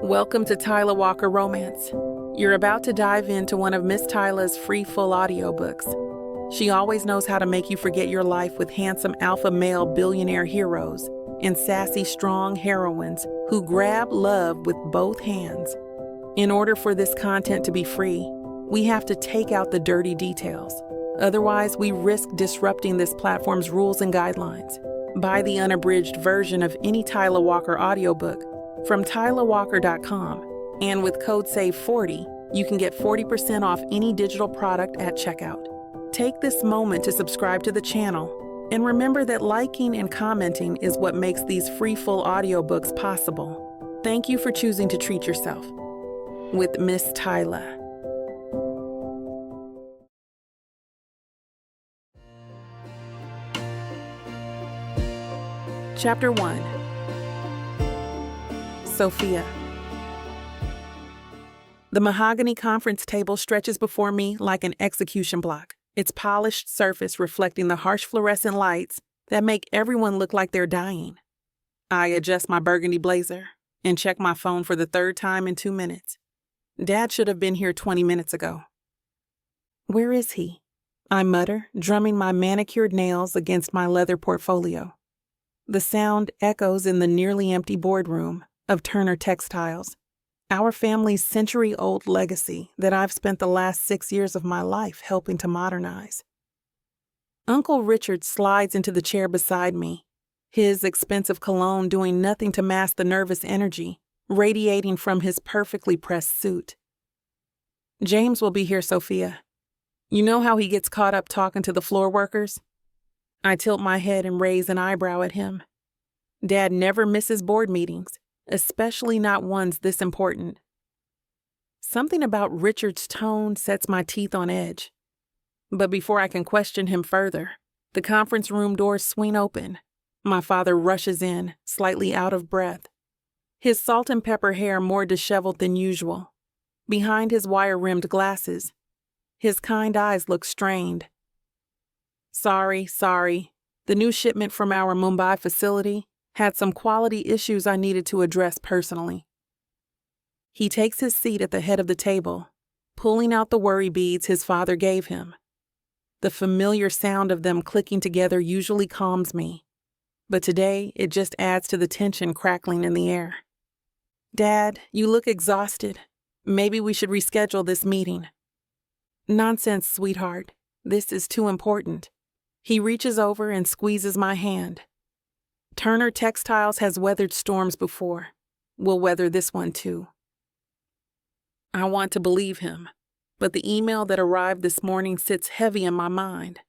Welcome to Tyla Walker Romance. You're about to dive into one of Miss Tyla's free full audiobooks. She always knows how to make you forget your life with handsome alpha male billionaire heroes and sassy strong heroines who grab love with both hands. In order for this content to be free, we have to take out the dirty details. Otherwise, we risk disrupting this platform's rules and guidelines. Buy the unabridged version of any Tyla Walker audiobook from TylaWalker.com, and with code SAVE40, you can get 40% off any digital product at checkout. Take this moment to subscribe to the channel, and remember that liking and commenting is what makes these free full audiobooks possible. Thank you for choosing to treat yourself with Miss Tyla. Chapter 1. Sophia. The mahogany conference table stretches before me like an execution block, its polished surface reflecting the harsh fluorescent lights that make everyone look like they're dying. I adjust my burgundy blazer and check my phone for the third time in 2 minutes. Dad should have been here 20 minutes ago. Where is he? I mutter, drumming my manicured nails against my leather portfolio. The sound echoes in the nearly empty boardroom of Turner Textiles, our family's century-old legacy that I've spent the last 6 years of my life helping to modernize. Uncle Richard slides into the chair beside me, his expensive cologne doing nothing to mask the nervous energy radiating from his perfectly pressed suit. James will be here, Sophia. You know how he gets caught up talking to the floor workers? I tilt my head and raise an eyebrow at him. Dad never misses board meetings, especially not ones this important. Something about Richard's tone sets my teeth on edge. But before I can question him further, the conference room doors swing open. My father rushes in, slightly out of breath, his salt and pepper hair more disheveled than usual. Behind his wire-rimmed glasses, his kind eyes look strained. Sorry. The new shipment from our Mumbai facility had some quality issues I needed to address personally. He takes his seat at the head of the table, pulling out the worry beads his father gave him. The familiar sound of them clicking together usually calms me, but today it just adds to the tension crackling in the air. Dad, you look exhausted. Maybe we should reschedule this meeting. Nonsense, sweetheart. This is too important. He reaches over and squeezes my hand. Turner Textiles has weathered storms before. We'll weather this one too. I want to believe him, but the email that arrived this morning sits heavy in my mind.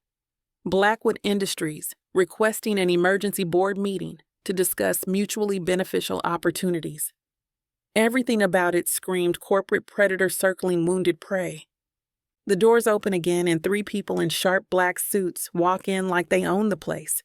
Blackwood Industries requesting an emergency board meeting to discuss mutually beneficial opportunities. Everything about it screamed corporate predator circling wounded prey. The doors open again and 3 people in sharp black suits walk in like they own the place.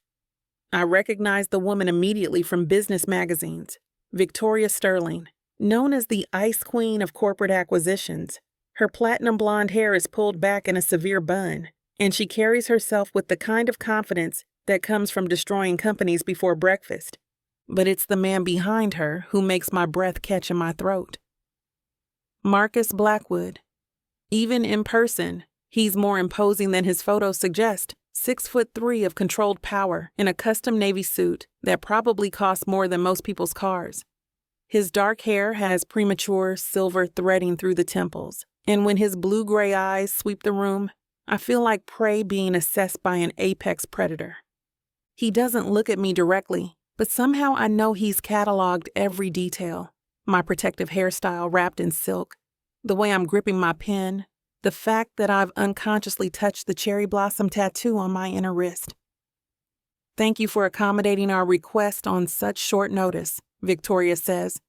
I recognize the woman immediately from business magazines, Victoria Sterling, known as the Ice Queen of corporate acquisitions. Her platinum blonde hair is pulled back in a severe bun, and she carries herself with the kind of confidence that comes from destroying companies before breakfast. But it's the man behind her who makes my breath catch in my throat. Marcus Blackwood. Even in person, he's more imposing than his photos suggest. 6'3" of controlled power in a custom navy suit that probably costs more than most people's cars. His dark hair has premature silver threading through the temples, and when his blue-gray eyes sweep the room, I feel like prey being assessed by an apex predator. He doesn't look at me directly, but somehow I know he's cataloged every detail. My protective hairstyle wrapped in silk, the way I'm gripping my pen, the fact that I've unconsciously touched the cherry blossom tattoo on my inner wrist. Thank you for accommodating our request on such short notice, Victoria says,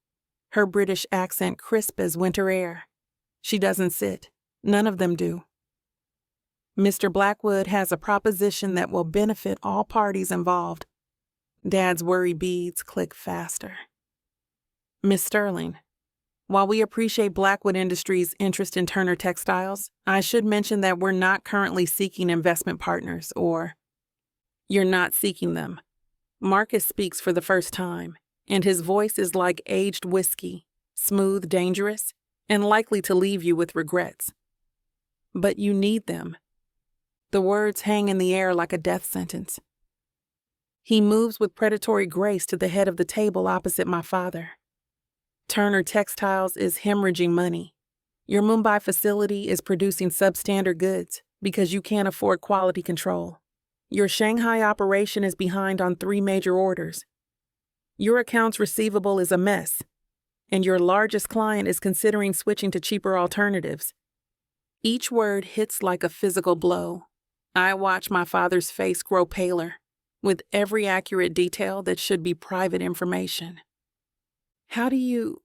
her British accent crisp as winter air. She doesn't sit. None of them do. Mr. Blackwood has a proposition that will benefit all parties involved. Dad's worry beads click faster. Miss Sterling, while we appreciate Blackwood Industries' interest in Turner Textiles, I should mention that we're not currently seeking investment partners or... You're not seeking them. Marcus speaks for the first time, and his voice is like aged whiskey, smooth, dangerous, and likely to leave you with regrets. But you need them. The words hang in the air like a death sentence. He moves with predatory grace to the head of the table opposite my father. Turner Textiles is hemorrhaging money. Your Mumbai facility is producing substandard goods because you can't afford quality control. Your Shanghai operation is behind on 3 major orders. Your accounts receivable is a mess, and your largest client is considering switching to cheaper alternatives. Each word hits like a physical blow. I watch my father's face grow paler, with every accurate detail that should be private information. How do you...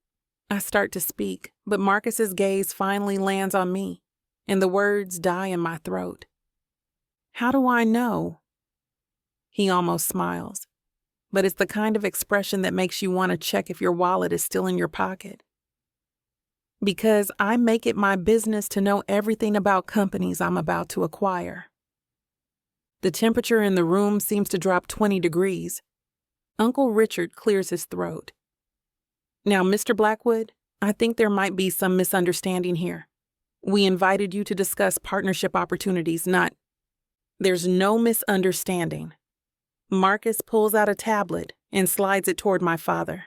I start to speak, but Marcus's gaze finally lands on me, and the words die in my throat. How do I know? He almost smiles, but it's the kind of expression that makes you want to check if your wallet is still in your pocket. Because I make it my business to know everything about companies I'm about to acquire. The temperature in the room seems to drop 20 degrees. Uncle Richard clears his throat. Now, Mr. Blackwood, I think there might be some misunderstanding here. We invited you to discuss partnership opportunities, not... There's no misunderstanding. Marcus pulls out a tablet and slides it toward my father.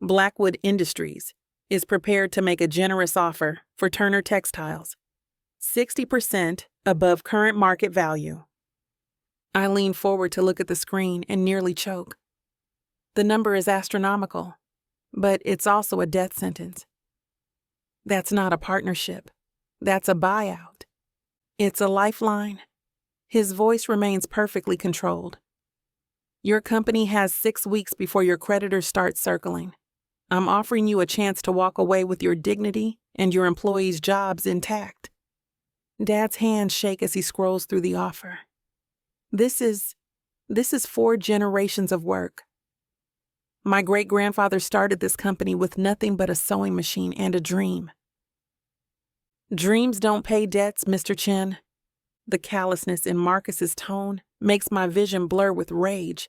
Blackwood Industries is prepared to make a generous offer for Turner Textiles, 60% above current market value. I lean forward to look at the screen and nearly choke. The number is astronomical, but it's also a death sentence. That's not a partnership. That's a buyout. It's a lifeline. His voice remains perfectly controlled. Your company has 6 weeks before your creditors start circling. I'm offering you a chance to walk away with your dignity and your employees' jobs intact. Dad's hands shake as he scrolls through the offer. This is 4 generations of work. My great-grandfather started this company with nothing but a sewing machine and a dream. Dreams don't pay debts, Mr. Chen. The callousness in Marcus's tone makes my vision blur with rage.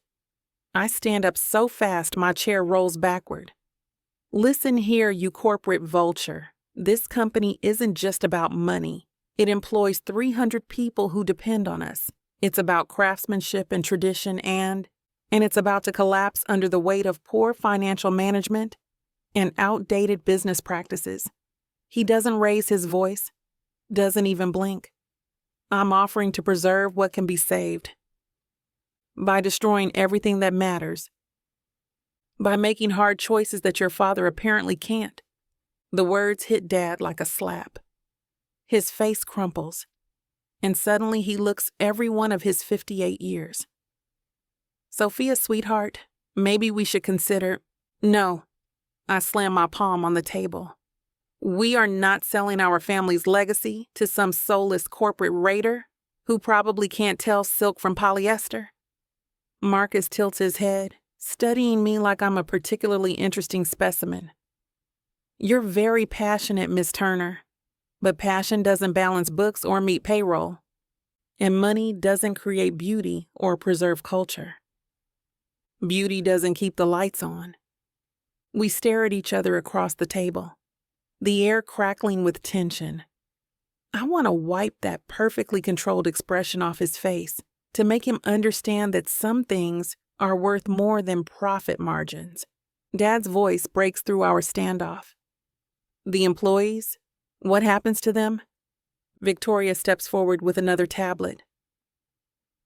I stand up so fast my chair rolls backward. Listen here, you corporate vulture. This company isn't just about money. It employs 300 people who depend on us. It's about craftsmanship and tradition and it's about to collapse under the weight of poor financial management and outdated business practices. He doesn't raise his voice, doesn't even blink. I'm offering to preserve what can be saved by destroying everything that matters, by making hard choices that your father apparently can't. The words hit Dad like a slap. His face crumples, and suddenly he looks every one of his 58 years. Sophia, sweetheart, maybe we should consider... No, I slam my palm on the table. We are not selling our family's legacy to some soulless corporate raider who probably can't tell silk from polyester. Marcus tilts his head, studying me like I'm a particularly interesting specimen. You're very passionate, Miss Turner, but passion doesn't balance books or meet payroll, and money doesn't create beauty or preserve culture. Beauty doesn't keep the lights on. We stare at each other across the table, the air crackling with tension. I want to wipe that perfectly controlled expression off his face to make him understand that some things are worth more than profit margins. Dad's voice breaks through our standoff. The employees? What happens to them? Victoria steps forward with another tablet.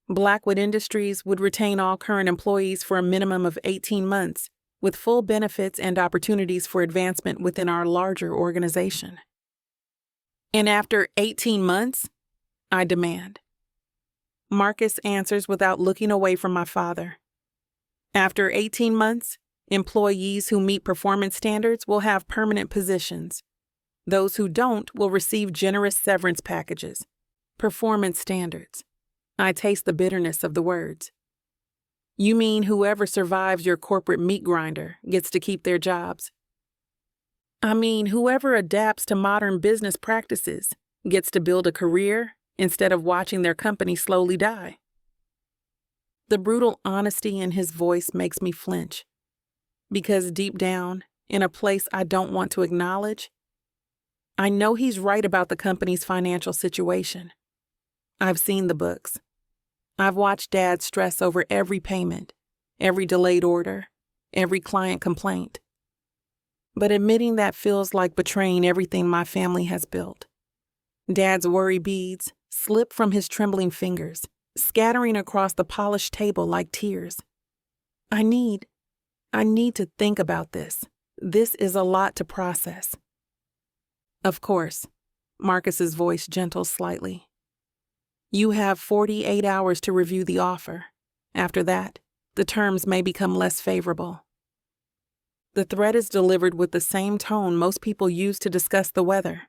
Blackwood Industries would retain all current employees for a minimum of 18 months, with full benefits and opportunities for advancement within our larger organization. And after 18 months? I demand. Marcus answers without looking away from my father. After 18 months, employees who meet performance standards will have permanent positions. Those who don't will receive generous severance packages. Performance standards. I taste the bitterness of the words. You mean whoever survives your corporate meat grinder gets to keep their jobs? I mean whoever adapts to modern business practices gets to build a career instead of watching their company slowly die. The brutal honesty in his voice makes me flinch, because deep down, in a place I don't want to acknowledge. I know he's right about the company's financial situation. I've seen the books. I've watched Dad stress over every payment, every delayed order, every client complaint. But admitting that feels like betraying everything my family has built. Dad's worry beads slip from his trembling fingers, scattering across the polished table like tears. I need to think about this. This is a lot to process. Of course, Marcus's voice gentles slightly. You have 48 hours to review the offer. After that, the terms may become less favorable. The threat is delivered with the same tone most people use to discuss the weather.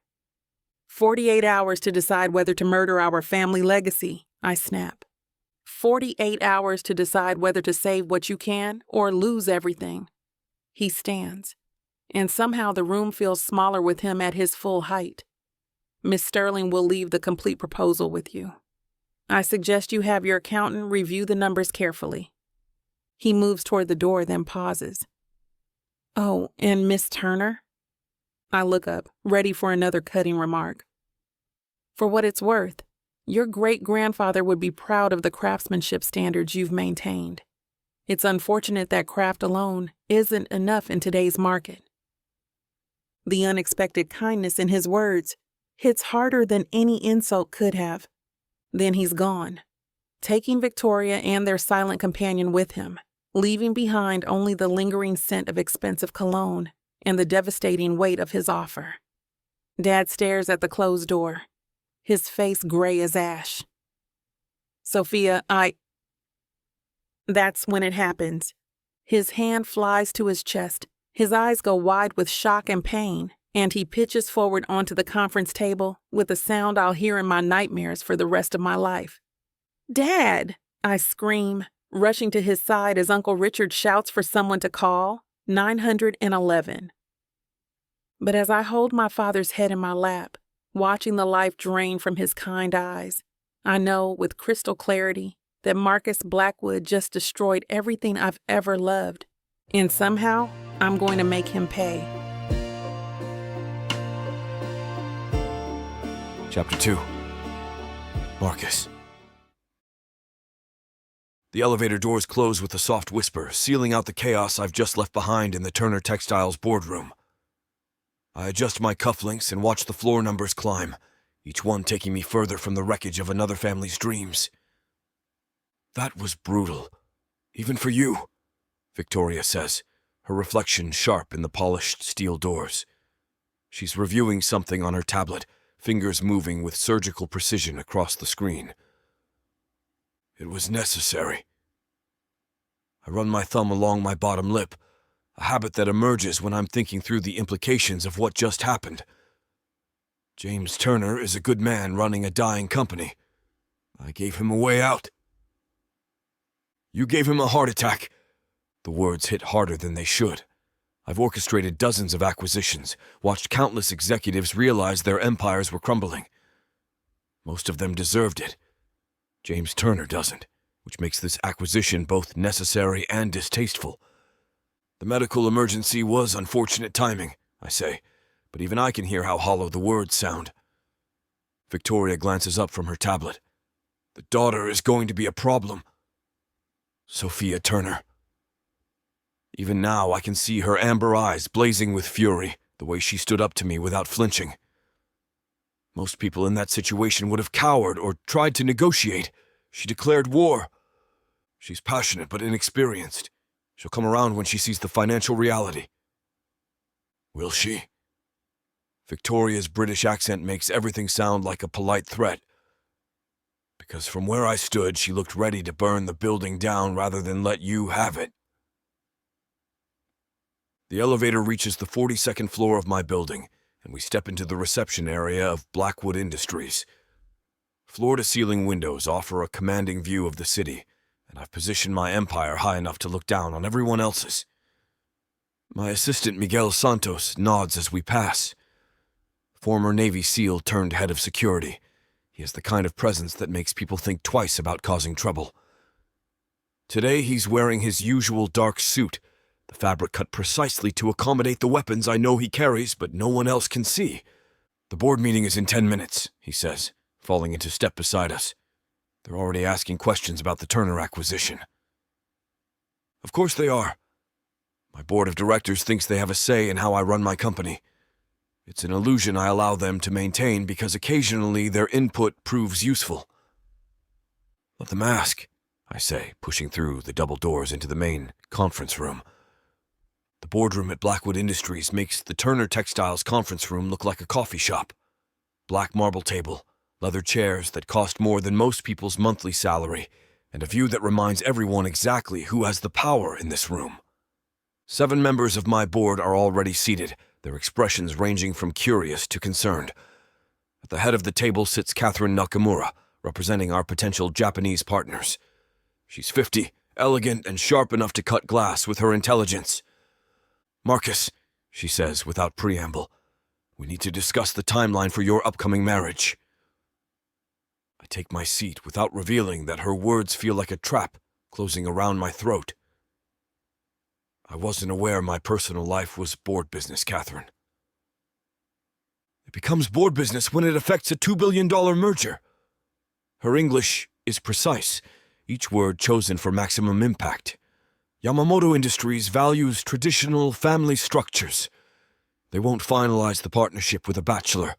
48 hours to decide whether to murder our family legacy, I snap. 48 hours to decide whether to save what you can or lose everything. He stands, and somehow the room feels smaller with him at his full height. Miss Sterling will leave the complete proposal with you. I suggest you have your accountant review the numbers carefully. He moves toward the door, then pauses. Oh, and Miss Turner? I look up, ready for another cutting remark. For what it's worth, your great-grandfather would be proud of the craftsmanship standards you've maintained. It's unfortunate that craft alone isn't enough in today's market. The unexpected kindness in his words hits harder than any insult could have. Then he's gone, taking Victoria and their silent companion with him, leaving behind only the lingering scent of expensive cologne and the devastating weight of his offer. Dad stares at the closed door, his face gray as ash. Sophia, That's when it happens. His hand flies to his chest, his eyes go wide with shock and pain, and he pitches forward onto the conference table with a sound I'll hear in my nightmares for the rest of my life. Dad! I scream, rushing to his side as Uncle Richard shouts for someone to call 911. But as I hold my father's head in my lap, watching the life drain from his kind eyes, I know with crystal clarity that Marcus Blackwood just destroyed everything I've ever loved, and somehow I'm going to make him pay. Chapter 2. Marcus. The elevator doors close with a soft whisper, sealing out the chaos I've just left behind in the Turner Textiles boardroom. I adjust my cufflinks and watch the floor numbers climb, each one taking me further from the wreckage of another family's dreams. That was brutal, even for you, Victoria says, her reflection sharp in the polished steel doors. She's reviewing something on her tablet, fingers moving with surgical precision across the screen. It was necessary. I run my thumb along my bottom lip, a habit that emerges when I'm thinking through the implications of what just happened. James Turner is a good man running a dying company. I gave him a way out. You gave him a heart attack. The words hit harder than they should. I've orchestrated dozens of acquisitions, watched countless executives realize their empires were crumbling. Most of them deserved it. James Turner doesn't, which makes this acquisition both necessary and distasteful. The medical emergency was unfortunate timing, I say, but even I can hear how hollow the words sound. Victoria glances up from her tablet. The daughter is going to be a problem. Sophia Turner. Even now, I can see her amber eyes blazing with fury, the way she stood up to me without flinching. Most people in that situation would have cowered or tried to negotiate. She declared war. She's passionate but inexperienced. She'll come around when she sees the financial reality. Will she? Victoria's British accent makes everything sound like a polite threat. Because from where I stood, she looked ready to burn the building down rather than let you have it. The elevator reaches the 42nd floor of my building, and we step into the reception area of Blackwood Industries. Floor-to-ceiling windows offer a commanding view of the city, and I've positioned my empire high enough to look down on everyone else's. My assistant Miguel Santos nods as we pass. Former Navy SEAL turned head of security. He has the kind of presence that makes people think twice about causing trouble. Today he's wearing his usual dark suit, the fabric cut precisely to accommodate the weapons I know he carries but no one else can see. "The board meeting is in 10 minutes, he says, falling into step beside us. They're already asking questions about the Turner acquisition. Of course they are. My board of directors thinks they have a say in how I run my company. It's an illusion I allow them to maintain because occasionally their input proves useful. Let them ask, I say, pushing through the double doors into the main conference room. The boardroom at Blackwood Industries makes the Turner Textiles conference room look like a coffee shop. Black marble table, leather chairs that cost more than most people's monthly salary, and a view that reminds everyone exactly who has the power in this room. 7 members of my board are already seated, their expressions ranging from curious to concerned. At the head of the table sits Catherine Nakamura, representing our potential Japanese partners. She's 50, elegant, and sharp enough to cut glass with her intelligence. "Marcus," she says without preamble, "we need to discuss the timeline for your upcoming marriage." I take my seat without revealing that her words feel like a trap closing around my throat. I wasn't aware my personal life was board business, Catherine. It becomes board business when it affects a $2 billion merger. Her English is precise, each word chosen for maximum impact. Yamamoto Industries values traditional family structures. They won't finalize the partnership with a bachelor.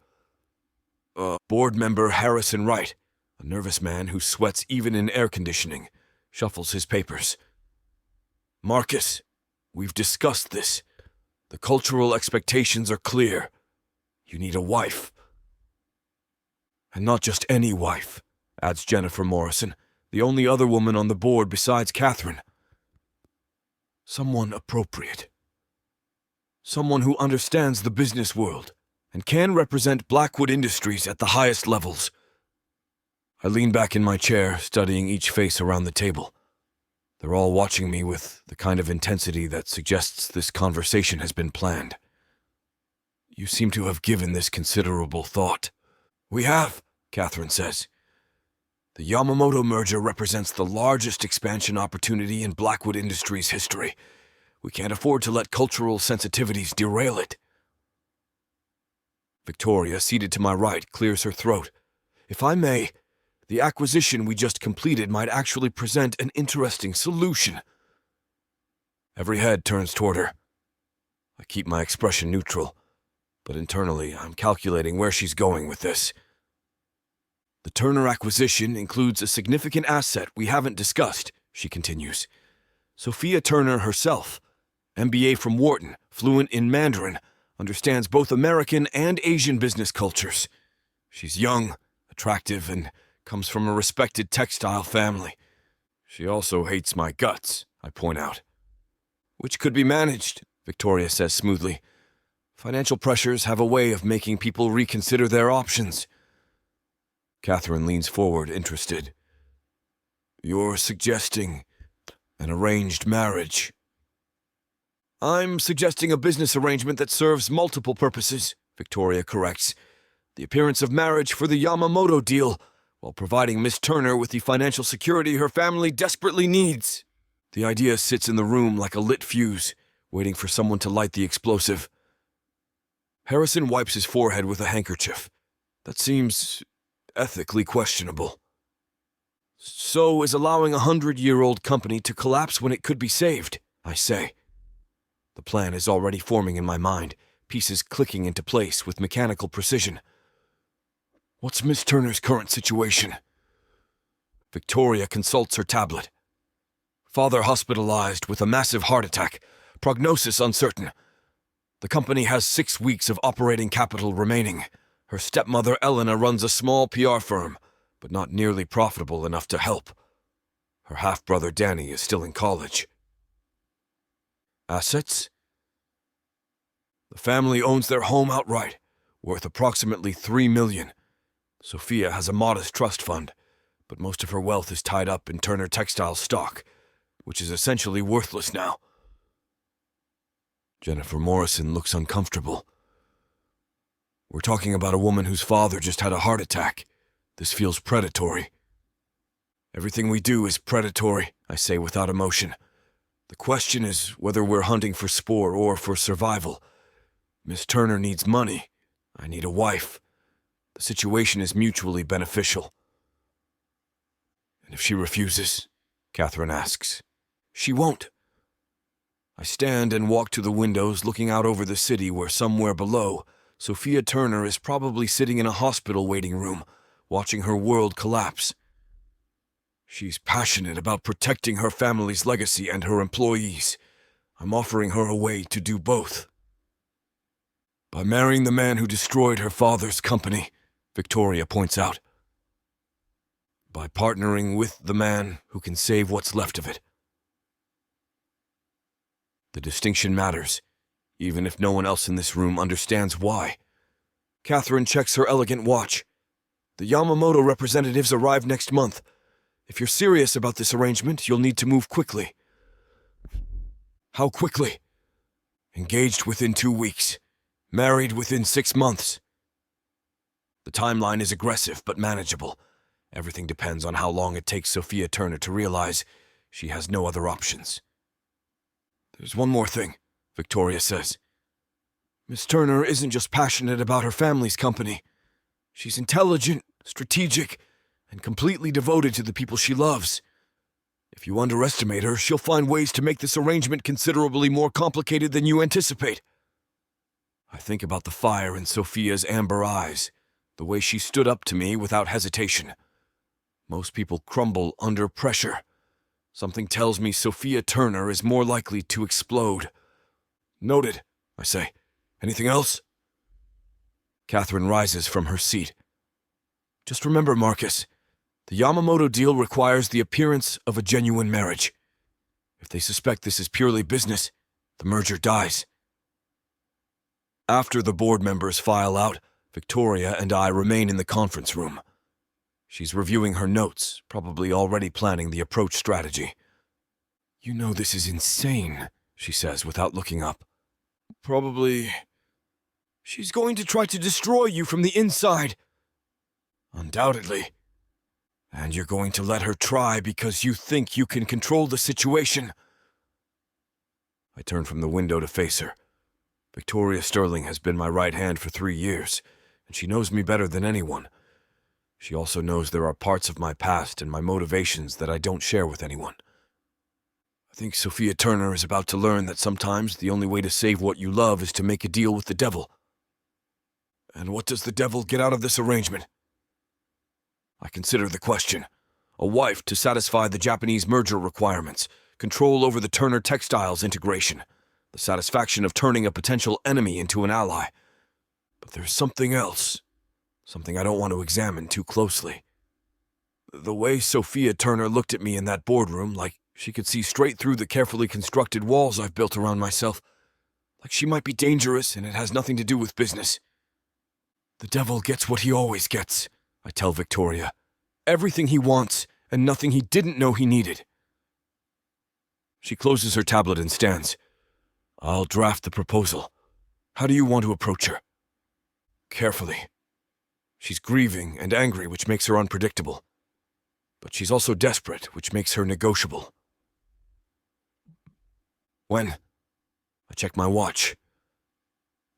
Board member Harrison Wright, a nervous man who sweats even in air conditioning, shuffles his papers. "Marcus, we've discussed this. The cultural expectations are clear. You need a wife. And not just any wife," adds Jennifer Morrison, the only other woman on the board besides Catherine. "Someone appropriate. Someone who understands the business world and can represent Blackwood Industries at the highest levels." I lean back in my chair, studying each face around the table. They're all watching me with the kind of intensity that suggests this conversation has been planned. "You seem to have given this considerable thought." "We have," Catherine says. "The Yamamoto merger represents the largest expansion opportunity in Blackwood Industries' history. We can't afford to let cultural sensitivities derail it." Victoria, seated to my right, clears her throat. "If I may, the acquisition we just completed might actually present an interesting solution." Every head turns toward her. I keep my expression neutral, but internally I'm calculating where she's going with this. "The Turner acquisition includes a significant asset we haven't discussed," she continues. "Sophia Turner herself, MBA from Wharton, fluent in Mandarin, understands both American and Asian business cultures. She's young, attractive, and comes from a respected textile family. She also hates my guts," I point out. "Which could be managed," Victoria says smoothly. "Financial pressures have a way of making people reconsider their options." Catherine leans forward, interested. "You're suggesting an arranged marriage?" "I'm suggesting a business arrangement that serves multiple purposes," Victoria corrects. "The appearance of marriage for the Yamamoto deal, while providing Miss Turner with the financial security her family desperately needs." The idea sits in the room like a lit fuse, waiting for someone to light the explosive. Harrison wipes his forehead with a handkerchief. "That seems ethically questionable." "So is allowing a 100-year-old company to collapse when it could be saved," I say. The plan is already forming in my mind, pieces clicking into place with mechanical precision. "What's Miss Turner's current situation?" Victoria consults her tablet. "Father hospitalized with a massive heart attack. Prognosis uncertain. The company has 6 weeks of operating capital remaining. Her stepmother Elena runs a small PR firm, but not nearly profitable enough to help. Her half-brother Danny is still in college." "Assets?" "The family owns their home outright, worth approximately $3 million. Sophia has a modest trust fund, but most of her wealth is tied up in Turner Textile stock, which is essentially worthless now." Jennifer Morrison looks uncomfortable. "We're talking about a woman whose father just had a heart attack. This feels predatory." "Everything we do is predatory," I say without emotion. The question is whether we're hunting for sport or for survival. Miss Turner needs money. I need a wife. The situation is mutually beneficial. And if she refuses? Catherine asks. She won't. I stand and walk to the windows looking out over the city where somewhere below, Sophia Turner is probably sitting in a hospital waiting room, watching her world collapse. She's passionate about protecting her family's legacy and her employees. I'm offering her a way to do both. By marrying the man who destroyed her father's company, Victoria points out. By partnering with the man who can save what's left of it. The distinction matters, even if no one else in this room understands why. Catherine checks her elegant watch. The Yamamoto representatives arrive next month. If you're serious about this arrangement, you'll need to move quickly. How quickly? Engaged within 2 weeks. Married within 6 months. The timeline is aggressive but manageable. Everything depends on how long it takes Sophia Turner to realize she has no other options. There's one more thing, Victoria says. Miss Turner isn't just passionate about her family's company. She's intelligent, strategic, and completely devoted to the people she loves. If you underestimate her, she'll find ways to make this arrangement considerably more complicated than you anticipate. I think about the fire in Sophia's amber eyes, the way she stood up to me without hesitation. Most people crumble under pressure. Something tells me Sophia Turner is more likely to explode. Noted, I say. Anything else? Catherine rises from her seat. Just remember, Marcus, the Yamamoto deal requires the appearance of a genuine marriage. If they suspect this is purely business, the merger dies. After the board members file out, Victoria and I remain in the conference room. She's reviewing her notes, probably already planning the approach strategy. You know this is insane, she says without looking up. Probably. She's going to try to destroy you from the inside. Undoubtedly. And you're going to let her try because you think you can control the situation. I turn from the window to face her. Victoria Sterling has been my right hand for 3 years, and she knows me better than anyone. She also knows there are parts of my past and my motivations that I don't share with anyone. I think Sophia Turner is about to learn that sometimes the only way to save what you love is to make a deal with the devil. And what does the devil get out of this arrangement? I consider the question. A wife to satisfy the Japanese merger requirements, control over the Turner Textiles integration, the satisfaction of turning a potential enemy into an ally. But there's something else, something I don't want to examine too closely. The way Sophia Turner looked at me in that boardroom, like she could see straight through the carefully constructed walls I've built around myself, like she might be dangerous and it has nothing to do with business. The devil gets what he always gets, I tell Victoria. Everything he wants, and nothing he didn't know he needed. She closes her tablet and stands. I'll draft the proposal. How do you want to approach her? Carefully. She's grieving and angry, which makes her unpredictable. But she's also desperate, which makes her negotiable. When? I check my watch.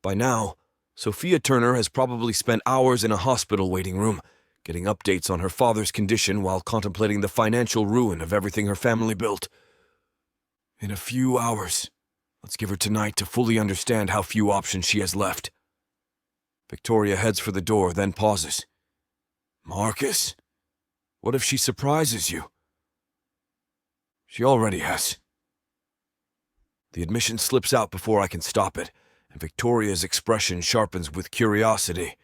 By now, Sophia Turner has probably spent hours in a hospital waiting room, getting updates on her father's condition while contemplating the financial ruin of everything her family built. In a few hours, let's give her tonight to fully understand how few options she has left. Victoria heads for the door, then pauses. Marcus? What if she surprises you? She already has. The admission slips out before I can stop it, and Victoria's expression sharpens with curiosity.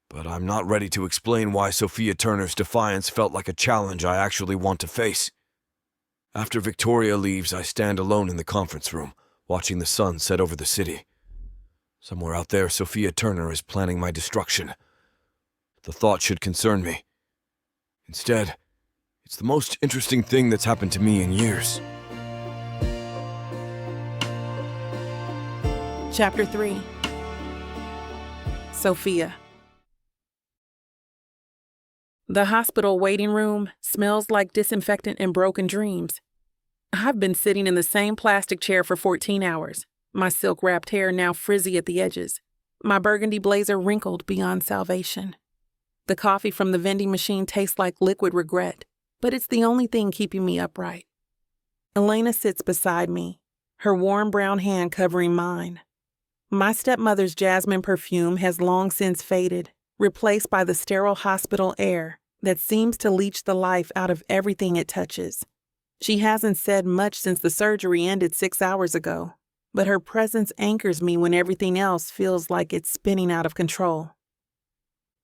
But I'm not ready to explain why Sophia Turner's defiance felt like a challenge I actually want to face. After Victoria leaves, I stand alone in the conference room, watching the sun set over the city. Somewhere out there, Sophia Turner is planning my destruction. The thought should concern me. Instead, it's the most interesting thing that's happened to me in years. Chapter 3. Sophia. The hospital waiting room smells like disinfectant and broken dreams. I've been sitting in the same plastic chair for 14 hours, my silk-wrapped hair now frizzy at the edges, my burgundy blazer wrinkled beyond salvation. The coffee from the vending machine tastes like liquid regret, but it's the only thing keeping me upright. Elena sits beside me, her warm brown hand covering mine. My stepmother's jasmine perfume has long since faded, replaced by the sterile hospital air that seems to leach the life out of everything it touches. She hasn't said much since the surgery ended 6 hours ago, but her presence anchors me when everything else feels like it's spinning out of control.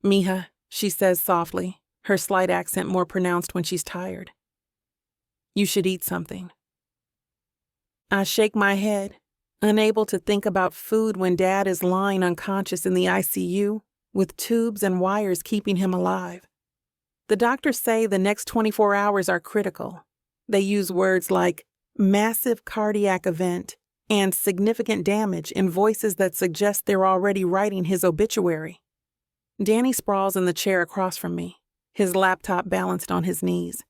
"Mija," she says softly, her slight accent more pronounced when she's tired. "You should eat something." I shake my head, unable to think about food when Dad is lying unconscious in the ICU with tubes and wires keeping him alive. The doctors say the next 24 hours are critical. They use words like massive cardiac event and significant damage in voices that suggest they're already writing his obituary. Danny sprawls in the chair across from me, his laptop balanced on his knees.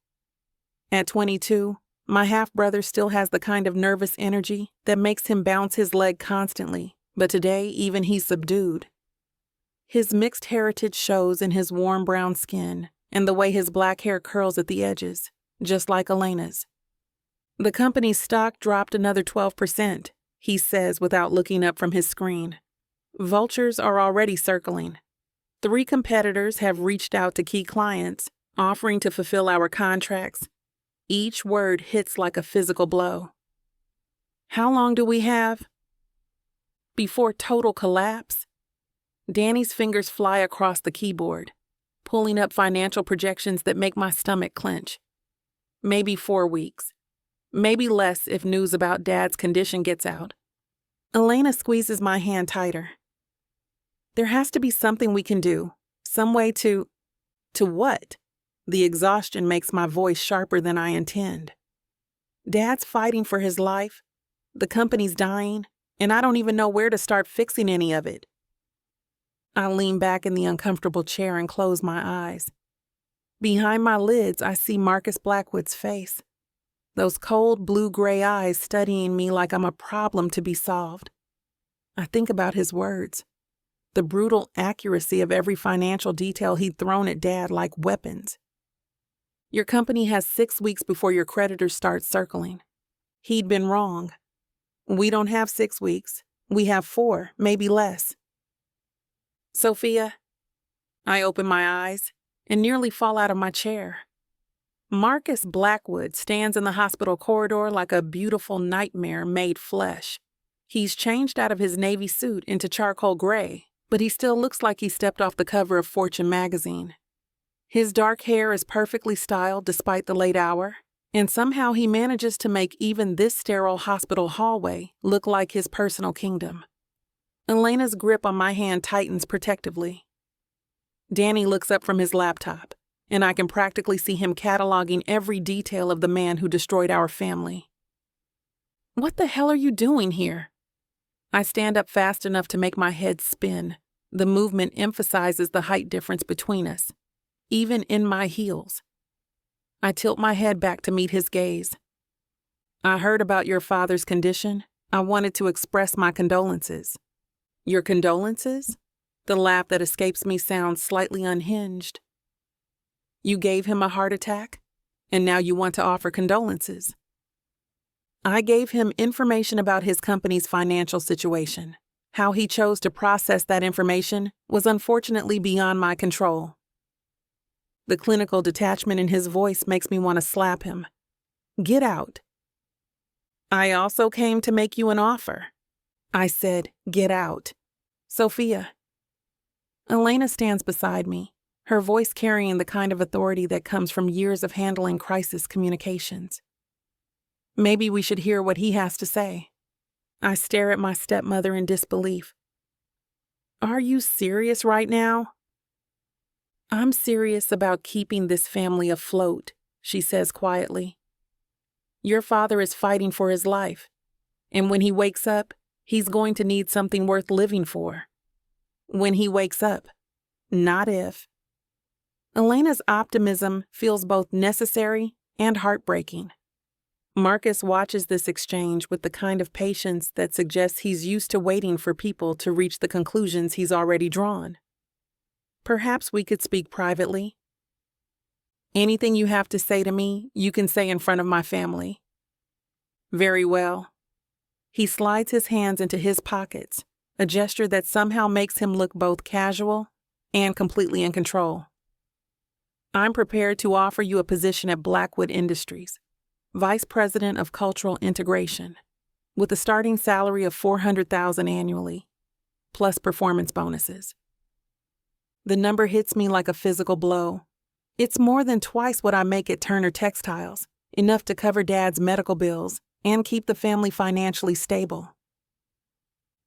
At 22, my half-brother still has the kind of nervous energy that makes him bounce his leg constantly, but today even he's subdued. His mixed heritage shows in his warm brown skin and the way his black hair curls at the edges, just like Elena's. "The company's stock dropped another 12%, he says without looking up from his screen. Vultures are already circling. 3 competitors have reached out to key clients, offering to fulfill our contracts. Each word hits like a physical blow. How long do we have before total collapse?" Danny's fingers fly across the keyboard, pulling up financial projections that make my stomach clench. Maybe 4 weeks. Maybe less if news about Dad's condition gets out. Elena squeezes my hand tighter. "There has to be something we can do. Some way to what?" The exhaustion makes my voice sharper than I intend. Dad's fighting for his life. The company's dying, and I don't even know where to start fixing any of it. I lean back in the uncomfortable chair and close my eyes. Behind my lids, I see Marcus Blackwood's face. Those cold blue-gray eyes studying me like I'm a problem to be solved. I think about his words, the brutal accuracy of every financial detail he'd thrown at Dad like weapons. "Your company has 6 weeks before your creditors start circling." He'd been wrong. We don't have 6 weeks. We have 4, maybe less. "Sophia." I open my eyes and nearly fall out of my chair. Marcus Blackwood stands in the hospital corridor like a beautiful nightmare made flesh. He's changed out of his navy suit into charcoal gray, but he still looks like he stepped off the cover of Fortune magazine. His dark hair is perfectly styled despite the late hour, and somehow he manages to make even this sterile hospital hallway look like his personal kingdom. Elena's grip on my hand tightens protectively. Danny looks up from his laptop, and I can practically see him cataloging every detail of the man who destroyed our family. "What the hell are you doing here?" I stand up fast enough to make my head spin. The movement emphasizes the height difference between us, even in my heels. I tilt my head back to meet his gaze. "I heard about your father's condition. I wanted to express my condolences." "Your condolences?" The laugh that escapes me sounds slightly unhinged. "You gave him a heart attack, and now you want to offer condolences." I gave him information about his company's financial situation. How he chose to process that information was unfortunately beyond my control. The clinical detachment in his voice makes me want to slap him. "Get out." "I also came to make you an offer." I said, "Get out." "Sophia." Elena stands beside me, her voice carrying the kind of authority that comes from years of handling crisis communications. Maybe we should hear what he has to say. I stare at my stepmother in disbelief. "Are you serious right now?" "I'm serious about keeping this family afloat," she says quietly. "Your father is fighting for his life, and when he wakes up, he's going to need something worth living for. When he wakes up, not if." Elena's optimism feels both necessary and heartbreaking. Marcus watches this exchange with the kind of patience that suggests he's used to waiting for people to reach the conclusions he's already drawn. Perhaps we could speak privately. Anything you have to say to me, you can say in front of my family. Very well. He slides his hands into his pockets, a gesture that somehow makes him look both casual and completely in control. I'm prepared to offer you a position at Blackwood Industries, Vice President of Cultural Integration, with a starting salary of $400,000 annually, plus performance bonuses. The number hits me like a physical blow. It's more than twice what I make at Turner Textiles, enough to cover Dad's medical bills and keep the family financially stable.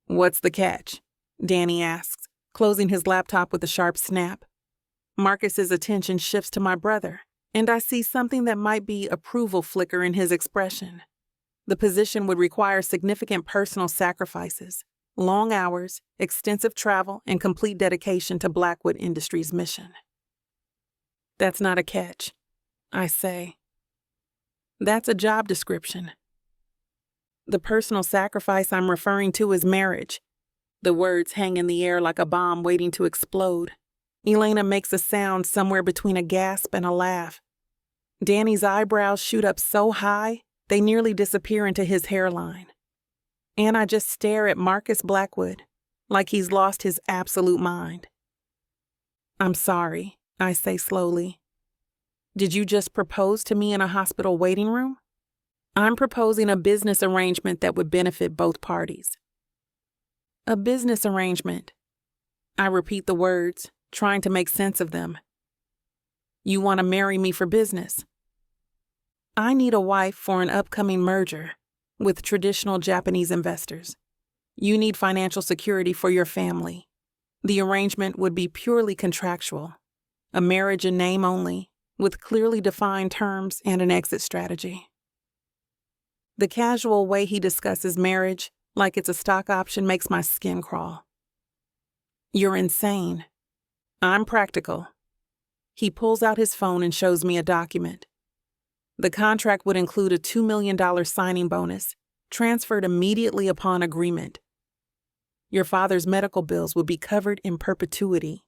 What's the catch? Danny asks, closing his laptop with a sharp snap. Marcus's attention shifts to my brother, and I see something that might be approval flicker in his expression. The position would require significant personal sacrifices, long hours, extensive travel, and complete dedication to Blackwood Industries' mission. That's not a catch, I say. That's a job description. The personal sacrifice I'm referring to is marriage. The words hang in the air like a bomb waiting to explode. Elena makes a sound somewhere between a gasp and a laugh. Danny's eyebrows shoot up so high, they nearly disappear into his hairline. And I just stare at Marcus Blackwood, like he's lost his absolute mind. I'm sorry, I say slowly. Did you just propose to me in a hospital waiting room? I'm proposing a business arrangement that would benefit both parties. A business arrangement. I repeat the words, trying to make sense of them. You want to marry me for business? I need a wife for an upcoming merger with traditional Japanese investors. You need financial security for your family. The arrangement would be purely contractual, a marriage in name only, with clearly defined terms and an exit strategy. The casual way he discusses marriage, like it's a stock option, makes my skin crawl. You're insane. I'm practical. He pulls out his phone and shows me a document. The contract would include a $2 million signing bonus, transferred immediately upon agreement. Your father's medical bills would be covered in perpetuity.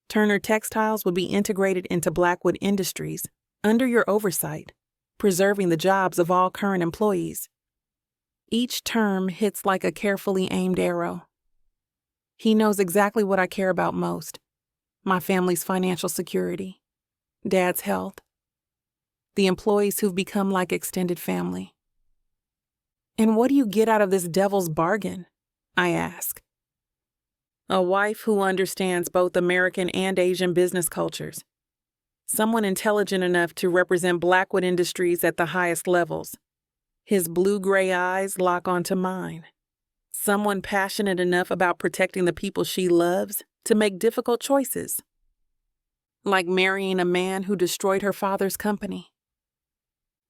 Turner Textiles would be integrated into Blackwood Industries under your oversight, preserving the jobs of all current employees. Each term hits like a carefully aimed arrow. He knows exactly what I care about most. My family's financial security, Dad's health, the employees who've become like extended family. And what do you get out of this devil's bargain? I ask. A wife who understands both American and Asian business cultures. Someone intelligent enough to represent Blackwood Industries at the highest levels. His blue-gray eyes lock onto mine. Someone passionate enough about protecting the people she loves to make difficult choices. Like marrying a man who destroyed her father's company.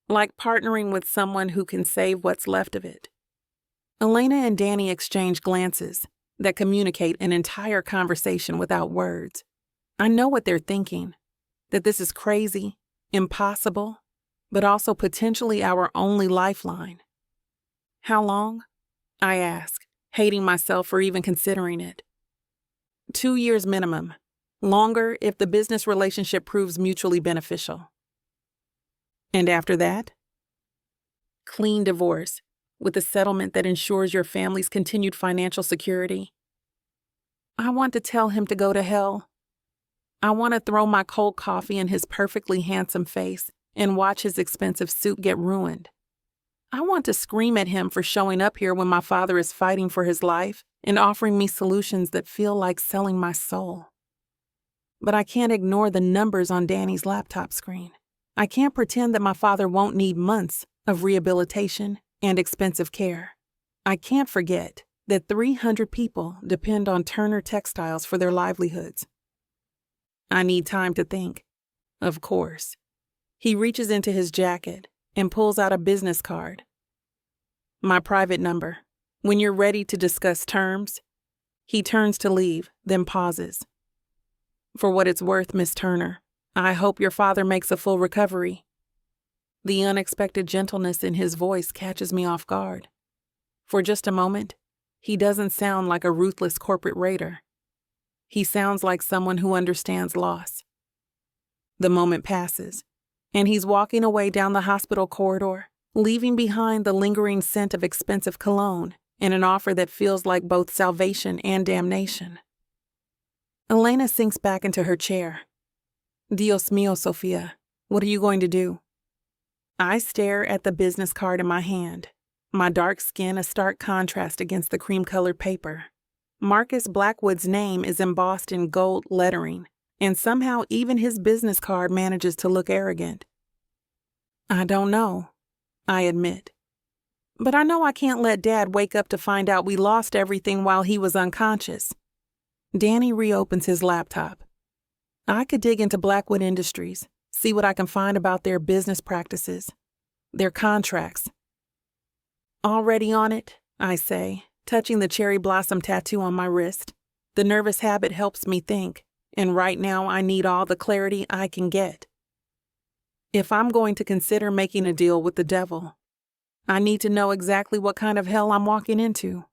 Like partnering with someone who can save what's left of it. Elena and Danny exchange glances that communicate an entire conversation without words. I know what they're thinking, that this is crazy, impossible, but also potentially our only lifeline. How long? I ask, hating myself for even considering it. 2 years minimum, longer if the business relationship proves mutually beneficial. And after that? Clean divorce, with a settlement that ensures your family's continued financial security. I want to tell him to go to hell. I want to throw my cold coffee in his perfectly handsome face and watch his expensive suit get ruined. I want to scream at him for showing up here when my father is fighting for his life and offering me solutions that feel like selling my soul. But I can't ignore the numbers on Danny's laptop screen. I can't pretend that my father won't need months of rehabilitation and expensive care. I can't forget that 300 people depend on Turner Textiles for their livelihoods. I need time to think. Of course. He reaches into his jacket and pulls out a business card. My private number. When you're ready to discuss terms. He turns to leave, then pauses. For what it's worth, Miss Turner, I hope your father makes a full recovery. The unexpected gentleness in his voice catches me off guard. For just a moment, he doesn't sound like a ruthless corporate raider. He sounds like someone who understands loss. The moment passes, and he's walking away down the hospital corridor, leaving behind the lingering scent of expensive cologne and an offer that feels like both salvation and damnation. Elena sinks back into her chair. Dios mío, Sofia, what are you going to do? I stare at the business card in my hand, my dark skin a stark contrast against the cream-colored paper. Marcus Blackwood's name is embossed in gold lettering, and somehow even his business card manages to look arrogant. I don't know, I admit. But I know I can't let Dad wake up to find out we lost everything while he was unconscious. Danny reopens his laptop. I could dig into Blackwood Industries, see what I can find about their business practices, their contracts. Already on it, I say, touching the cherry blossom tattoo on my wrist. The nervous habit helps me think, and right now I need all the clarity I can get. If I'm going to consider making a deal with the devil, I need to know exactly what kind of hell I'm walking into.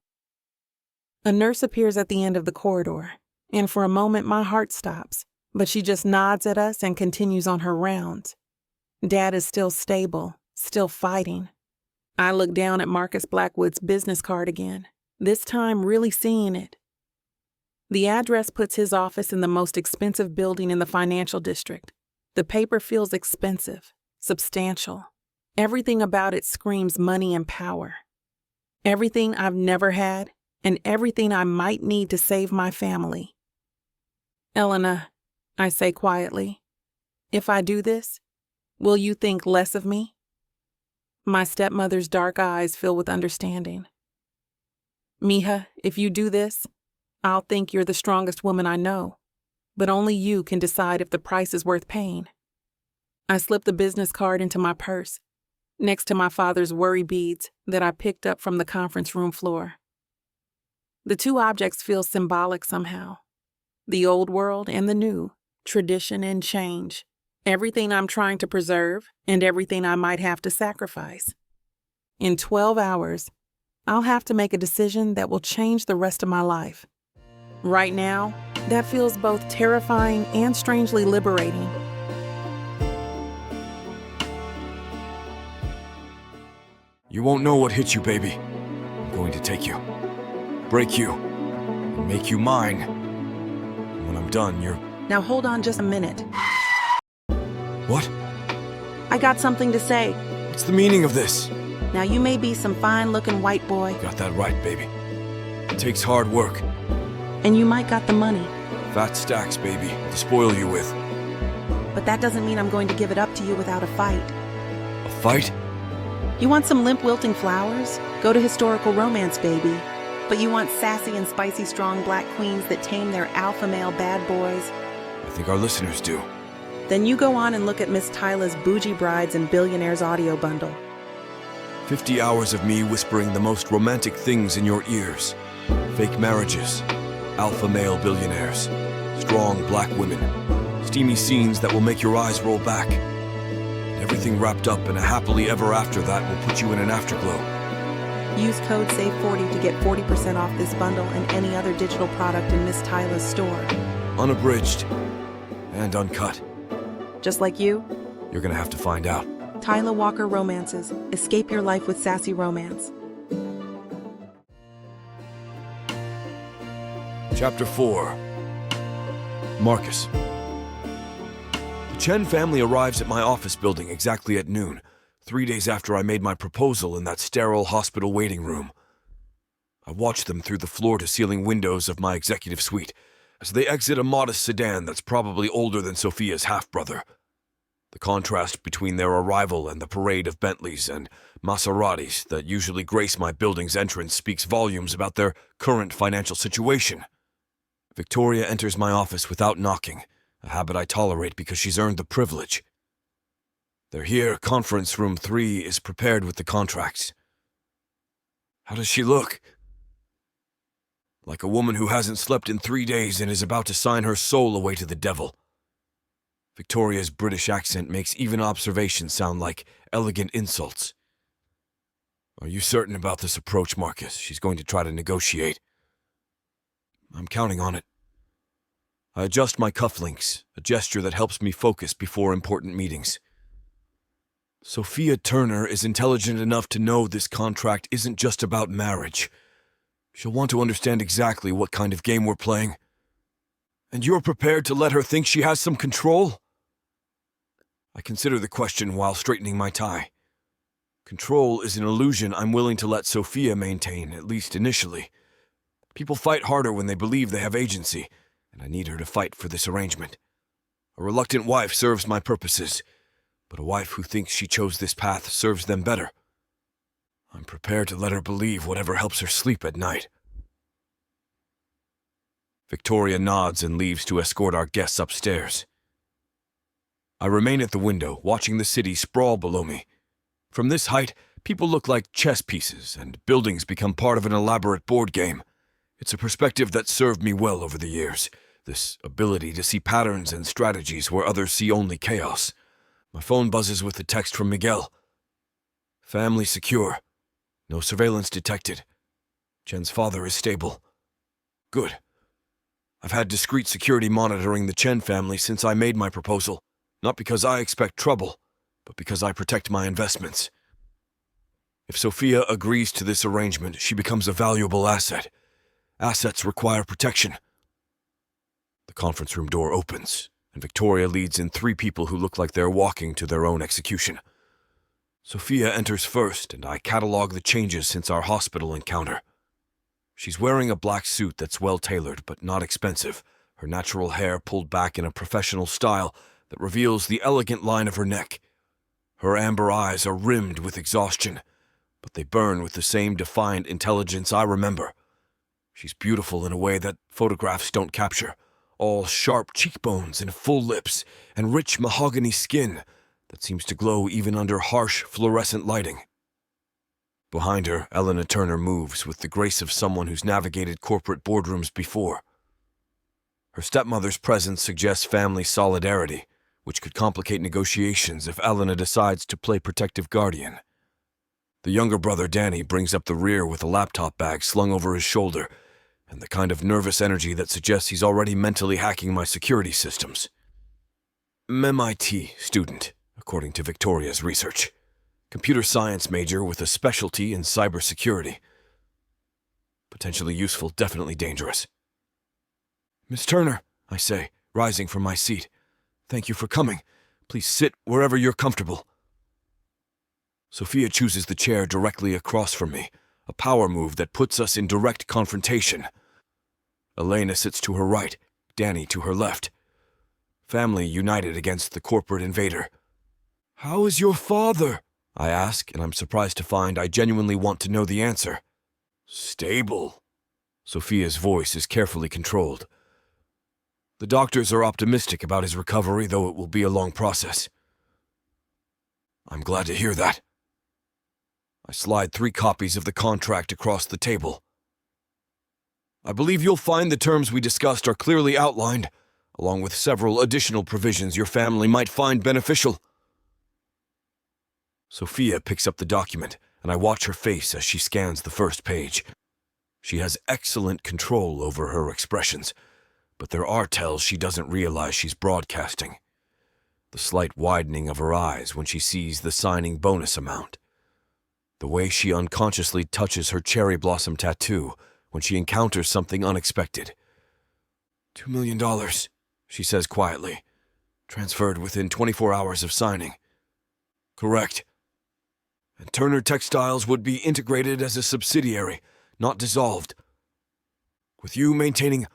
A nurse appears at the end of the corridor, and for a moment my heart stops, but she just nods at us and continues on her rounds. Dad is still stable, still fighting. I look down at Marcus Blackwood's business card again, this time really seeing it. The address puts his office in the most expensive building in the financial district. The paper feels expensive, substantial. Everything about it screams money and power. Everything I've never had, and everything I might need to save my family. Elena, I say quietly, if I do this, will you think less of me? My stepmother's dark eyes fill with understanding. Mija, if you do this, I'll think you're the strongest woman I know, but only you can decide if the price is worth paying. I slip the business card into my purse, next to my father's worry beads that I picked up from the conference room floor. The two objects feel symbolic somehow. The old world and the new, tradition and change. Everything I'm trying to preserve and everything I might have to sacrifice. In 12 hours, I'll have to make a decision that will change the rest of my life. Right now, that feels both terrifying and strangely liberating. You won't know what hit you, baby. I'm going to take you, break you, and make you mine. When I'm done, you're... Now hold on just a minute. What? I got something to say. What's the meaning of this? Now you may be some fine-looking white boy. Got that right, baby. It takes hard work. And you might got the money. Fat stacks, baby, to spoil you with. But that doesn't mean I'm going to give it up to you without a fight. A fight? You want some limp wilting flowers? Go to historical romance, baby. But you want sassy and spicy strong black queens that tame their alpha male bad boys? I think our listeners do. Then you go on and look at Miss Tyla's Boujee Brides and Billionaires audio bundle. 50 hours of me whispering the most romantic things in your ears. Fake marriages, alpha male billionaires, strong black women, steamy scenes that will make your eyes roll back. Everything wrapped up in a happily ever after that will put you in an afterglow. Use code SAVE40 to get 40% off this bundle and any other digital product in Miss Tyla's store. Unabridged and uncut. Just like you? You're gonna have to find out. Tyla Walker Romances. Escape your life with sassy romance. Chapter 4. Marcus. The Chen family arrives at my office building exactly at noon, 3 days after I made my proposal in that sterile hospital waiting room. I watch them through the floor-to-ceiling windows of my executive suite as they exit a modest sedan that's probably older than Sophia's half-brother. The contrast between their arrival and the parade of Bentleys and Maseratis that usually grace my building's entrance speaks volumes about their current financial situation. Victoria enters my office without knocking, a habit I tolerate because she's earned the privilege. They're here. Conference room 3 is prepared with the contracts. How does she look? Like a woman who hasn't slept in 3 days and is about to sign her soul away to the devil. Victoria's British accent makes even observations sound like elegant insults. Are you certain about this approach, Marcus? She's going to try to negotiate. I'm counting on it. I adjust my cufflinks, a gesture that helps me focus before important meetings. Sophia Turner is intelligent enough to know this contract isn't just about marriage. She'll want to understand exactly what kind of game we're playing. And you're prepared to let her think she has some control? I consider the question while straightening my tie. Control is an illusion I'm willing to let Sophia maintain, at least initially. People fight harder when they believe they have agency, and I need her to fight for this arrangement. A reluctant wife serves my purposes, but a wife who thinks she chose this path serves them better. I'm prepared to let her believe whatever helps her sleep at night. Victoria nods and leaves to escort our guests upstairs. I remain at the window, watching the city sprawl below me. From this height, people look like chess pieces, and buildings become part of an elaborate board game. It's a perspective that served me well over the years, this ability to see patterns and strategies where others see only chaos. My phone buzzes with a text from Miguel. Family secure. No surveillance detected. Jen's father is stable. Good. I've had discreet security monitoring the Chen family since I made my proposal, not because I expect trouble, but because I protect my investments. If Sophia agrees to this arrangement, she becomes a valuable asset. Assets require protection. The conference room door opens, and Victoria leads in 3 people who look like they're walking to their own execution. Sophia enters first, and I catalog the changes since our hospital encounter. She's wearing a black suit that's well-tailored but not expensive, her natural hair pulled back in a professional style that reveals the elegant line of her neck. Her amber eyes are rimmed with exhaustion, but they burn with the same defiant intelligence I remember. She's beautiful in a way that photographs don't capture, all sharp cheekbones and full lips and rich mahogany skin that seems to glow even under harsh fluorescent lighting. Behind her, Eleanor Turner moves with the grace of someone who's navigated corporate boardrooms before. Her stepmother's presence suggests family solidarity, which could complicate negotiations if Eleanor decides to play protective guardian. The younger brother, Danny, brings up the rear with a laptop bag slung over his shoulder, and the kind of nervous energy that suggests he's already mentally hacking my security systems. MIT student, according to Victoria's research. Computer science major with a specialty in cybersecurity. Potentially useful, definitely dangerous. Miss Turner, I say, rising from my seat. Thank you for coming. Please sit wherever you're comfortable. Sophia chooses the chair directly across from me, a power move that puts us in direct confrontation. Elena sits to her right, Danny to her left. Family united against the corporate invader. How is your father? I ask, and I'm surprised to find I genuinely want to know the answer. Stable. Sophia's voice is carefully controlled. The doctors are optimistic about his recovery, though it will be a long process. I'm glad to hear that. I slide 3 copies of the contract across the table. I believe you'll find the terms we discussed are clearly outlined, along with several additional provisions your family might find beneficial. Sophia picks up the document, and I watch her face as she scans the first page. She has excellent control over her expressions, but there are tells she doesn't realize she's broadcasting. The slight widening of her eyes when she sees the signing bonus amount. The way she unconsciously touches her cherry blossom tattoo when she encounters something unexpected. $2 million, she says quietly. Transferred within 24 hours of signing. Correct. And Turner Textiles would be integrated as a subsidiary, not dissolved. With you maintaining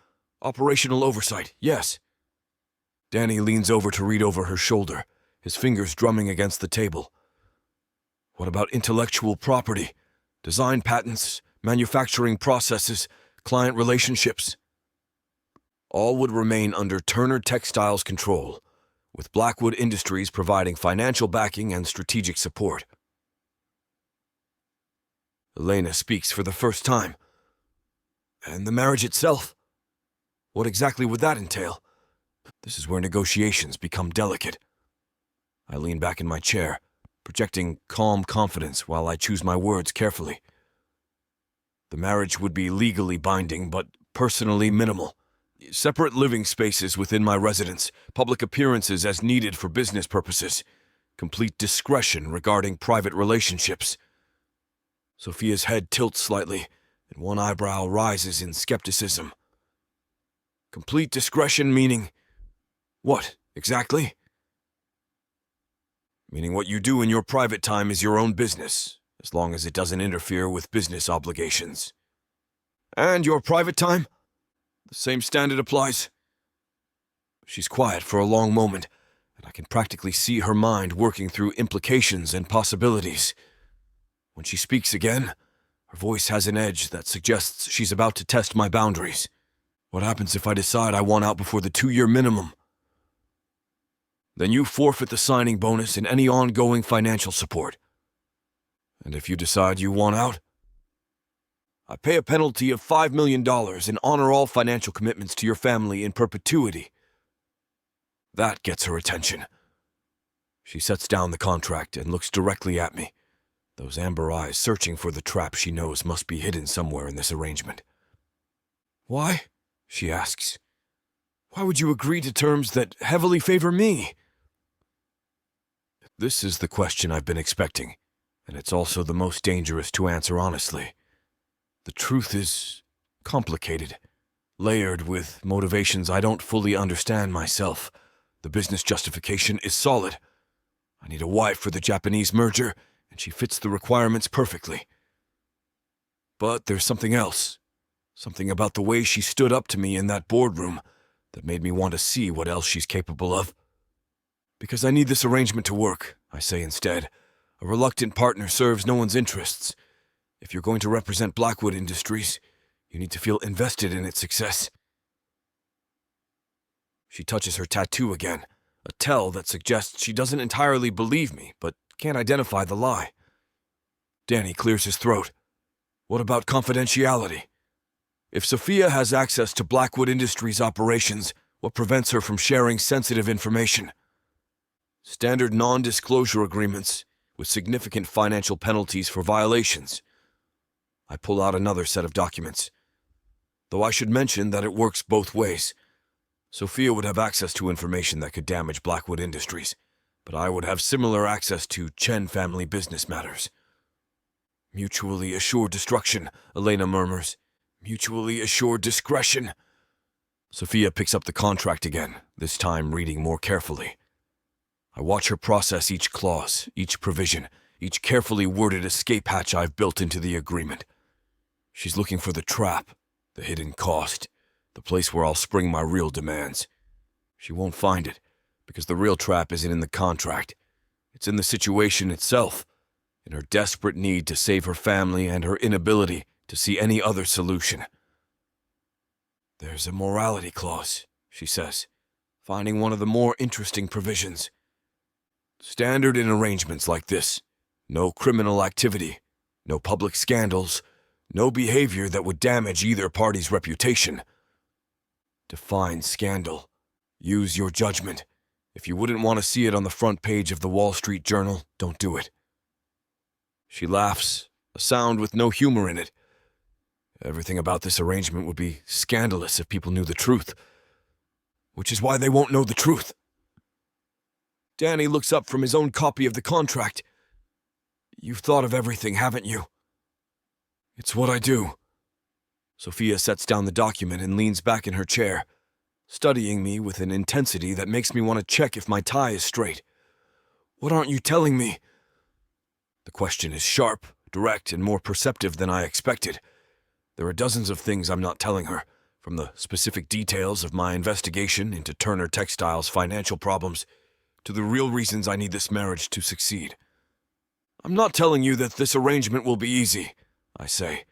operational oversight, yes. Danny leans over to read over her shoulder, his fingers drumming against the table. What about intellectual property, design patents, manufacturing processes, client relationships? All would remain under Turner Textiles' control, with Blackwood Industries providing financial backing and strategic support. Elena speaks for the first time. And the marriage itself? What exactly would that entail? This is where negotiations become delicate. I lean back in my chair, projecting calm confidence while I choose my words carefully. The marriage would be legally binding, but personally minimal. Separate living spaces within my residence, public appearances as needed for business purposes, complete discretion regarding private relationships. Sophia's head tilts slightly, and one eyebrow rises in skepticism. Complete discretion meaning what, exactly? Meaning what you do in your private time is your own business, as long as it doesn't interfere with business obligations. And your private time? The same standard applies. She's quiet for a long moment, and I can practically see her mind working through implications and possibilities. When she speaks again, her voice has an edge that suggests she's about to test my boundaries. What happens if I decide I want out before the 2-year minimum? Then you forfeit the signing bonus and any ongoing financial support. And if you decide you want out, I pay a penalty of $5 million and honor all financial commitments to your family in perpetuity. That gets her attention. She sets down the contract and looks directly at me, those amber eyes searching for the trap she knows must be hidden somewhere in this arrangement. Why? She asks. Why would you agree to terms that heavily favor me? This is the question I've been expecting, and it's also the most dangerous to answer honestly. The truth is complicated, layered with motivations I don't fully understand myself. The business justification is solid. I need a wife for the Japanese merger, and she fits the requirements perfectly. But there's something else. Something about the way she stood up to me in that boardroom that made me want to see what else she's capable of. Because I need this arrangement to work, I say instead. A reluctant partner serves no one's interests. If you're going to represent Blackwood Industries, you need to feel invested in its success. She touches her tattoo again, a tell that suggests she doesn't entirely believe me, but can't identify the lie. Danny clears his throat. What about confidentiality? If Sophia has access to Blackwood Industries operations, what prevents her from sharing sensitive information? Standard non-disclosure agreements with significant financial penalties for violations. I pull out another set of documents. Though I should mention that it works both ways. Sophia would have access to information that could damage Blackwood Industries, but I would have similar access to Chen family business matters. Mutually assured destruction, Elena murmurs. Mutually assured discretion. Sophia picks up the contract again, this time reading more carefully. I watch her process each clause, each provision, each carefully worded escape hatch I've built into the agreement. She's looking for the trap, the hidden cost, the place where I'll spring my real demands. She won't find it, because the real trap isn't in the contract. It's in the situation itself, in her desperate need to save her family and her inability to see any other solution. There's a morality clause, she says, finding one of the more interesting provisions. Standard in arrangements like this. No criminal activity, no public scandals, no behavior that would damage either party's reputation. Define scandal. Use your judgment. If you wouldn't want to see it on the front page of the Wall Street Journal, don't do it. She laughs, a sound with no humor in it. Everything about this arrangement would be scandalous if people knew the truth. Which is why they won't know the truth. Danny looks up from his own copy of the contract. You've thought of everything, haven't you? It's what I do. Sophia sets down the document and leans back in her chair, studying me with an intensity that makes me want to check if my tie is straight. What aren't you telling me? The question is sharp, direct, and more perceptive than I expected. There are dozens of things I'm not telling her, from the specific details of my investigation into Turner Textile's financial problems to the real reasons I need this marriage to succeed. I'm not telling you that this arrangement will be easy, I say,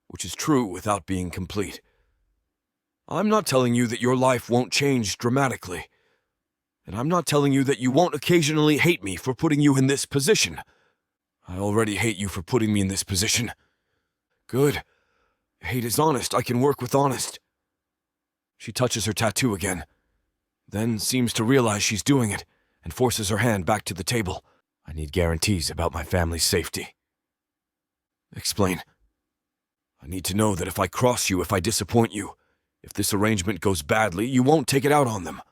which is true without being complete. I'm not telling you that your life won't change dramatically. And I'm not telling you that you won't occasionally hate me for putting you in this position. I already hate you for putting me in this position. Good. Hate is honest. I can work with honest. She touches her tattoo again. then seems to realize she's doing it and forces her hand back to the table. I need guarantees about my family's safety. Explain. I need to know that if I cross you, if I disappoint you, if this arrangement goes badly, you won't take it out on them.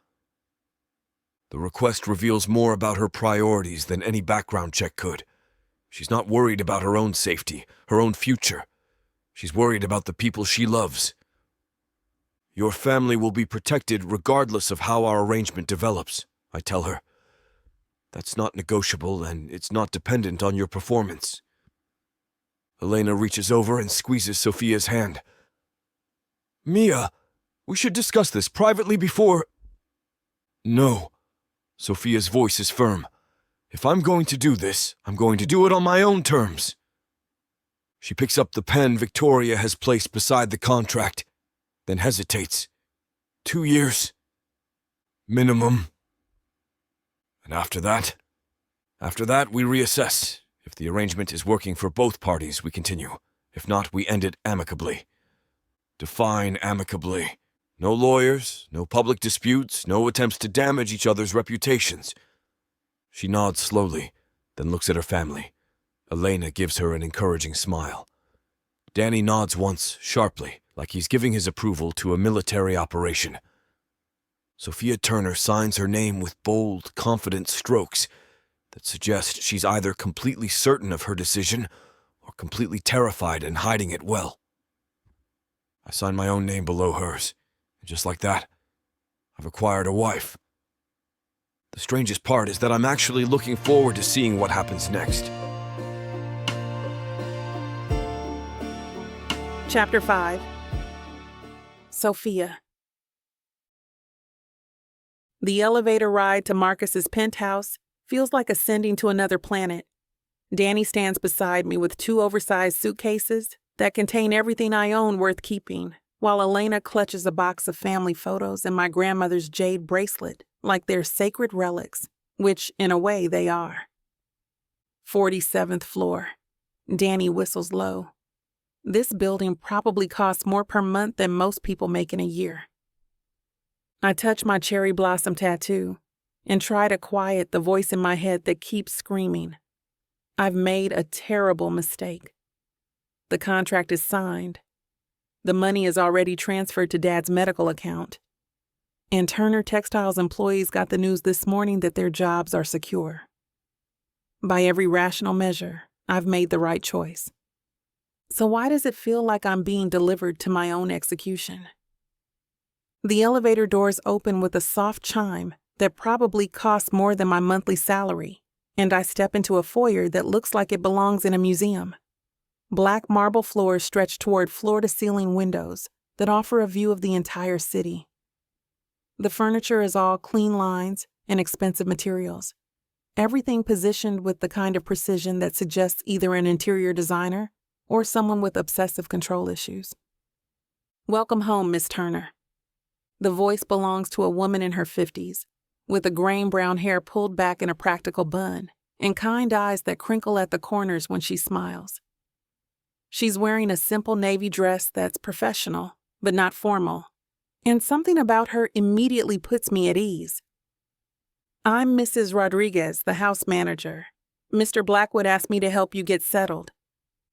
The request reveals more about her priorities than any background check could. She's not worried about her own safety, her own future. She's worried about the people she loves. Your family will be protected regardless of how our arrangement develops, I tell her. That's not negotiable, and it's not dependent on your performance. Elena reaches over and squeezes Sophia's hand. Mia, we should discuss this privately before... No. Sophia's voice is firm. If I'm going to do this, I'm going to do it on my own terms. She picks up the pen Victoria has placed beside the contract, then hesitates. 2 years. Minimum. And after that, we reassess. If the arrangement is working for both parties, we continue. If not, we end it amicably. Define amicably. No lawyers, no public disputes, no attempts to damage each other's reputations. She nods slowly, then looks at her family. Elena gives her an encouraging smile. Danny nods once, sharply, like he's giving his approval to a military operation. Sophia Turner signs her name with bold, confident strokes that suggest she's either completely certain of her decision or completely terrified and hiding it well. I sign my own name below hers, and just like that, I've acquired a wife. The strangest part is that I'm actually looking forward to seeing what happens next. Chapter 5. Sophia. The elevator ride to Marcus's penthouse feels like ascending to another planet. Danny stands beside me with 2 oversized suitcases that contain everything I own worth keeping, while Elena clutches a box of family photos and my grandmother's jade bracelet like they're sacred relics, which, in a way, they are. 47th floor. Danny whistles low. This building probably costs more per month than most people make in a year. I touch my cherry blossom tattoo and try to quiet the voice in my head that keeps screaming. I've made a terrible mistake. The contract is signed. The money is already transferred to Dad's medical account. And Turner Textiles employees got the news this morning that their jobs are secure. By every rational measure, I've made the right choice. So why does it feel like I'm being delivered to my own execution? The elevator doors open with a soft chime that probably costs more than my monthly salary, and I step into a foyer that looks like it belongs in a museum. Black marble floors stretch toward floor-to-ceiling windows that offer a view of the entire city. The furniture is all clean lines and expensive materials, everything positioned with the kind of precision that suggests either an interior designer or someone with obsessive control issues. Welcome home, Miss Turner. The voice belongs to a woman in her 50s, with a grain-brown hair pulled back in a practical bun and kind eyes that crinkle at the corners when she smiles. She's wearing a simple navy dress that's professional, but not formal, and something about her immediately puts me at ease. I'm Mrs. Rodriguez, the house manager. Mr. Blackwood asked me to help you get settled.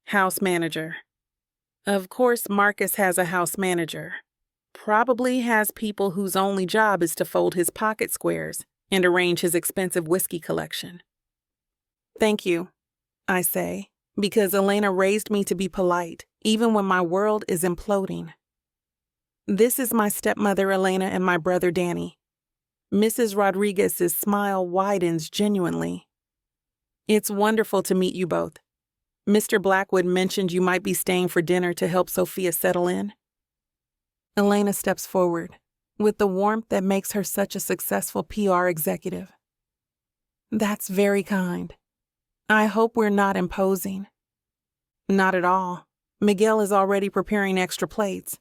House manager. Of course, Marcus has a house manager. Probably has people whose only job is to fold his pocket squares and arrange his expensive whiskey collection. Thank you, I say, because Elena raised me to be polite, even when my world is imploding. This is my stepmother Elena and my brother Danny. Mrs. Rodriguez's smile widens genuinely. It's wonderful to meet you both. Mr. Blackwood mentioned you might be staying for dinner to help Sophia settle in. Elena steps forward, with the warmth that makes her such a successful PR executive. That's very kind. I hope we're not imposing. Not at all. Miguel is already preparing extra plates.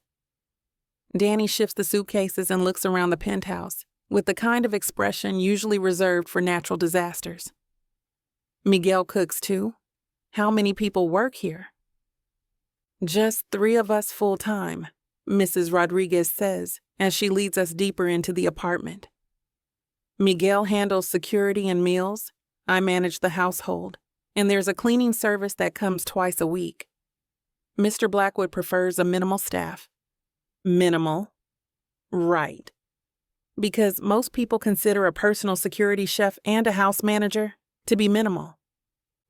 Danny shifts the suitcases and looks around the penthouse, with the kind of expression usually reserved for natural disasters. Miguel cooks too? How many people work here? Just 3 of us full-time, Mrs. Rodriguez says as she leads us deeper into the apartment. Miguel handles security and meals. I manage the household. And there's a cleaning service that comes twice a week. Mr. Blackwood prefers a minimal staff. Minimal? Right. Because most people consider a personal security chef and a house manager to be minimal.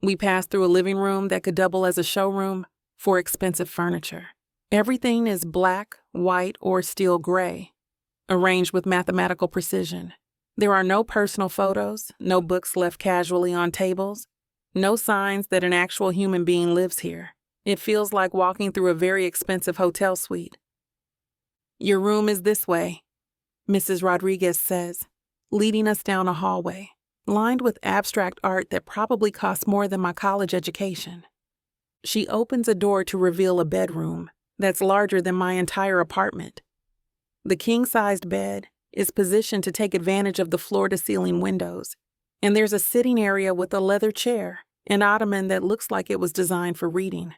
We pass through a living room that could double as a showroom for expensive furniture. Everything is black, white, or steel gray, arranged with mathematical precision. There are no personal photos, no books left casually on tables, no signs that an actual human being lives here. It feels like walking through a very expensive hotel suite. "Your room is this way," Mrs. Rodriguez says, leading us down a hallway, lined with abstract art that probably cost more than my college education. She opens a door to reveal a bedroom that's larger than my entire apartment. The king-sized bed is positioned to take advantage of the floor-to-ceiling windows, and there's a sitting area with a leather chair, an ottoman that looks like it was designed for reading.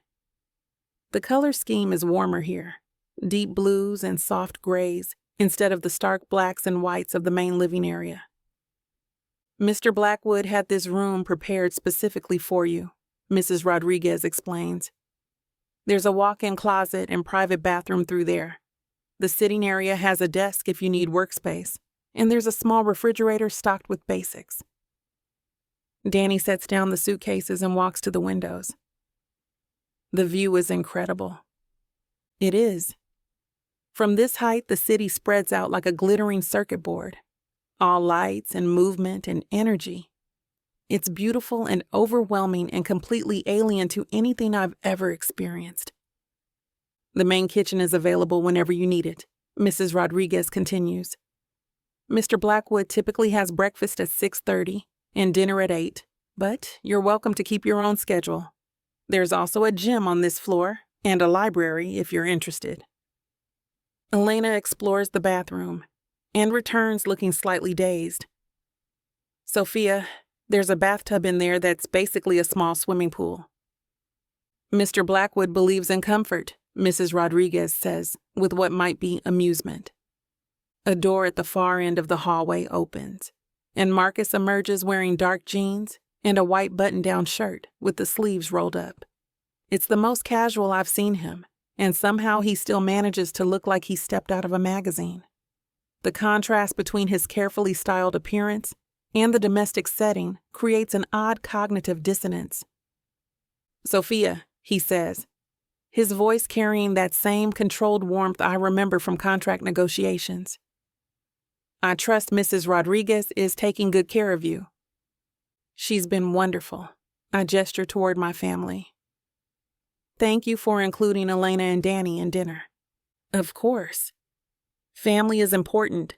The color scheme is warmer here, deep blues and soft grays instead of the stark blacks and whites of the main living area. "Mr. Blackwood had this room prepared specifically for you," Mrs. Rodriguez explains. "There's a walk-in closet and private bathroom through there. The sitting area has a desk if you need workspace, and there's a small refrigerator stocked with basics." Danny sets down the suitcases and walks to the windows. The view is incredible. It is. From this height, the city spreads out like a glittering circuit board, all lights and movement and energy. It's beautiful and overwhelming and completely alien to anything I've ever experienced. "The main kitchen is available whenever you need it," Mrs. Rodriguez continues. "Mr. Blackwood typically has breakfast at 6:30 and dinner at 8, but you're welcome to keep your own schedule. There's also a gym on this floor and a library if you're interested." Elena explores the bathroom and returns looking slightly dazed. "Sophia, there's a bathtub in there that's basically a small swimming pool." "Mr. Blackwood believes in comfort," Mrs. Rodriguez says, with what might be amusement. A door at the far end of the hallway opens, and Marcus emerges wearing dark jeans and a white button-down shirt with the sleeves rolled up. It's the most casual I've seen him, and somehow he still manages to look like he stepped out of a magazine. The contrast between his carefully styled appearance and the domestic setting creates an odd cognitive dissonance. "Sophia," he says, his voice carrying that same controlled warmth I remember from contract negotiations. "I trust Mrs. Rodriguez is taking good care of you." "She's been wonderful." I gesture toward my family. "Thank you for including Elena and Danny in dinner." "Of course. Family is important."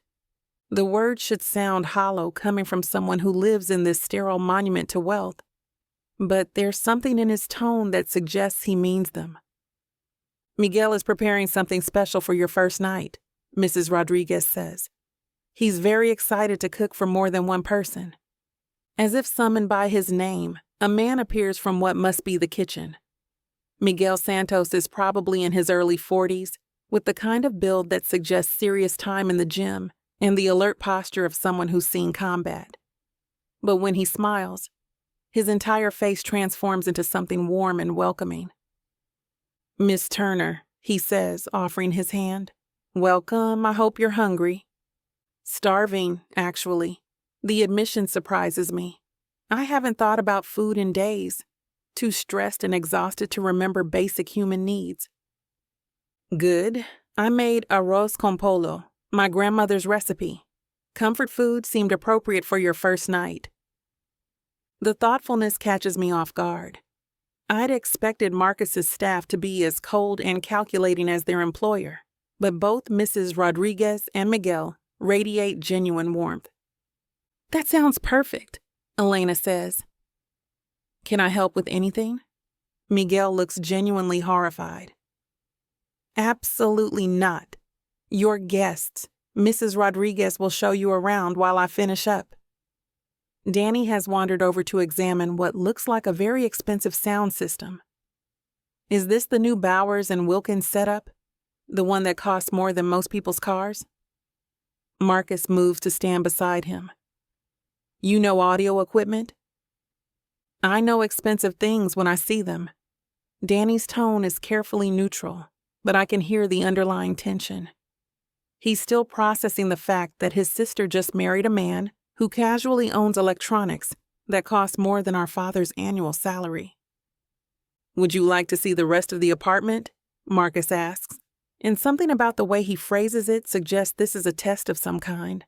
The word should sound hollow coming from someone who lives in this sterile monument to wealth, but there's something in his tone that suggests he means them. "Miguel is preparing something special for your first night," Mrs. Rodriguez says. "He's very excited to cook for more than one person." As if summoned by his name, a man appears from what must be the kitchen. Miguel Santos is probably in his early 40s, with the kind of build that suggests serious time in the gym and the alert posture of someone who's seen combat. But when he smiles, his entire face transforms into something warm and welcoming. "Miss Turner," he says, offering his hand. "Welcome, I hope you're hungry." "Starving, actually. The admission surprises me. I haven't thought about food in days, too stressed and exhausted to remember basic human needs." "Good. I made arroz con pollo, my grandmother's recipe. Comfort food seemed appropriate for your first night." The thoughtfulness catches me off guard. I'd expected Marcus's staff to be as cold and calculating as their employer, but both Mrs. Rodriguez and Miguel radiate genuine warmth. "That sounds perfect," Elena says. "Can I help with anything?" Miguel looks genuinely horrified. "Absolutely not. Your guests. Mrs. Rodriguez will show you around while I finish up." Danny has wandered over to examine what looks like a very expensive sound system. "Is this the new Bowers and Wilkins setup? The one that costs more than most people's cars?" Marcus moves to stand beside him. You know audio equipment? I know expensive things when I see them. Danny's tone is carefully neutral, but I can hear the underlying tension. He's still processing the fact that his sister just married a man who casually owns electronics that cost more than our father's annual salary. Would you like to see the rest of the apartment? Marcus asks, and something about the way he phrases it suggests this is a test of some kind.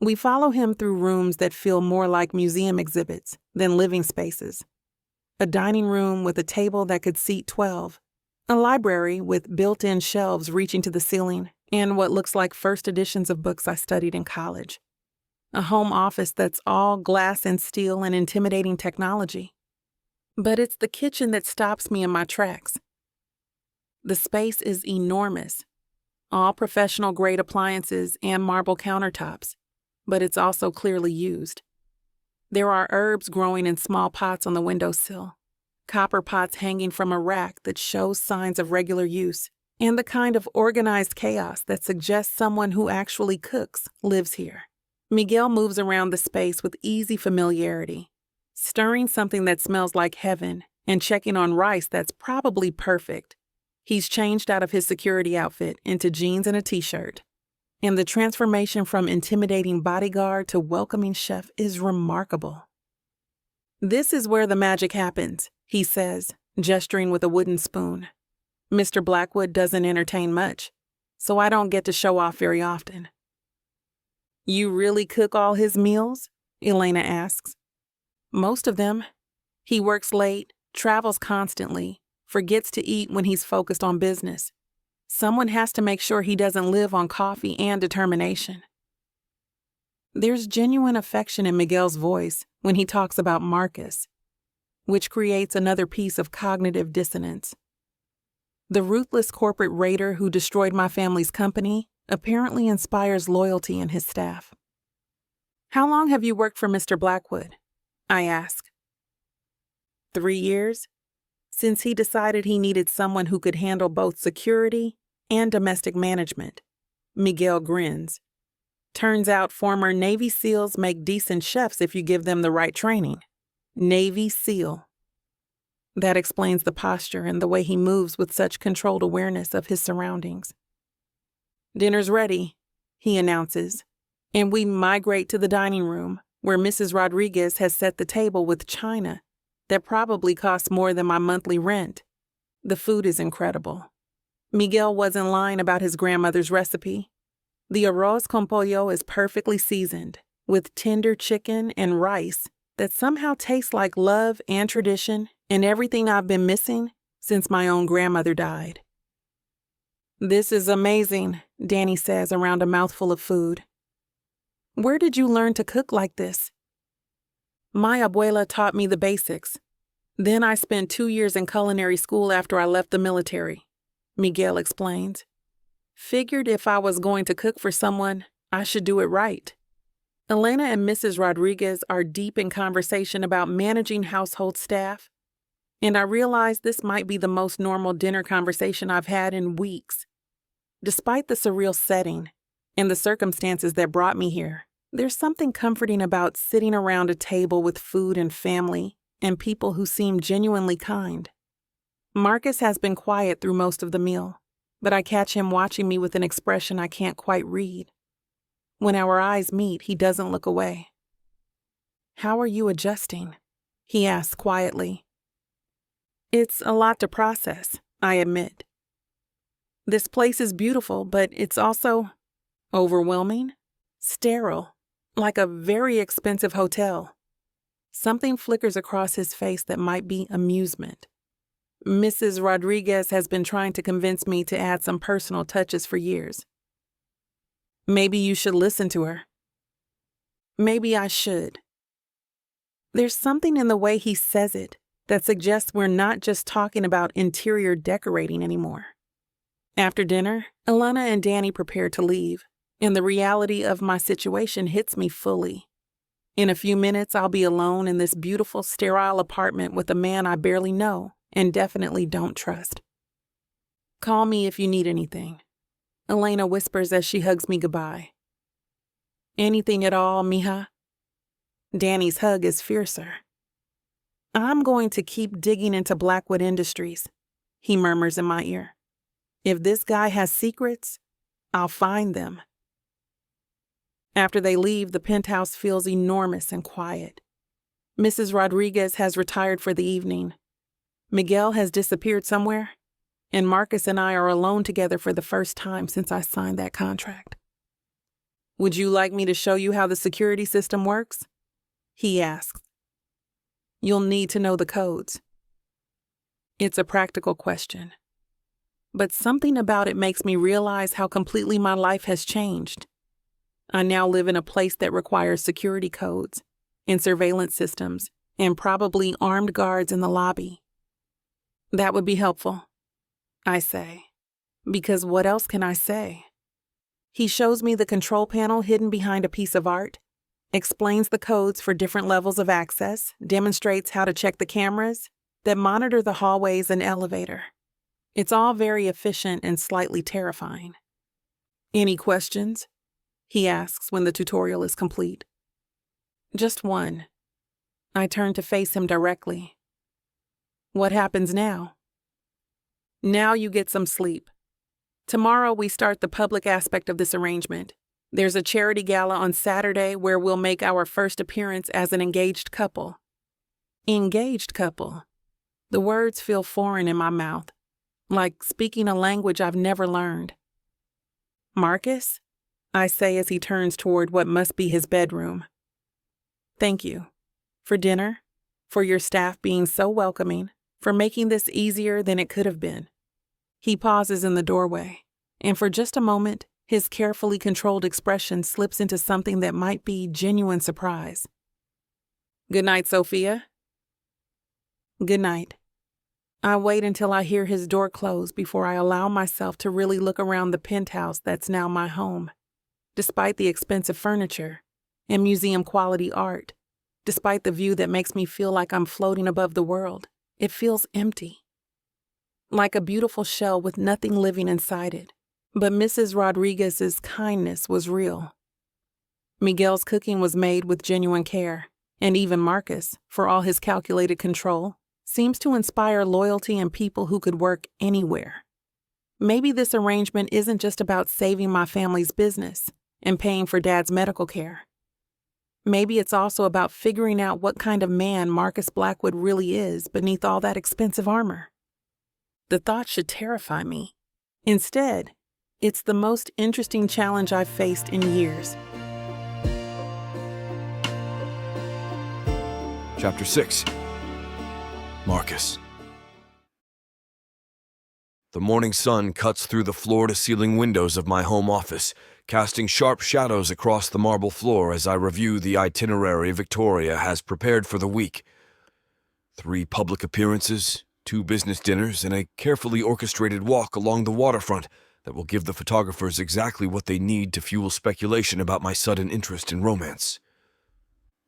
We follow him through rooms that feel more like museum exhibits than living spaces. A dining room with a table that could seat 12, a library with built-in shelves reaching to the ceiling, and what looks like first editions of books I studied in college. A home office that's all glass and steel and intimidating technology. But it's the kitchen that stops me in my tracks. The space is enormous, all professional-grade appliances and marble countertops, but it's also clearly used. There are herbs growing in small pots on the windowsill, copper pots hanging from a rack that shows signs of regular use, and the kind of organized chaos that suggests someone who actually cooks lives here. Miguel moves around the space with easy familiarity, stirring something that smells like heaven and checking on rice that's probably perfect. He's changed out of his security outfit into jeans and a t-shirt. And the transformation from intimidating bodyguard to welcoming chef is remarkable. This is where the magic happens, he says, gesturing with a wooden spoon. Mr. Blackwood doesn't entertain much, so I don't get to show off very often. You really cook all his meals? Elena asks. Most of them. He works late, travels constantly, forgets to eat when he's focused on business. Someone has to make sure he doesn't live on coffee and determination. There's genuine affection in Miguel's voice when he talks about Marcus, which creates another piece of cognitive dissonance. The ruthless corporate raider who destroyed my family's company apparently inspires loyalty in his staff. How long have you worked for Mr. Blackwood? I ask. 3 years, since he decided he needed someone who could handle both security and domestic management. Miguel grins. Turns out former Navy SEALs make decent chefs if you give them the right training. Navy SEAL. That explains the posture and the way he moves with such controlled awareness of his surroundings. Dinner's ready, he announces, and we migrate to the dining room, where Mrs. Rodriguez has set the table with china that probably costs more than my monthly rent. The food is incredible. Miguel wasn't lying about his grandmother's recipe. The arroz con pollo is perfectly seasoned, with tender chicken and rice that somehow tastes like love and tradition and everything I've been missing since my own grandmother died. This is amazing, Danny says around a mouthful of food. Where did you learn to cook like this? My abuela taught me the basics. Then I spent 2 years in culinary school after I left the military, Miguel explains. Figured if I was going to cook for someone, I should do it right. Elena and Mrs. Rodriguez are deep in conversation about managing household staff, and I realize this might be the most normal dinner conversation I've had in weeks. Despite the surreal setting and the circumstances that brought me here, there's something comforting about sitting around a table with food and family and people who seem genuinely kind. Marcus has been quiet through most of the meal, but I catch him watching me with an expression I can't quite read. When our eyes meet, he doesn't look away. How are you adjusting? He asks quietly. It's a lot to process, I admit. This place is beautiful, but it's also overwhelming, sterile, like a very expensive hotel. Something flickers across his face that might be amusement. Mrs. Rodriguez has been trying to convince me to add some personal touches for years. Maybe you should listen to her. Maybe I should. There's something in the way he says it that suggests we're not just talking about interior decorating anymore. After dinner, Elena and Danny prepare to leave, and the reality of my situation hits me fully. In a few minutes, I'll be alone in this beautiful, sterile apartment with a man I barely know and definitely don't trust. Call me if you need anything, Elena whispers as she hugs me goodbye. Anything at all, mija? Danny's hug is fiercer. I'm going to keep digging into Blackwood Industries, he murmurs in my ear. If this guy has secrets, I'll find them. After they leave, the penthouse feels enormous and quiet. Mrs. Rodriguez has retired for the evening. Miguel has disappeared somewhere, and Marcus and I are alone together for the first time since I signed that contract. Would you like me to show you how the security system works? He asks. You'll need to know the codes. It's a practical question, but something about it makes me realize how completely my life has changed. I now live in a place that requires security codes and surveillance systems and probably armed guards in the lobby. That would be helpful, I say, because what else can I say? He shows me the control panel hidden behind a piece of art, explains the codes for different levels of access, demonstrates how to check the cameras that monitor the hallways and elevator. It's all very efficient and slightly terrifying. Any questions? He asks when the tutorial is complete. Just one. I turn to face him directly. What happens now? Now you get some sleep. Tomorrow we start the public aspect of this arrangement. There's a charity gala on Saturday where we'll make our first appearance as an engaged couple. Engaged couple. The words feel foreign in my mouth, like speaking a language I've never learned. Marcus? I say as he turns toward what must be his bedroom. Thank you. For dinner, for your staff being so welcoming, for making this easier than it could have been. He pauses in the doorway, and for just a moment, his carefully controlled expression slips into something that might be genuine surprise. Good night, Sophia. Good night. I wait until I hear his door close before I allow myself to really look around the penthouse that's now my home. Despite the expensive furniture and museum-quality art, despite the view that makes me feel like I'm floating above the world, it feels empty. Like a beautiful shell with nothing living inside it. But Mrs. Rodriguez's kindness was real. Miguel's cooking was made with genuine care, and even Marcus, for all his calculated control, seems to inspire loyalty in people who could work anywhere. Maybe this arrangement isn't just about saving my family's business and paying for Dad's medical care. Maybe it's also about figuring out what kind of man Marcus Blackwood really is beneath all that expensive armor. The thought should terrify me. Instead, it's the most interesting challenge I've faced in years. Chapter 6. Marcus. The morning sun cuts through the floor-to-ceiling windows of my home office, casting sharp shadows across the marble floor as I review the itinerary Victoria has prepared for the week. 3 public appearances, 2 business dinners, and a carefully orchestrated walk along the waterfront that will give the photographers exactly what they need to fuel speculation about my sudden interest in romance.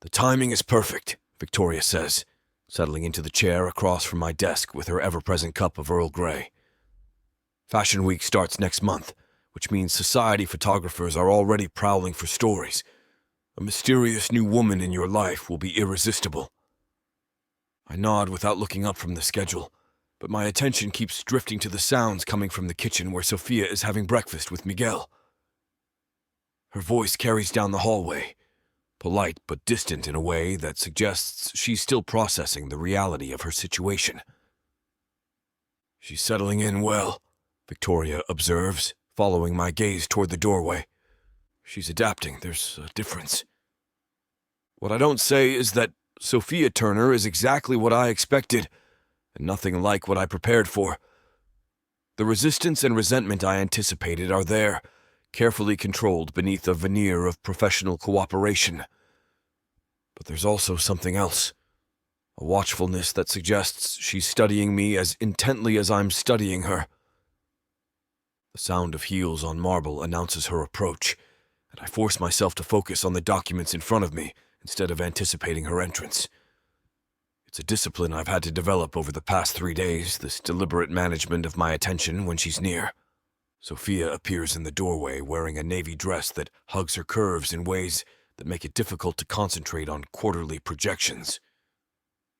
The timing is perfect, Victoria says, settling into the chair across from my desk with her ever-present cup of Earl Grey. Fashion Week starts next month, which means society photographers are already prowling for stories. A mysterious new woman in your life will be irresistible. I nod without looking up from the schedule, but my attention keeps drifting to the sounds coming from the kitchen where Sophia is having breakfast with Miguel. Her voice carries down the hallway, polite but distant in a way that suggests she's still processing the reality of her situation. She's settling in well, Victoria observes, following my gaze toward the doorway. She's adapting, there's a difference. What I don't say is that Sophia Turner is exactly what I expected, and nothing like what I prepared for. The resistance and resentment I anticipated are there, carefully controlled beneath a veneer of professional cooperation. But there's also something else, a watchfulness that suggests she's studying me as intently as I'm studying her. The sound of heels on marble announces her approach, and I force myself to focus on the documents in front of me instead of anticipating her entrance. It's a discipline I've had to develop over the past 3 days, this deliberate management of my attention when she's near. Sophia appears in the doorway wearing a navy dress that hugs her curves in ways that make it difficult to concentrate on quarterly projections.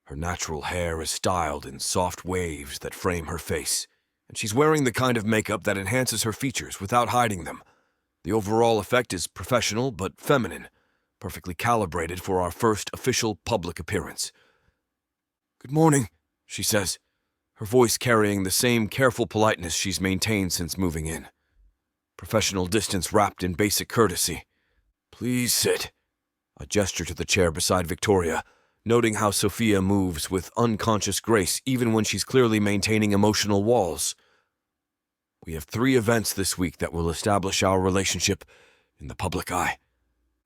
Her natural hair is styled in soft waves that frame her face, and she's wearing the kind of makeup that enhances her features without hiding them. The overall effect is professional but feminine, perfectly calibrated for our first official public appearance. "Good morning," she says, her voice carrying the same careful politeness she's maintained since moving in. Professional distance wrapped in basic courtesy. "Please sit." I gesture to the chair beside Victoria, noting how Sophia moves with unconscious grace even when she's clearly maintaining emotional walls. "We have 3 events this week that will establish our relationship in the public eye."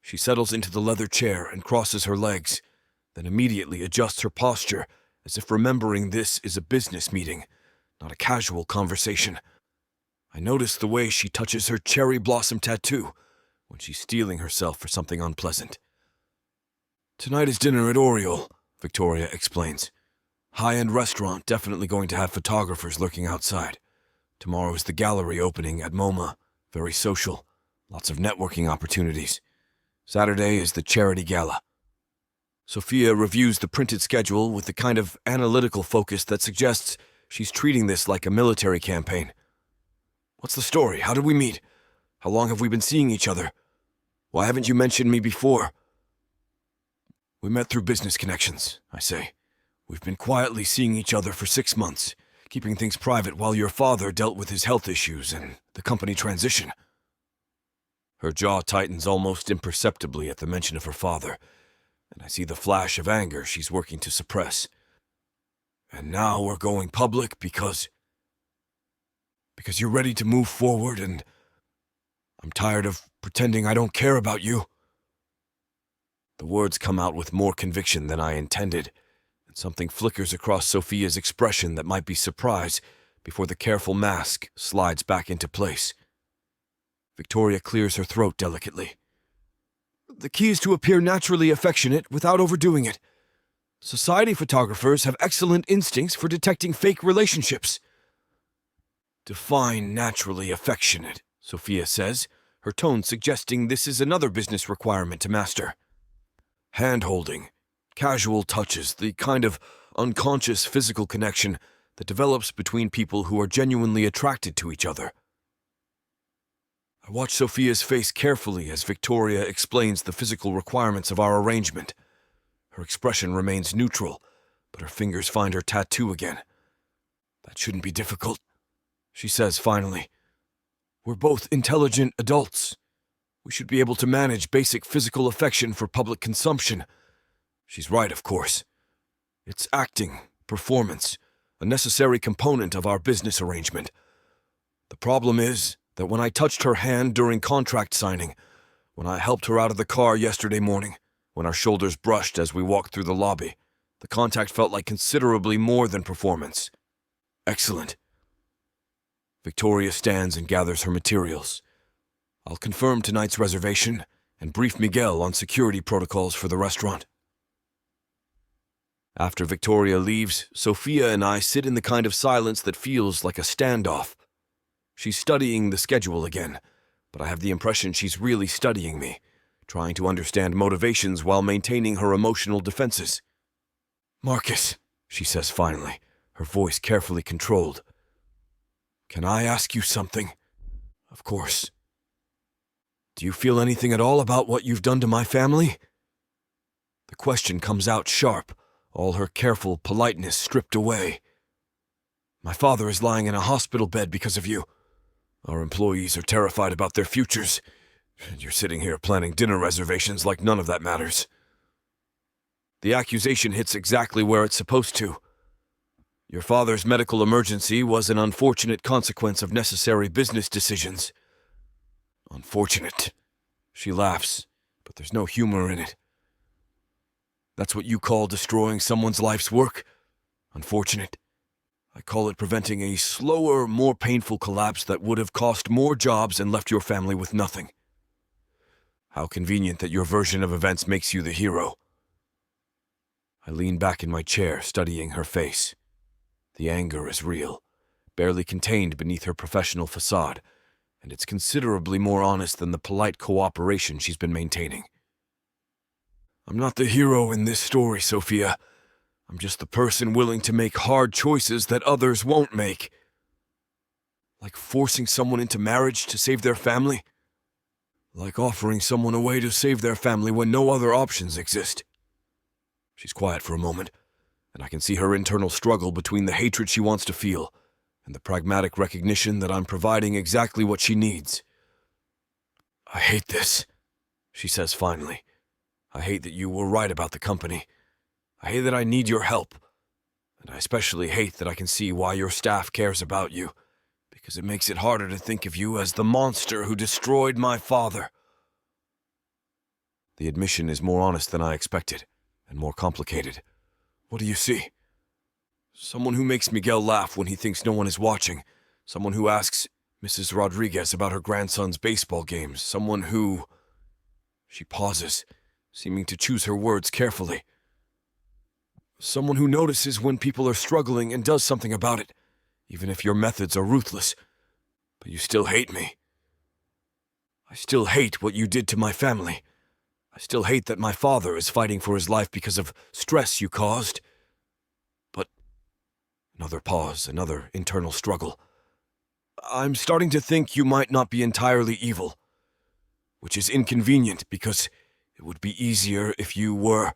She settles into the leather chair and crosses her legs, then immediately adjusts her posture as if remembering this is a business meeting, not a casual conversation. I notice the way she touches her cherry blossom tattoo when she's steeling herself for something unpleasant. "Tonight is dinner at Oriole," Victoria explains. "High-end restaurant, definitely going to have photographers lurking outside. Tomorrow is the gallery opening at MoMA, very social, lots of networking opportunities. Saturday is the charity gala." Sophia reviews the printed schedule with the kind of analytical focus that suggests she's treating this like a military campaign. "What's the story? How did we meet? How long have we been seeing each other? Why haven't you mentioned me before?" "We met through business connections," I say. "We've been quietly seeing each other for 6 months, keeping things private while your father dealt with his health issues and the company transition." Her jaw tightens almost imperceptibly at the mention of her father, and I see the flash of anger she's working to suppress. "And now we're going public because you're ready to move forward, and I'm tired of pretending I don't care about you." The words come out with more conviction than I intended, and something flickers across Sophia's expression that might be surprise before the careful mask slides back into place. Victoria clears her throat delicately. "The key is to appear naturally affectionate without overdoing it. Society photographers have excellent instincts for detecting fake relationships." "Define naturally affectionate," Sophia says, her tone suggesting this is another business requirement to master. "Hand-holding, casual touches, the kind of unconscious physical connection that develops between people who are genuinely attracted to each other." I watch Sophia's face carefully as Victoria explains the physical requirements of our arrangement. Her expression remains neutral, but her fingers find her tattoo again. "That shouldn't be difficult," she says finally. "We're both intelligent adults. We should be able to manage basic physical affection for public consumption." She's right, of course. It's acting, performance, a necessary component of our business arrangement. The problem is that when I touched her hand during contract signing, when I helped her out of the car yesterday morning, when our shoulders brushed as we walked through the lobby, the contact felt like considerably more than performance. "Excellent." Victoria stands and gathers her materials. "I'll confirm tonight's reservation and brief Miguel on security protocols for the restaurant." After Victoria leaves, Sophia and I sit in the kind of silence that feels like a standoff. She's studying the schedule again, but I have the impression she's really studying me, trying to understand motivations while maintaining her emotional defenses. "Marcus," she says finally, her voice carefully controlled. "Can I ask you something?" "Of course." "Do you feel anything at all about what you've done to my family?" The question comes out sharp, all her careful politeness stripped away. "My father is lying in a hospital bed because of you. Our employees are terrified about their futures, and you're sitting here planning dinner reservations like none of that matters." The accusation hits exactly where it's supposed to. Your father's medical emergency was an unfortunate consequence of necessary business decisions. "Unfortunate." She laughs, but there's no humor in it. "That's what you call destroying someone's life's work? Unfortunate. I call it preventing a slower, more painful collapse that would have cost more jobs and left your family with nothing. How convenient that your version of events makes you the hero." I lean back in my chair, studying her face. The anger is real, barely contained beneath her professional facade, and it's considerably more honest than the polite cooperation she's been maintaining. I'm not the hero in this story, Sophia. I'm just the person willing to make hard choices that others won't make. Like forcing someone into marriage to save their family. Like offering someone a way to save their family when no other options exist. She's quiet for a moment, and I can see her internal struggle between the hatred she wants to feel and the pragmatic recognition that I'm providing exactly what she needs. I hate this, she says finally. I hate that you were right about the company. I hate that I need your help. And I especially hate that I can see why your staff cares about you, because it makes it harder to think of you as the monster who destroyed my father. The admission is more honest than I expected, and more complicated. What do you see? Someone who makes Miguel laugh when he thinks no one is watching. Someone who asks Mrs. Rodriguez about her grandson's baseball games. Someone who... She pauses, seeming to choose her words carefully. Someone who notices when people are struggling and does something about it, even if your methods are ruthless. But you still hate me. I still hate what you did to my family. I still hate that my father is fighting for his life because of stress you caused. But another pause, another internal struggle. I'm starting to think you might not be entirely evil, which is inconvenient because it would be easier if you were.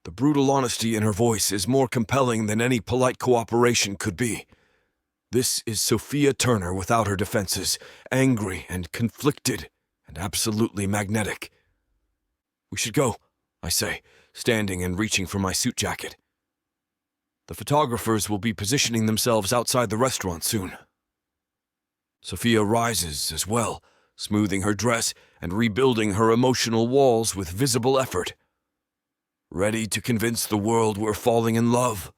The brutal honesty in her voice is more compelling than any polite cooperation could be. This is Sophia Turner without her defenses, angry and conflicted and absolutely magnetic. We should go, I say, standing and reaching for my suit jacket. The photographers will be positioning themselves outside the restaurant soon. Sophia rises as well, smoothing her dress and rebuilding her emotional walls with visible effort. Ready to convince the world we're falling in love.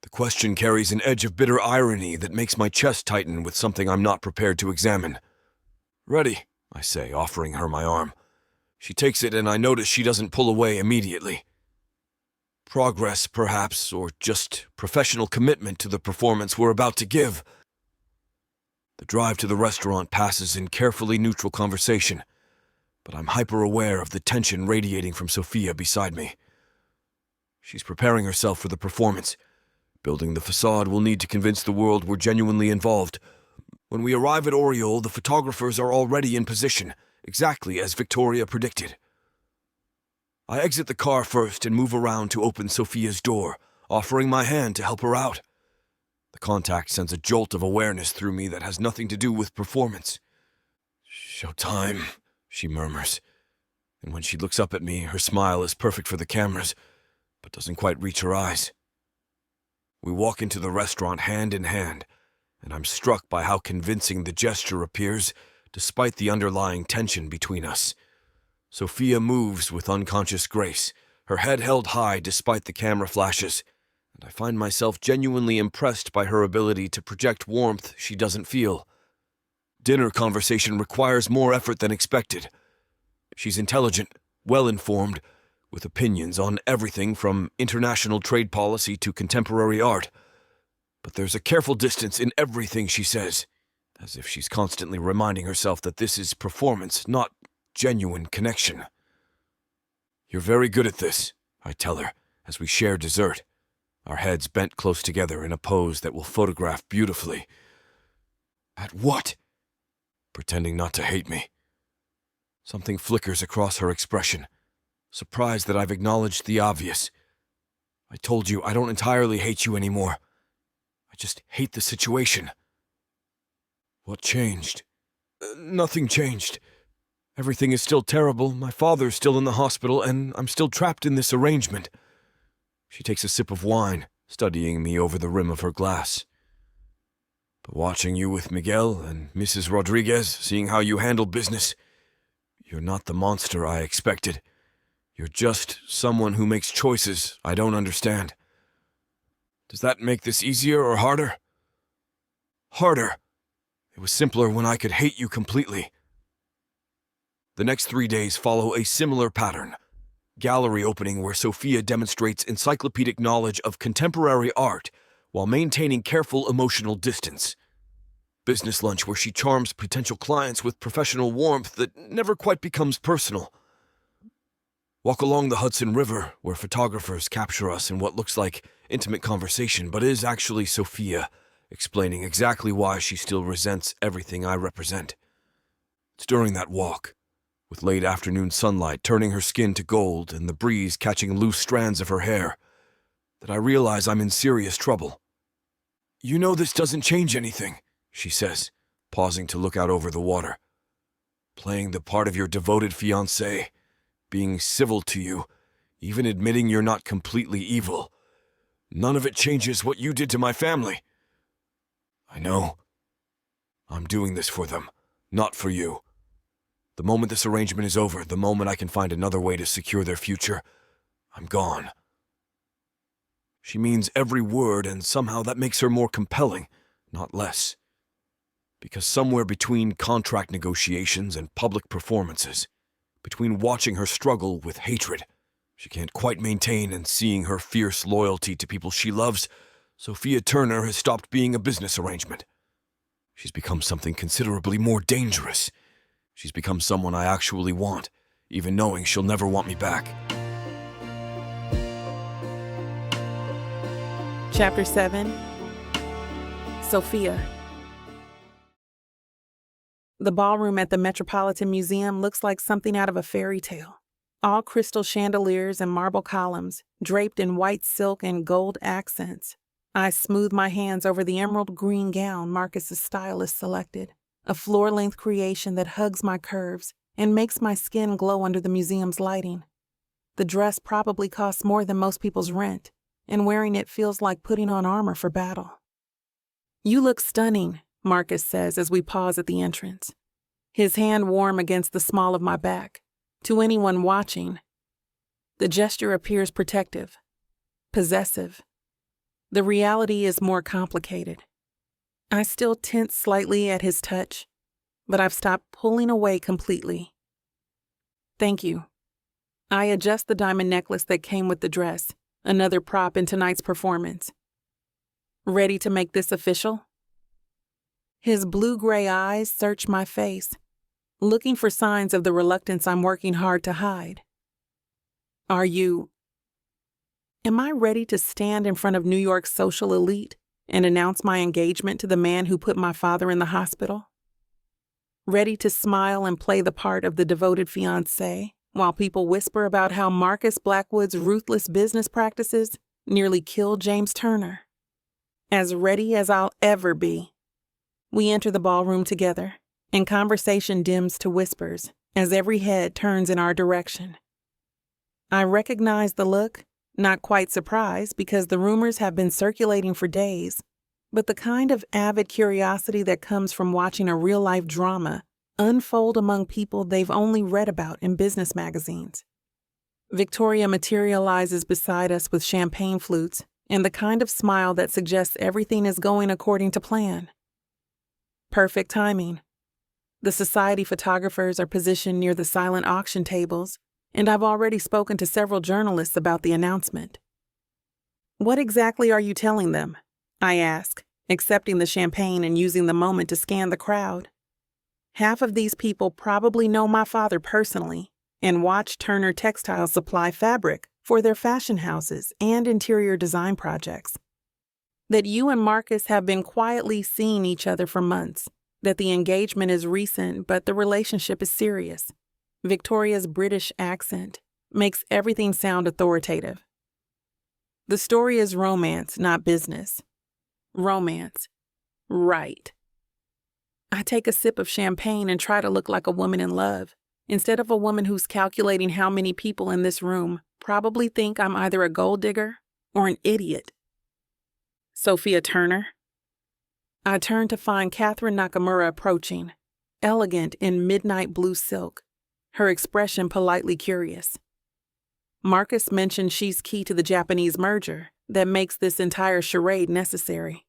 The question carries an edge of bitter irony that makes my chest tighten with something I'm not prepared to examine. Ready, I say, offering her my arm. She takes it and I notice she doesn't pull away immediately. Progress, perhaps, or just professional commitment to the performance we're about to give. The drive to the restaurant passes in carefully neutral conversation, but I'm hyper-aware of the tension radiating from Sophia beside me. She's preparing herself for the performance. Building the facade will need to convince the world we're genuinely involved. When we arrive at Oriole, the photographers are already in position, exactly as Victoria predicted. I exit the car first and move around to open Sophia's door, offering my hand to help her out. The contact sends a jolt of awareness through me that has nothing to do with performance. "Showtime," she murmurs, and when she looks up at me, her smile is perfect for the cameras, but doesn't quite reach her eyes. We walk into the restaurant hand in hand, and I'm struck by how convincing the gesture appears, despite the underlying tension between us. Sophia moves with unconscious grace, her head held high despite the camera flashes, and I find myself genuinely impressed by her ability to project warmth she doesn't feel. Dinner conversation requires more effort than expected. She's intelligent, well-informed, with opinions on everything from international trade policy to contemporary art. But there's a careful distance in everything she says, as if she's constantly reminding herself that this is performance, not genuine connection. "You're very good at this," I tell her, as we share dessert, our heads bent close together in a pose that will photograph beautifully. "At what?" Pretending not to hate me. Something flickers across her expression, surprised that I've acknowledged the obvious. "I told you I don't entirely hate you anymore. I just hate the situation." "What changed?" Nothing changed. Everything is still terrible, my father's still in the hospital, and I'm still trapped in this arrangement." She takes a sip of wine, studying me over the rim of her glass. "But watching you with Miguel and Mrs. Rodriguez, seeing how you handle business, you're not the monster I expected. You're just someone who makes choices I don't understand. Does that make this easier or harder?" "Harder. It was simpler when I could hate you completely." The next 3 days follow a similar pattern. Gallery opening where Sophia demonstrates encyclopedic knowledge of contemporary art while maintaining careful emotional distance. Business lunch where she charms potential clients with professional warmth that never quite becomes personal. Walk along the Hudson River, where photographers capture us in what looks like intimate conversation, but is actually Sophia, explaining exactly why she still resents everything I represent. It's during that walk, with late afternoon sunlight turning her skin to gold and the breeze catching loose strands of her hair, that I realize I'm in serious trouble. "You know this doesn't change anything," she says, pausing to look out over the water. "Playing the part of your devoted fiancé, being civil to you, even admitting you're not completely evil. None of it changes what you did to my family. I know. I'm doing this for them, not for you. The moment this arrangement is over, the moment I can find another way to secure their future, I'm gone." She means every word, and somehow that makes her more compelling, not less. Because somewhere between contract negotiations and public performances, between watching her struggle with hatred she can't quite maintain and seeing her fierce loyalty to people she loves, Sophia Turner has stopped being a business arrangement. She's become something considerably more dangerous. She's become someone I actually want, even knowing she'll never want me back. Chapter 7. Sophia. The ballroom at the Metropolitan Museum looks like something out of a fairy tale. All crystal chandeliers and marble columns, draped in white silk and gold accents. I smooth my hands over the emerald green gown Marcus's stylist selected, a floor-length creation that hugs my curves and makes my skin glow under the museum's lighting. The dress probably costs more than most people's rent, and wearing it feels like putting on armor for battle. "You look stunning," Marcus says as we pause at the entrance, his hand warm against the small of my back. To anyone watching, the gesture appears protective, possessive. The reality is more complicated. I still tense slightly at his touch, but I've stopped pulling away completely. "Thank you." I adjust the diamond necklace that came with the dress, another prop in tonight's performance. "Ready to make this official?" His blue-gray eyes search my face, looking for signs of the reluctance I'm working hard to hide. Am I ready to stand in front of New York's social elite and announce my engagement to the man who put my father in the hospital? Ready to smile and play the part of the devoted fiancé while people whisper about how Marcus Blackwood's ruthless business practices nearly killed James Turner? As ready as I'll ever be. We enter the ballroom together, and conversation dims to whispers as every head turns in our direction. I recognize the look, not quite surprised because the rumors have been circulating for days, but the kind of avid curiosity that comes from watching a real-life drama unfold among people they've only read about in business magazines. Victoria materializes beside us with champagne flutes and the kind of smile that suggests everything is going according to plan. Perfect timing. The society photographers are positioned near the silent auction tables, and I've already spoken to several journalists about the announcement. "What exactly are you telling them?" I ask, accepting the champagne and using the moment to scan the crowd. Half of these people probably know my father personally and watch Turner Textiles supply fabric for their fashion houses and interior design projects. That you and Marcus have been quietly seeing each other for months, that the engagement is recent but the relationship is serious. Victoria's British accent makes everything sound authoritative. The story is romance, not business. Romance. Right. I take a sip of champagne and try to look like a woman in love, instead of a woman who's calculating how many people in this room probably think I'm either a gold digger or an idiot. "Sophia Turner?" I turn to find Catherine Nakamura approaching, elegant in midnight blue silk, her expression politely curious. Marcus mentioned she's key to the Japanese merger that makes this entire charade necessary.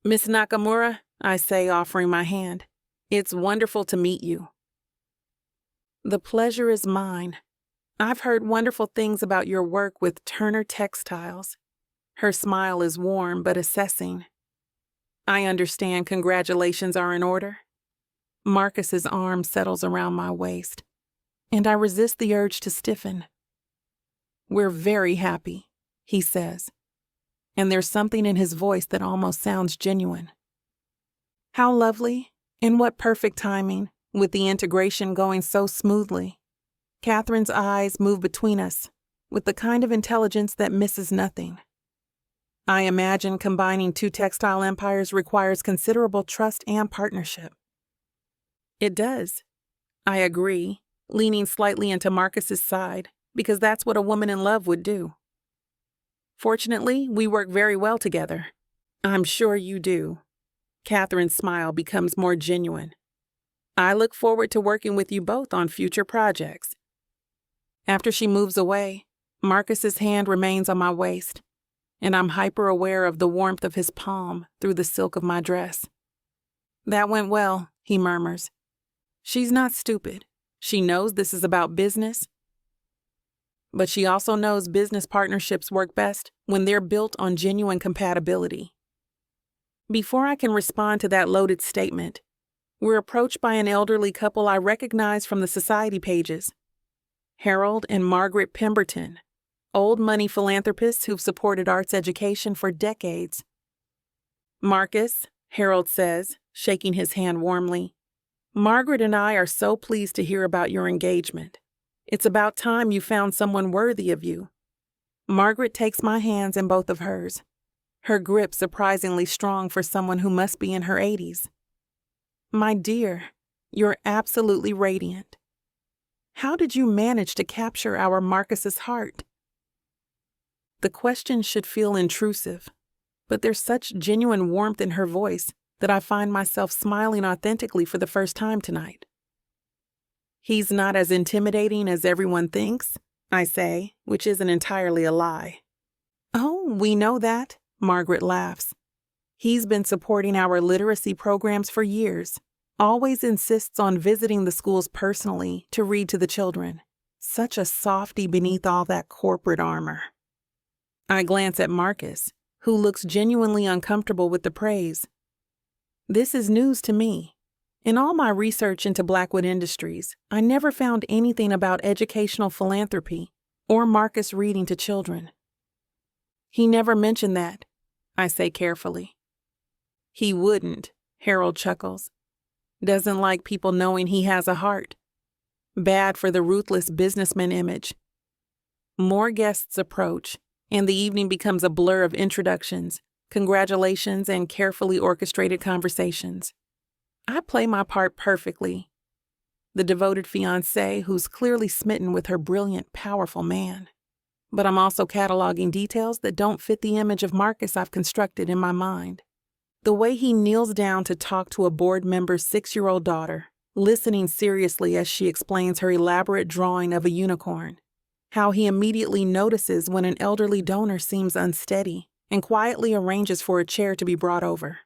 "Miss Nakamura," I say, offering my hand, "it's wonderful to meet you." "The pleasure is mine. I've heard wonderful things about your work with Turner Textiles." Her smile is warm but assessing. "I understand congratulations are in order." Marcus's arm settles around my waist. and I resist the urge to stiffen. "We're very happy," he says, and there's something in his voice that almost sounds genuine. How lovely, and what perfect timing, with the integration going so smoothly. Catherine's eyes move between us, with the kind of intelligence that misses nothing. I imagine combining two textile empires requires considerable trust and partnership. It does. I agree, leaning slightly into Marcus's side, because that's what a woman in love would do. Fortunately, we work very well together. I'm sure you do. Catherine's smile becomes more genuine. I look forward to working with you both on future projects. After she moves away, Marcus's hand remains on my waist, and I'm hyper-aware of the warmth of his palm through the silk of my dress. "That went well," he murmurs. "She's not stupid. She knows this is about business. But she also knows business partnerships work best when they're built on genuine compatibility." Before I can respond to that loaded statement, we're approached by an elderly couple I recognize from the society pages. Harold and Margaret Pemberton, old money philanthropists who've supported arts education for decades. "Marcus," Harold says, shaking his hand warmly, "Margaret and I are so pleased to hear about your engagement. It's about time you found someone worthy of you." Margaret takes my hands in both of hers, her grip surprisingly strong for someone who must be in her 80s. "My dear, you're absolutely radiant. How did you manage to capture our Marcus's heart?" The question should feel intrusive, but there's such genuine warmth in her voice that I find myself smiling authentically for the first time tonight. "He's not as intimidating as everyone thinks," I say, which isn't entirely a lie. "Oh, we know that," Margaret laughs. "He's been supporting our literacy programs for years, always insists on visiting the schools personally to read to the children. Such a softy beneath all that corporate armor." I glance at Marcus, who looks genuinely uncomfortable with the praise. This is news to me. In all my research into Blackwood Industries, I never found anything about educational philanthropy or Marcus reading to children. "He never mentioned that," I say carefully. "He wouldn't," Harold chuckles. "Doesn't like people knowing he has a heart. Bad for the ruthless businessman image." More guests approach, and the evening becomes a blur of introductions, congratulations, and carefully orchestrated conversations. I play my part perfectly. The devoted fiancée who's clearly smitten with her brilliant, powerful man. But I'm also cataloging details that don't fit the image of Marcus I've constructed in my mind. The way he kneels down to talk to a board member's 6-year-old daughter, listening seriously as she explains her elaborate drawing of a unicorn. How he immediately notices when an elderly donor seems unsteady and quietly arranges for a chair to be brought over.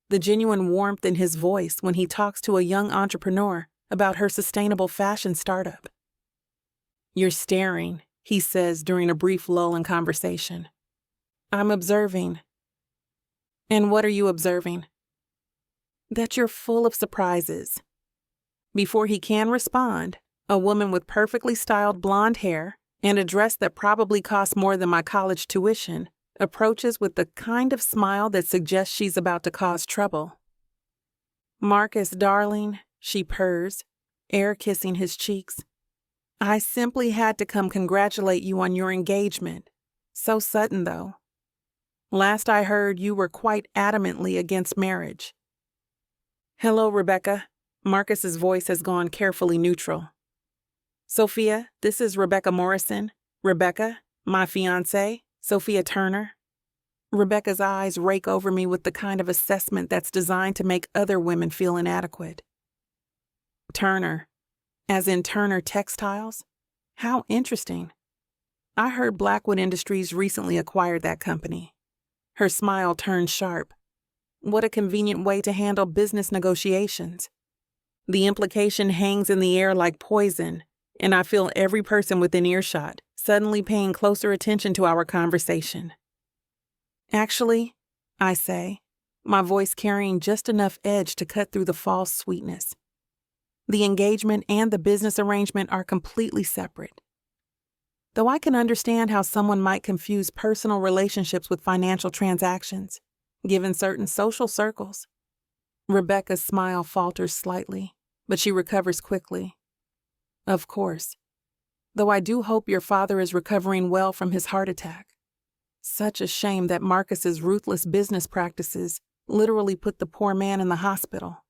The genuine warmth in his voice when he talks to a young entrepreneur about her sustainable fashion startup. "You're staring," he says during a brief lull in conversation. "I'm observing." "And what are you observing?" "That you're full of surprises." Before he can respond, a woman with perfectly styled blonde hair and a dress that probably costs more than my college tuition approaches with the kind of smile that suggests she's about to cause trouble. "Marcus, darling," she purrs, air kissing his cheeks. "I simply had to come congratulate you on your engagement. So sudden, though. Last I heard, you were quite adamantly against marriage." "Hello, Rebecca." Marcus's voice has gone carefully neutral. "Sophia, this is Rebecca Morrison. Rebecca, my fiancée, Sophia Turner." Rebecca's eyes rake over me with the kind of assessment that's designed to make other women feel inadequate. "Turner, as in Turner Textiles? How interesting. I heard Blackwood Industries recently acquired that company." Her smile turns sharp. What a convenient way to handle business negotiations. The implication hangs in the air like poison, and I feel every person within earshot suddenly paying closer attention to our conversation. "Actually," I say, my voice carrying just enough edge to cut through the false sweetness, The engagement and the business arrangement are completely separate. Though I can understand how someone might confuse personal relationships with financial transactions, given certain social circles. Rebecca's smile falters slightly, but she recovers quickly. Of course. Though I do hope your father is recovering well from his heart attack. Such a shame that Marcus's ruthless business practices literally put the poor man in the hospital.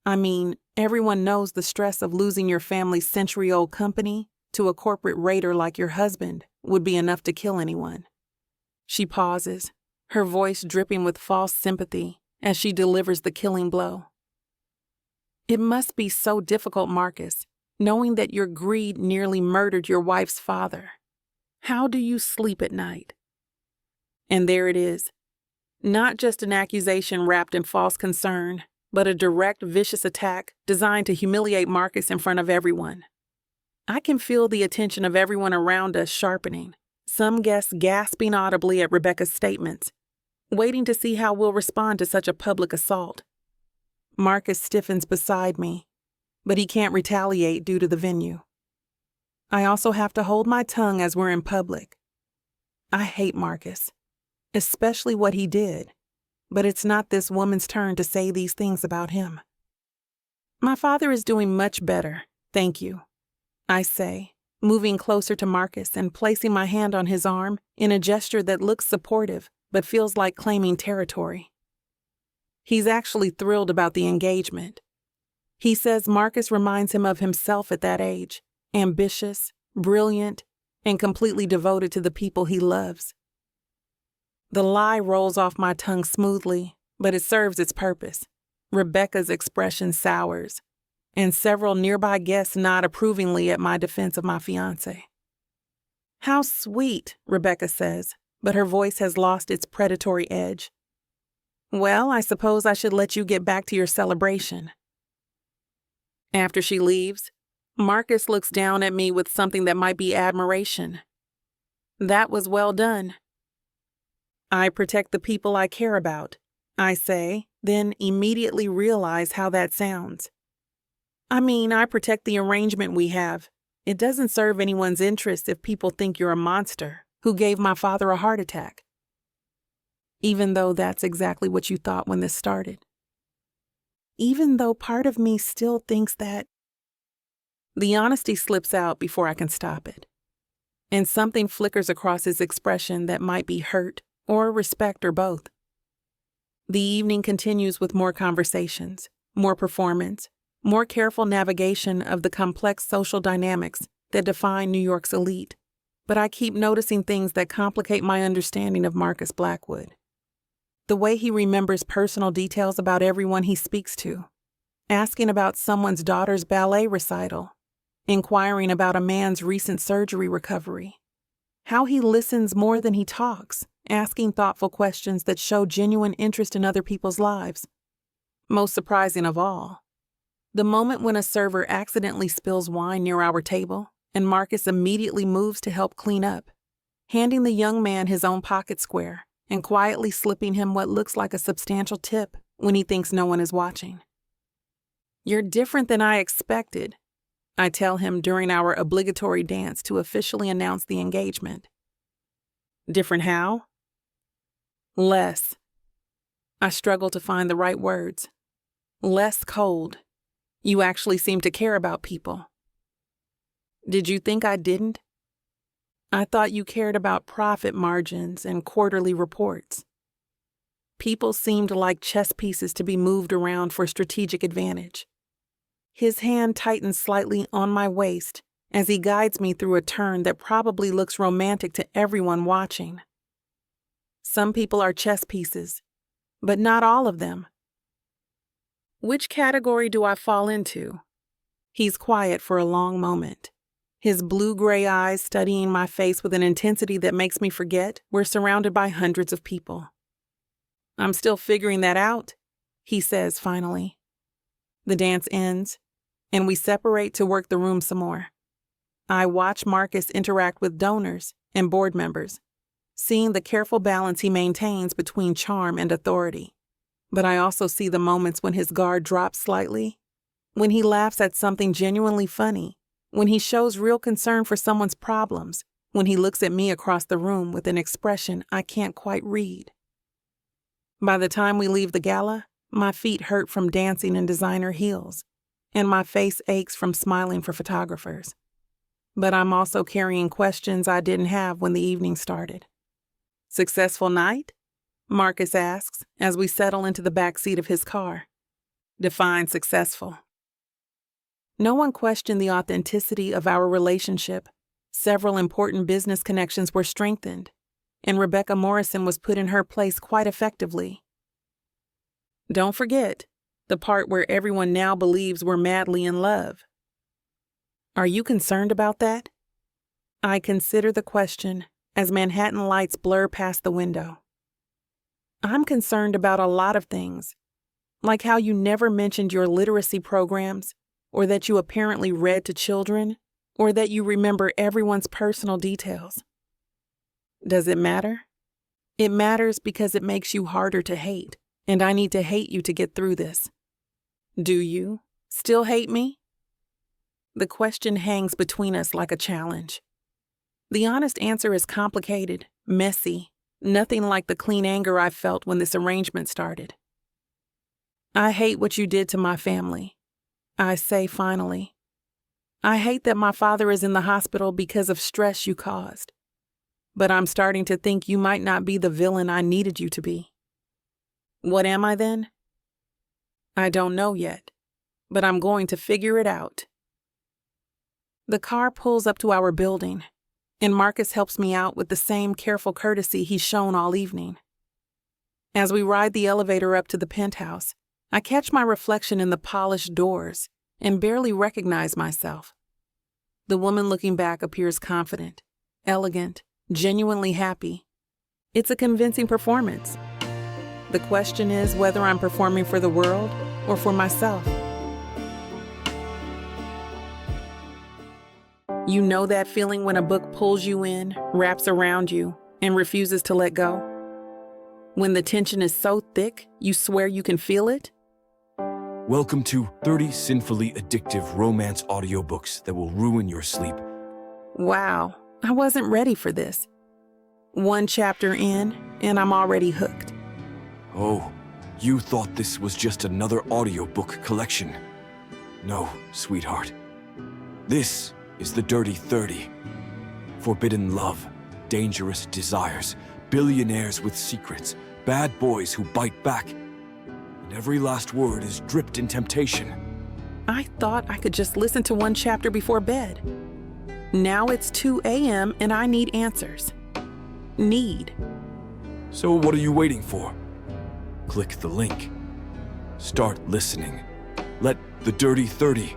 I mean, everyone knows the stress of losing your family's century-old company to a corporate raider like your husband would be enough to kill anyone. She pauses, her voice dripping with false sympathy as she delivers the killing blow. It must be so difficult, Marcus, knowing that your greed nearly murdered your wife's father. How do you sleep at night? And there it is. Not just an accusation wrapped in false concern, but a direct, vicious attack designed to humiliate Marcus in front of everyone. I can feel the attention of everyone around us sharpening, some guests gasping audibly at Rebecca's statements, waiting to see how we'll respond to such a public assault. Marcus stiffens beside me, but he can't retaliate due to the venue. I also have to hold my tongue as we're in public. I hate Marcus, especially what he did, but it's not this woman's turn to say these things about him. My father is doing much better, thank you, I say, moving closer to Marcus and placing my hand on his arm in a gesture that looks supportive but feels like claiming territory. He's actually thrilled about the engagement. He says Marcus reminds him of himself at that age, ambitious, brilliant, and completely devoted to the people he loves. The lie rolls off my tongue smoothly, but it serves its purpose. Rebecca's expression sours, and several nearby guests nod approvingly at my defense of my fiancé. How sweet, Rebecca says, but her voice has lost its predatory edge. Well, I suppose I should let you get back to your celebration. After she leaves, Marcus looks down at me with something that might be admiration. That was well done. I protect the people I care about, I say, then immediately realize how that sounds. I mean, I protect the arrangement we have. It doesn't serve anyone's interest if people think you're a monster who gave my father a heart attack. Even though that's exactly what you thought when this started. Even though part of me still thinks that. The honesty slips out before I can stop it. And something flickers across his expression that might be hurt or respect or both. The evening continues with more conversations, more performance, more careful navigation of the complex social dynamics that define New York's elite. But I keep noticing things that complicate my understanding of Marcus Blackwood. The way he remembers personal details about everyone he speaks to, asking about someone's daughter's ballet recital, inquiring about a man's recent surgery recovery, how he listens more than he talks, asking thoughtful questions that show genuine interest in other people's lives. Most surprising of all, the moment when a server accidentally spills wine near our table and Marcus immediately moves to help clean up, handing the young man his own pocket square and quietly slipping him what looks like a substantial tip when he thinks no one is watching. You're different than I expected, I tell him during our obligatory dance to officially announce the engagement. Different how? Less. I struggle to find the right words. Less cold. You actually seem to care about people. Did you think I didn't? I thought you cared about profit margins and quarterly reports. People seemed like chess pieces to be moved around for strategic advantage. His hand tightens slightly on my waist as he guides me through a turn that probably looks romantic to everyone watching. Some people are chess pieces, but not all of them. Which category do I fall into? He's quiet for a long moment, his blue-gray eyes studying my face with an intensity that makes me forget we're surrounded by hundreds of people. I'm still figuring that out, he says finally. The dance ends, and we separate to work the room some more. I watch Marcus interact with donors and board members, seeing the careful balance he maintains between charm and authority. But I also see the moments when his guard drops slightly, when he laughs at something genuinely funny, when he shows real concern for someone's problems, when he looks at me across the room with an expression I can't quite read. By the time we leave the gala, my feet hurt from dancing in designer heels, and my face aches from smiling for photographers. But I'm also carrying questions I didn't have when the evening started. Successful night? Marcus asks as we settle into the back seat of his car. Define successful. No one questioned the authenticity of our relationship. Several important business connections were strengthened, and Rebecca Morrison was put in her place quite effectively. Don't forget the part where everyone now believes we're madly in love. Are you concerned about that? I consider the question as Manhattan lights blur past the window. I'm concerned about a lot of things, like how you never mentioned your literacy programs, or that you apparently read to children, or that you remember everyone's personal details. Does it matter? It matters because it makes you harder to hate, and I need to hate you to get through this. Do you still hate me? The question hangs between us like a challenge. The honest answer is complicated, messy, nothing like the clean anger I felt when this arrangement started. I hate what you did to my family. I say finally. I hate that my father is in the hospital because of stress you caused. But I'm starting to think you might not be the villain I needed you to be. What am I then? I don't know yet, but I'm going to figure it out. The car pulls up to our building, and Marcus helps me out with the same careful courtesy he's shown all evening. As we ride the elevator up to the penthouse, I catch my reflection in the polished doors and barely recognize myself. The woman looking back appears confident, elegant, genuinely happy. It's a convincing performance. The question is whether I'm performing for the world or for myself. You know that feeling when a book pulls you in, wraps around you, and refuses to let go? When the tension is so thick, you swear you can feel it? Welcome to 30 Sinfully Addictive Romance Audiobooks that will ruin your sleep. Wow, I wasn't ready for this. One chapter in, and I'm already hooked. Oh, you thought this was just another audiobook collection. No, sweetheart. This is the Dirty 30. Forbidden love, dangerous desires, billionaires with secrets, bad boys who bite back. And every last word is dripped in temptation. I thought I could just listen to one chapter before bed. Now it's 2 a.m. and I need answers. Need. So what are you waiting for? Click the link. Start listening. Let the Dirty 30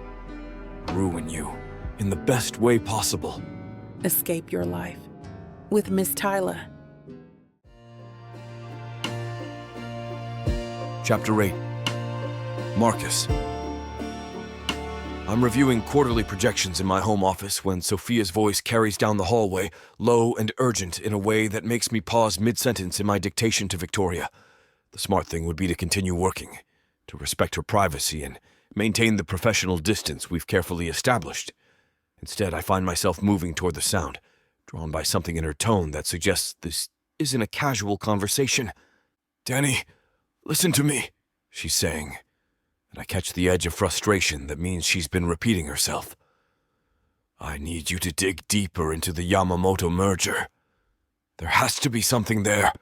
ruin you in the best way possible. Escape your life with Miss Tyla. Chapter 8. Marcus. I'm reviewing quarterly projections in my home office when Sophia's voice carries down the hallway, low and urgent in a way that makes me pause mid-sentence in my dictation to Victoria. The smart thing would be to continue working, to respect her privacy and maintain the professional distance we've carefully established. Instead, I find myself moving toward the sound, drawn by something in her tone that suggests this isn't a casual conversation. "Danny, listen to me," she's saying, and I catch the edge of frustration that means she's been repeating herself. I need you to dig deeper into the Yamamoto merger. There has to be something there.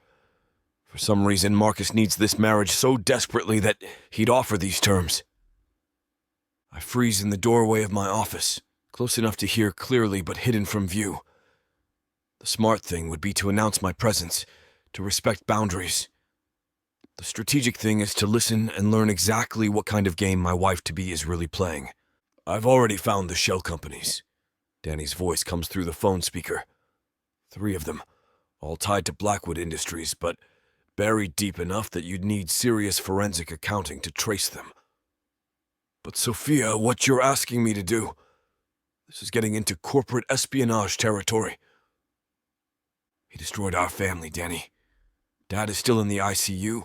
For some reason, Marcus needs this marriage so desperately that he'd offer these terms. I freeze in the doorway of my office, close enough to hear clearly but hidden from view. The smart thing would be to announce my presence, to respect boundaries. The strategic thing is to listen and learn exactly what kind of game my wife-to-be is really playing. I've already found the shell companies. Danny's voice comes through the phone speaker. 3 of them, all tied to Blackwood Industries, but buried deep enough that you'd need serious forensic accounting to trace them. But Sophia, what you're asking me to do, this is getting into corporate espionage territory. He destroyed our family, Danny. Dad is still in the ICU,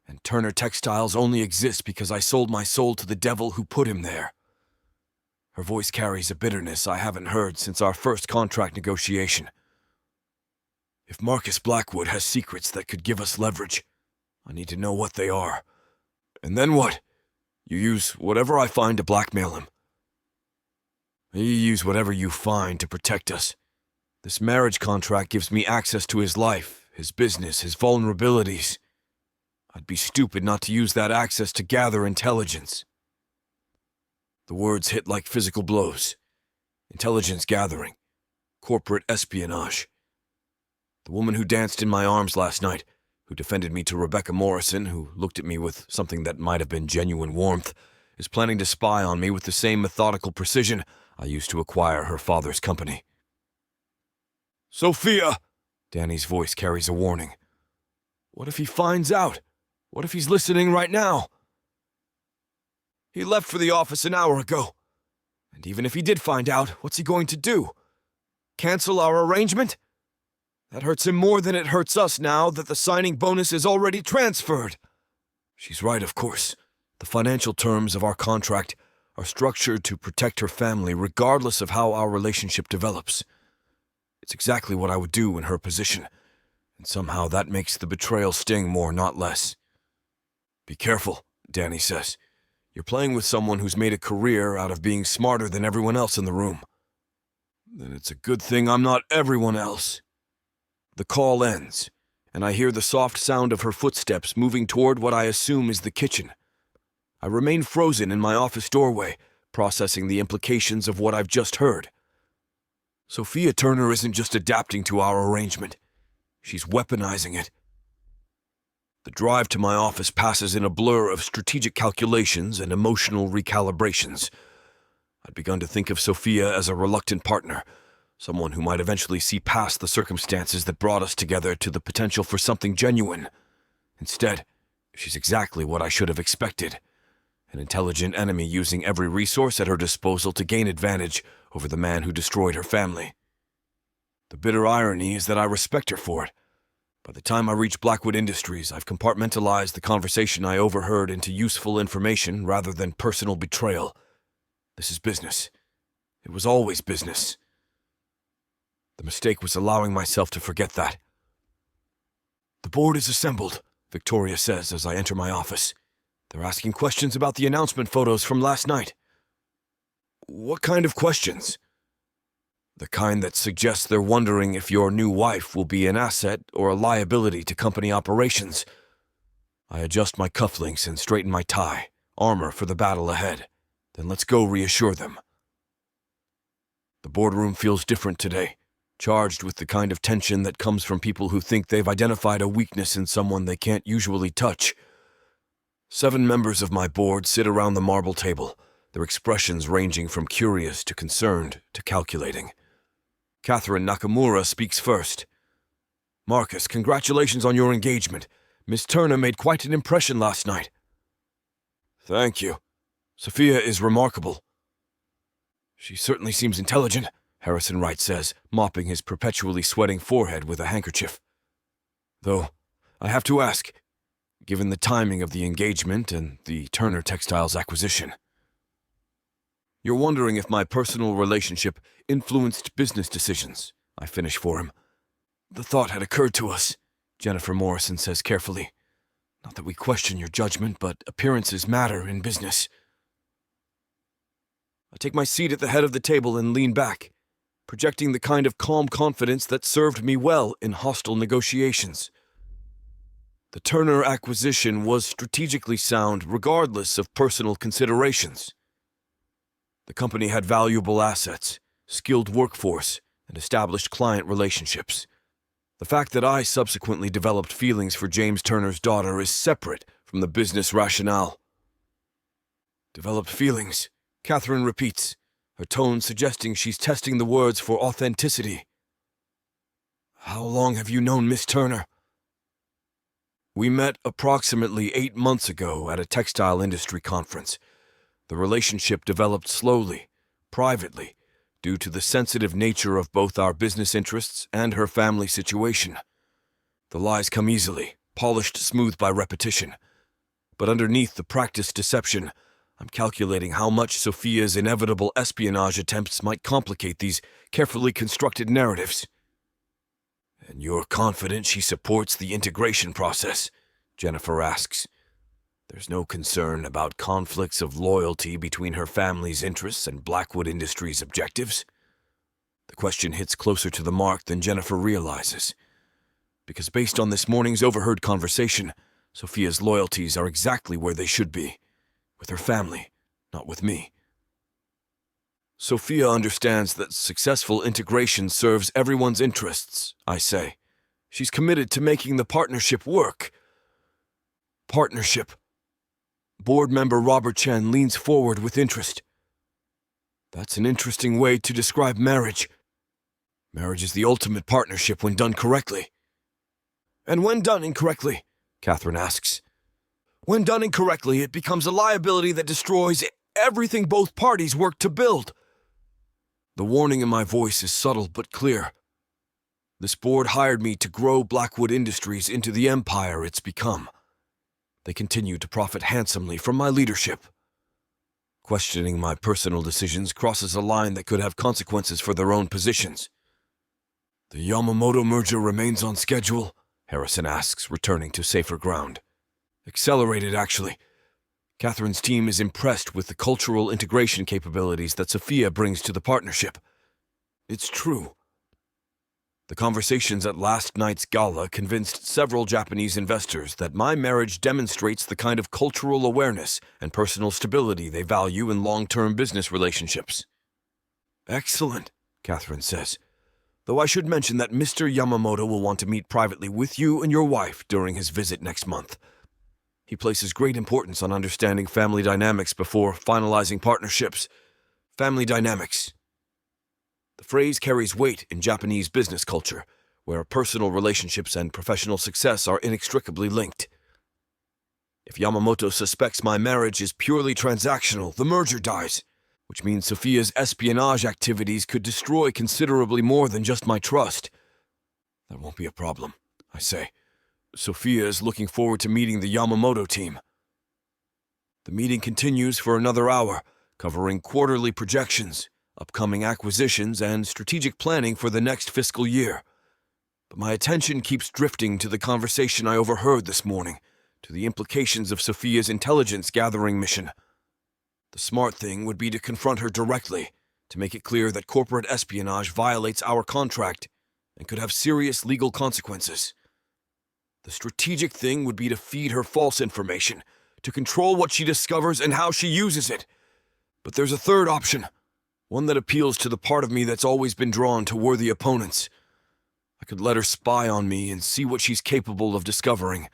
and Turner Textiles only exists because I sold my soul to the devil who put him there. Her voice carries a bitterness I haven't heard since our first contract negotiation. If Marcus Blackwood has secrets that could give us leverage, I need to know what they are. And then what? You use whatever I find to blackmail him. You use whatever you find to protect us. This marriage contract gives me access to his life, his business, his vulnerabilities. I'd be stupid not to use that access to gather intelligence. The words hit like physical blows. Intelligence gathering. Corporate espionage. The woman who danced in my arms last night, who defended me to Rebecca Morrison, who looked at me with something that might have been genuine warmth, is planning to spy on me with the same methodical precision I used to acquire her father's company. Sophia! Danny's voice carries a warning. What if he finds out? What if he's listening right now? He left for the office an hour ago. And even if he did find out, what's he going to do? Cancel our arrangement? That hurts him more than it hurts us now that the signing bonus is already transferred. She's right, of course. The financial terms of our contract are structured to protect her family regardless of how our relationship develops. It's exactly what I would do in her position, and somehow that makes the betrayal sting more, not less. Be careful, Danny says. You're playing with someone who's made a career out of being smarter than everyone else in the room. Then it's a good thing I'm not everyone else. The call ends, and I hear the soft sound of her footsteps moving toward what I assume is the kitchen. I remain frozen in my office doorway, processing the implications of what I've just heard. Sophia Turner isn't just adapting to our arrangement. She's weaponizing it. The drive to my office passes in a blur of strategic calculations and emotional recalibrations. I'd begun to think of Sophia as a reluctant partner, someone who might eventually see past the circumstances that brought us together to the potential for something genuine. Instead, she's exactly what I should have expected. An intelligent enemy using every resource at her disposal to gain advantage over the man who destroyed her family. The bitter irony is that I respect her for it. By the time I reach Blackwood Industries, I've compartmentalized the conversation I overheard into useful information rather than personal betrayal. This is business. It was always business. The mistake was allowing myself to forget that. The board is assembled, Victoria says as I enter my office. They're asking questions about the announcement photos from last night. What kind of questions? The kind that suggests they're wondering if your new wife will be an asset or a liability to company operations. I adjust my cufflinks and straighten my tie, armor for the battle ahead. Then let's go reassure them. The boardroom feels different today, charged with the kind of tension that comes from people who think they've identified a weakness in someone they can't usually touch. 7 members of my board sit around the marble table, their expressions ranging from curious to concerned to calculating. Catherine Nakamura speaks first. Marcus, congratulations on your engagement. Miss Turner made quite an impression last night. Thank you. Sophia is remarkable. She certainly seems intelligent, Harrison Wright says, mopping his perpetually sweating forehead with a handkerchief. Though, I have to ask, given the timing of the engagement and the Turner Textiles acquisition. You're wondering if my personal relationship influenced business decisions, I finish for him. The thought had occurred to us, Jennifer Morrison says carefully. Not that we question your judgment, but appearances matter in business. I take my seat at the head of the table and lean back, projecting the kind of calm confidence that served me well in hostile negotiations. The Turner acquisition was strategically sound regardless of personal considerations. The company had valuable assets, skilled workforce, and established client relationships. The fact that I subsequently developed feelings for James Turner's daughter is separate from the business rationale. Developed feelings, Catherine repeats, her tone suggesting she's testing the words for authenticity. How long have you known Miss Turner? We met approximately 8 months ago at a textile industry conference. The relationship developed slowly, privately, due to the sensitive nature of both our business interests and her family situation. The lies come easily, polished smooth by repetition. But underneath the practiced deception, I'm calculating how much Sophia's inevitable espionage attempts might complicate these carefully constructed narratives. And you're confident she supports the integration process? Jennifer asks. There's no concern about conflicts of loyalty between her family's interests and Blackwood Industries' objectives? The question hits closer to the mark than Jennifer realizes. Because based on this morning's overheard conversation, Sophia's loyalties are exactly where they should be. With her family, not with me. Sophia understands that successful integration serves everyone's interests, I say. She's committed to making the partnership work. Partnership. Board member Robert Chen leans forward with interest. That's an interesting way to describe marriage. Marriage is the ultimate partnership when done correctly. And when done incorrectly? Catherine asks. When done incorrectly, it becomes a liability that destroys everything both parties work to build. The warning in my voice is subtle but clear. This board hired me to grow Blackwood Industries into the empire it's become. They continue to profit handsomely from my leadership. Questioning my personal decisions crosses a line that could have consequences for their own positions. The Yamamoto merger remains on schedule? Harrison asks, returning to safer ground. Accelerated, actually. Catherine's team is impressed with the cultural integration capabilities that Sophia brings to the partnership. It's true. The conversations at last night's gala convinced several Japanese investors that my marriage demonstrates the kind of cultural awareness and personal stability they value in long-term business relationships. Excellent, Catherine says. Though I should mention that Mr. Yamamoto will want to meet privately with you and your wife during his visit next month. He places great importance on understanding family dynamics before finalizing partnerships. Family dynamics. The phrase carries weight in Japanese business culture, where personal relationships and professional success are inextricably linked. If Yamamoto suspects my marriage is purely transactional, the merger dies, which means Sophia's espionage activities could destroy considerably more than just my trust. That won't be a problem, I say. Sophia is looking forward to meeting the Yamamoto team. The meeting continues for another hour, covering quarterly projections, upcoming acquisitions, and strategic planning for the next fiscal year. But my attention keeps drifting to the conversation I overheard this morning, to the implications of Sophia's intelligence-gathering mission. The smart thing would be to confront her directly, to make it clear that corporate espionage violates our contract and could have serious legal consequences. The strategic thing would be to feed her false information, to control what she discovers and how she uses it. But there's a third option, one that appeals to the part of me that's always been drawn to worthy opponents. I could let her spy on me and see what she's capable of discovering.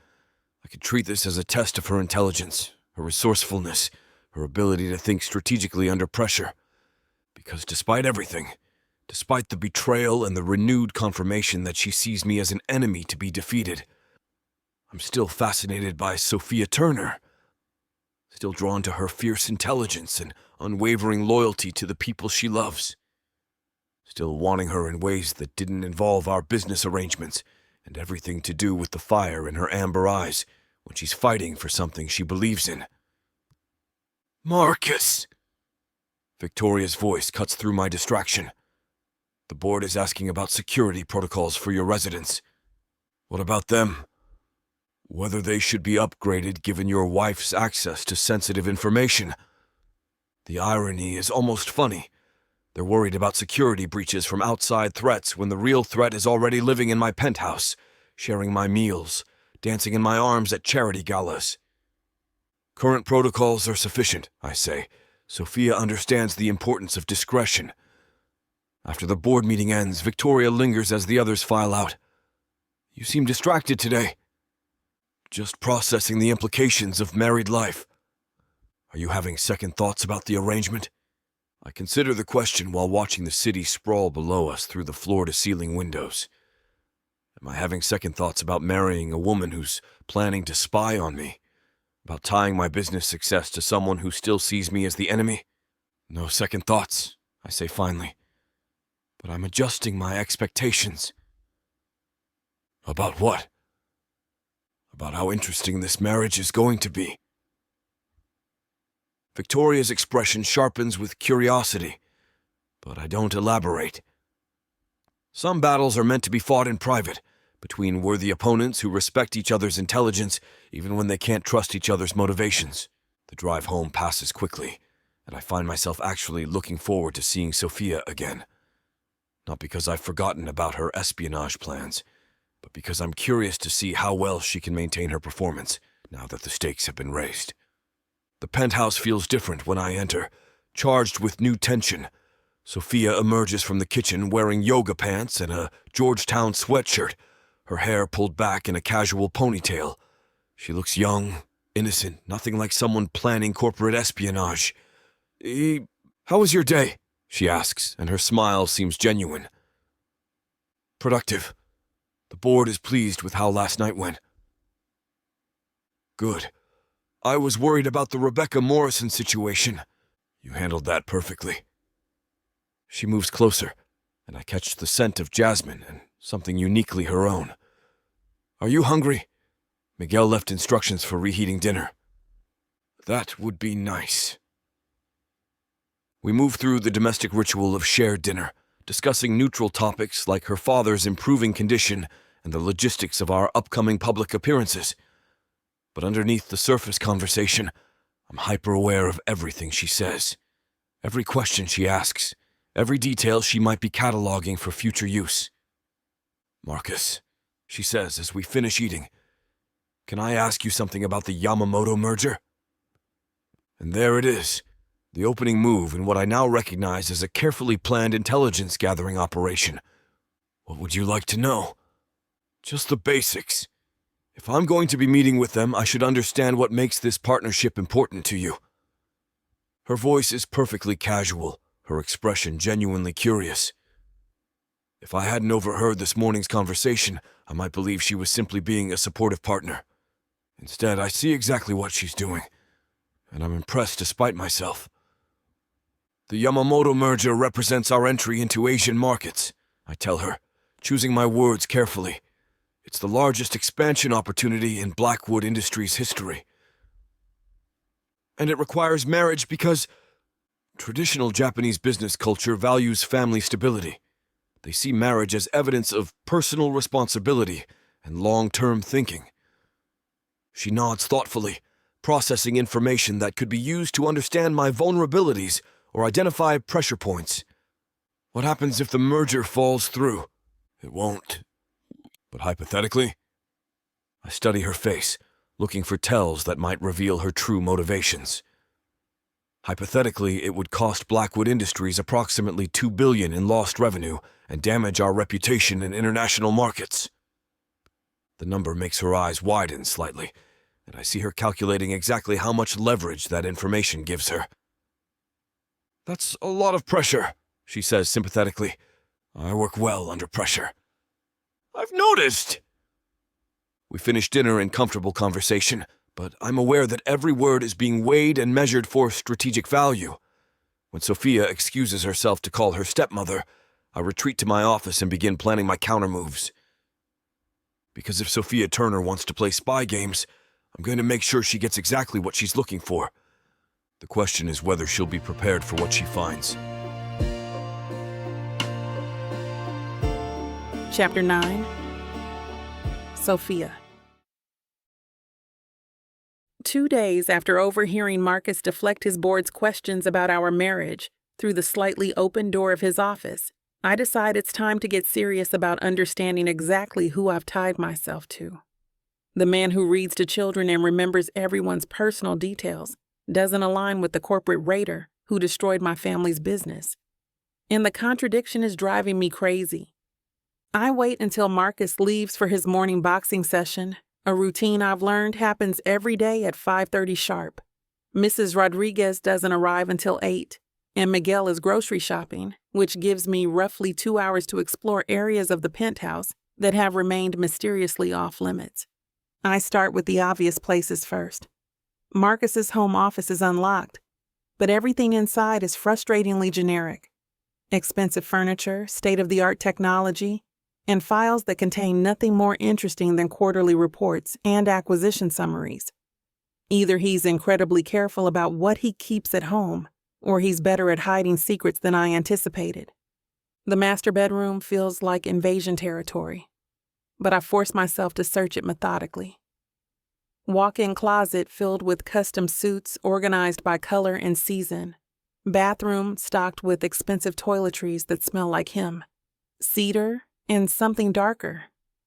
I could treat this as a test of her intelligence, her resourcefulness, her ability to think strategically under pressure. Because despite everything, despite the betrayal and the renewed confirmation that she sees me as an enemy to be defeated, I'm still fascinated by Sophia Turner, still drawn to her fierce intelligence and unwavering loyalty to the people she loves, still wanting her in ways that didn't involve our business arrangements and everything to do with the fire in her amber eyes when she's fighting for something she believes in. Marcus! Victoria's voice cuts through my distraction. The board is asking about security protocols for your residents. What about them? Whether they should be upgraded given your wife's access to sensitive information. The irony is almost funny. They're worried about security breaches from outside threats when the real threat is already living in my penthouse, sharing my meals, dancing in my arms at charity galas. Current protocols are sufficient, I say. Sophia understands the importance of discretion. After the board meeting ends, Victoria lingers as the others file out. You seem distracted today. Just processing the implications of married life. Are you having second thoughts about the arrangement? I consider the question while watching the city sprawl below us through the floor-to-ceiling windows. Am I having second thoughts about marrying a woman who's planning to spy on me? About tying my business success to someone who still sees me as the enemy? No second thoughts, I say finally. But I'm adjusting my expectations. About what? About how interesting this marriage is going to be. Victoria's expression sharpens with curiosity, but I don't elaborate. Some battles are meant to be fought in private, between worthy opponents who respect each other's intelligence even when they can't trust each other's motivations. The drive home passes quickly, and I find myself actually looking forward to seeing Sophia again. Not because I've forgotten about her espionage plans, but because I'm curious to see how well she can maintain her performance now that the stakes have been raised. The penthouse feels different when I enter, charged with new tension. Sophia emerges from the kitchen wearing yoga pants and a Georgetown sweatshirt, her hair pulled back in a casual ponytail. She looks young, innocent, nothing like someone planning corporate espionage. How was your day?" she asks, and her smile seems genuine. "Productive. The board is pleased with how last night went." "Good. I was worried about the Rebecca Morrison situation. You handled that perfectly." She moves closer, and I catch the scent of jasmine and something uniquely her own. "Are you hungry? Miguel left instructions for reheating dinner." "That would be nice." We move through the domestic ritual of shared dinner, discussing neutral topics like her father's improving condition and the logistics of our upcoming public appearances. But underneath the surface conversation, I'm hyper-aware of everything she says, every question she asks, every detail she might be cataloging for future use. "Marcus," she says as we finish eating, "can I ask you something about the Yamamoto merger?" And there it is, the opening move in what I now recognize as a carefully planned intelligence-gathering operation. "What would you like to know?" "Just the basics. If I'm going to be meeting with them, I should understand what makes this partnership important to you." Her voice is perfectly casual, her expression genuinely curious. If I hadn't overheard this morning's conversation, I might believe she was simply being a supportive partner. Instead, I see exactly what she's doing, and I'm impressed despite myself. "The Yamamoto merger represents our entry into Asian markets," I tell her, choosing my words carefully. "It's the largest expansion opportunity in Blackwood Industries' history. And it requires marriage because traditional Japanese business culture values family stability. They see marriage as evidence of personal responsibility and long-term thinking." She nods thoughtfully, processing information that could be used to understand my vulnerabilities or identify pressure points. "What happens if the merger falls through?" "It won't. But hypothetically?" I study her face, looking for tells that might reveal her true motivations. "Hypothetically, it would cost Blackwood Industries approximately $2 billion in lost revenue and damage our reputation in international markets." The number makes her eyes widen slightly, and I see her calculating exactly how much leverage that information gives her. "That's a lot of pressure," she says sympathetically. "I work well under pressure." "I've noticed." We finish dinner in comfortable conversation, but I'm aware that every word is being weighed and measured for strategic value. When Sophia excuses herself to call her stepmother, I retreat to my office and begin planning my countermoves. Because if Sophia Turner wants to play spy games, I'm going to make sure she gets exactly what she's looking for. The question is whether she'll be prepared for what she finds. Chapter 9. Sophia. 2 days after overhearing Marcus deflect his board's questions about our marriage through the slightly open door of his office, I decide it's time to get serious about understanding exactly who I've tied myself to. The man who reads to children and remembers everyone's personal details doesn't align with the corporate raider who destroyed my family's business. And the contradiction is driving me crazy. I wait until Marcus leaves for his morning boxing session, a routine I've learned happens every day at 5:30 sharp. Mrs. Rodriguez doesn't arrive until 8, and Miguel is grocery shopping, which gives me roughly 2 hours to explore areas of the penthouse that have remained mysteriously off-limits. I start with the obvious places first. Marcus's home office is unlocked, but everything inside is frustratingly generic. Expensive furniture, state-of-the-art technology, and files that contain nothing more interesting than quarterly reports and acquisition summaries. Either he's incredibly careful about what he keeps at home, or he's better at hiding secrets than I anticipated. The master bedroom feels like invasion territory, but I force myself to search it methodically. Walk-in closet filled with custom suits organized by color and season. Bathroom stocked with expensive toiletries that smell like him. Cedar and something darker,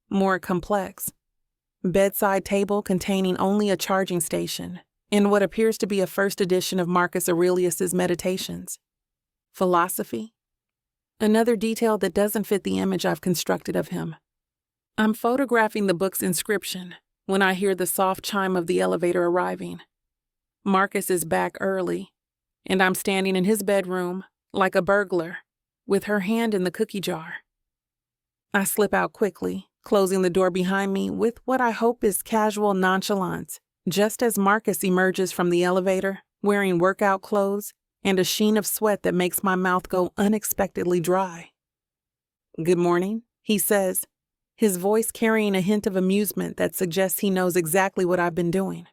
more complex. Bedside table containing only a charging station and what appears to be a first edition of Marcus Aurelius's Meditations. Philosophy? Another detail that doesn't fit the image I've constructed of him. I'm photographing the book's inscription when I hear the soft chime of the elevator arriving. Marcus is back early, and I'm standing in his bedroom like a burglar, with her hand in the cookie jar. I slip out quickly, closing the door behind me with what I hope is casual nonchalance, just as Marcus emerges from the elevator, wearing workout clothes and a sheen of sweat that makes my mouth go unexpectedly dry. "Good morning," he says, his voice carrying a hint of amusement that suggests he knows exactly what I've been doing.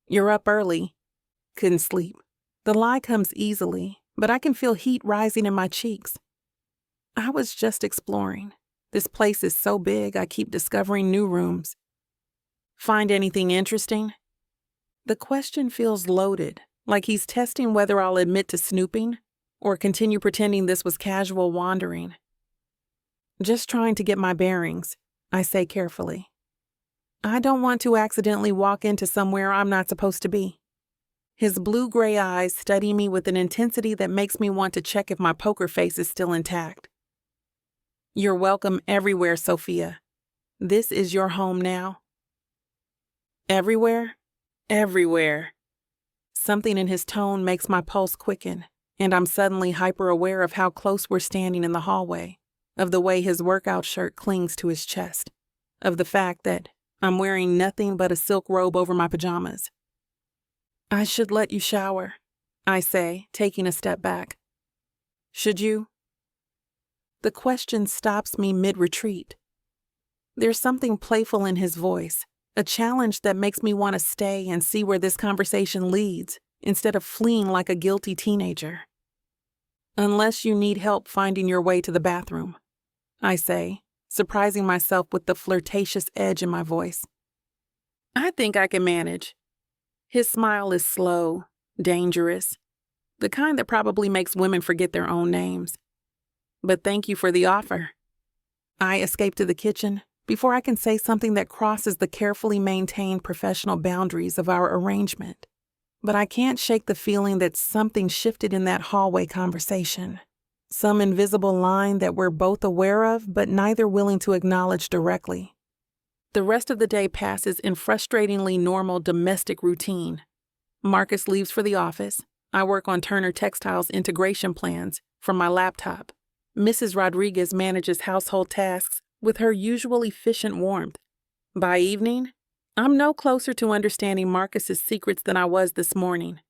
"You're up early." "Couldn't sleep." The lie comes easily, but I can feel heat rising in my cheeks. "I was just exploring. This place is so big, I keep discovering new rooms." "Find anything interesting?" The question feels loaded, like he's testing whether I'll admit to snooping or continue pretending this was casual wandering. "Just trying to get my bearings," I say carefully. "I don't want to accidentally walk into somewhere I'm not supposed to be." His blue-gray eyes study me with an intensity that makes me want to check if my poker face is still intact. "You're welcome everywhere, Sophia. This is your home now." "Everywhere?" "Everywhere." Something in his tone makes my pulse quicken, and I'm suddenly hyper-aware of how close we're standing in the hallway, of the way his workout shirt clings to his chest, of the fact that I'm wearing nothing but a silk robe over my pajamas. "I should let you shower," I say, taking a step back. "Should you?" The question stops me mid-retreat. There's something playful in his voice, a challenge that makes me want to stay and see where this conversation leads, instead of fleeing like a guilty teenager. "Unless you need help finding your way to the bathroom," I say, surprising myself with the flirtatious edge in my voice. "I think I can manage." His smile is slow, dangerous, the kind that probably makes women forget their own names. "But thank you for the offer." I escape to the kitchen before I can say something that crosses the carefully maintained professional boundaries of our arrangement. But I can't shake the feeling that something shifted in that hallway conversation. Some invisible line that we're both aware of, but neither willing to acknowledge directly. The rest of the day passes in frustratingly normal domestic routine. Marcus leaves for the office. I work on Turner Textiles integration plans from my laptop. Mrs. Rodriguez manages household tasks with her usual efficient warmth. By evening, I'm no closer to understanding Marcus's secrets than I was this morning,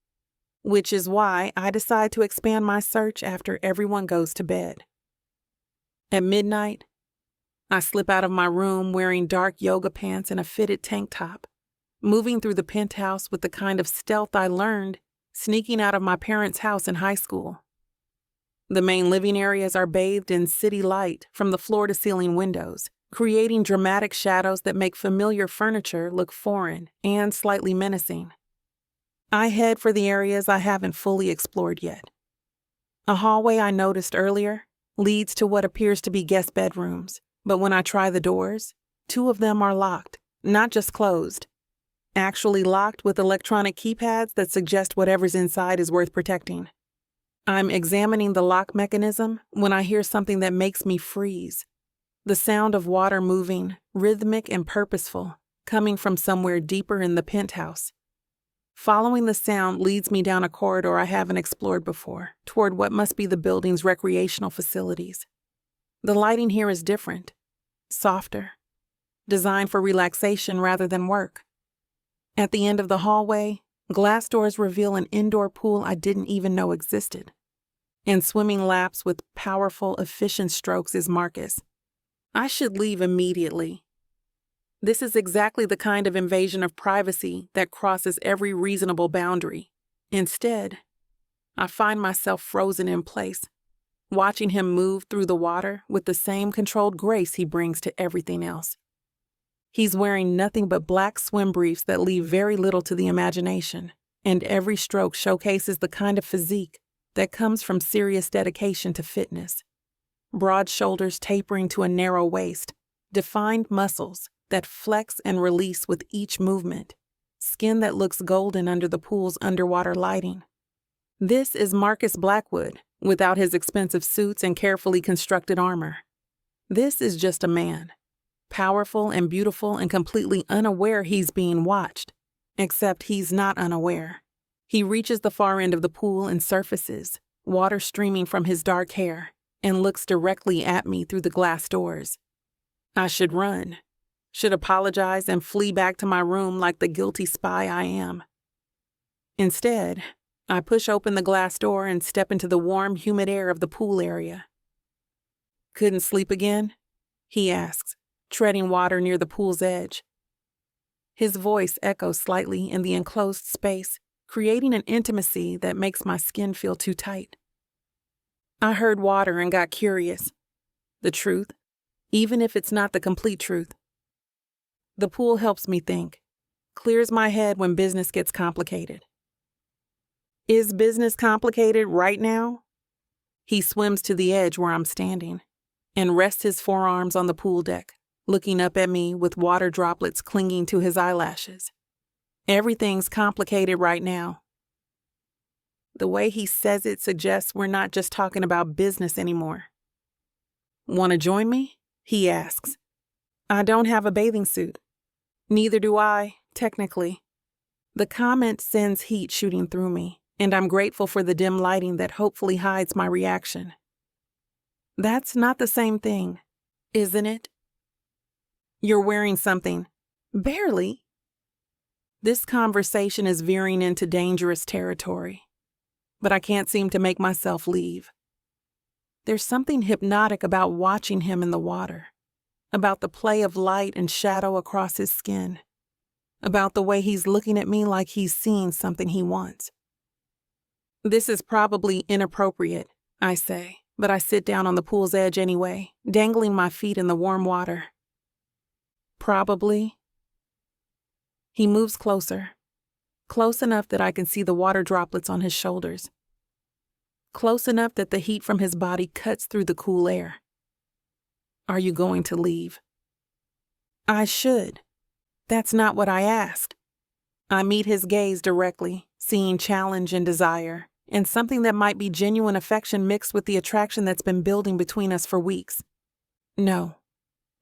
which is why I decide to expand my search after everyone goes to bed. At midnight, I slip out of my room wearing dark yoga pants and a fitted tank top, moving through the penthouse with the kind of stealth I learned sneaking out of my parents' house in high school. The main living areas are bathed in city light from the floor-to-ceiling windows, creating dramatic shadows that make familiar furniture look foreign and slightly menacing. I head for the areas I haven't fully explored yet. A hallway I noticed earlier leads to what appears to be guest bedrooms, but when I try the doors, 2 of them are locked, not just closed. Actually locked with electronic keypads that suggest whatever's inside is worth protecting. I'm examining the lock mechanism when I hear something that makes me freeze. The sound of water moving, rhythmic and purposeful, coming from somewhere deeper in the penthouse. Following the sound leads me down a corridor I haven't explored before, toward what must be the building's recreational facilities. The lighting here is different, softer, designed for relaxation rather than work. At the end of the hallway, glass doors reveal an indoor pool I didn't even know existed. And swimming laps with powerful, efficient strokes is Marcus. I should leave immediately. This is exactly the kind of invasion of privacy that crosses every reasonable boundary. Instead, I find myself frozen in place, watching him move through the water with the same controlled grace he brings to everything else. He's wearing nothing but black swim briefs that leave very little to the imagination, and every stroke showcases the kind of physique that comes from serious dedication to fitness. Broad shoulders tapering to a narrow waist, defined muscles that flex and release with each movement, skin that looks golden under the pool's underwater lighting. This is Marcus Blackwood, without his expensive suits and carefully constructed armor. This is just a man, powerful and beautiful and completely unaware he's being watched, except he's not unaware. He reaches the far end of the pool and surfaces, water streaming from his dark hair, and looks directly at me through the glass doors. I should run, should apologize and flee back to my room like the guilty spy I am. Instead, I push open the glass door and step into the warm, humid air of the pool area. "Couldn't sleep again?" he asks, treading water near the pool's edge. His voice echoes slightly in the enclosed space, creating an intimacy that makes my skin feel too tight. I heard water and got curious. The truth, even if it's not the complete truth. The pool helps me think, clears my head when business gets complicated. Is business complicated right now? He swims to the edge where I'm standing and rests his forearms on the pool deck, looking up at me with water droplets clinging to his eyelashes. Everything's complicated right now. The way he says it suggests we're not just talking about business anymore. "Want to join me?" he asks. I don't have a bathing suit. Neither do I, technically. The comment sends heat shooting through me, and I'm grateful for the dim lighting that hopefully hides my reaction. That's not the same thing, isn't it? You're wearing something. Barely. This conversation is veering into dangerous territory, but I can't seem to make myself leave. There's something hypnotic about watching him in the water, about the play of light and shadow across his skin, about the way he's looking at me like he's seeing something he wants. This is probably inappropriate, I say, but I sit down on the pool's edge anyway, dangling my feet in the warm water. Probably. He moves closer, close enough that I can see the water droplets on his shoulders, close enough that the heat from his body cuts through the cool air. Are you going to leave? I should. That's not what I asked. I meet his gaze directly, seeing challenge and desire, and something that might be genuine affection mixed with the attraction that's been building between us for weeks. No,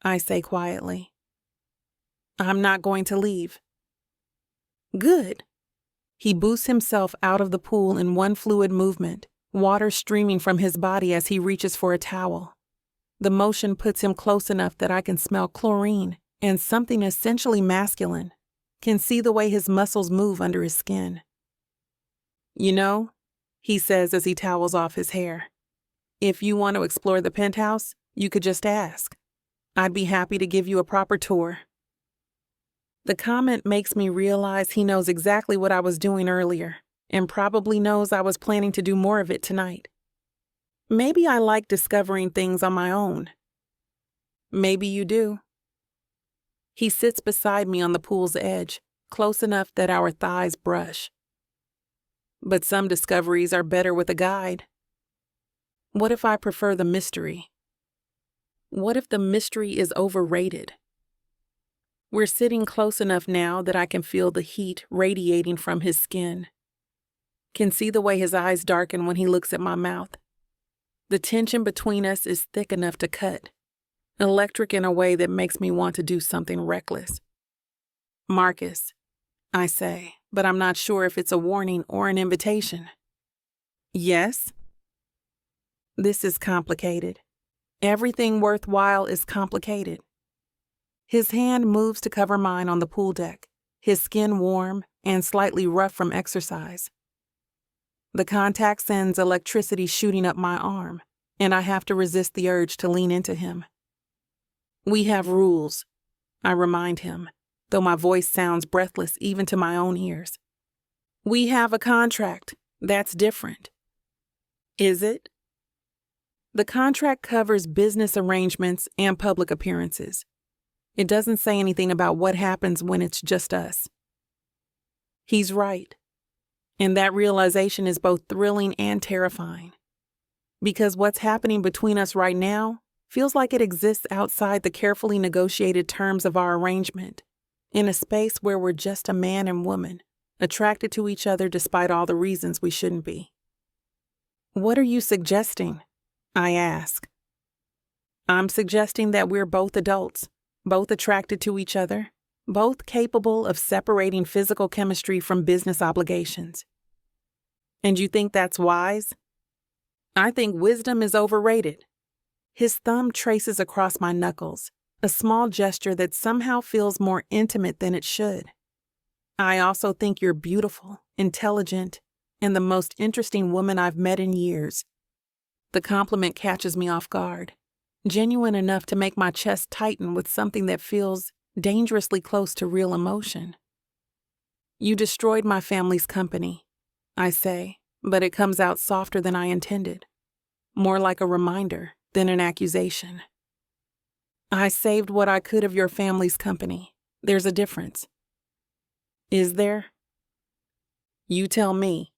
I say quietly. I'm not going to leave. Good. He boosts himself out of the pool in one fluid movement, water streaming from his body as he reaches for a towel. The motion puts him close enough that I can smell chlorine and something essentially masculine, can see the way his muscles move under his skin. You know, he says as he towels off his hair, if you want to explore the penthouse, you could just ask. I'd be happy to give you a proper tour. The comment makes me realize he knows exactly what I was doing earlier, and probably knows I was planning to do more of it tonight. Maybe I like discovering things on my own. Maybe you do. He sits beside me on the pool's edge, close enough that our thighs brush. But some discoveries are better with a guide. What if I prefer the mystery? What if the mystery is overrated? We're sitting close enough now that I can feel the heat radiating from his skin. Can see the way his eyes darken when he looks at my mouth. The tension between us is thick enough to cut, electric in a way that makes me want to do something reckless. Marcus, I say, but I'm not sure if it's a warning or an invitation. Yes? This is complicated. Everything worthwhile is complicated. His hand moves to cover mine on the pool deck, his skin warm and slightly rough from exercise. The contact sends electricity shooting up my arm, and I have to resist the urge to lean into him. We have rules, I remind him, though my voice sounds breathless even to my own ears. We have a contract. That's different. Is it? The contract covers business arrangements and public appearances. It doesn't say anything about what happens when it's just us. He's right. And that realization is both thrilling and terrifying. Because what's happening between us right now feels like it exists outside the carefully negotiated terms of our arrangement, in a space where we're just a man and woman, attracted to each other despite all the reasons we shouldn't be. What are you suggesting? I ask. I'm suggesting that we're both adults, both attracted to each other, both capable of separating physical chemistry from business obligations. And you think that's wise? I think wisdom is overrated. His thumb traces across my knuckles, a small gesture that somehow feels more intimate than it should. I also think you're beautiful, intelligent, and the most interesting woman I've met in years. The compliment catches me off guard, genuine enough to make my chest tighten with something that feels dangerously close to real emotion. You destroyed my family's company, I say, but it comes out softer than I intended, more like a reminder than an accusation. I saved what I could of your family's company. There's a difference. Is there? You tell me.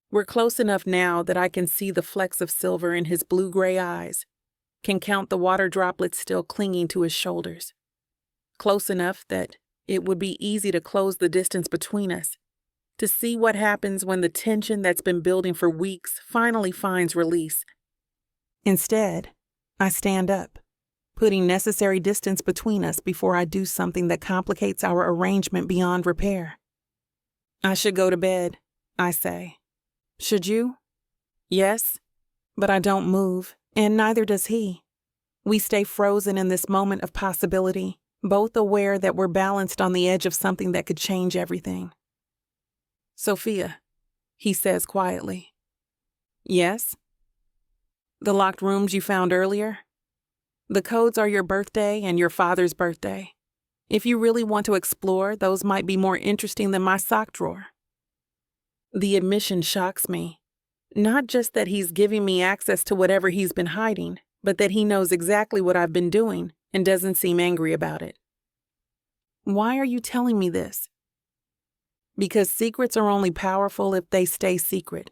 We're close enough now that I can see the flecks of silver in his blue-gray eyes, can count the water droplets still clinging to his shoulders. Close enough that it would be easy to close the distance between us, to see what happens when the tension that's been building for weeks finally finds release. Instead, I stand up, putting necessary distance between us before I do something that complicates our arrangement beyond repair. I should go to bed, I say. Should you? Yes, but I don't move, and neither does he. We stay frozen in this moment of possibility, both aware that we're balanced on the edge of something that could change everything. Sophia, he says quietly. Yes? The locked rooms you found earlier? The codes are your birthday and your father's birthday. If you really want to explore, those might be more interesting than my sock drawer. The admission shocks me. Not just that he's giving me access to whatever he's been hiding, but that he knows exactly what I've been doing and doesn't seem angry about it. Why are you telling me this? Because secrets are only powerful if they stay secret.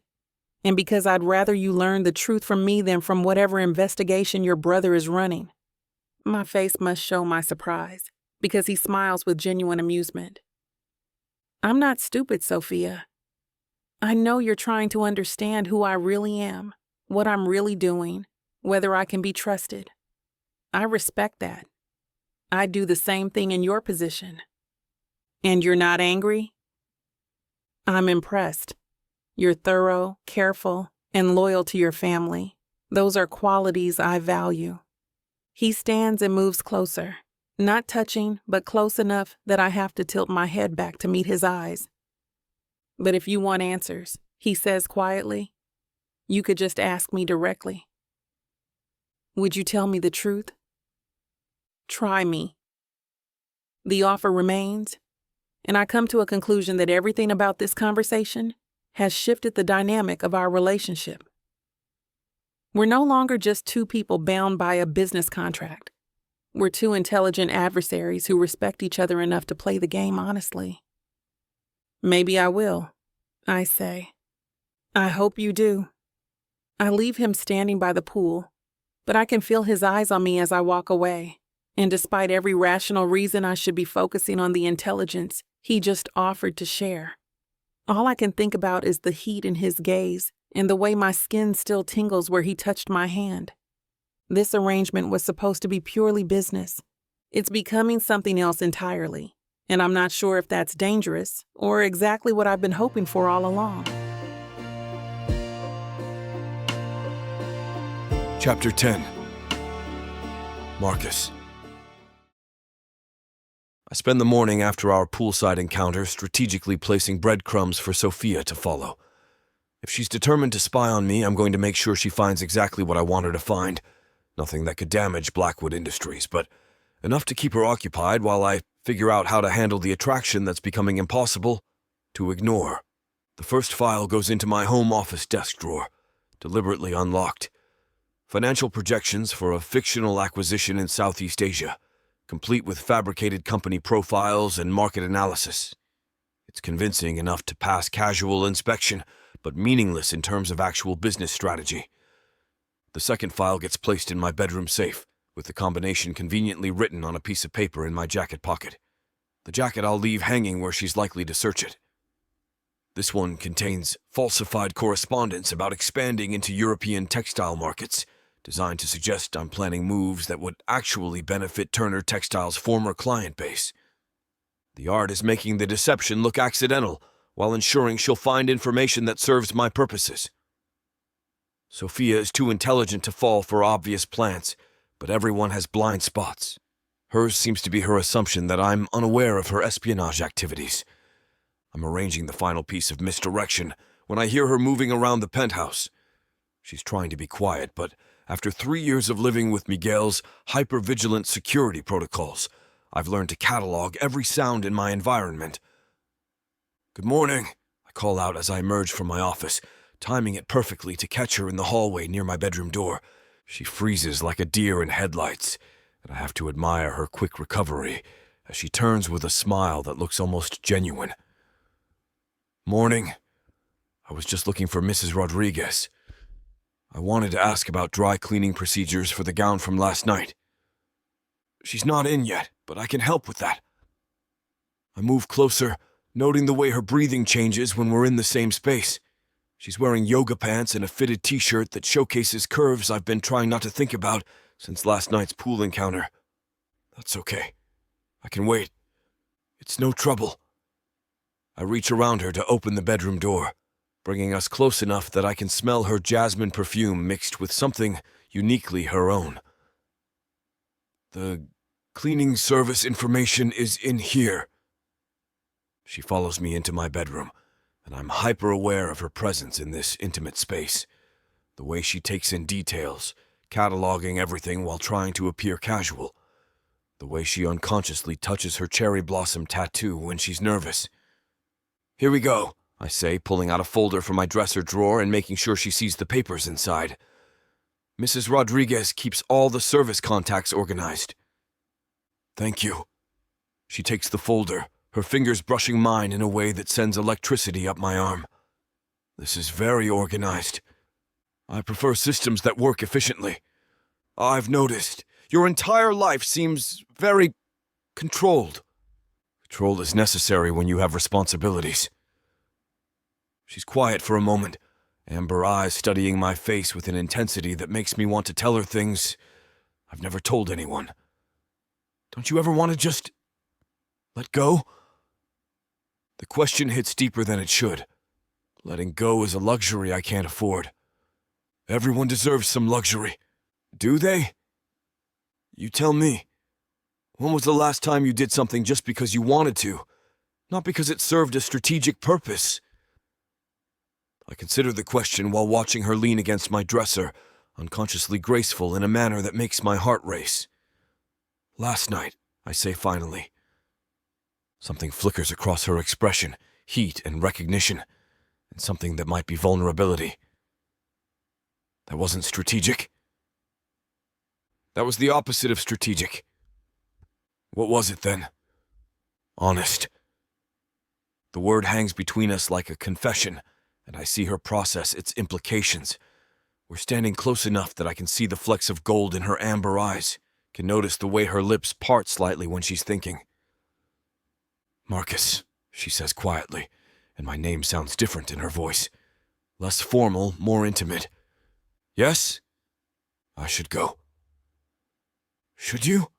And because I'd rather you learn the truth from me than from whatever investigation your brother is running. My face must show my surprise, because he smiles with genuine amusement. I'm not stupid, Sophia. I know you're trying to understand who I really am, what I'm really doing, whether I can be trusted. I respect that. I'd do the same thing in your position. And you're not angry? I'm impressed. You're thorough, careful, and loyal to your family. Those are qualities I value. He stands and moves closer, not touching, but close enough that I have to tilt my head back to meet his eyes. But if you want answers, he says quietly, you could just ask me directly. Would you tell me the truth? Try me. The offer remains, and I come to a conclusion that everything about this conversation has shifted the dynamic of our relationship. We're no longer just two people bound by a business contract. We're two intelligent adversaries who respect each other enough to play the game honestly. Maybe I will, I say. I hope you do. I leave him standing by the pool, but I can feel his eyes on me as I walk away, and despite every rational reason I should be focusing on the intelligence he just offered to share, all I can think about is the heat in his gaze and the way my skin still tingles where he touched my hand. This arrangement was supposed to be purely business. It's becoming something else entirely. And I'm not sure if that's dangerous or exactly what I've been hoping for all along. Chapter 10. Marcus. I spend the morning after our poolside encounter strategically placing breadcrumbs for Sophia to follow. If she's determined to spy on me, I'm going to make sure she finds exactly what I want her to find. Nothing that could damage Blackwood Industries, but Enough to keep her occupied while I figure out how to handle the attraction that's becoming impossible to ignore. The first file goes into my home office desk drawer, deliberately unlocked. Financial projections for a fictional acquisition in Southeast Asia, complete with fabricated company profiles and market analysis. It's convincing enough to pass casual inspection, but meaningless in terms of actual business strategy. The second file gets placed in my bedroom safe, with the combination conveniently written on a piece of paper in my jacket pocket. The jacket I'll leave hanging where she's likely to search it. This one contains falsified correspondence about expanding into European textile markets, designed to suggest I'm planning moves that would actually benefit Turner Textile's former client base. The art is making the deception look accidental, while ensuring she'll find information that serves my purposes. Sophia is too intelligent to fall for obvious plants, but everyone has blind spots. Hers seems to be her assumption that I'm unaware of her espionage activities. I'm arranging the final piece of misdirection when I hear her moving around the penthouse. She's trying to be quiet, but after 3 years of living with Miguel's hyper-vigilant security protocols, I've learned to catalog every sound in my environment. "Good morning," I call out as I emerge from my office, timing it perfectly to catch her in the hallway near my bedroom door. She freezes like a deer in headlights, and I have to admire her quick recovery as she turns with a smile that looks almost genuine. "Morning. I was just looking for Mrs. Rodriguez. I wanted to ask about dry cleaning procedures for the gown from last night." "She's not in yet, but I can help with that." I move closer, noting the way her breathing changes when we're in the same space. She's wearing yoga pants and a fitted t-shirt that showcases curves I've been trying not to think about since last night's pool encounter. "That's okay. I can wait. It's no trouble." I reach around her to open the bedroom door, bringing us close enough that I can smell her jasmine perfume mixed with something uniquely her own. "The cleaning service information is in here." She follows me into my bedroom, and I'm hyper-aware of her presence in this intimate space. The way she takes in details, cataloging everything while trying to appear casual. The way she unconsciously touches her cherry blossom tattoo when she's nervous. "Here we go," I say, pulling out a folder from my dresser drawer and making sure she sees the papers inside. "Mrs. Rodriguez keeps all the service contacts organized." "Thank you." She takes the folder, her fingers brushing mine in a way that sends electricity up my arm. "This is very organized. I prefer systems that work efficiently. I've noticed your entire life seems very controlled." "Control is necessary when you have responsibilities." She's quiet for a moment, amber eyes studying my face with an intensity that makes me want to tell her things I've never told anyone. "Don't you ever want to just let go?" The question hits deeper than it should. Letting go is a luxury I can't afford. Everyone deserves some luxury. Do they? You tell me. When was the last time you did something just because you wanted to, not because it served a strategic purpose? I consider the question while watching her lean against my dresser, unconsciously graceful in a manner that makes my heart race. "Last night," I say finally. Something flickers across her expression, heat and recognition, and something that might be vulnerability. "That wasn't strategic?" "That was the opposite of strategic." "What was it then?" "Honest." The word hangs between us like a confession, and I see her process its implications. We're standing close enough that I can see the flecks of gold in her amber eyes, can notice the way her lips part slightly when she's thinking. "Marcus," she says quietly, and my name sounds different in her voice. Less formal, more intimate. "Yes? I should go." "Should you?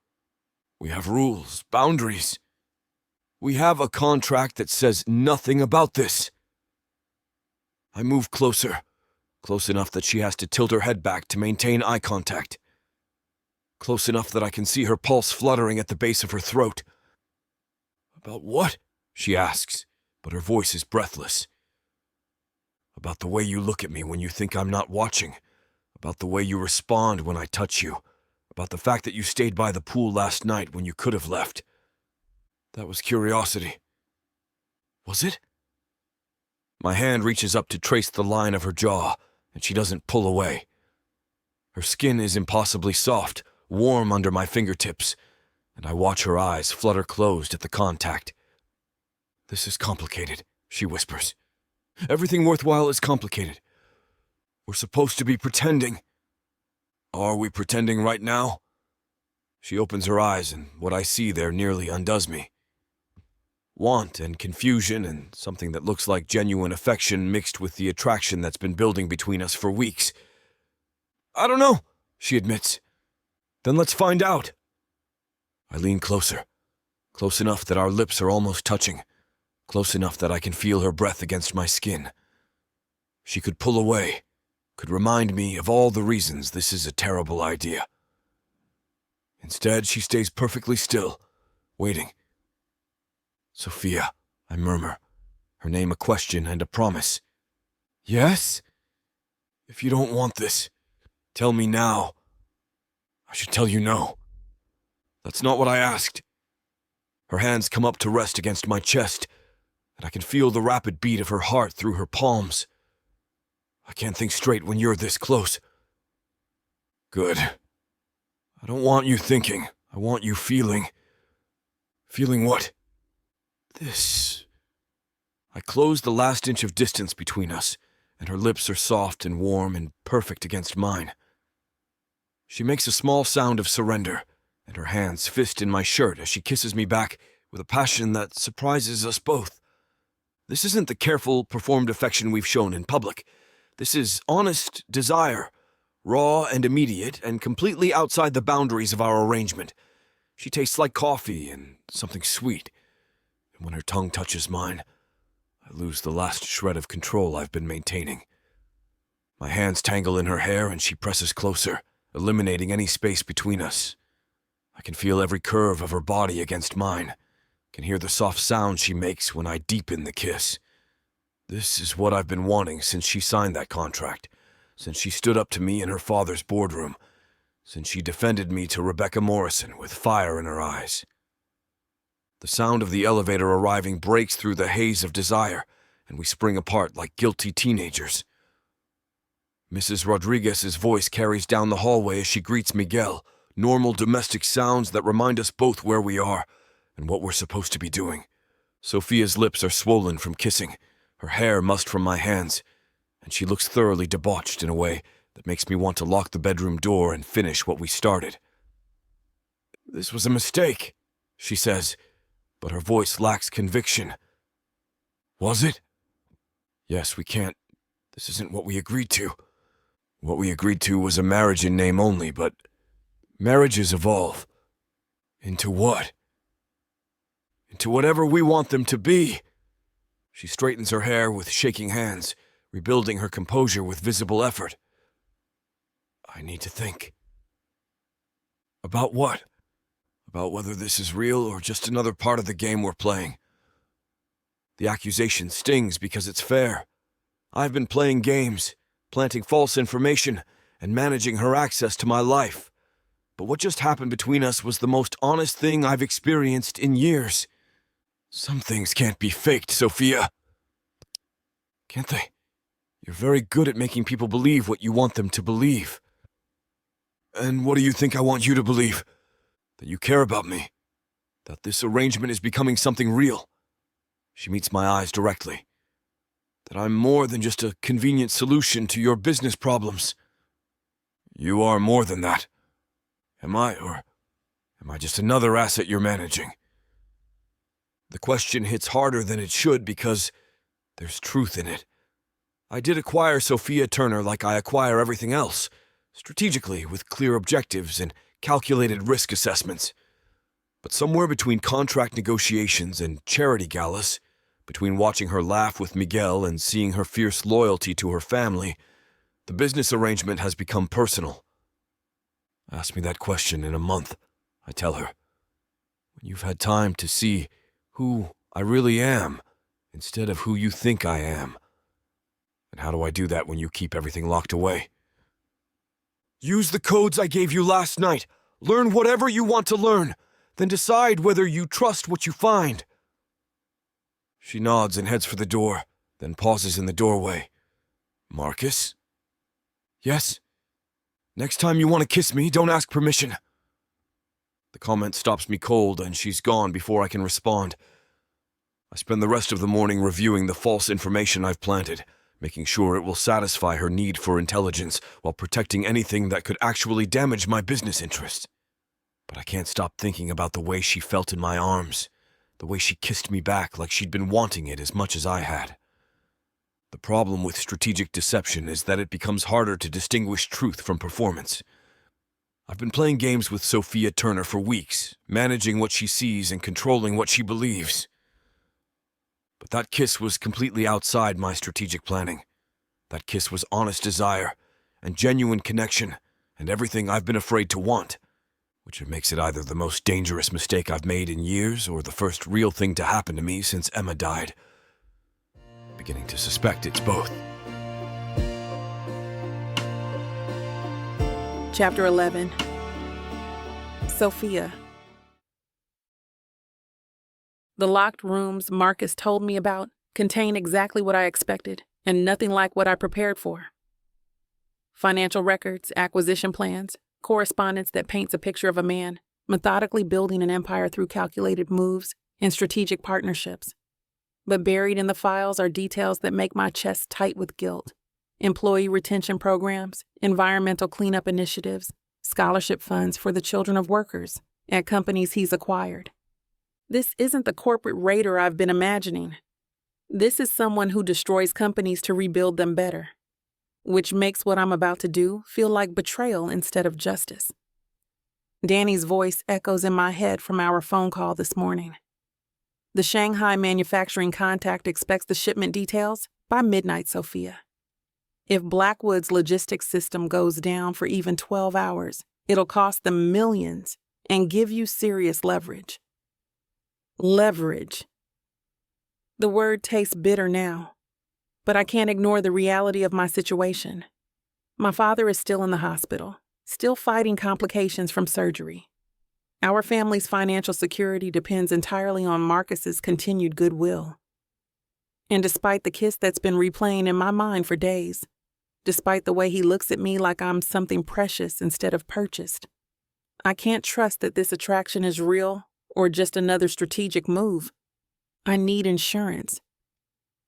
We have rules, boundaries. We have a contract that says nothing about this." I move closer, close enough that she has to tilt her head back to maintain eye contact. Close enough that I can see her pulse fluttering at the base of her throat. "About what?" she asks, but her voice is breathless. "About the way you look at me when you think I'm not watching. About the way you respond when I touch you. about the fact that you stayed by the pool last night when you could have left. That was curiosity. Was it? My hand reaches up to trace the line of her jaw, and she doesn't pull away. Her skin is impossibly soft, warm under my fingertips, and I watch her eyes flutter closed at the contact. "This is complicated," she whispers. "Everything worthwhile is complicated. We're supposed to be pretending. Are we pretending right now?" She opens her eyes, and what I see there nearly undoes me. Want and confusion and something that looks like genuine affection mixed with the attraction that's been building between us for weeks. "I don't know," she admits. "Then let's find out." I lean closer, close enough that our lips are almost touching, close enough that I can feel her breath against my skin. She could pull away, could remind me of all the reasons this is a terrible idea. Instead, she stays perfectly still, waiting. "Sophia," I murmur, her name a question and a promise. "Yes?" "If you don't want this, tell me now." "I should tell you no." "That's not what I asked." Her hands come up to rest against my chest, and I can feel the rapid beat of her heart through her palms. I can't think straight when you're this close. Good. I don't want you thinking. I want you feeling. Feeling what? This. I close the last inch of distance between us, and her lips are soft and warm and perfect against mine. She makes a small sound of surrender, and her hands fist in my shirt as she kisses me back with a passion that surprises us both. This isn't the careful, performed affection we've shown in public. This is honest desire, raw and immediate, and completely outside the boundaries of our arrangement. She tastes like coffee and something sweet, and when her tongue touches mine, I lose the last shred of control I've been maintaining. My hands tangle in her hair and she presses closer, eliminating any space between us. I can feel every curve of her body against mine, can hear the soft sound she makes when I deepen the kiss. This is what I've been wanting since she signed that contract, since she stood up to me in her father's boardroom, since she defended me to Rebecca Morrison with fire in her eyes. The sound of the elevator arriving breaks through the haze of desire, and we spring apart like guilty teenagers. Mrs. Rodriguez's voice carries down the hallway as she greets Miguel, normal domestic sounds that remind us both where we are and what we're supposed to be doing. Sophia's lips are swollen from kissing, her hair mussed from my hands, and she looks thoroughly debauched in a way that makes me want to lock the bedroom door and finish what we started. "This was a mistake," she says, but her voice lacks conviction. "Was it?" "Yes, we can't. This isn't what we agreed to. What we agreed to was a marriage in name only, but marriages evolve. Into what? Into whatever we want them to be." She straightens her hair with shaking hands, rebuilding her composure with visible effort. "I need to think." "About what? About whether this is real or just another part of the game we're playing. The accusation stings because it's fair. I've been playing games, planting false information, and managing her access to my life. But what just happened between us was the most honest thing I've experienced in years. Some things can't be faked, Sophia." "Can't they? You're very good at making people believe what you want them to believe." "And what do you think I want you to believe? That you care about me. That this arrangement is becoming something real." She meets my eyes directly. "That I'm more than just a convenient solution to your business problems." "You are more than that. Am I, or am I just another asset you're managing?" The question hits harder than it should because there's truth in it. I did acquire Sophia Turner like I acquire everything else, strategically with clear objectives and calculated risk assessments. But somewhere between contract negotiations and charity galas, between watching her laugh with Miguel and seeing her fierce loyalty to her family, the business arrangement has become personal. "Ask me that question in a month," I tell her. "When you've had time to see who I really am instead of who you think I am. And how do I do that when you keep everything locked away?" "Use the codes I gave you last night. Learn whatever you want to learn, then decide whether you trust what you find. She nods and heads for the door, then pauses in the doorway. Marcus? Yes? Next time you want to kiss me, don't ask permission. The comment stops me cold, and she's gone before I can respond. I spend the rest of the morning reviewing the false information I've planted, making sure it will satisfy her need for intelligence while protecting anything that could actually damage my business interests. But I can't stop thinking about the way she felt in my arms, the way she kissed me back like she'd been wanting it as much as I had. The problem with strategic deception is that it becomes harder to distinguish truth from performance. I've been playing games with Sophia Turner for weeks, managing what she sees and controlling what she believes. But that kiss was completely outside my strategic planning. That kiss was honest desire and genuine connection and everything I've been afraid to want, which makes it either the most dangerous mistake I've made in years or the first real thing to happen to me since Emma died. I'm beginning to suspect it's both. Chapter 11. Sophia. The locked rooms Marcus told me about contain exactly what I expected and nothing like what I prepared for. Financial records, acquisition plans, correspondence that paints a picture of a man methodically building an empire through calculated moves and strategic partnerships. But buried in the files are details that make my chest tight with guilt. Employee retention programs, environmental cleanup initiatives, scholarship funds for the children of workers at companies he's acquired. This isn't the corporate raider I've been imagining. This is someone who destroys companies to rebuild them better, which makes what I'm about to do feel like betrayal instead of justice. Danny's voice echoes in my head from our phone call this morning. The Shanghai manufacturing contact expects the shipment details by midnight, Sophia. If Blackwood's logistics system goes down for even 12 hours, it'll cost them millions and give you serious leverage. Leverage. The word tastes bitter now, but I can't ignore the reality of my situation. My father is still in the hospital, still fighting complications from surgery. Our family's financial security depends entirely on Marcus's continued goodwill. And despite the kiss that's been replaying in my mind for days, despite the way he looks at me like I'm something precious instead of purchased, I can't trust that this attraction is real or just another strategic move. I need insurance.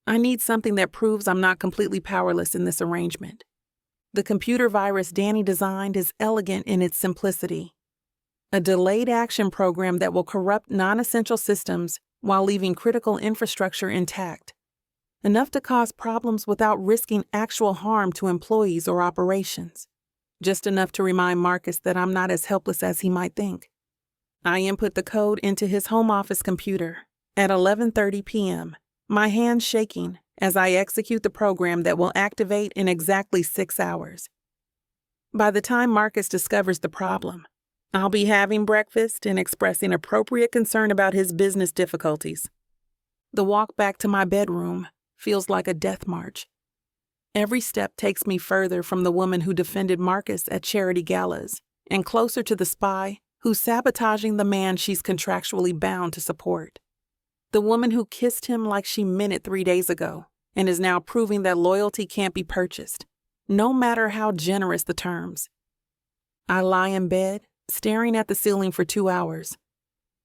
I need something that proves I'm not completely powerless in this arrangement. The computer virus Danny designed is elegant in its simplicity. A delayed action program that will corrupt non-essential systems while leaving critical infrastructure intact. Enough to cause problems without risking actual harm to employees or operations. Just enough to remind Marcus that I'm not as helpless as he might think. I input the code into his home office computer at 11:30 p.m., my hands shaking as I execute the program that will activate in exactly 6 hours. By the time Marcus discovers the problem, I'll be having breakfast and expressing appropriate concern about his business difficulties. The walk back to my bedroom feels like a death march. Every step takes me further from the woman who defended Marcus at charity galas and closer to the spy who's sabotaging the man she's contractually bound to support. The woman who kissed him like she meant it 3 days ago and is now proving that loyalty can't be purchased, no matter how generous the terms. I lie in bed, staring at the ceiling for 2 hours,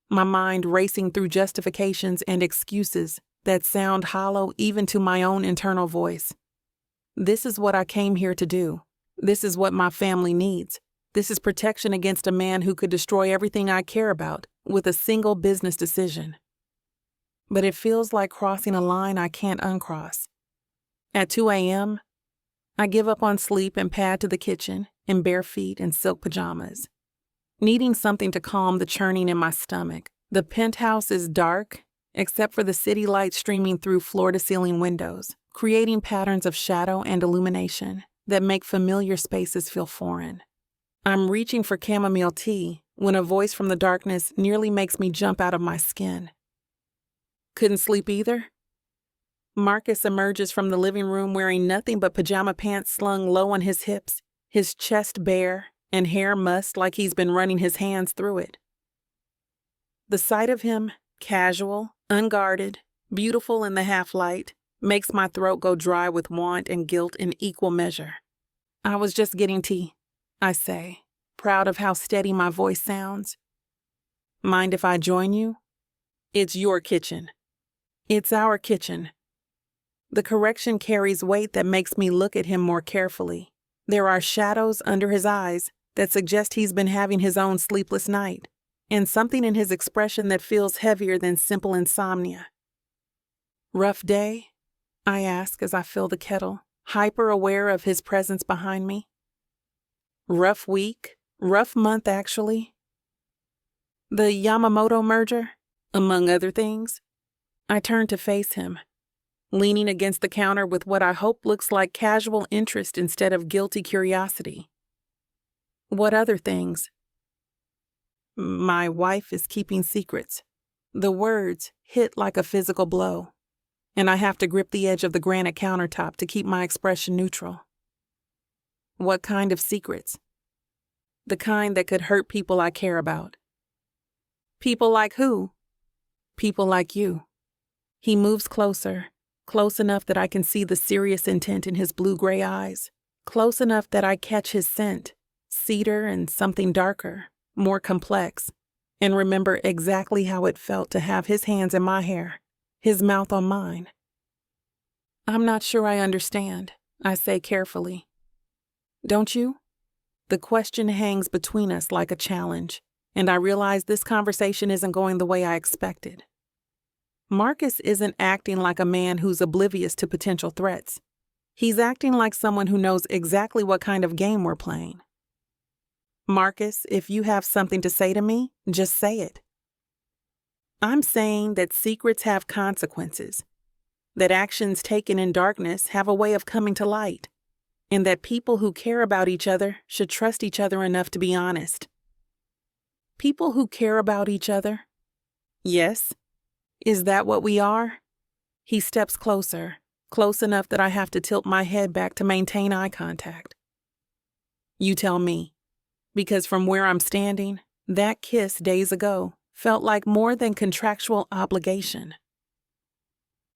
my mind racing through justifications and excuses that sound hollow even to my own internal voice. This is what I came here to do. This is what my family needs. This is protection against a man who could destroy everything I care about with a single business decision. But it feels like crossing a line I can't uncross. At 2 a.m., I give up on sleep and pad to the kitchen in bare feet and silk pajamas. Needing something to calm the churning in my stomach, the penthouse is dark, except for the city light streaming through floor-to-ceiling windows, creating patterns of shadow and illumination that make familiar spaces feel foreign. I'm reaching for chamomile tea when a voice from the darkness nearly makes me jump out of my skin. Couldn't sleep either? Marcus emerges from the living room wearing nothing but pajama pants slung low on his hips, his chest bare, and hair mussed like he's been running his hands through it. The sight of him, casual, unguarded, beautiful in the half-light, makes my throat go dry with want and guilt in equal measure. I was just getting tea, I say, proud of how steady my voice sounds. Mind if I join you? It's your kitchen. It's our kitchen. The correction carries weight that makes me look at him more carefully. There are shadows under his eyes that suggest he's been having his own sleepless night, and something in his expression that feels heavier than simple insomnia. Rough day? I ask as I fill the kettle, hyper aware of his presence behind me. Rough week? Rough month, actually. The Yamamoto merger, among other things. I turn to face him, leaning against the counter with what I hope looks like casual interest instead of guilty curiosity. What other things? My wife is keeping secrets. The words hit like a physical blow, and I have to grip the edge of the granite countertop to keep my expression neutral. What kind of secrets? The kind that could hurt people I care about. People like who? People like you. He moves closer, close enough that I can see the serious intent in his blue-gray eyes, close enough that I catch his scent, cedar and something darker, more complex, and remember exactly how it felt to have his hands in my hair, his mouth on mine. I'm not sure I understand, I say carefully. Don't you? The question hangs between us like a challenge, and I realize this conversation isn't going the way I expected. Marcus isn't acting like a man who's oblivious to potential threats. He's acting like someone who knows exactly what kind of game we're playing. Marcus, if you have something to say to me, just say it. I'm saying that secrets have consequences, that actions taken in darkness have a way of coming to light, and that people who care about each other should trust each other enough to be honest. People who care about each other? Yes. Is that what we are? He steps closer, close enough that I have to tilt my head back to maintain eye contact. You tell me, because from where I'm standing, that kiss days ago felt like more than contractual obligation.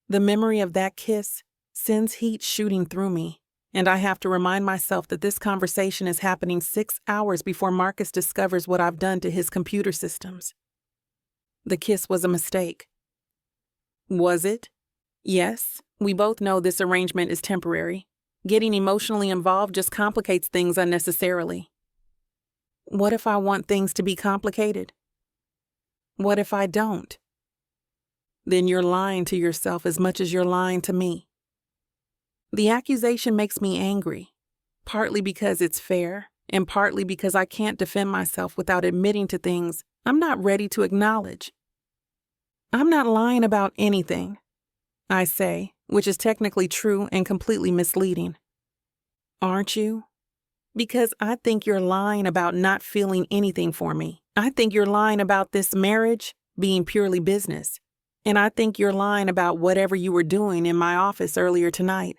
The memory of that kiss sends heat shooting through me, and I have to remind myself that this conversation is happening 6 hours before Marcus discovers what I've done to his computer systems. The kiss was a mistake. Was it? Yes, we both know this arrangement is temporary. Getting emotionally involved just complicates things unnecessarily. What if I want things to be complicated? What if I don't? Then you're lying to yourself as much as you're lying to me. The accusation makes me angry, partly because it's fair, and partly because I can't defend myself without admitting to things I'm not ready to acknowledge. I'm not lying about anything, I say, which is technically true and completely misleading. Aren't you? Because I think you're lying about not feeling anything for me. I think you're lying about this marriage being purely business. And I think you're lying about whatever you were doing in my office earlier tonight.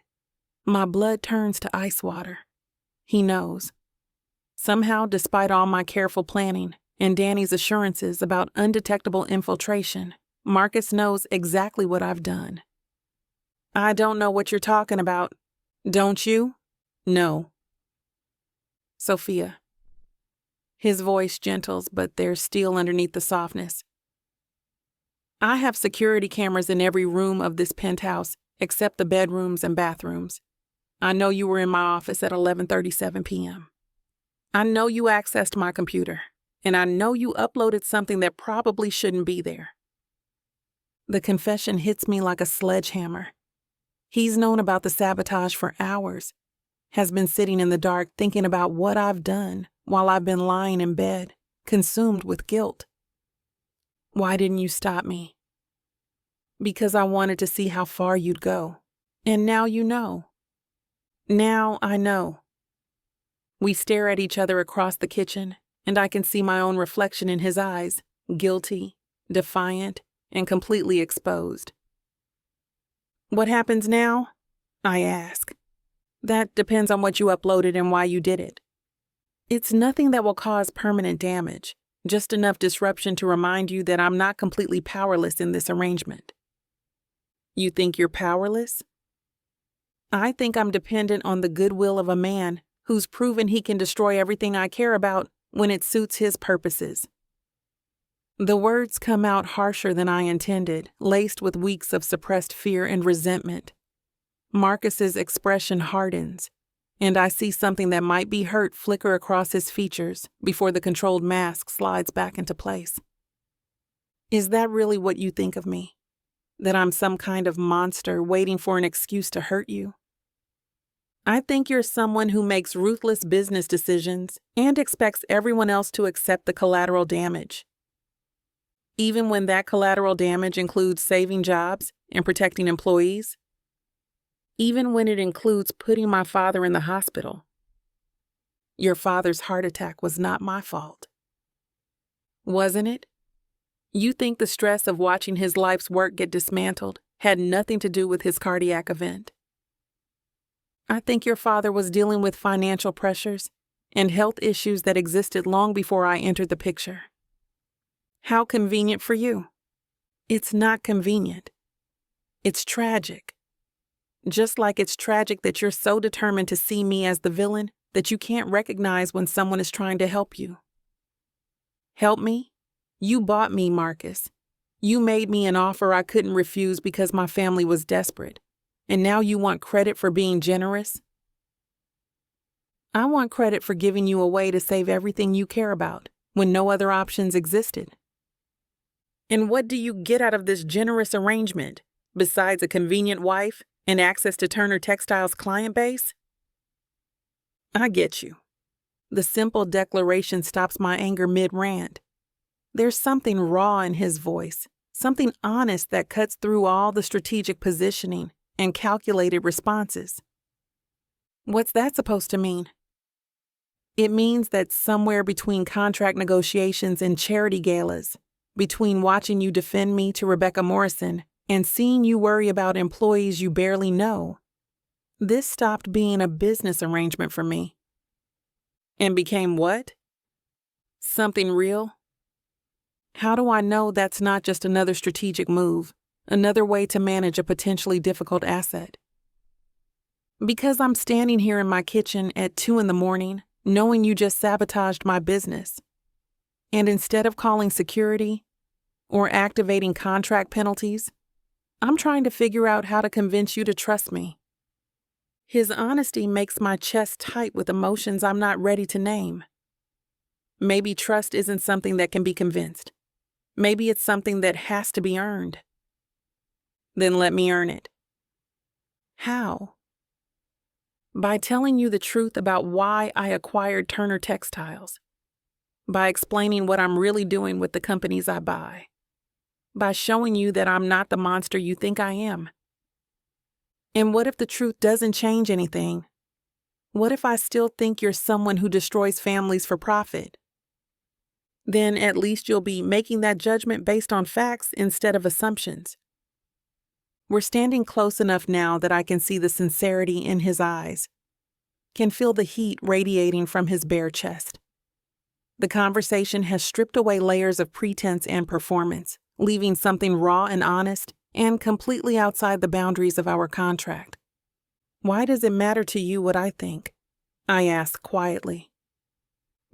My blood turns to ice water. He knows. Somehow, despite all my careful planning and Danny's assurances about undetectable infiltration, Marcus knows exactly what I've done. I don't know what you're talking about. Don't you? No. Sophia. His voice gentles, but there's steel underneath the softness. I have security cameras in every room of this penthouse except the bedrooms and bathrooms. I know you were in my office at 11:37 p.m. I know you accessed my computer, and I know you uploaded something that probably shouldn't be there. The confession hits me like a sledgehammer. He's known about the sabotage for hours, has been sitting in the dark thinking about what I've done while I've been lying in bed, consumed with guilt. Why didn't you stop me? Because I wanted to see how far you'd go. And now you know. Now I know. We stare at each other across the kitchen, and I can see my own reflection in his eyes, guilty, defiant, and completely exposed. What happens now? I ask. That depends on what you uploaded and why you did it. It's nothing that will cause permanent damage, just enough disruption to remind you that I'm not completely powerless in this arrangement. You think you're powerless? I think I'm dependent on the goodwill of a man who's proven he can destroy everything I care about when it suits his purposes. The words come out harsher than I intended, laced with weeks of suppressed fear and resentment. Marcus's expression hardens, and I see something that might be hurt flicker across his features before the controlled mask slides back into place. Is that really what you think of me? That I'm some kind of monster waiting for an excuse to hurt you? I think you're someone who makes ruthless business decisions and expects everyone else to accept the collateral damage. Even when that collateral damage includes saving jobs and protecting employees. Even when it includes putting my father in the hospital. Your father's heart attack was not my fault. Wasn't it? You think the stress of watching his life's work get dismantled had nothing to do with his cardiac event. I think your father was dealing with financial pressures and health issues that existed long before I entered the picture. How convenient for you. It's not convenient. It's tragic. Just like it's tragic that you're so determined to see me as the villain that you can't recognize when someone is trying to help you. Help me? You bought me, Marcus. You made me an offer I couldn't refuse because my family was desperate. And now you want credit for being generous? I want credit for giving you a way to save everything you care about when no other options existed. And what do you get out of this generous arrangement, besides a convenient wife and access to Turner Textile's client base? I get you. The simple declaration stops my anger mid-rant. There's something raw in his voice, something honest that cuts through all the strategic positioning and calculated responses. What's that supposed to mean? It means that somewhere between contract negotiations and charity galas, between watching you defend me to Rebecca Morrison and seeing you worry about employees you barely know, this stopped being a business arrangement for me. And became what? Something real? How do I know that's not just another strategic move, another way to manage a potentially difficult asset? Because I'm standing here in my kitchen at 2 a.m, knowing you just sabotaged my business. And instead of calling security or activating contract penalties, I'm trying to figure out how to convince you to trust me. His honesty makes my chest tight with emotions I'm not ready to name. Maybe trust isn't something that can be convinced. Maybe it's something that has to be earned. Then let me earn it. How? By telling you the truth about why I acquired Turner Textiles. By explaining what I'm really doing with the companies I buy. By showing you that I'm not the monster you think I am. And what if the truth doesn't change anything? What if I still think you're someone who destroys families for profit? Then at least you'll be making that judgment based on facts instead of assumptions. We're standing close enough now that I can see the sincerity in his eyes, can feel the heat radiating from his bare chest. The conversation has stripped away layers of pretense and performance, leaving something raw and honest and completely outside the boundaries of our contract. Why does it matter to you what I think? I ask quietly.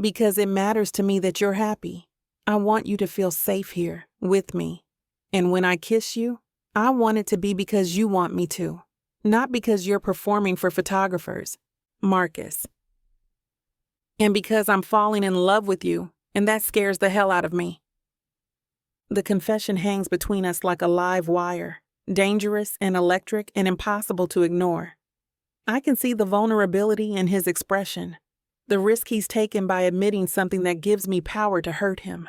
Because it matters to me that you're happy. I want you to feel safe here with me. And when I kiss you, I want it to be because you want me to, not because you're performing for photographers, Marcus. And because I'm falling in love with you, and that scares the hell out of me. The confession hangs between us like a live wire, dangerous and electric and impossible to ignore. I can see the vulnerability in his expression, the risk he's taken by admitting something that gives me power to hurt him.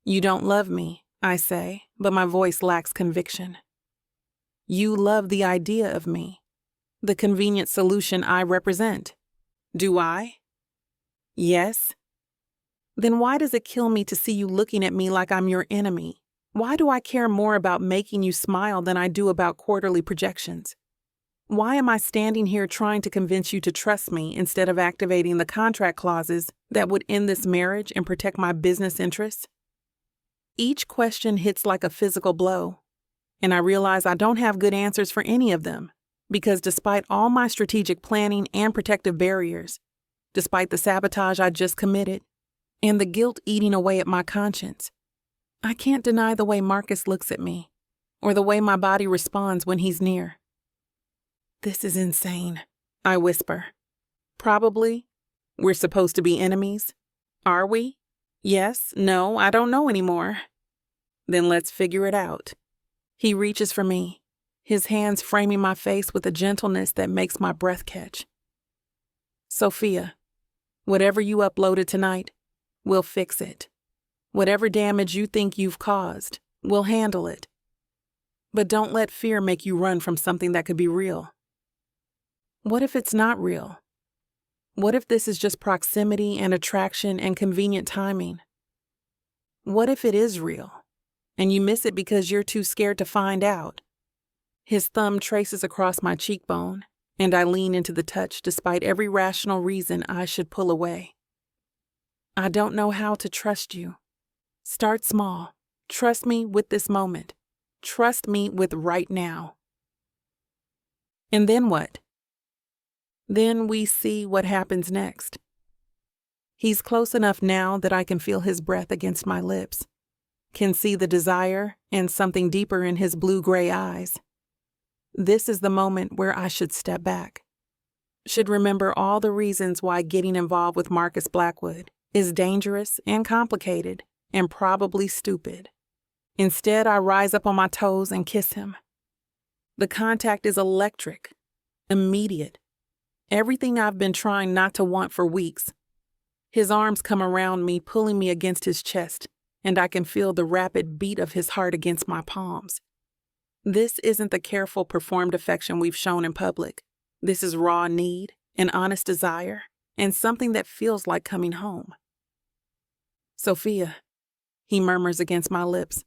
You don't love me, I say, but my voice lacks conviction. You love the idea of me, the convenient solution I represent. Do I? Yes. Then why does it kill me to see you looking at me like I'm your enemy? Why do I care more about making you smile than I do about quarterly projections? Why am I standing here trying to convince you to trust me instead of activating the contract clauses that would end this marriage and protect my business interests? Each question hits like a physical blow, and I realize I don't have good answers for any of them, because despite all my strategic planning and protective barriers, despite the sabotage I just committed, and the guilt eating away at my conscience, I can't deny the way Marcus looks at me, or the way my body responds when he's near. This is insane, I whisper. Probably. We're supposed to be enemies. Are we? Yes, no, I don't know anymore. Then let's figure it out. He reaches for me, his hands framing my face with a gentleness that makes my breath catch. Sophia, whatever you uploaded tonight, we'll fix it. Whatever damage you think you've caused, we'll handle it. But don't let fear make you run from something that could be real. What if it's not real? What if this is just proximity and attraction and convenient timing? What if it is real, and you miss it because you're too scared to find out? His thumb traces across my cheekbone, and I lean into the touch despite every rational reason I should pull away. I don't know how to trust you. Start small. Trust me with this moment. Trust me with right now. And then what? Then we see what happens next. He's close enough now that I can feel his breath against my lips, can see the desire and something deeper in his blue-gray eyes. This is the moment where I should step back, should remember all the reasons why getting involved with Marcus Blackwood is dangerous and complicated and probably stupid. Instead, I rise up on my toes and kiss him. The contact is electric, immediate. Everything I've been trying not to want for weeks. His arms come around me, pulling me against his chest, and I can feel the rapid beat of his heart against my palms. This isn't the careful, performed affection we've shown in public. This is raw need, an honest desire, and something that feels like coming home. Sophia, he murmurs against my lips,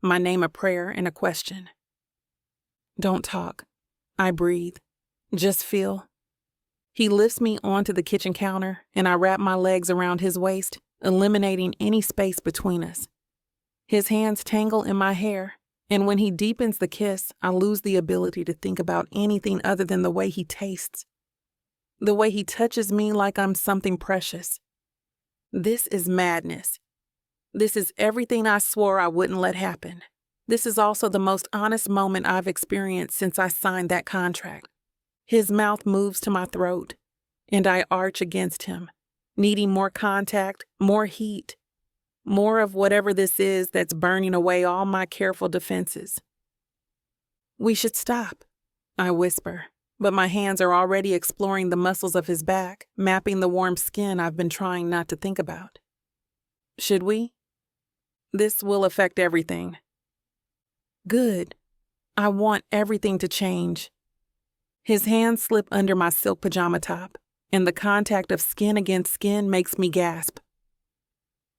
my name a prayer and a question. Don't talk. I breathe. Just feel. He lifts me onto the kitchen counter, and I wrap my legs around his waist, eliminating any space between us. His hands tangle in my hair, and when he deepens the kiss, I lose the ability to think about anything other than the way he tastes, the way he touches me like I'm something precious. This is madness. This is everything I swore I wouldn't let happen. This is also the most honest moment I've experienced since I signed that contract. His mouth moves to my throat, and I arch against him, needing more contact, more heat, more of whatever this is that's burning away all my careful defenses. We should stop, I whisper, but my hands are already exploring the muscles of his back, mapping the warm skin I've been trying not to think about. Should we? This will affect everything. Good. I want everything to change. His hands slip under my silk pajama top, and the contact of skin against skin makes me gasp.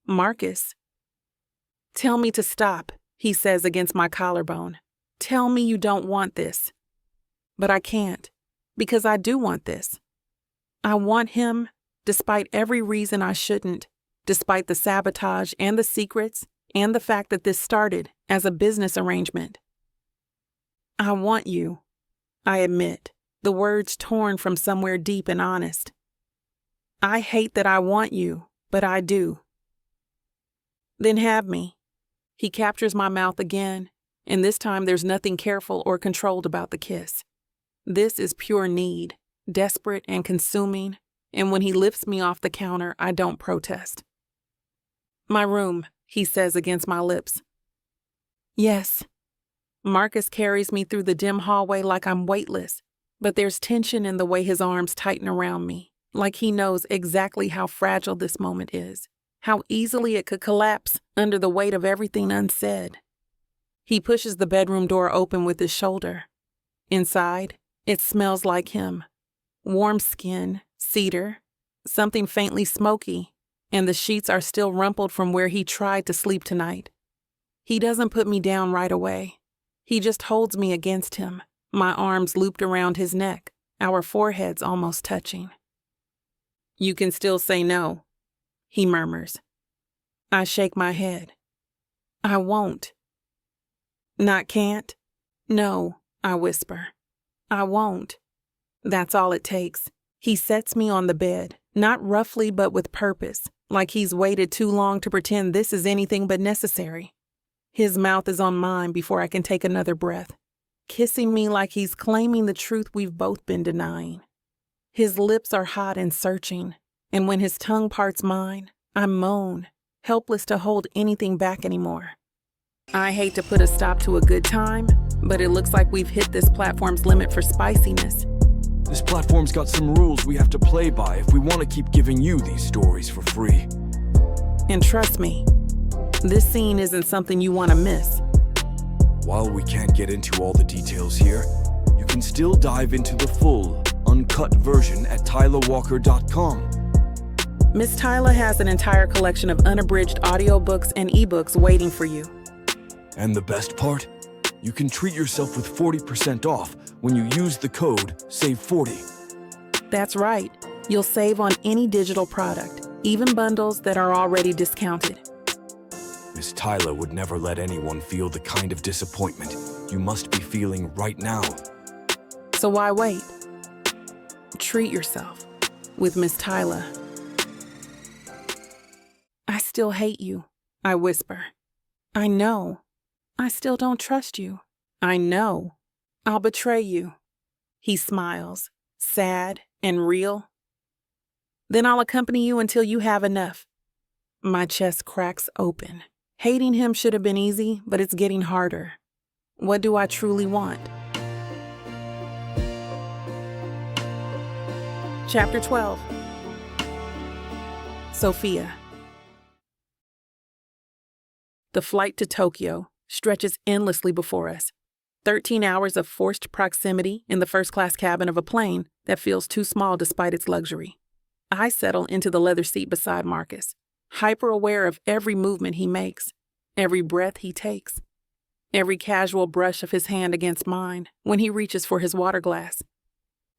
Marcus. Tell me to stop, he says against my collarbone. Tell me you don't want this. But I can't, because I do want this. I want him, despite every reason I shouldn't, despite the sabotage and the secrets and the fact that this started as a business arrangement. I want you, I admit, the words torn from somewhere deep and honest. I hate that I want you, but I do. Then have me. He captures my mouth again, and this time there's nothing careful or controlled about the kiss. This is pure need, desperate and consuming, and when he lifts me off the counter, I don't protest. My room, he says against my lips. Yes. Marcus carries me through the dim hallway like I'm weightless, but there's tension in the way his arms tighten around me, like he knows exactly how fragile this moment is, how easily it could collapse under the weight of everything unsaid. He pushes the bedroom door open with his shoulder. Inside, it smells like him. Warm skin, cedar, something faintly smoky, and the sheets are still rumpled from where he tried to sleep tonight. He doesn't put me down right away. He just holds me against him, My arms looped around his neck, our foreheads almost touching. "You can still say no," he murmurs. I shake my head. "I won't." "Not can't?" "No," I whisper. "I won't." That's all it takes. He sets me on the bed, not roughly but with purpose, like he's waited too long to pretend this is anything but necessary. His mouth is on mine before I can take another breath, kissing me like he's claiming the truth we've both been denying. His lips are hot and searching, and when his tongue parts mine, I moan, helpless to hold anything back anymore. I hate to put a stop to a good time, but it looks like we've hit this platform's limit for spiciness. This platform's got some rules we have to play by if we want to keep giving you these stories for free. And trust me, this scene isn't something you want to miss. While we can't get into all the details here, you can still dive into the full, uncut version at tylawalker.com. Miss Tyla has an entire collection of unabridged audiobooks and ebooks waiting for you. And the best part? You can treat yourself with 40% off when you use the code SAVE40. That's right. You'll save on any digital product, even bundles that are already discounted. Miss Tyla would never let anyone feel the kind of disappointment you must be feeling right now. So why wait? Treat yourself with Miss Tyla. "I still hate you," I whisper. "I know. I still don't trust you. I know. I'll betray you." He smiles, sad and real. "Then I'll accompany you until you have enough." My chest cracks open. Hating him should have been easy, but it's getting harder. What do I truly want? Chapter 12. Sophia. The flight to Tokyo stretches endlessly before us. 13 hours of forced proximity in the first-class cabin of a plane that feels too small despite its luxury. I settle into the leather seat beside Marcus, hyper-aware of every movement he makes, every breath he takes, every casual brush of his hand against mine when he reaches for his water glass.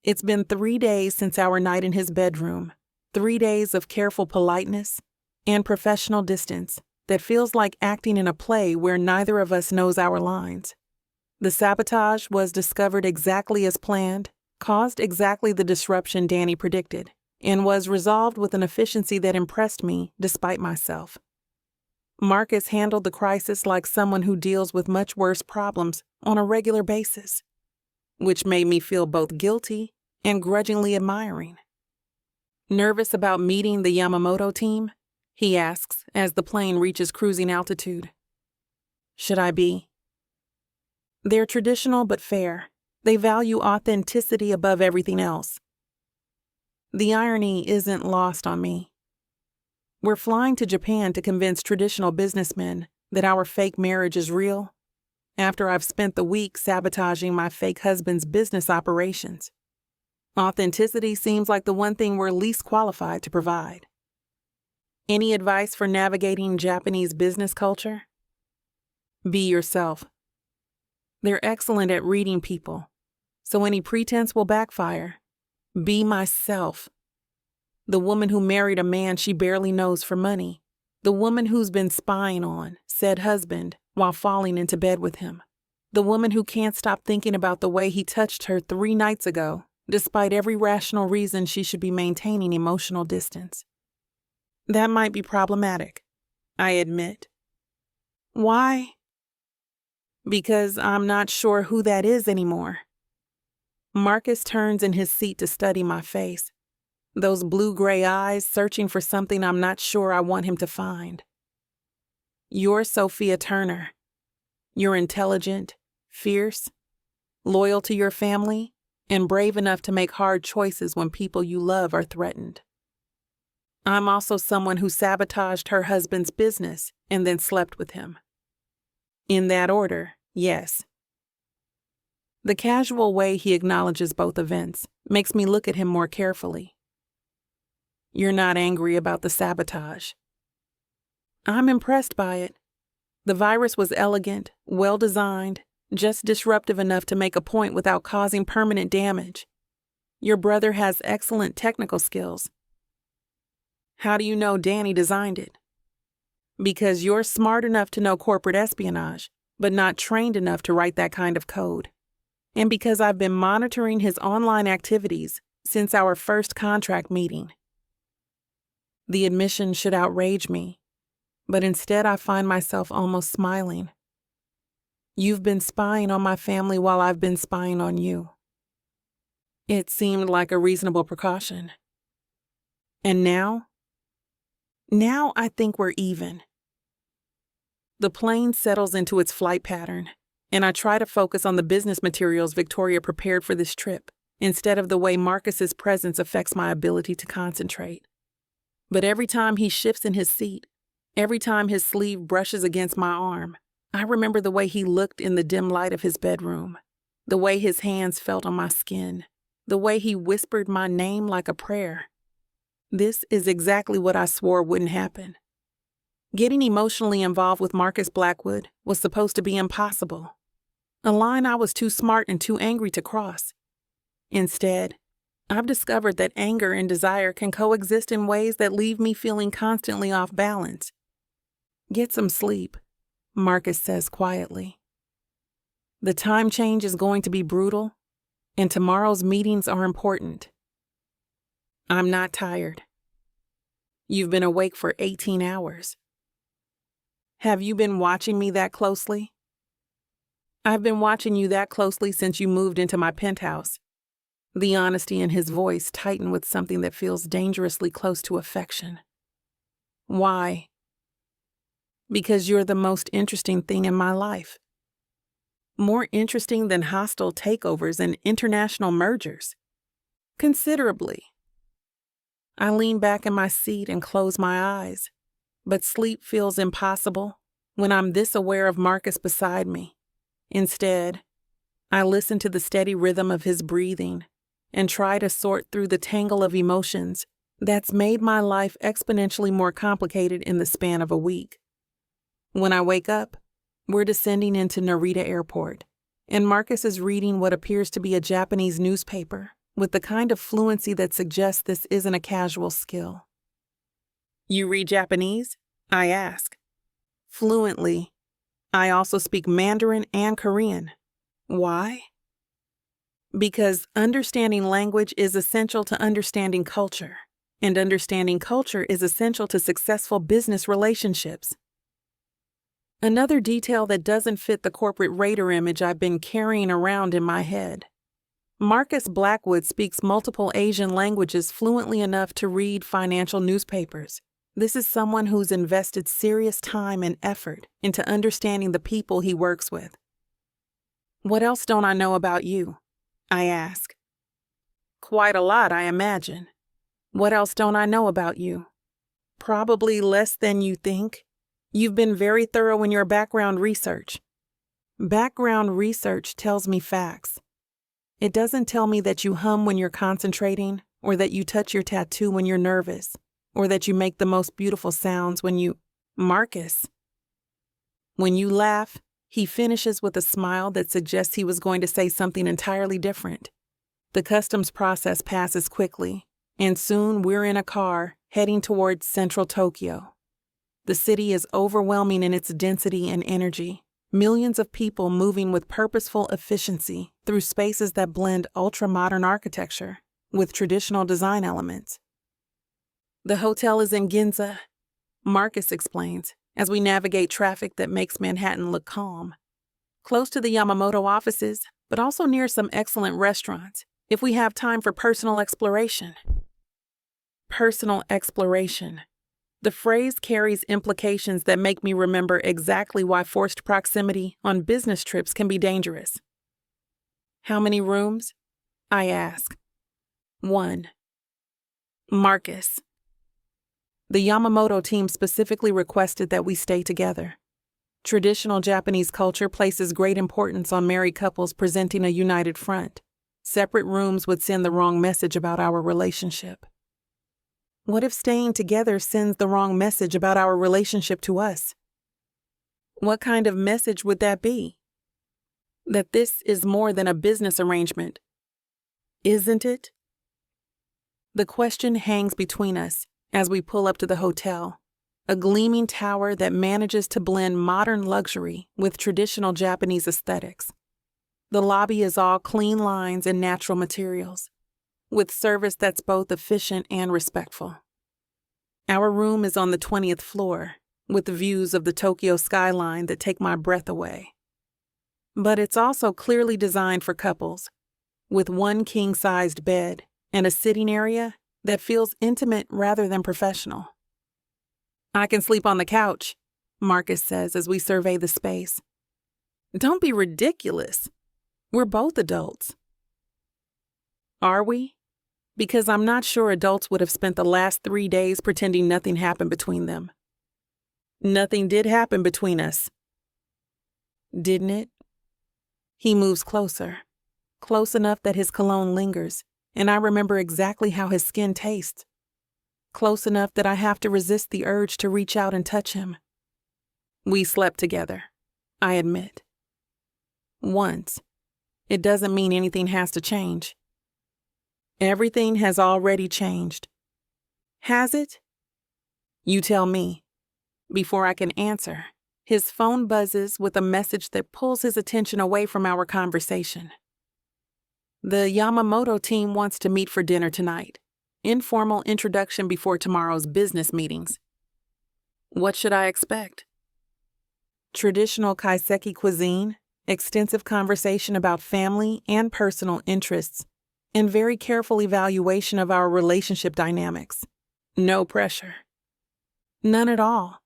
It's been 3 days since our night in his bedroom, 3 days of careful politeness and professional distance that feels like acting in a play where neither of us knows our lines. The sabotage was discovered exactly as planned, caused exactly the disruption Danny predicted, and was resolved with an efficiency that impressed me despite myself. Marcus handled the crisis like someone who deals with much worse problems on a regular basis, which made me feel both guilty and grudgingly admiring. "Nervous about meeting the Yamamoto team?" he asks as the plane reaches cruising altitude. "Should I be?" They're traditional but fair. They value authenticity above everything else. The irony isn't lost on me. We're flying to Japan to convince traditional businessmen that our fake marriage is real, after I've spent the week sabotaging my fake husband's business operations. Authenticity seems like the one thing we're least qualified to provide. Any advice for navigating Japanese business culture? Be yourself. They're excellent at reading people, so any pretense will backfire. Be myself. The woman who married a man she barely knows for money. The woman who's been spying on said husband while falling into bed with him. The woman who can't stop thinking about the way he touched her 3 nights ago, despite every rational reason she should be maintaining emotional distance. That might be problematic, I admit. Why? Because I'm not sure who that is anymore. Marcus turns in his seat to study my face, those blue-gray eyes searching for something I'm not sure I want him to find. You're Sophia Turner. You're intelligent, fierce, loyal to your family, and brave enough to make hard choices when people you love are threatened. I'm also someone who sabotaged her husband's business and then slept with him. In that order, yes. The casual way he acknowledges both events makes me look at him more carefully. You're not angry about the sabotage. I'm impressed by it. The virus was elegant, well-designed, just disruptive enough to make a point without causing permanent damage. Your brother has excellent technical skills. How do you know Danny designed it? Because you're smart enough to know corporate espionage, but not trained enough to write that kind of code. And because I've been monitoring his online activities since our first contract meeting. The admission should outrage me, but instead I find myself almost smiling. You've been spying on my family while I've been spying on you. It seemed like a reasonable precaution. And now I think we're even. The plane settles into its flight pattern, and I try to focus on the business materials Victoria prepared for this trip, instead of the way Marcus's presence affects my ability to concentrate. But every time he shifts in his seat, every time his sleeve brushes against my arm, I remember the way he looked in the dim light of his bedroom, the way his hands felt on my skin, the way he whispered my name like a prayer. This is exactly what I swore wouldn't happen. Getting emotionally involved with Marcus Blackwood was supposed to be impossible, a line I was too smart and too angry to cross. Instead, I've discovered that anger and desire can coexist in ways that leave me feeling constantly off balance. Get some sleep, Marcus says quietly. The time change is going to be brutal, and tomorrow's meetings are important. I'm not tired. You've been awake for 18 hours. Have you been watching me that closely? I've been watching you that closely since you moved into my penthouse. The honesty in his voice tightened with something that feels dangerously close to affection. Why? Because you're the most interesting thing in my life. More interesting than hostile takeovers and international mergers. Considerably. I lean back in my seat and close my eyes, but sleep feels impossible when I'm this aware of Marcus beside me. Instead, I listen to the steady rhythm of his breathing and try to sort through the tangle of emotions that's made my life exponentially more complicated in the span of a week. When I wake up, we're descending into Narita Airport, and Marcus is reading what appears to be a Japanese newspaper with the kind of fluency that suggests this isn't a casual skill. You read Japanese? I ask. Fluently. I also speak Mandarin and Korean. Why? Because understanding language is essential to understanding culture, and understanding culture is essential to successful business relationships. Another detail that doesn't fit the corporate raider image I've been carrying around in my head. Marcus Blackwood speaks multiple Asian languages fluently enough to read financial newspapers. This is someone who's invested serious time and effort into understanding the people he works with. What else don't I know about you? I ask. Quite a lot, I imagine. What else don't I know about you? Probably less than you think. You've been very thorough in your background research. Background research tells me facts. It doesn't tell me that you hum when you're concentrating, or that you touch your tattoo when you're nervous, or that you make the most beautiful sounds when you... Marcus. When you laugh, he finishes with a smile that suggests he was going to say something entirely different. The customs process passes quickly, and soon we're in a car heading towards central Tokyo. The city is overwhelming in its density and energy, millions of people moving with purposeful efficiency through spaces that blend ultra-modern architecture with traditional design elements. The hotel is in Ginza, Marcus explains, as we navigate traffic that makes Manhattan look calm. Close to the Yamamoto offices, but also near some excellent restaurants, if we have time for personal exploration. Personal exploration. The phrase carries implications that make me remember exactly why forced proximity on business trips can be dangerous. How many rooms? I ask. 1. Marcus. The Yamamoto team specifically requested that we stay together. Traditional Japanese culture places great importance on married couples presenting a united front. Separate rooms would send the wrong message about our relationship. What if staying together sends the wrong message about our relationship to us? What kind of message would that be? that this is more than a business arrangement. Isn't it? The question hangs between us as we pull up to the hotel, a gleaming tower that manages to blend modern luxury with traditional Japanese aesthetics. The lobby is all clean lines and natural materials, with service that's both efficient and respectful. Our room is on the 20th floor, with views of the Tokyo skyline that take my breath away. But it's also clearly designed for couples, with one king-sized bed and a sitting area that feels intimate rather than professional. "I can sleep on the couch," Marcus says as we survey the space. "Don't be ridiculous. We're both adults." Are we? Because I'm not sure adults would have spent the last 3 days pretending nothing happened between them. Nothing did happen between us. Didn't it? He moves closer, close enough that his cologne lingers, and I remember exactly how his skin tastes. Close enough that I have to resist the urge to reach out and touch him. We slept together, I admit. Once. It doesn't mean anything has to change. Everything has already changed. Has it? You tell me. Before I can answer, his phone buzzes with a message that pulls his attention away from our conversation. The Yamamoto team wants to meet for dinner tonight. Informal introduction before tomorrow's business meetings. What should I expect? Traditional kaiseki cuisine, extensive conversation about family and personal interests, and very careful evaluation of our relationship dynamics. No pressure. None at all.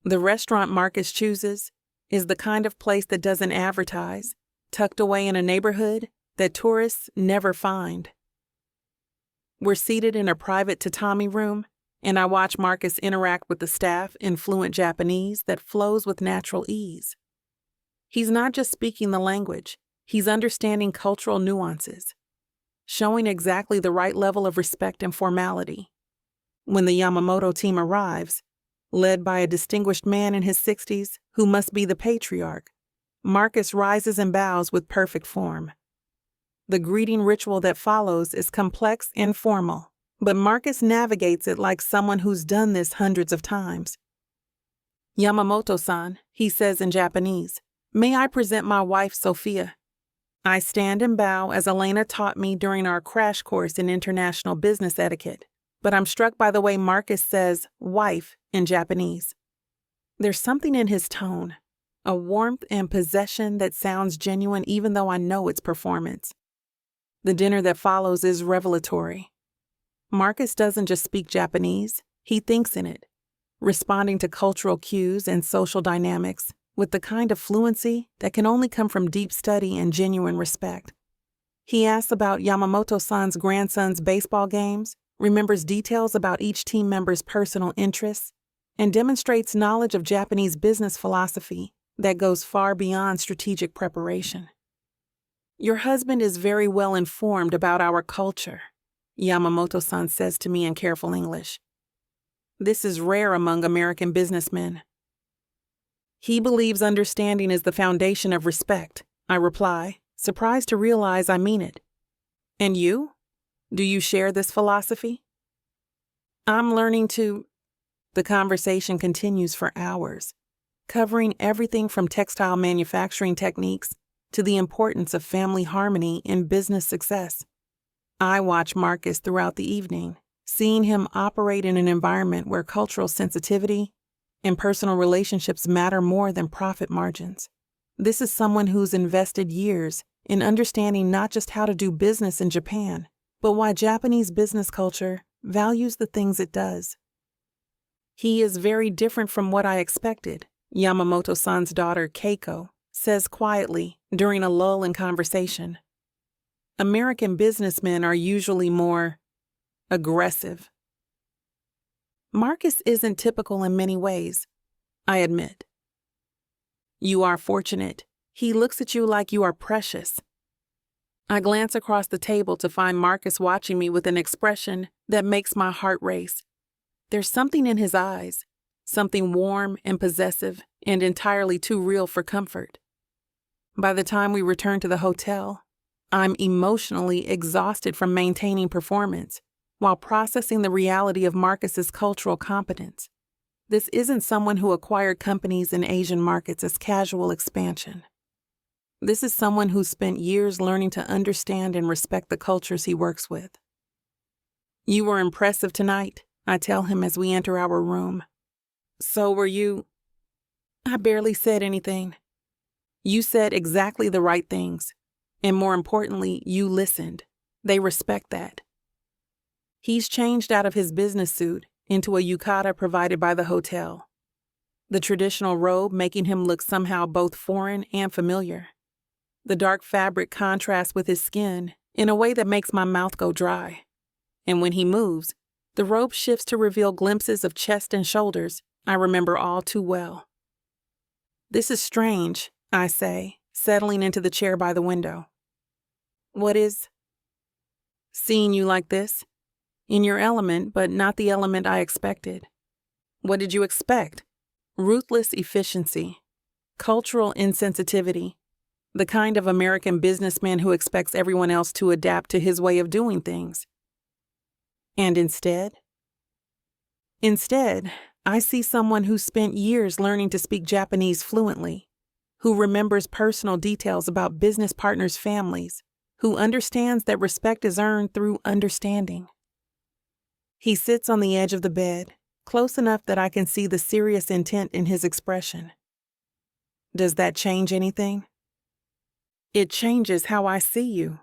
The restaurant Marcus chooses is the kind of place that doesn't advertise, tucked away in a neighborhood that tourists never find. We're seated in a private tatami room, and I watch Marcus interact with the staff in fluent Japanese that flows with natural ease. He's not just speaking the language, he's understanding cultural nuances, showing exactly the right level of respect and formality. When the Yamamoto team arrives, led by a distinguished man in his 60s who must be the patriarch, Marcus rises and bows with perfect form. The greeting ritual that follows is complex and formal, but Marcus navigates it like someone who's done this hundreds of times. "Yamamoto-san," he says in Japanese, "may I present my wife, Sophia?" I stand and bow as Elena taught me during our crash course in international business etiquette, but I'm struck by the way Marcus says wife in Japanese. There's something in his tone, a warmth and possession that sounds genuine even though I know it's performance. The dinner that follows is revelatory. Marcus doesn't just speak Japanese, he thinks in it, responding to cultural cues and social dynamics with the kind of fluency that can only come from deep study and genuine respect. He asks about Yamamoto-san's grandson's baseball games, remembers details about each team member's personal interests, and demonstrates knowledge of Japanese business philosophy that goes far beyond strategic preparation. "Your husband is very well informed about our culture," Yamamoto-san says to me in careful English. This is rare among American businessmen. "He believes understanding is the foundation of respect," I reply, surprised to realize I mean it. "And you? Do you share this philosophy?" "I'm learning to..." The conversation continues for hours, covering everything from textile manufacturing techniques to the importance of family harmony in business success. I watch Marcus throughout the evening, seeing him operate in an environment where cultural sensitivity and personal relationships matter more than profit margins. This is someone who's invested years in understanding not just how to do business in Japan, but why Japanese business culture values the things it does. "He is very different from what I expected," Yamamoto-san's daughter, Keiko, says quietly during a lull in conversation. "American businessmen are usually more aggressive." Marcus isn't typical in many ways, I admit. "You are fortunate. He looks at you like you are precious." I glance across the table to find Marcus watching me with an expression that makes my heart race. There's something in his eyes, something warm and possessive and entirely too real for comfort. By the time we return to the hotel, I'm emotionally exhausted from maintaining performance while processing the reality of Marcus's cultural competence. This isn't someone who acquired companies in Asian markets as casual expansion. This is someone who spent years learning to understand and respect the cultures he works with. You were impressive tonight, I tell him as we enter our room. So were you. I barely said anything. You said exactly the right things. And more importantly, you listened. They respect that. He's changed out of his business suit into a yukata provided by the hotel, the traditional robe making him look somehow both foreign and familiar. The dark fabric contrasts with his skin in a way that makes my mouth go dry. And when he moves, the robe shifts to reveal glimpses of chest and shoulders I remember all too well. This is strange, I say, settling into the chair by the window. What is? Seeing you like this? In your element, but not the element I expected. What did you expect? Ruthless efficiency, cultural insensitivity, the kind of American businessman who expects everyone else to adapt to his way of doing things. And instead, I see someone who spent years learning to speak Japanese fluently, who remembers personal details about business partners' families, who understands that respect is earned through understanding. He sits on the edge of the bed, close enough that I can see the serious intent in his expression. Does that change anything? It changes how I see you.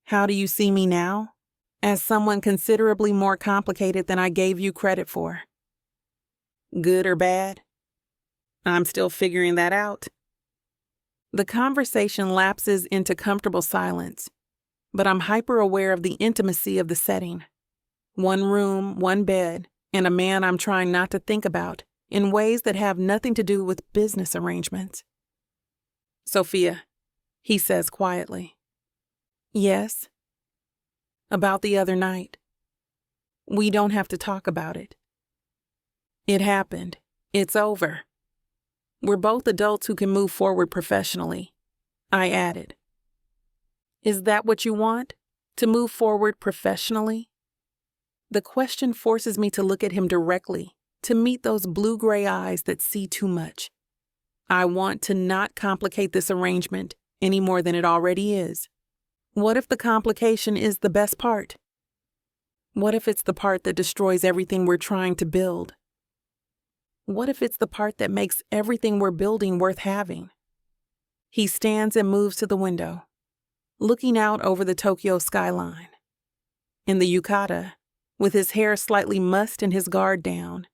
How do you see me now? As someone considerably more complicated than I gave you credit for. Good or bad? I'm still figuring that out. The conversation lapses into comfortable silence, but I'm hyper-aware of the intimacy of the setting. One room, one bed, and a man I'm trying not to think about in ways that have nothing to do with business arrangements. Sophia, he says quietly. Yes? About the other night. We don't have to talk about it. It happened. It's over. We're both adults who can move forward professionally, I added. Is that what you want? To move forward professionally? The question forces me to look at him directly, to meet those blue-gray eyes that see too much. I want to not complicate this arrangement any more than it already is. What if the complication is the best part? What if it's the part that destroys everything we're trying to build? What if it's the part that makes everything we're building worth having? He stands and moves to the window, looking out over the Tokyo skyline. In the yukata, with his hair slightly mussed and his guard down,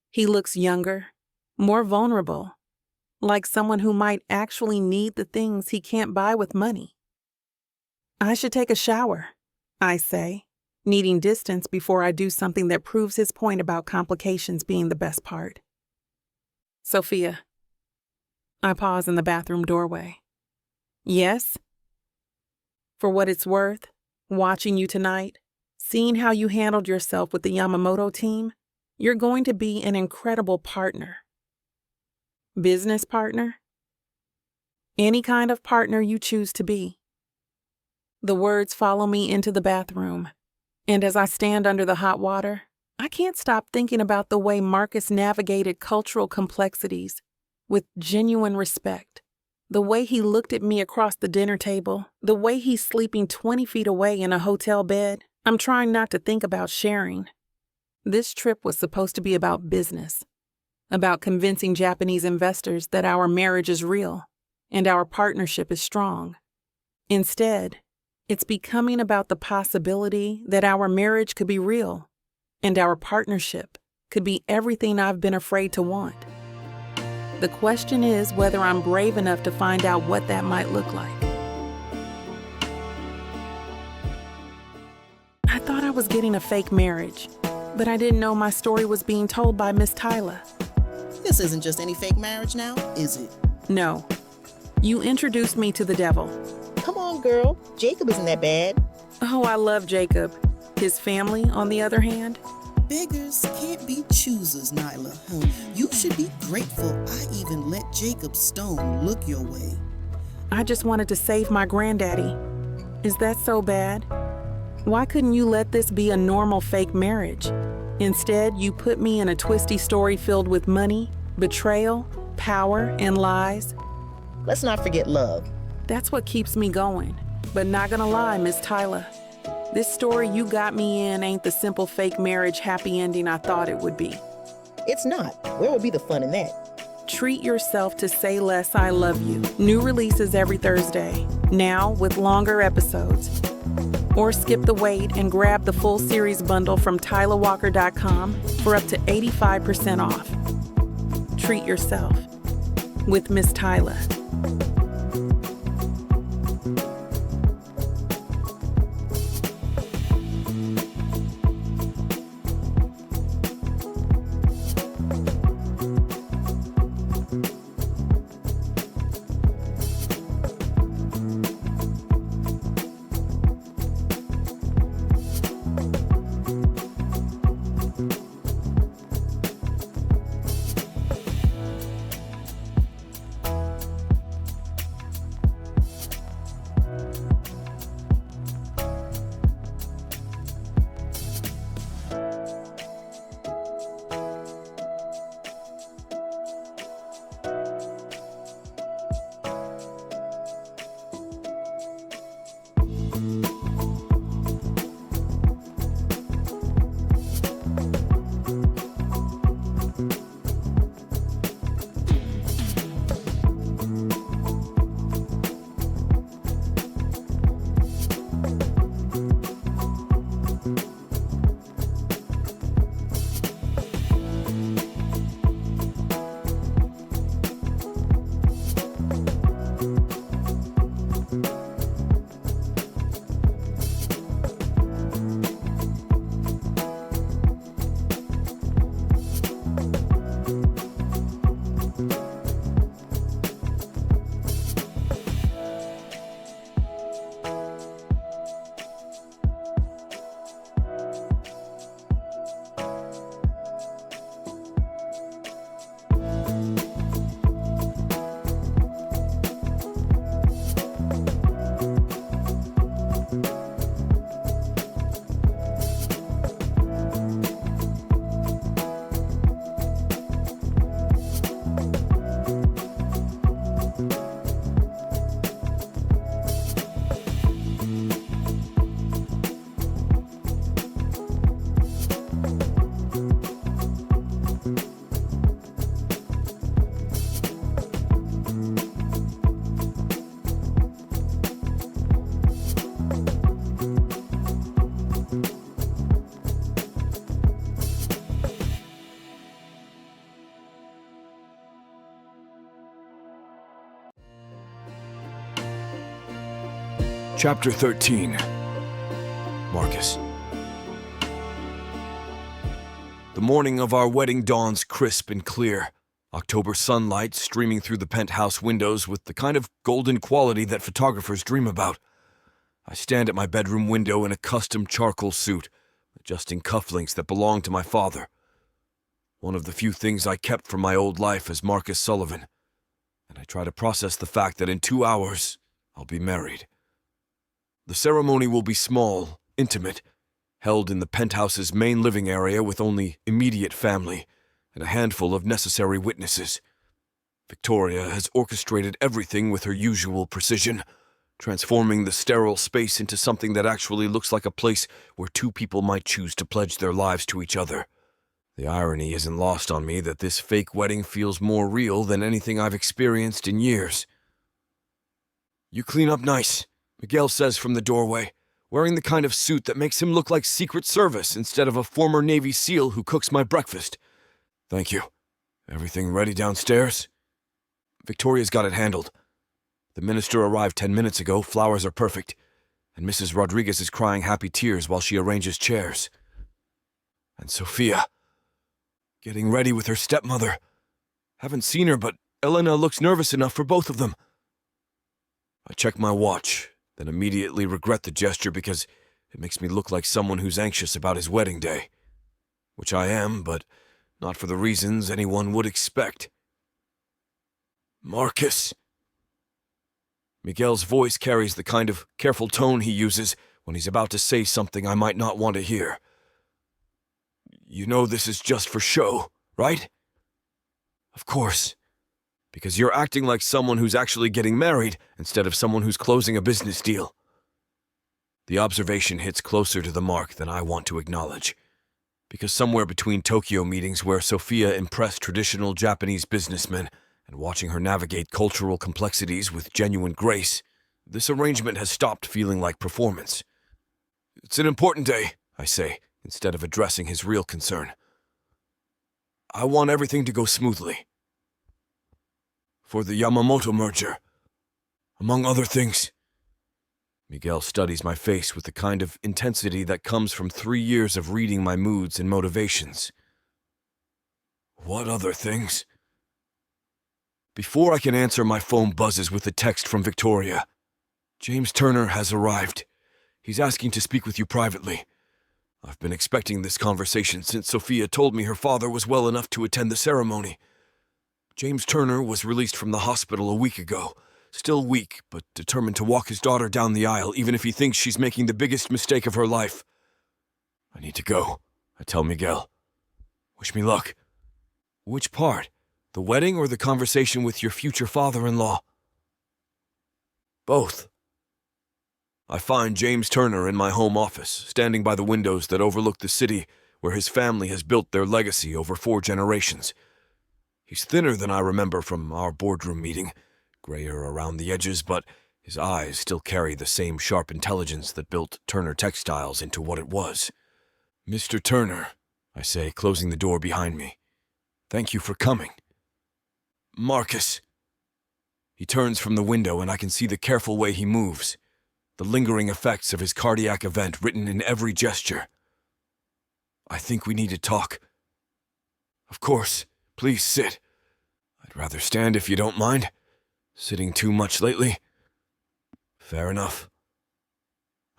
he looks younger, more vulnerable, like someone who might actually need the things he can't buy with money. I should take a shower, I say, needing distance before I do something that proves his point about complications being the best part. Sophia. I pause in the bathroom doorway. Yes? For what it's worth, watching you tonight, seeing how you handled yourself with the Yamamoto team, you're going to be an incredible partner. Business partner? Any kind of partner you choose to be. The words follow me into the bathroom, and as I stand under the hot water, I can't stop thinking about the way Marcus navigated cultural complexities with genuine respect. The way he looked at me across the dinner table, the way he's sleeping 20 feet away in a hotel bed. I'm trying not to think about sharing. This trip was supposed to be about business, about convincing Japanese investors that our marriage is real and our partnership is strong. Instead, it's becoming about the possibility that our marriage could be real and our partnership could be everything I've been afraid to want. The question is whether I'm brave enough to find out what that might look like. I thought I was getting a fake marriage, but I didn't know my story was being told by Miss Tyla. This isn't just any fake marriage now, is it? No. You introduced me to the devil. Come on, girl. Jacob isn't that bad. Oh, I love Jacob. His family, on the other hand? Beggars can't be choosers, Nyla. You should be grateful I even let Jacob Stone look your way. I just wanted to save my granddaddy. Is that so bad? Why couldn't you let this be a normal fake marriage? Instead, you put me in a twisty story filled with money, betrayal, power, and lies. Let's not forget love. That's what keeps me going. But not gonna lie, Miss Tyla. This story you got me in ain't the simple fake marriage happy ending I thought it would be. It's not. Where would be the fun in that? Treat yourself to Say Less, I Love You. New releases every Thursday, now with longer episodes. Or skip the wait and grab the full series bundle from TylaWalker.com for up to 85% off. Treat yourself with Miss Tyla. Chapter 13. Marcus. The morning of our wedding dawns crisp and clear, October sunlight streaming through the penthouse windows with the kind of golden quality that photographers dream about. I stand at my bedroom window in a custom charcoal suit, adjusting cufflinks that belonged to my father. One of the few things I kept from my old life as Marcus Sullivan, and I try to process the fact that in 2 hours, I'll be married. The ceremony will be small, intimate, held in the penthouse's main living area with only immediate family and a handful of necessary witnesses. Victoria has orchestrated everything with her usual precision, transforming the sterile space into something that actually looks like a place where two people might choose to pledge their lives to each other. The irony isn't lost on me that this fake wedding feels more real than anything I've experienced in years. "You clean up nice," Miguel says from the doorway, wearing the kind of suit that makes him look like Secret Service instead of a former Navy SEAL who cooks my breakfast. "Thank you. Everything ready downstairs?" Victoria's got it handled. The minister arrived 10 minutes ago, flowers are perfect, and Mrs. Rodriguez is crying happy tears while she arranges chairs. And Sophia, getting ready with her stepmother. Haven't seen her, but Elena looks nervous enough for both of them. I check my watch, then immediately regret the gesture because it makes me look like someone who's anxious about his wedding day. Which I am, but not for the reasons anyone would expect. "Marcus." Miguel's voice carries the kind of careful tone he uses when he's about to say something I might not want to hear. You know this is just for show, right? Of course. Because you're acting like someone who's actually getting married instead of someone who's closing a business deal. The observation hits closer to the mark than I want to acknowledge. Because somewhere between Tokyo meetings where Sophia impressed traditional Japanese businessmen and watching her navigate cultural complexities with genuine grace, this arrangement has stopped feeling like performance. It's an important day, I say, instead of addressing his real concern. I want everything to go smoothly. For the Yamamoto merger, among other things. Miguel studies my face with the kind of intensity that comes from 3 years of reading my moods and motivations. What other things? Before I can answer, my phone buzzes with a text from Victoria. James Turner has arrived. He's asking to speak with you privately. I've been expecting this conversation since Sophia told me her father was well enough to attend the ceremony. James Turner was released from the hospital a week ago. Still weak, but determined to walk his daughter down the aisle, even if he thinks she's making the biggest mistake of her life. I need to go, I tell Miguel. Wish me luck. Which part? The wedding or the conversation with your future father-in-law? Both. I find James Turner in my home office, standing by the windows that overlook the city where his family has built their legacy over 4 generations. He's thinner than I remember from our boardroom meeting, grayer around the edges, but his eyes still carry the same sharp intelligence that built Turner Textiles into what it was. Mr. Turner, I say, closing the door behind me. Thank you for coming. Marcus. He turns from the window and I can see the careful way he moves, the lingering effects of his cardiac event written in every gesture. I think we need to talk. Of course, please sit. I'd rather stand if you don't mind. Sitting too much lately? Fair enough.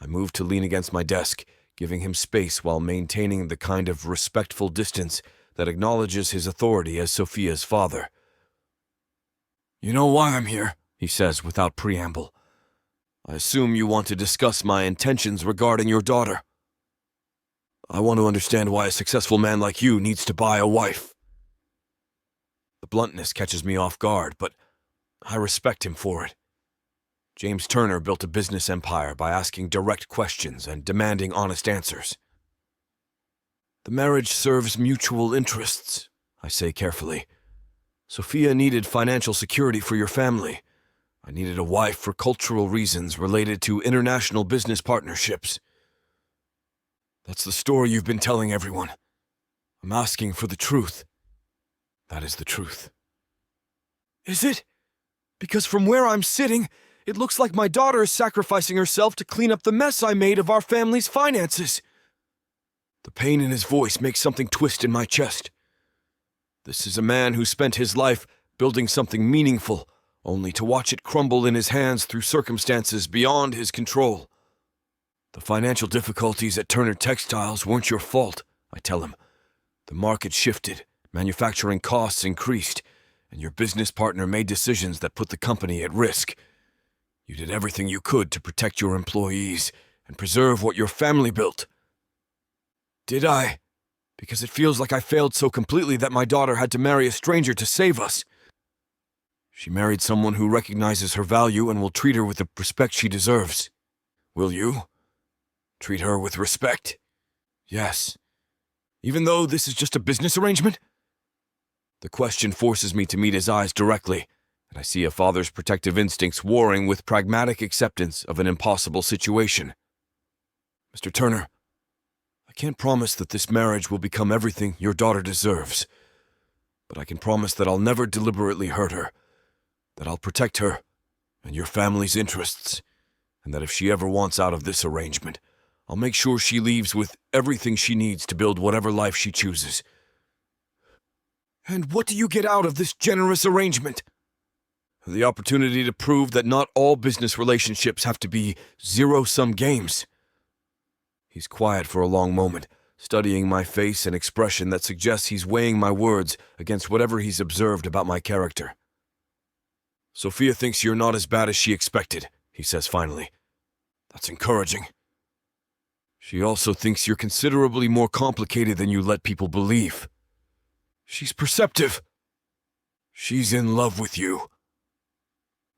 I move to lean against my desk, giving him space while maintaining the kind of respectful distance that acknowledges his authority as Sophia's father. You know why I'm here, he says without preamble. I assume you want to discuss my intentions regarding your daughter. I want to understand why a successful man like you needs to buy a wife. The bluntness catches me off guard, but I respect him for it. James Turner built a business empire by asking direct questions and demanding honest answers. The marriage serves mutual interests, I say carefully. Sophia needed financial security for your family. I needed a wife for cultural reasons related to international business partnerships. That's the story you've been telling everyone. I'm asking for the truth. That is the truth. Is it? Because from where I'm sitting, it looks like my daughter is sacrificing herself to clean up the mess I made of our family's finances. The pain in his voice makes something twist in my chest. This is a man who spent his life building something meaningful, only to watch it crumble in his hands through circumstances beyond his control. The financial difficulties at Turner Textiles weren't your fault, I tell him. The market shifted, manufacturing costs increased, and your business partner made decisions that put the company at risk. You did everything you could to protect your employees and preserve what your family built. Did I? Because it feels like I failed so completely that my daughter had to marry a stranger to save us. She married someone who recognizes her value and will treat her with the respect she deserves. Will you? Treat her with respect? Yes. Even though this is just a business arrangement? The question forces me to meet his eyes directly, and I see a father's protective instincts warring with pragmatic acceptance of an impossible situation. Mr. Turner, I can't promise that this marriage will become everything your daughter deserves, but I can promise that I'll never deliberately hurt her, that I'll protect her and your family's interests, and that if she ever wants out of this arrangement, I'll make sure she leaves with everything she needs to build whatever life she chooses. And what do you get out of this generous arrangement? The opportunity to prove that not all business relationships have to be zero-sum games. He's quiet for a long moment, studying my face and expression that suggests he's weighing my words against whatever he's observed about my character. Sophia thinks you're not as bad as she expected, he says finally. That's encouraging. She also thinks you're considerably more complicated than you let people believe. She's perceptive. She's in love with you.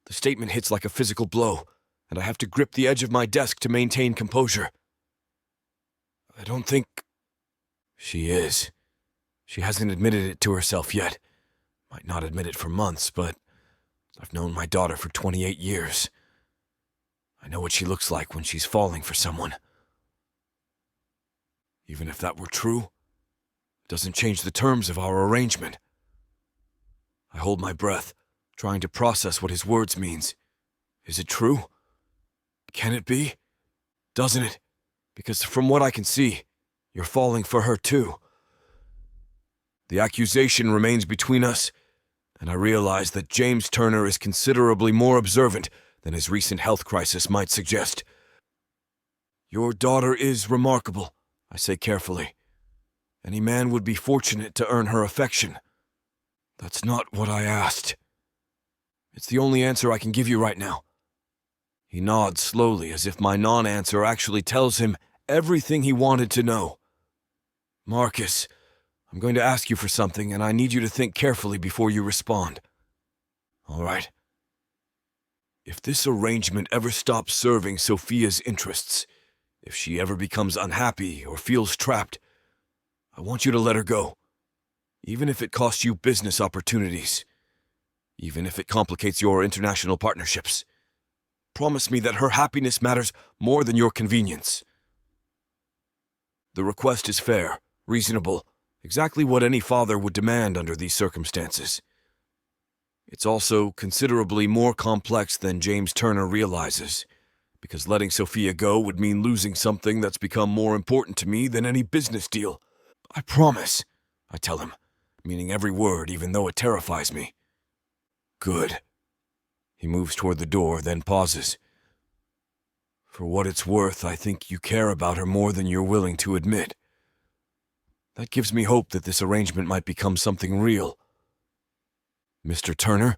The statement hits like a physical blow, and I have to grip the edge of my desk to maintain composure. I don't think... She is. She hasn't admitted it to herself yet. Might not admit it for months, but I've known my daughter for 28 years. I know what she looks like when she's falling for someone. Even if that were true, it doesn't change the terms of our arrangement. I hold my breath, trying to process what his words means. Is it true? Can it be? Doesn't it? Because from what I can see, you're falling for her too. The accusation remains between us, and I realize that James Turner is considerably more observant than his recent health crisis might suggest. Your daughter is remarkable, I say carefully. Any man would be fortunate to earn her affection. That's not what I asked. It's the only answer I can give you right now. He nods slowly as if my non-answer actually tells him everything he wanted to know. Marcus, I'm going to ask you for something, and I need you to think carefully before you respond. All right? If this arrangement ever stops serving Sophia's interests, if she ever becomes unhappy or feels trapped, I want you to let her go, even if it costs you business opportunities, even if it complicates your international partnerships. Promise me that her happiness matters more than your convenience. The request is fair, reasonable, exactly what any father would demand under these circumstances. It's also considerably more complex than James Turner realizes, because letting Sophia go would mean losing something that's become more important to me than any business deal. I promise, I tell him, meaning every word even though it terrifies me. Good. He moves toward the door, then pauses. For what it's worth, I think you care about her more than you're willing to admit. That gives me hope that this arrangement might become something real. Mr. Turner?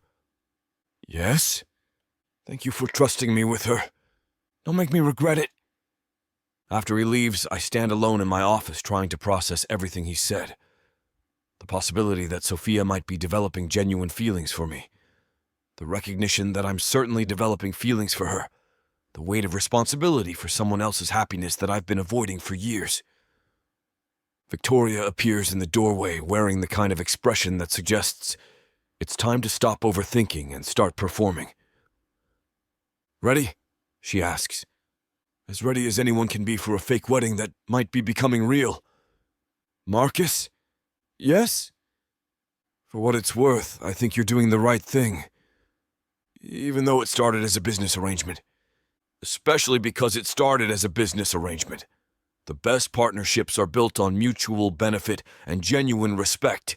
Yes? Thank you for trusting me with her. Don't make me regret it. After he leaves, I stand alone in my office trying to process everything he said. The possibility that Sophia might be developing genuine feelings for me. The recognition that I'm certainly developing feelings for her. The weight of responsibility for someone else's happiness that I've been avoiding for years. Victoria appears in the doorway wearing the kind of expression that suggests it's time to stop overthinking and start performing. Ready? She asks. As ready as anyone can be for a fake wedding that might be becoming real. Marcus? Yes? For what it's worth, I think you're doing the right thing. Even though it started as a business arrangement. Especially because it started as a business arrangement. The best partnerships are built on mutual benefit and genuine respect.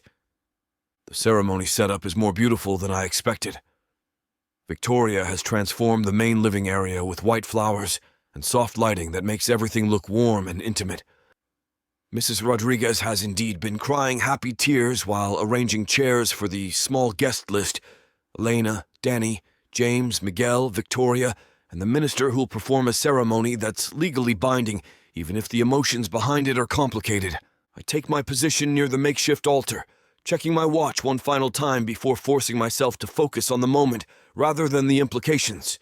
The ceremony setup is more beautiful than I expected. Victoria has transformed the main living area with white flowers and soft lighting that makes everything look warm and intimate. Mrs. Rodriguez has indeed been crying happy tears while arranging chairs for the small guest list: Elena, Danny, James, Miguel, Victoria, and the minister who'll perform a ceremony that's legally binding, even if the emotions behind it are complicated. I take my position near the makeshift altar, checking my watch one final time before forcing myself to focus on the moment rather than the implications.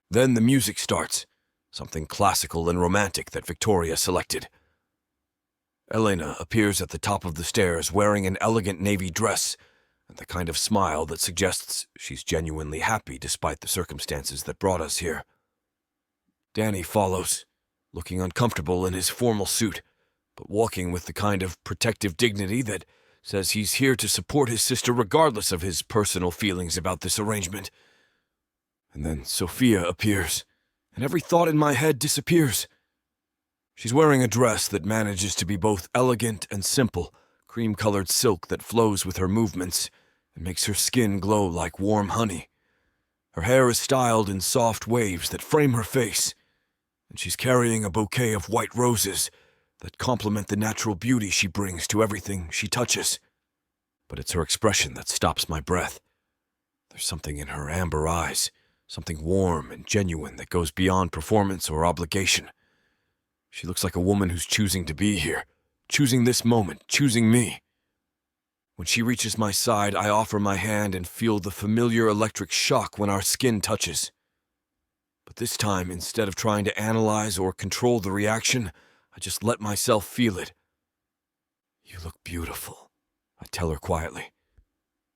Then the music starts, something classical and romantic that Victoria selected. Elena appears at the top of the stairs wearing an elegant navy dress and the kind of smile that suggests she's genuinely happy despite the circumstances that brought us here. Danny follows, looking uncomfortable in his formal suit, but walking with the kind of protective dignity that says he's here to support his sister regardless of his personal feelings about this arrangement. And then Sophia appears, and every thought in my head disappears. She's wearing a dress that manages to be both elegant and simple, cream-colored silk that flows with her movements and makes her skin glow like warm honey. Her hair is styled in soft waves that frame her face, and she's carrying a bouquet of white roses that complement the natural beauty she brings to everything she touches. But it's her expression that stops my breath. There's something in her amber eyes, something warm and genuine that goes beyond performance or obligation. She looks like a woman who's choosing to be here, choosing this moment, choosing me. When she reaches my side, I offer my hand and feel the familiar electric shock when our skin touches. But this time, instead of trying to analyze or control the reaction, I just let myself feel it. "You look beautiful," I tell her quietly.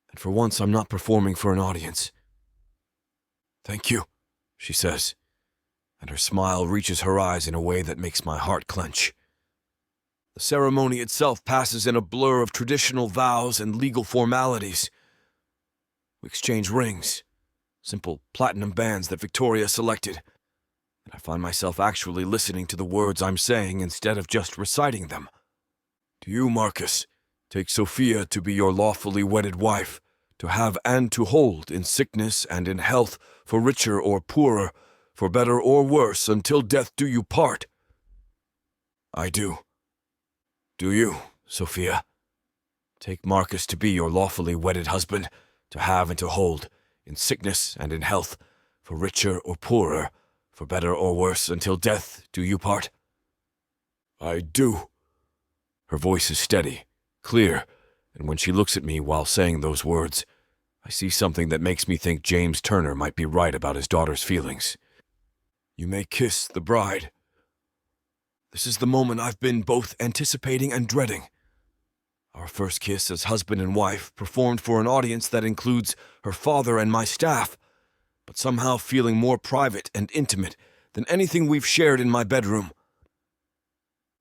And for once, I'm not performing for an audience. "Thank you," she says, and her smile reaches her eyes in a way that makes my heart clench. The ceremony itself passes in a blur of traditional vows and legal formalities. We exchange rings, simple platinum bands that Victoria selected, and I find myself actually listening to the words I'm saying instead of just reciting them. "Do you, Marcus, take Sophia to be your lawfully wedded wife, to have and to hold in sickness and in health, for richer or poorer, for better or worse, until death do you part?" "I do." "Do you, Sophia, take Marcus to be your lawfully wedded husband, to have and to hold, in sickness and in health, for richer or poorer, for better or worse, until death do you part?" "I do." Her voice is steady, clear, and when she looks at me while saying those words, I see something that makes me think James Turner might be right about his daughter's feelings. "You may kiss the bride." This is the moment I've been both anticipating and dreading. Our first kiss as husband and wife, performed for an audience that includes her father and my staff, but somehow feeling more private and intimate than anything we've shared in my bedroom.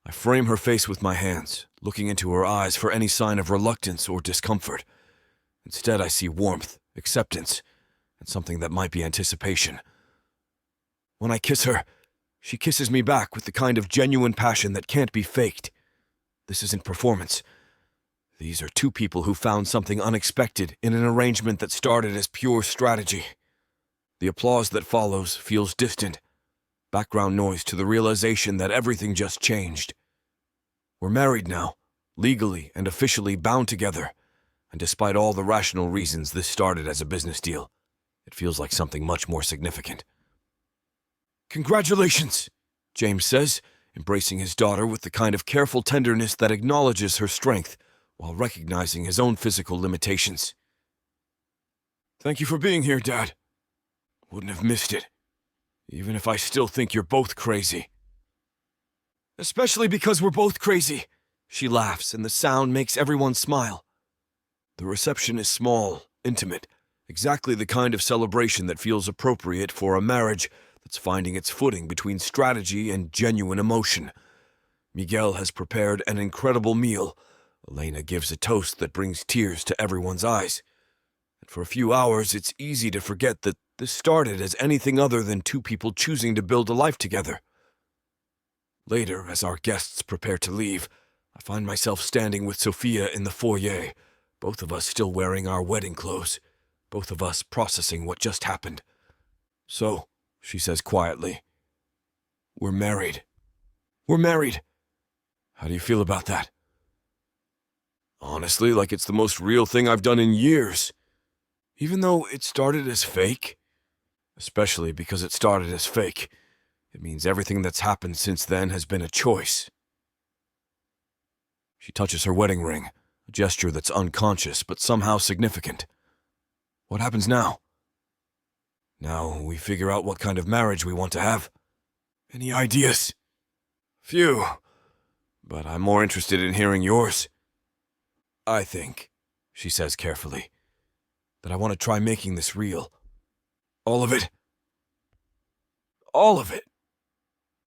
I frame her face with my hands, looking into her eyes for any sign of reluctance or discomfort. Instead, I see warmth, acceptance, and something that might be anticipation. When I kiss her, she kisses me back with the kind of genuine passion that can't be faked. This isn't performance. These are two people who found something unexpected in an arrangement that started as pure strategy. The applause that follows feels distant, background noise to the realization that everything just changed. We're married now, legally and officially bound together, and despite all the rational reasons this started as a business deal, it feels like something much more significant. "Congratulations," James says, embracing his daughter with the kind of careful tenderness that acknowledges her strength while recognizing his own physical limitations. "Thank you for being here, Dad. Wouldn't have missed it, even if I still think you're both crazy." "Especially because we're both crazy," she laughs, and the sound makes everyone smile. The reception is small, intimate, exactly the kind of celebration that feels appropriate for a marriage that's finding its footing between strategy and genuine emotion. Miguel has prepared an incredible meal. Elena gives a toast that brings tears to everyone's eyes. And for a few hours, it's easy to forget that this started as anything other than two people choosing to build a life together. Later, as our guests prepare to leave, I find myself standing with Sophia in the foyer, both of us still wearing our wedding clothes, both of us processing what just happened. "So," she says quietly, "we're married. We're married. How do you feel about that?" "Honestly, like it's the most real thing I've done in years. Even though it started as fake, especially because it started as fake, it means everything that's happened since then has been a choice." She touches her wedding ring, a gesture that's unconscious but somehow significant. "What happens now?" "Now we figure out what kind of marriage we want to have." "Any ideas?" "Few, but I'm more interested in hearing yours." "I think," she says carefully, "that I want to try making this real. All of it. All of it."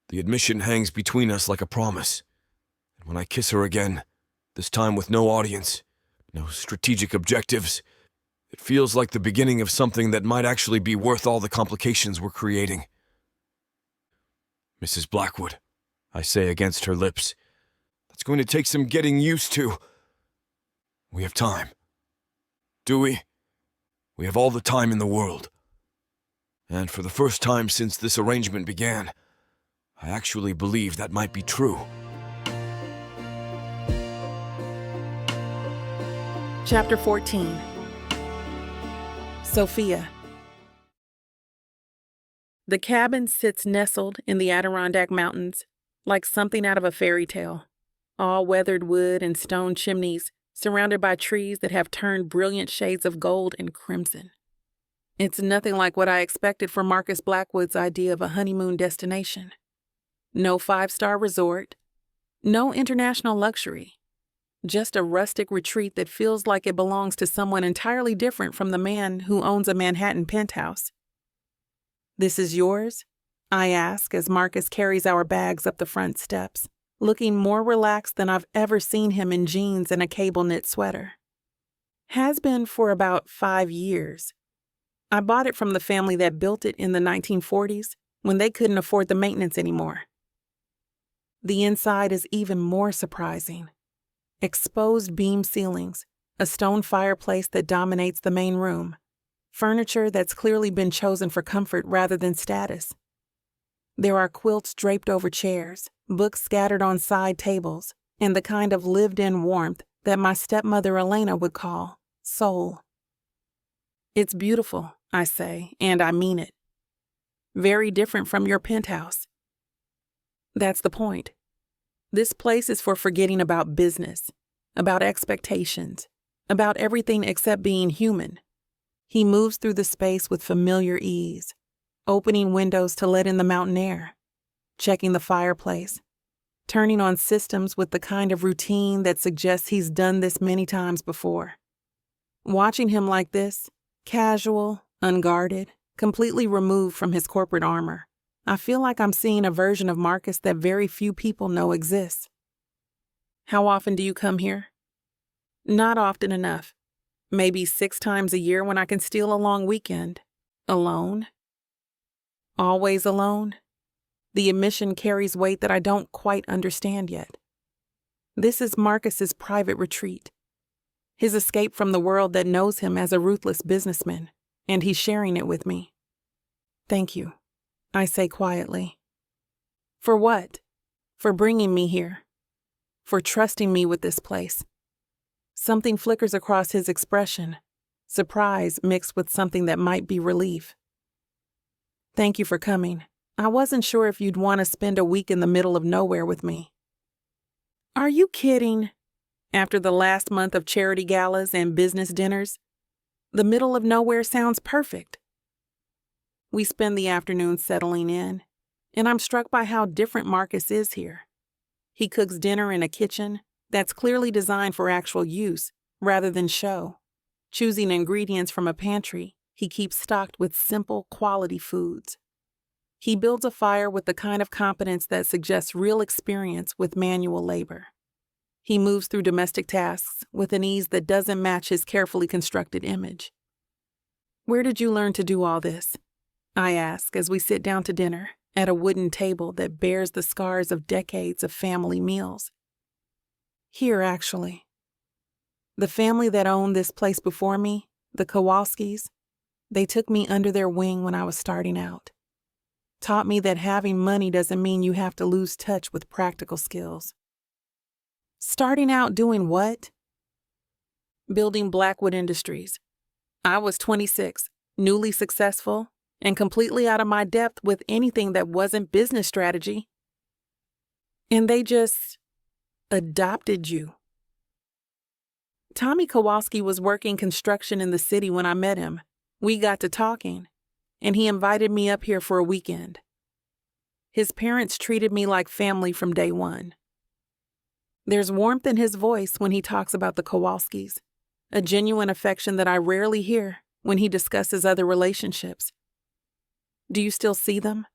The admission hangs between us like a promise, and when I kiss her again, this time with no audience, no strategic objectives, it feels like the beginning of something that might actually be worth all the complications we're creating. "Mrs. Blackwood," I say against her lips, "that's going to take some getting used to. We have time. Do we? We have all the time in the world. And for the first time since this arrangement began, I actually believe that might be true." Chapter 14. Sophia. The cabin sits nestled in the Adirondack Mountains, like something out of a fairy tale. All weathered wood and stone chimneys, surrounded by trees that have turned brilliant shades of gold and crimson. It's nothing like what I expected from Marcus Blackwood's idea of a honeymoon destination. No five-star resort, no international luxury, just a rustic retreat that feels like it belongs to someone entirely different from the man who owns a Manhattan penthouse. "This is yours?" I ask as Marcus carries our bags up the front steps, looking more relaxed than I've ever seen him in jeans and a cable-knit sweater. Has been for about 5 years. I bought it from the family that built it in the 1940s when they couldn't afford the maintenance anymore. The inside is even more surprising. Exposed beam ceilings, a stone fireplace that dominates the main room, furniture that's clearly been chosen for comfort rather than status. There are quilts draped over chairs, books scattered on side tables, and the kind of lived-in warmth that my stepmother Elena would call soul. "It's beautiful," I say, and I mean it. "Very different from your penthouse." That's the point. This place is for forgetting about business, about expectations, about everything except being human. He moves through the space with familiar ease, opening windows to let in the mountain air, checking the fireplace, turning on systems with the kind of routine that suggests he's done this many times before. Watching him like this, casual, unguarded, completely removed from his corporate armor, I feel like I'm seeing a version of Marcus that very few people know exists. "How often do you come here?" "Not often enough. Maybe 6 times a year when I can steal a long weekend. Alone?" "Always alone?" The admission carries weight that I don't quite understand yet. This is Marcus's private retreat. His escape from the world that knows him as a ruthless businessman, and he's sharing it with me. "Thank you," I say quietly. "For what?" "For bringing me here. For trusting me with this place." Something flickers across his expression, surprise mixed with something that might be relief. "Thank you for coming. I wasn't sure if you'd want to spend a week in the middle of nowhere with me." "Are you kidding? After the last month of charity galas and business dinners, the middle of nowhere sounds perfect." We spend the afternoon settling in, and I'm struck by how different Marcus is here. He cooks dinner in a kitchen that's clearly designed for actual use rather than show, choosing ingredients from a pantry he keeps stocked with simple, quality foods. He builds a fire with the kind of competence that suggests real experience with manual labor. He moves through domestic tasks with an ease that doesn't match his carefully constructed image. "Where did you learn to do all this?" I ask as we sit down to dinner at a wooden table that bears the scars of decades of family meals. "Here, actually. The family that owned this place before me, the Kowalskis, they took me under their wing when I was starting out. Taught me that having money doesn't mean you have to lose touch with practical skills." "Starting out doing what?" "Building Blackwood Industries. I was 26, newly successful, and completely out of my depth with anything that wasn't business strategy. And they just adopted you." Tommy Kowalski was working construction in the city when I met him. We got to talking, and he invited me up here for a weekend. His parents treated me like family from day one. There's warmth in his voice when he talks about the Kowalskis, a genuine affection that I rarely hear when he discusses other relationships. "Do you still see them?"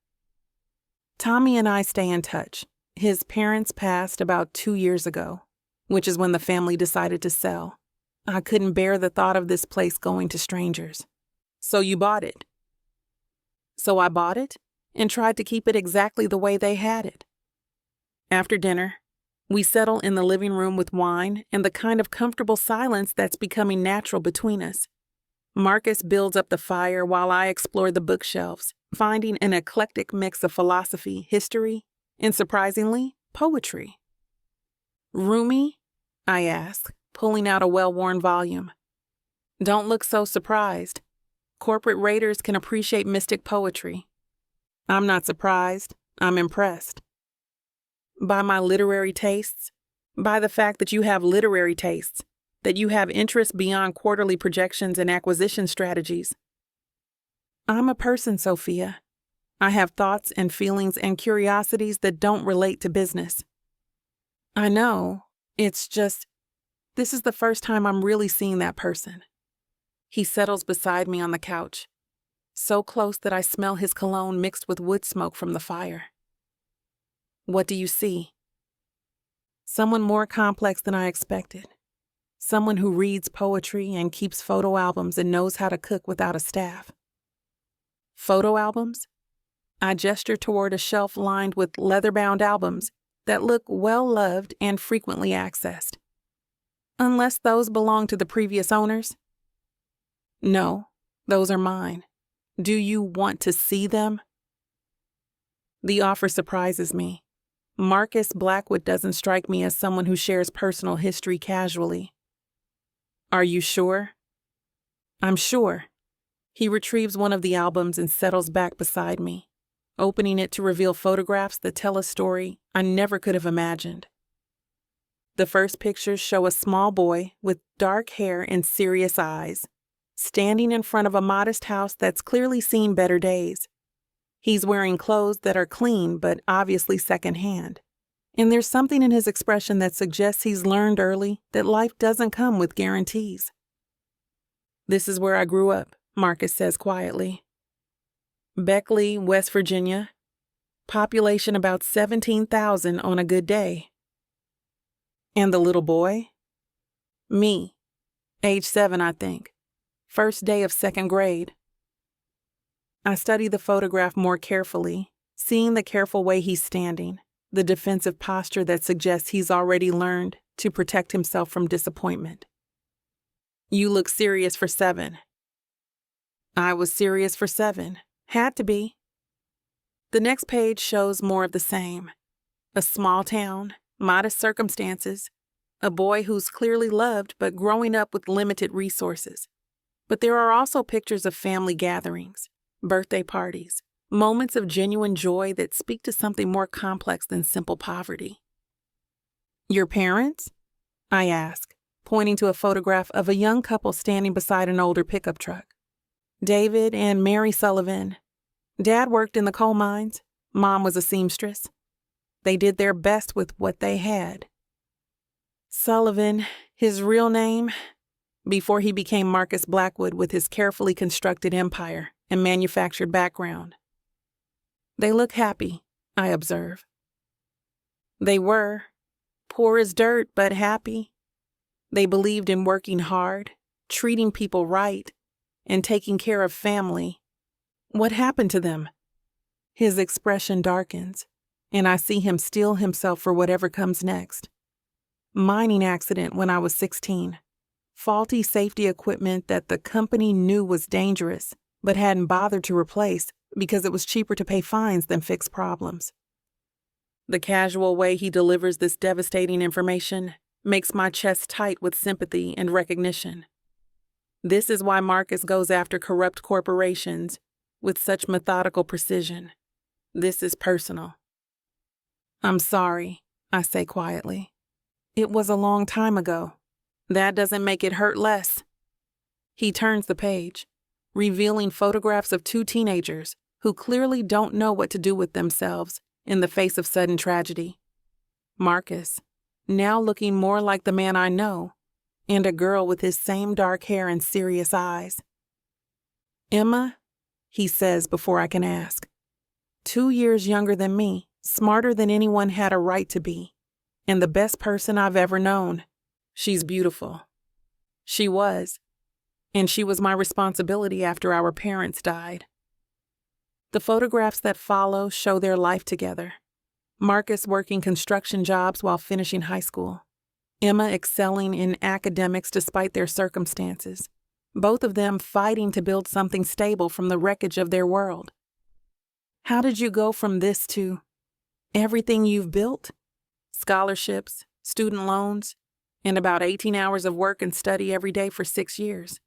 Tommy and I stay in touch. His parents passed about 2 years ago, which is when the family decided to sell. I couldn't bear the thought of this place going to strangers. "So you bought it?" So I bought it and tried to keep it exactly the way they had it. After dinner, we settle in the living room with wine and the kind of comfortable silence that's becoming natural between us. Marcus builds up the fire while I explore the bookshelves, finding an eclectic mix of philosophy, history, and surprisingly, poetry. "Roomy?" I ask, pulling out a well-worn volume. "Don't look so surprised. Corporate raiders can appreciate mystic poetry. I'm not surprised. I'm impressed. By my literary tastes, by the fact that you have literary tastes, that you have interests beyond quarterly projections and acquisition strategies. I'm a person, Sophia. I have thoughts and feelings and curiosities that don't relate to business. I know, it's just, this is the first time I'm really seeing that person. He settles beside me on the couch, so close that I smell his cologne mixed with wood smoke from the fire. What do you see? Someone more complex than I expected. Someone who reads poetry and keeps photo albums and knows how to cook without a staff. Photo albums? I gesture toward a shelf lined with leather-bound albums that look well-loved and frequently accessed. Unless those belong to the previous owners? No, those are mine. Do you want to see them? The offer surprises me. Marcus Blackwood doesn't strike me as someone who shares personal history casually. Are you sure? I'm sure. He retrieves one of the albums and settles back beside me, opening it to reveal photographs that tell a story I never could have imagined. The first pictures show a small boy with dark hair and serious eyes, standing in front of a modest house that's clearly seen better days. He's wearing clothes that are clean but obviously secondhand, and there's something in his expression that suggests he's learned early that life doesn't come with guarantees. This is where I grew up, Marcus says quietly. Beckley, West Virginia. Population about 17,000 on a good day. And the little boy? Me. Age 7, I think. First day of second grade. I study the photograph more carefully, seeing the careful way he's standing, the defensive posture that suggests he's already learned to protect himself from disappointment. You look serious for 7. I was serious for 7. Had to be. The next page shows more of the same. A small town, modest circumstances, a boy who's clearly loved but growing up with limited resources. But there are also pictures of family gatherings, birthday parties, moments of genuine joy that speak to something more complex than simple poverty. Your parents? I ask, pointing to a photograph of a young couple standing beside an older pickup truck. David and Mary Sullivan. Dad worked in the coal mines. Mom was a seamstress. They did their best with what they had. Sullivan, his real name, before he became Marcus Blackwood with his carefully constructed empire and manufactured background. They look happy, I observe. They were. Poor as dirt, but happy. They believed in working hard, treating people right, and taking care of family. What happened to them? His expression darkens, and I see him steel himself for whatever comes next. Mining accident when I was 16. Faulty safety equipment that the company knew was dangerous, but hadn't bothered to replace because it was cheaper to pay fines than fix problems. The casual way he delivers this devastating information makes my chest tight with sympathy and recognition. This is why Marcus goes after corrupt corporations with such methodical precision. This is personal. I'm sorry, I say quietly. It was a long time ago. That doesn't make it hurt less. He turns the page, revealing photographs of 2 teenagers who clearly don't know what to do with themselves in the face of sudden tragedy. Marcus, now looking more like the man I know, and a girl with his same dark hair and serious eyes. Emma, he says before I can ask. 2 years younger than me, smarter than anyone had a right to be, and the best person I've ever known. She's beautiful. She was, and she was my responsibility after our parents died. The photographs that follow show their life together. Marcus working construction jobs while finishing high school. Emma excelling in academics despite their circumstances. Both of them fighting to build something stable from the wreckage of their world. How did you go from this to everything you've built? Scholarships, student loans, and about 18 hours of work and study every day for 6 years.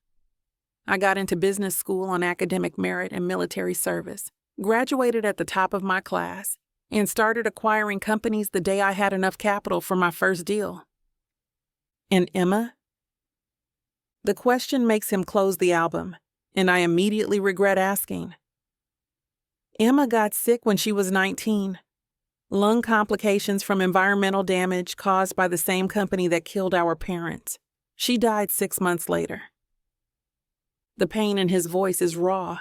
I got into business school on academic merit and military service, graduated at the top of my class, and started acquiring companies the day I had enough capital for my first deal. And Emma? The question makes him close the album, and I immediately regret asking. Emma got sick when she was 19. Lung complications from environmental damage caused by the same company that killed our parents. She died 6 months later. The pain in his voice is raw,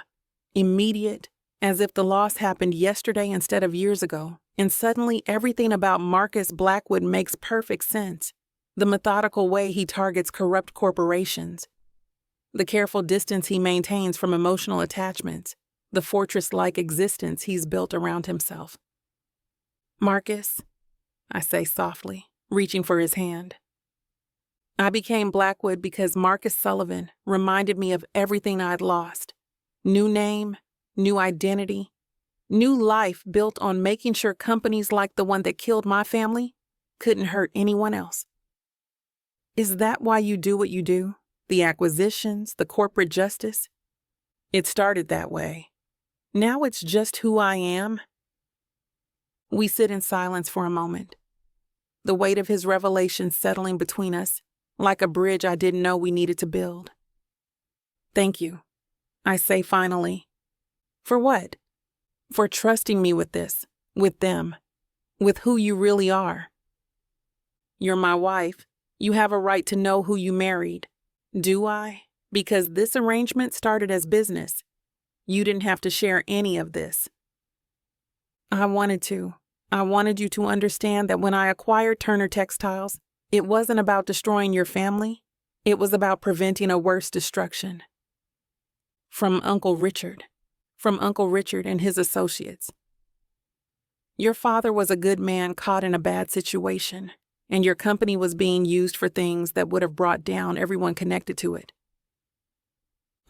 immediate, as if the loss happened yesterday instead of years ago, and suddenly everything about Marcus Blackwood makes perfect sense. The methodical way he targets corrupt corporations, the careful distance he maintains from emotional attachments, the fortress-like existence he's built around himself. Marcus, I say softly, reaching for his hand. I became Blackwood because Marcus Sullivan reminded me of everything I'd lost. New name, new identity, new life built on making sure companies like the one that killed my family couldn't hurt anyone else. Is that why you do what you do? The acquisitions, the corporate justice? It started that way. Now it's just who I am. We sit in silence for a moment, the weight of his revelation settling between us, like a bridge I didn't know we needed to build. Thank you, I say finally. For what? For trusting me with this, with them, with who you really are. You're my wife. You have a right to know who you married. Do I? Because this arrangement started as business. You didn't have to share any of this. I wanted to. I wanted you to understand that when I acquired Turner Textiles, it wasn't about destroying your family. It was about preventing a worse destruction. From Uncle Richard and his associates. Your father was a good man caught in a bad situation, and your company was being used for things that would have brought down everyone connected to it.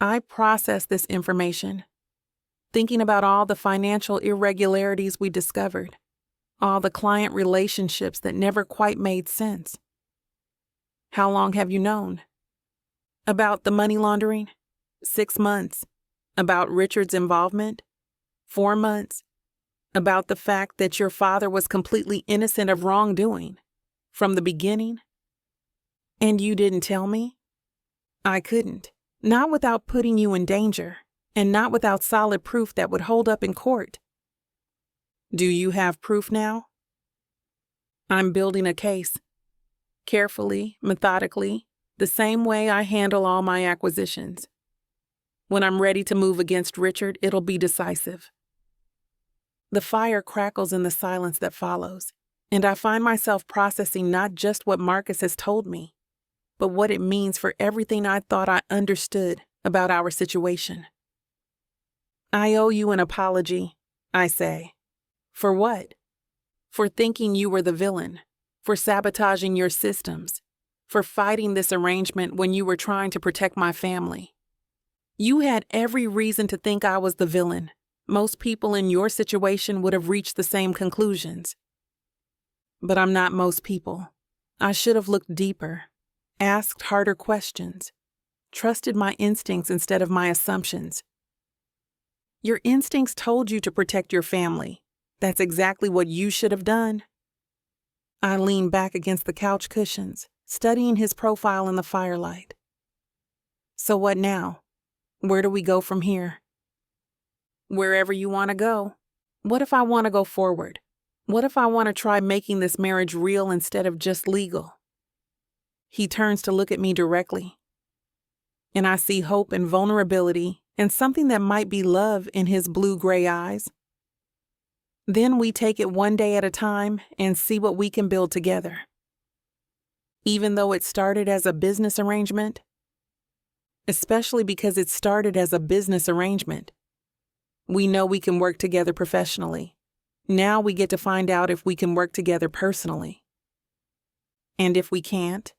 I processed this information, thinking about all the financial irregularities we discovered, all the client relationships that never quite made sense. How long have you known? About the money laundering? 6 months. About Richard's involvement? 4 months. About the fact that your father was completely innocent of wrongdoing from the beginning? And you didn't tell me? I couldn't. Not without putting you in danger, and not without solid proof that would hold up in court. Do you have proof now? I'm building a case. Carefully, methodically, the same way I handle all my acquisitions. When I'm ready to move against Richard, it'll be decisive. The fire crackles in the silence that follows, and I find myself processing not just what Marcus has told me, but what it means for everything I thought I understood about our situation. I owe you an apology, I say. For what? For thinking you were the villain, for sabotaging your systems, for fighting this arrangement when you were trying to protect my family. You had every reason to think I was the villain. Most people in your situation would have reached the same conclusions. But I'm not most people. I should have looked deeper, asked harder questions, trusted my instincts instead of my assumptions. Your instincts told you to protect your family. That's exactly what you should have done. I lean back against the couch cushions, studying his profile in the firelight. So what now? Where do we go from here? Wherever you want to go. What if I want to go forward? What if I want to try making this marriage real instead of just legal? He turns to look at me directly, and I see hope and vulnerability and something that might be love in his blue-gray eyes. Then we take it one day at a time and see what we can build together. Even though it started as a business arrangement, especially because it started as a business arrangement, we know we can work together professionally. Now we get to find out if we can work together personally. And if we can't,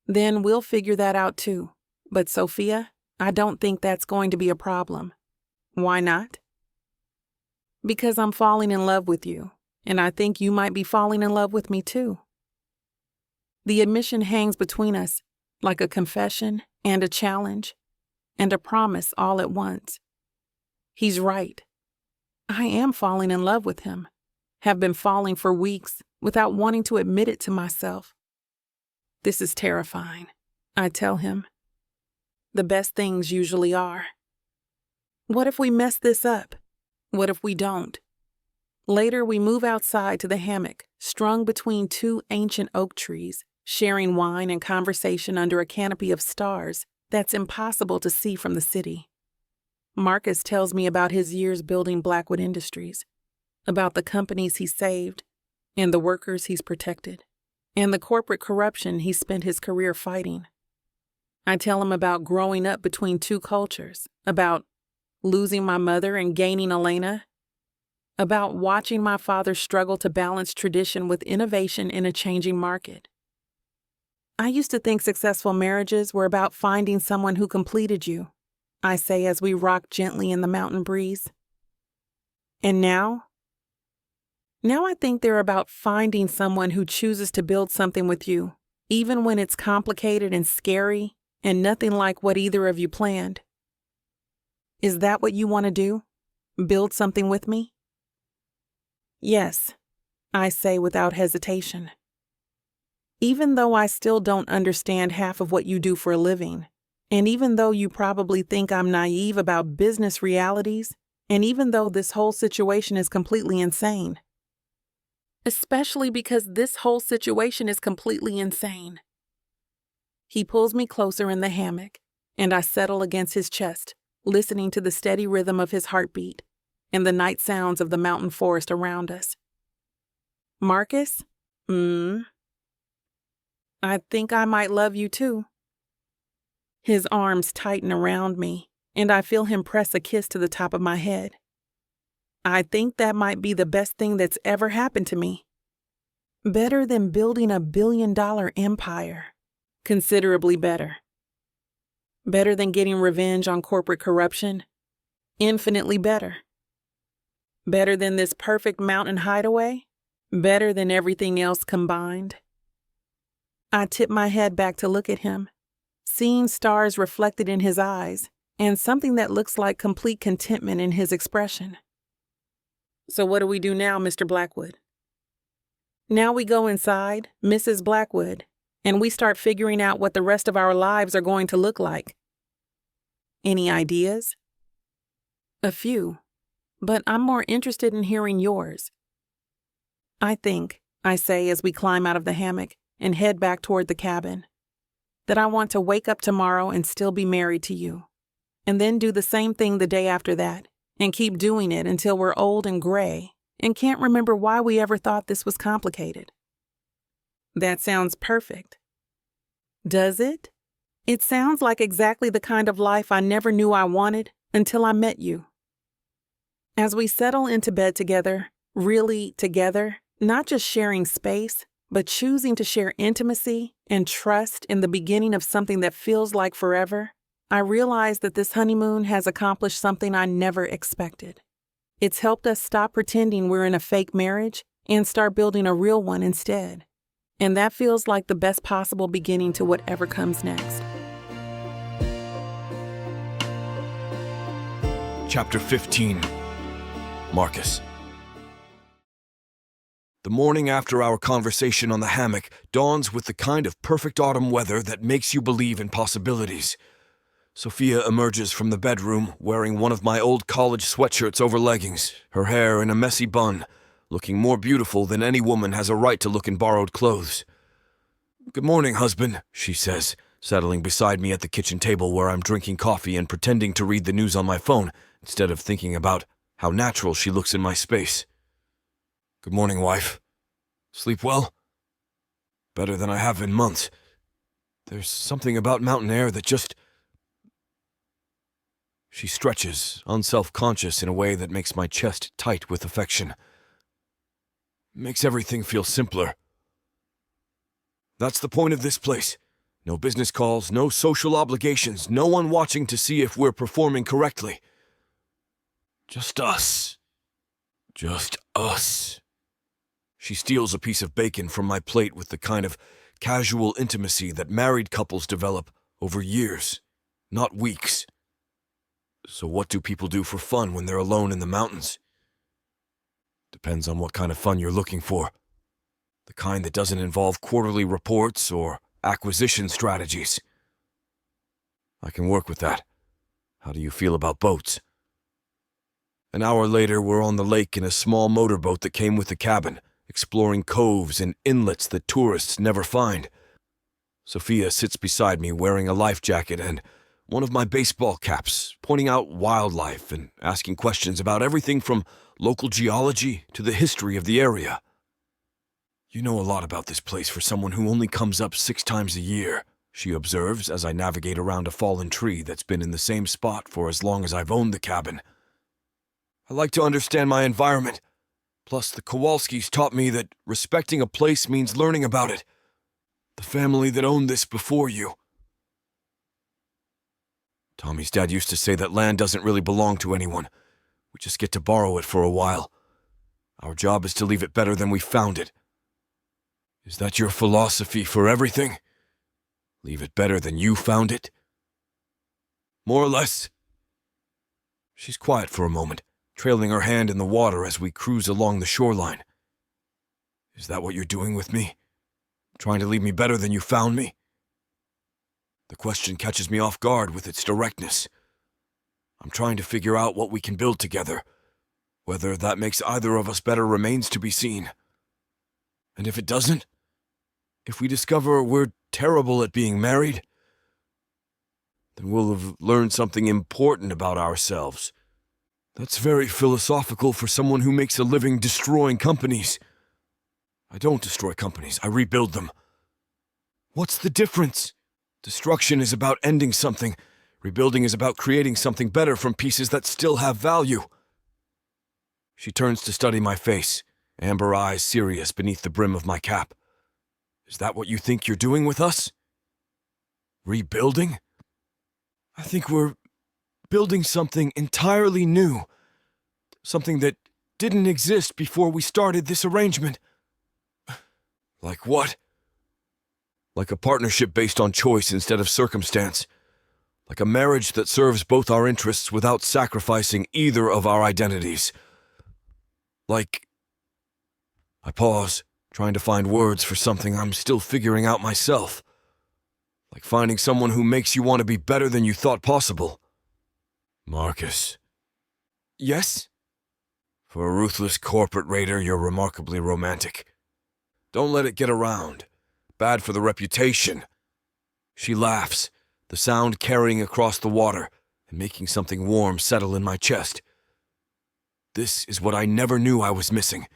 then we'll figure that out too. But Sophia, I don't think that's going to be a problem. Why not? Because I'm falling in love with you, and I think you might be falling in love with me too. The admission hangs between us like a confession and a challenge, and a promise all at once. He's right. I am falling in love with him. Have been falling for weeks without wanting to admit it to myself. This is terrifying, I tell him. The best things usually are. What if we mess this up? What if we don't? Later, we move outside to the hammock, strung between two ancient oak trees, sharing wine and conversation under a canopy of stars that's impossible to see from the city. Marcus tells me about his years building Blackwood Industries, about the companies he saved, and the workers he's protected, and the corporate corruption he spent his career fighting. I tell him about growing up between two cultures, about losing my mother and gaining Elena, about watching my father struggle to balance tradition with innovation in a changing market. I used to think successful marriages were about finding someone who completed you, I say as we rock gently in the mountain breeze. And now I think they're about finding someone who chooses to build something with you, even when it's complicated and scary and nothing like what either of you planned. Is that what you want to do? Build something with me? Yes, I say without hesitation. Even though I still don't understand half of what you do for a living, and even though you probably think I'm naive about business realities, and even though this whole situation is completely insane. Especially because this whole situation is completely insane. He pulls me closer in the hammock, and I settle against his chest, listening to the steady rhythm of his heartbeat and the night sounds of the mountain forest around us. Marcus? I think I might love you too. His arms tighten around me, and I feel him press a kiss to the top of my head. I think that might be the best thing that's ever happened to me. Better than building a billion-dollar empire. Considerably better. Better than getting revenge on corporate corruption. Infinitely better. Better than this perfect mountain hideaway. Better than everything else combined. I tip my head back to look at him, seeing stars reflected in his eyes and something that looks like complete contentment in his expression. So what do we do now, Mr. Blackwood? Now we go inside, Mrs. Blackwood, and we start figuring out what the rest of our lives are going to look like. Any ideas? A few, but I'm more interested in hearing yours. I think, I say as we climb out of the hammock and head back toward the cabin, that I want to wake up tomorrow and still be married to you, and then do the same thing the day after that, and keep doing it until we're old and gray and can't remember why we ever thought this was complicated. That sounds perfect. Does it? It sounds like exactly the kind of life I never knew I wanted until I met you. As we settle into bed together, really together, not just sharing space, but choosing to share intimacy and trust in the beginning of something that feels like forever, I realize that this honeymoon has accomplished something I never expected. It's helped us stop pretending we're in a fake marriage and start building a real one instead. And that feels like the best possible beginning to whatever comes next. Chapter 15. Marcus. The morning after our conversation on the hammock dawns with the kind of perfect autumn weather that makes you believe in possibilities. Sophia emerges from the bedroom wearing one of my old college sweatshirts over leggings, her hair in a messy bun, looking more beautiful than any woman has a right to look in borrowed clothes. "Good morning, husband," she says, settling beside me at the kitchen table where I'm drinking coffee and pretending to read the news on my phone instead of thinking about how natural she looks in my space. "Good morning, wife. Sleep well?" "Better than I have in months. There's something about mountain air that just..." She stretches, unself-conscious in a way that makes my chest tight with affection. Makes everything feel simpler. That's the point of this place. No business calls, no social obligations, no one watching to see if we're performing correctly. Just us. Just us. She steals a piece of bacon from my plate with the kind of casual intimacy that married couples develop over years, not weeks. So what do people do for fun when they're alone in the mountains? Depends on what kind of fun you're looking for. The kind that doesn't involve quarterly reports or acquisition strategies. I can work with that. How do you feel about boats? An hour later, we're on the lake in a small motorboat that came with the cabin, exploring coves and inlets that tourists never find. Sophia sits beside me wearing a life jacket and one of my baseball caps, pointing out wildlife and asking questions about everything from local geology to the history of the area. You know a lot about this place for someone who only comes up 6 times a year, she observes as I navigate around a fallen tree that's been in the same spot for as long as I've owned the cabin. I like to understand my environment. Plus, the Kowalskis taught me that respecting a place means learning about it. The family that owned this before you. Tommy's dad used to say that land doesn't really belong to anyone. We just get to borrow it for a while. Our job is to leave it better than we found it. Is that your philosophy for everything? Leave it better than you found it? More or less. She's quiet for a moment, trailing her hand in the water as we cruise along the shoreline. Is that what you're doing with me? Trying to leave me better than you found me? The question catches me off guard with its directness. I'm trying to figure out what we can build together. Whether that makes either of us better remains to be seen. And if it doesn't? If we discover we're terrible at being married? Then we'll have learned something important about ourselves. That's very philosophical for someone who makes a living destroying companies. I don't destroy companies, I rebuild them. What's the difference? Destruction is about ending something. Rebuilding is about creating something better from pieces that still have value. She turns to study my face, amber eyes serious beneath the brim of my cap. Is that what you think you're doing with us? Rebuilding? I think we're building something entirely new. Something that didn't exist before we started this arrangement. Like what? Like a partnership based on choice instead of circumstance. Like a marriage that serves both our interests without sacrificing either of our identities. Like... I pause, trying to find words for something I'm still figuring out myself. Like finding someone who makes you want to be better than you thought possible. Marcus. Yes? For a ruthless corporate raider, you're remarkably romantic. Don't let it get around. Bad for the reputation. She laughs, the sound carrying across the water and making something warm settle in my chest. This is what I never knew I was missing.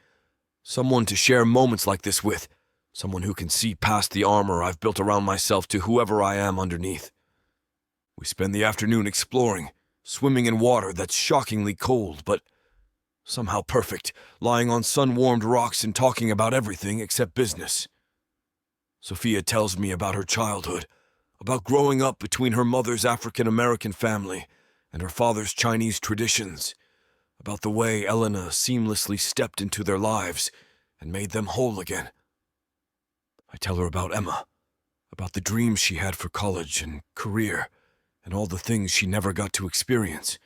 Someone to share moments like this with. Someone who can see past the armor I've built around myself to whoever I am underneath. We spend the afternoon exploring, swimming in water that's shockingly cold, but somehow perfect, lying on sun-warmed rocks and talking about everything except business. Sophia tells me about her childhood, about growing up between her mother's African-American family and her father's Chinese traditions, about the way Elena seamlessly stepped into their lives and made them whole again. I tell her about Emma, about the dreams she had for college and career, and all the things she never got to experience,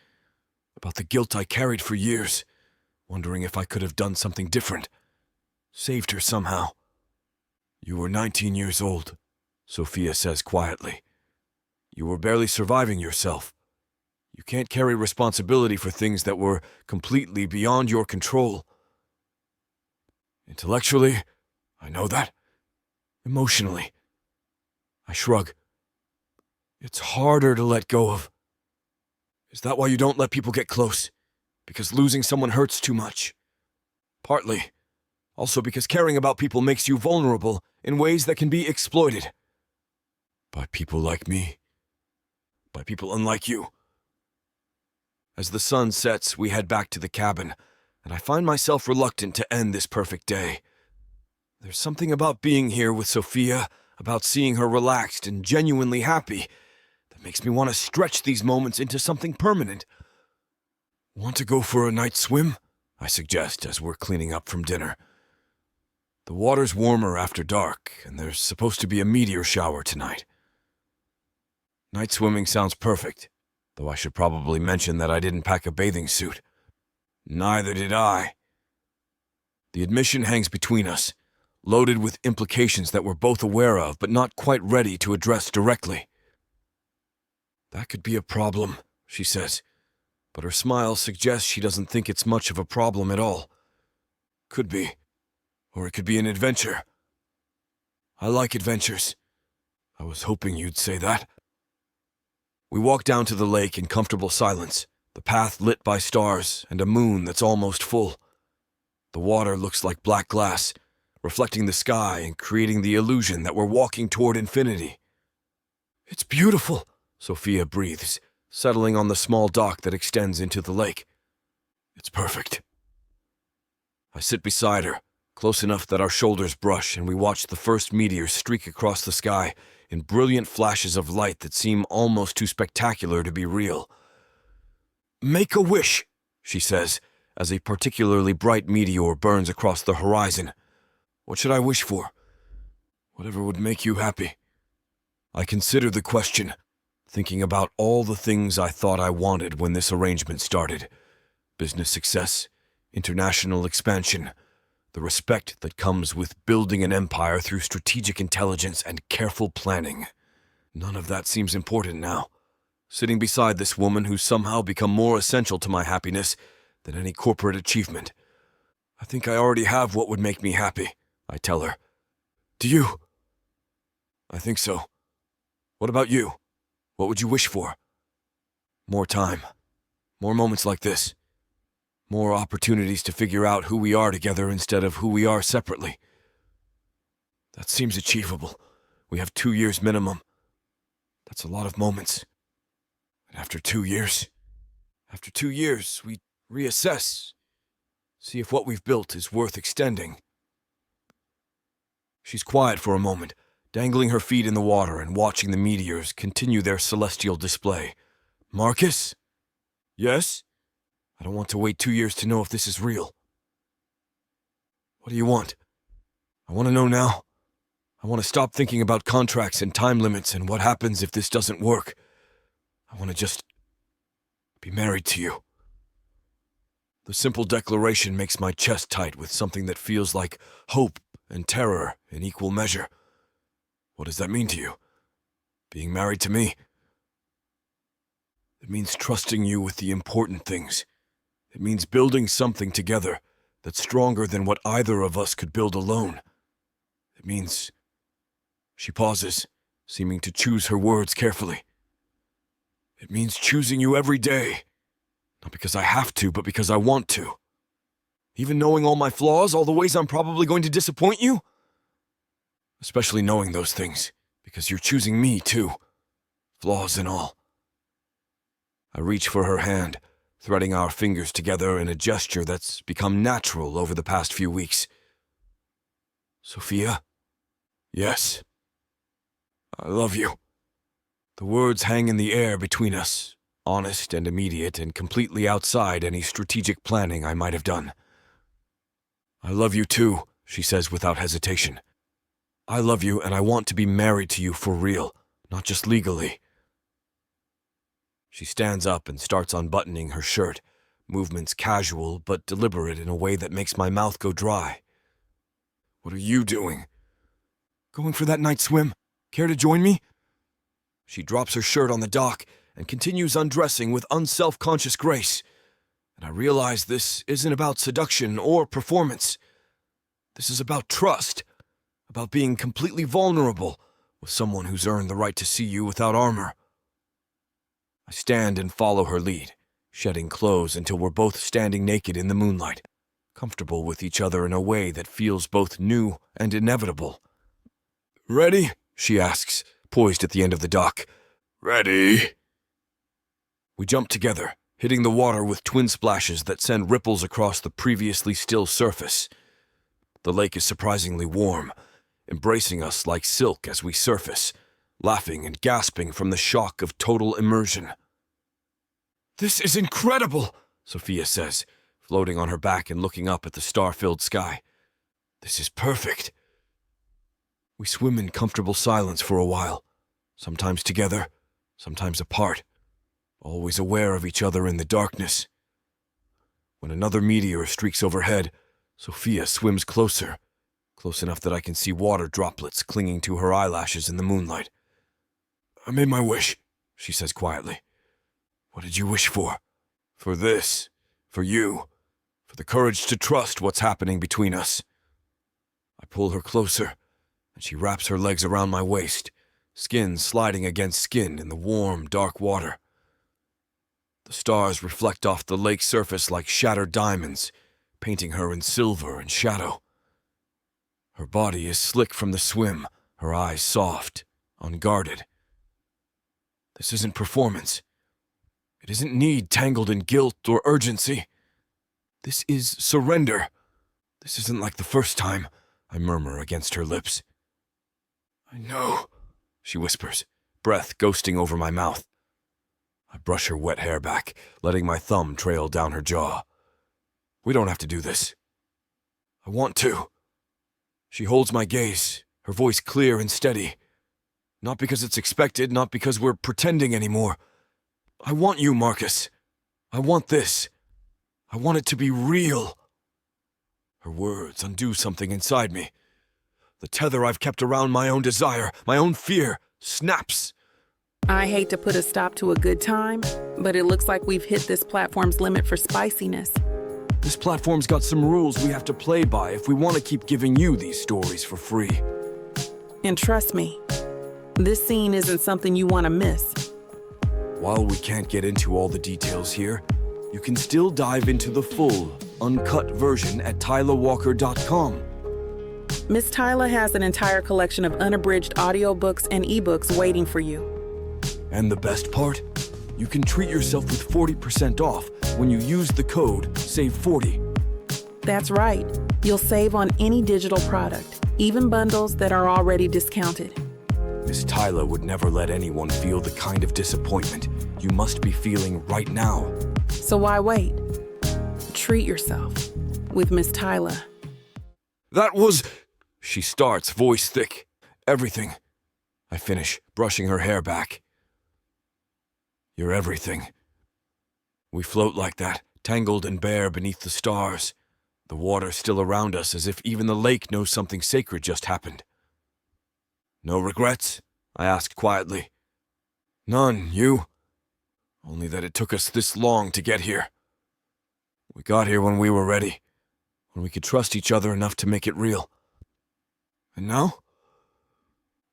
about the guilt I carried for years, wondering if I could have done something different, saved her somehow. You were 19 years old, Sophia says quietly. You were barely surviving yourself. You can't carry responsibility for things that were completely beyond your control. Intellectually, I know that. Emotionally, I shrug. It's harder to let go of. Is that why you don't let people get close? Because losing someone hurts too much? Partly. Also because caring about people makes you vulnerable in ways that can be exploited. By people like me. By people unlike you. As the sun sets, we head back to the cabin, and I find myself reluctant to end this perfect day. There's something about being here with Sophia, about seeing her relaxed and genuinely happy, that makes me want to stretch these moments into something permanent. Want to go for a night swim? I suggest as we're cleaning up from dinner. The water's warmer after dark, and there's supposed to be a meteor shower tonight. Night swimming sounds perfect, though I should probably mention that I didn't pack a bathing suit. Neither did I. The admission hangs between us, loaded with implications that we're both aware of but not quite ready to address directly. That could be a problem, she says, but her smile suggests she doesn't think it's much of a problem at all. Could be. Or it could be an adventure. I like adventures. I was hoping you'd say that. We walk down to the lake in comfortable silence, the path lit by stars and a moon that's almost full. The water looks like black glass, reflecting the sky and creating the illusion that we're walking toward infinity. It's beautiful, Sophia breathes, settling on the small dock that extends into the lake. It's perfect. I sit beside her, close enough that our shoulders brush, and we watch the first meteors streak across the sky in brilliant flashes of light that seem almost too spectacular to be real. Make a wish, she says, as a particularly bright meteor burns across the horizon. What should I wish for? Whatever would make you happy. I consider the question, thinking about all the things I thought I wanted when this arrangement started. Business success, international expansion, the respect that comes with building an empire through strategic intelligence and careful planning. None of that seems important now. Sitting beside this woman who's somehow become more essential to my happiness than any corporate achievement. I think I already have what would make me happy, I tell her. Do you? I think so. What about you? What would you wish for? More time. More moments like this. More opportunities to figure out who we are together instead of who we are separately. That seems achievable. We have 2 years minimum. That's a lot of moments. And after 2 years, we reassess. See if what we've built is worth extending. She's quiet for a moment, dangling her feet in the water and watching the meteors continue their celestial display. Marcus? Yes? I don't want to wait 2 years to know if this is real. What do you want? I want to know now. I want to stop thinking about contracts and time limits and what happens if this doesn't work. I want to just be married to you. The simple declaration makes my chest tight with something that feels like hope and terror in equal measure. What does that mean to you? Being married to me? It means trusting you with the important things. It means building something together that's stronger than what either of us could build alone. It means... She pauses, seeming to choose her words carefully. It means choosing you every day. Not because I have to, but because I want to. Even knowing all my flaws, all the ways I'm probably going to disappoint you? Especially knowing those things, because you're choosing me too. Flaws and all. I reach for her hand, threading our fingers together in a gesture that's become natural over the past few weeks. Sophia? Yes. I love you. The words hang in the air between us, honest and immediate and completely outside any strategic planning I might have done. I love you too, she says without hesitation. I love you and I want to be married to you for real, not just legally. She stands up and starts unbuttoning her shirt, movements casual but deliberate in a way that makes my mouth go dry. What are you doing? Going for that night swim? Care to join me? She drops her shirt on the dock and continues undressing with unself-conscious grace. And I realize this isn't about seduction or performance. This is about trust, about being completely vulnerable with someone who's earned the right to see you without armor. I stand and follow her lead, shedding clothes until we're both standing naked in the moonlight, comfortable with each other in a way that feels both new and inevitable. Ready? She asks, poised at the end of the dock. Ready? We jump together, hitting the water with twin splashes that send ripples across the previously still surface. The lake is surprisingly warm, embracing us like silk as we surface, laughing and gasping from the shock of total immersion. This is incredible, Sophia says, floating on her back and looking up at the star-filled sky. This is perfect. We swim in comfortable silence for a while, sometimes together, sometimes apart. always aware of each other in the darkness. When another meteor streaks overhead, Sophia swims closer, close enough that I can see water droplets clinging to her eyelashes in the moonlight. "I made my wish," she says quietly. "What did you wish for?" "For this, for you, for the courage to trust what's happening between us." I pull her closer, and she wraps her legs around my waist, skin sliding against skin in the warm, dark water. The stars reflect off the lake's surface like shattered diamonds, painting her in silver and shadow. Her body is slick from the swim, her eyes soft, unguarded. This isn't performance. It isn't need tangled in guilt or urgency. This is surrender. This isn't like the first time, I murmur against her lips. "I know," she whispers, breath ghosting over my mouth. I brush her wet hair back, letting my thumb trail down her jaw. "We don't have to do this." "I want to." She holds my gaze, her voice clear and steady. Not because it's expected, not because we're pretending anymore. "I want you, Marcus. I want this. I want it to be real." Her words undo something inside me. The tether I've kept around my own desire, my own fear, snaps. I hate to put a stop to a good time, but it looks like we've hit this platform's limit for spiciness. This platform's got some rules we have to play by if we want to keep giving you these stories for free. And trust me, this scene isn't something you want to miss. While we can't get into all the details here, you can still dive into the full, uncut version at tylawalker.com. Miss Tyla has an entire collection of unabridged audiobooks and ebooks waiting for you. And the best part? You can treat yourself with 40% off when you use the code SAVE40. That's right. You'll save on any digital product, even bundles that are already discounted. Miss Tyla would never let anyone feel the kind of disappointment you must be feeling right now. So why wait? Treat yourself with Miss Tyla. That was... She starts, voice thick. "Everything." I finish, brushing her hair back. "You're everything." We float like that, tangled and bare beneath the stars, the water still around us as if even the lake knows something sacred just happened. "No regrets?" I asked quietly. "None, you? Only that it took us this long to get here. We got here when we were ready, when we could trust each other enough to make it real. And now?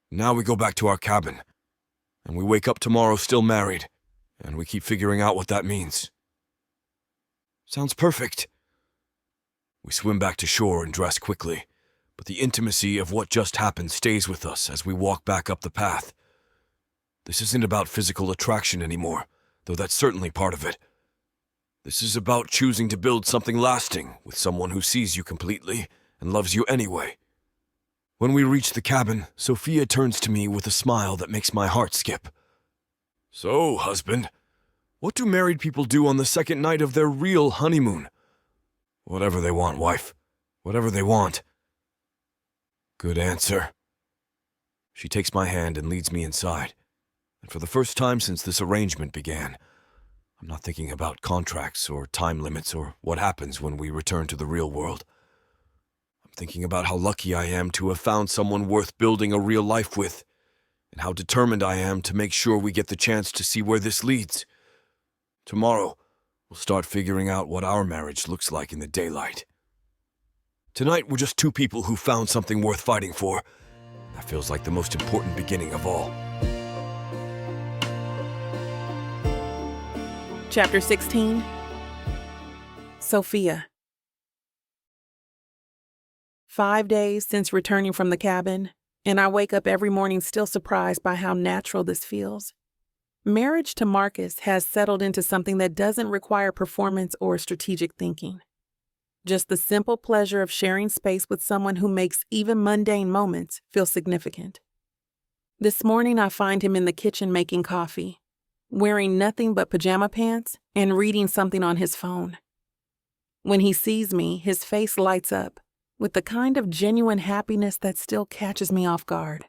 Now we go back to our cabin, and we wake up tomorrow still married, and we keep figuring out what that means." "Sounds perfect." We swim back to shore and dress quickly, but the intimacy of what just happened stays with us as we walk back up the path. This isn't about physical attraction anymore, though that's certainly part of it. This is about choosing to build something lasting with someone who sees you completely and loves you anyway. When we reach the cabin, Sophia turns to me with a smile that makes my heart skip. "So, husband, what do married people do on the second night of their real honeymoon?" "Whatever they want, wife. Whatever they want." Good answer. She takes my hand and leads me inside. And for the first time since this arrangement began, I'm not thinking about contracts or time limits or what happens when we return to the real world. I'm thinking about how lucky I am to have found someone worth building a real life with, and how determined I am to make sure we get the chance to see where this leads. Tomorrow, we'll start figuring out what our marriage looks like in the daylight. Tonight, we're just two people who found something worth fighting for. That feels like the most important beginning of all. Chapter 16. Sophia. 5 days since returning from the cabin, and I wake up every morning still surprised by how natural this feels. Marriage to Marcus has settled into something that doesn't require performance or strategic thinking. Just the simple pleasure of sharing space with someone who makes even mundane moments feel significant. This morning I find him in the kitchen making coffee, wearing nothing but pajama pants and reading something on his phone. When he sees me, his face lights up with the kind of genuine happiness that still catches me off guard.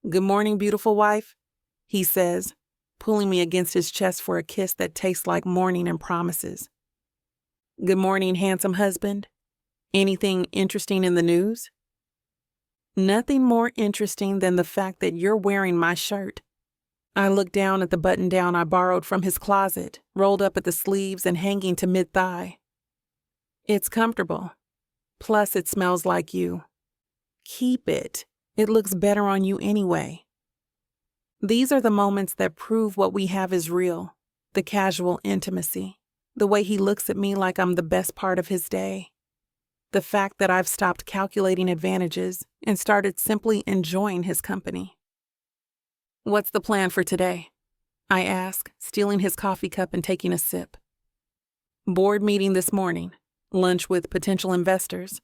"Good morning, beautiful wife," he says, pulling me against his chest for a kiss that tastes like morning and promises. Good morning, handsome husband. Anything interesting in the news? Nothing more interesting than the fact that you're wearing my shirt. I look down at the button-down I borrowed from his closet, rolled up at the sleeves and hanging to mid-thigh. It's comfortable. Plus, it smells like you. Keep it. It looks better on you anyway. These are the moments that prove what we have is real. The casual intimacy. The way he looks at me like I'm the best part of his day. The fact that I've stopped calculating advantages and started simply enjoying his company. What's the plan for today? I ask, stealing his coffee cup and taking a sip. Board meeting this morning. Lunch with potential investors.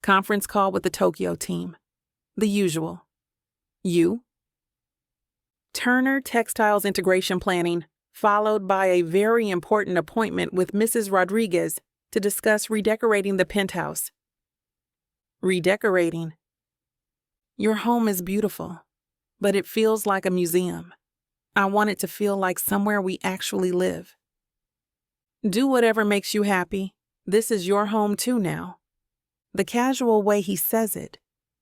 Conference call with the Tokyo team. The usual. You? Turner Textiles integration planning, followed by a very important appointment with Mrs. Rodriguez to discuss redecorating the penthouse. Redecorating? Your home is beautiful, but it feels like a museum. I want it to feel like somewhere we actually live. Do whatever makes you happy. This is your home too now. The casual way he says it,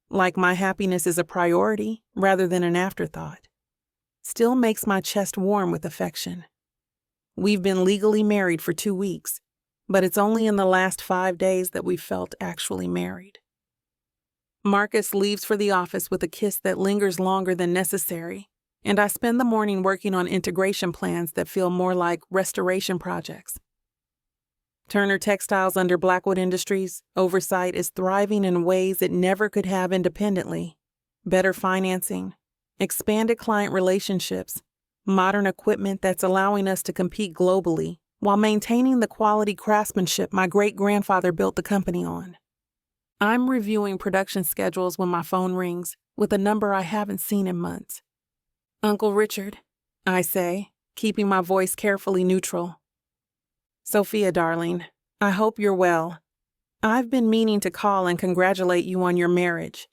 like my happiness is a priority rather than an afterthought, still makes my chest warm with affection. We've been legally married for 2 weeks, but it's only in the last 5 days that we felt actually married. Marcus leaves for the office with a kiss that lingers longer than necessary, and I spend the morning working on integration plans that feel more like restoration projects. Turner Textiles under Blackwood Industries oversight is thriving in ways it never could have independently. Better financing, expanded client relationships, modern equipment that's allowing us to compete globally while maintaining the quality craftsmanship my great-grandfather built the company on. I'm reviewing production schedules when my phone rings with a number I haven't seen in months. Uncle Richard, I say, keeping my voice carefully neutral. Sophia, darling, I hope you're well. I've been meaning to call and congratulate you on your marriage.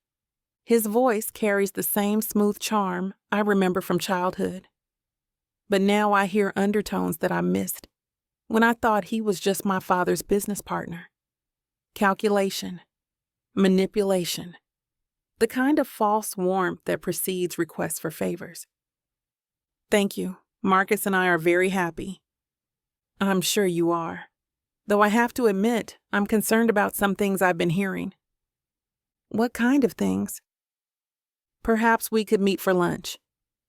His voice carries the same smooth charm I remember from childhood. But now I hear undertones that I missed when I thought he was just my father's business partner. Calculation, manipulation, the kind of false warmth that precedes requests for favors. Thank you. Marcus and I are very happy. I'm sure you are. Though I have to admit, I'm concerned about some things I've been hearing. What kind of things? Perhaps we could meet for lunch.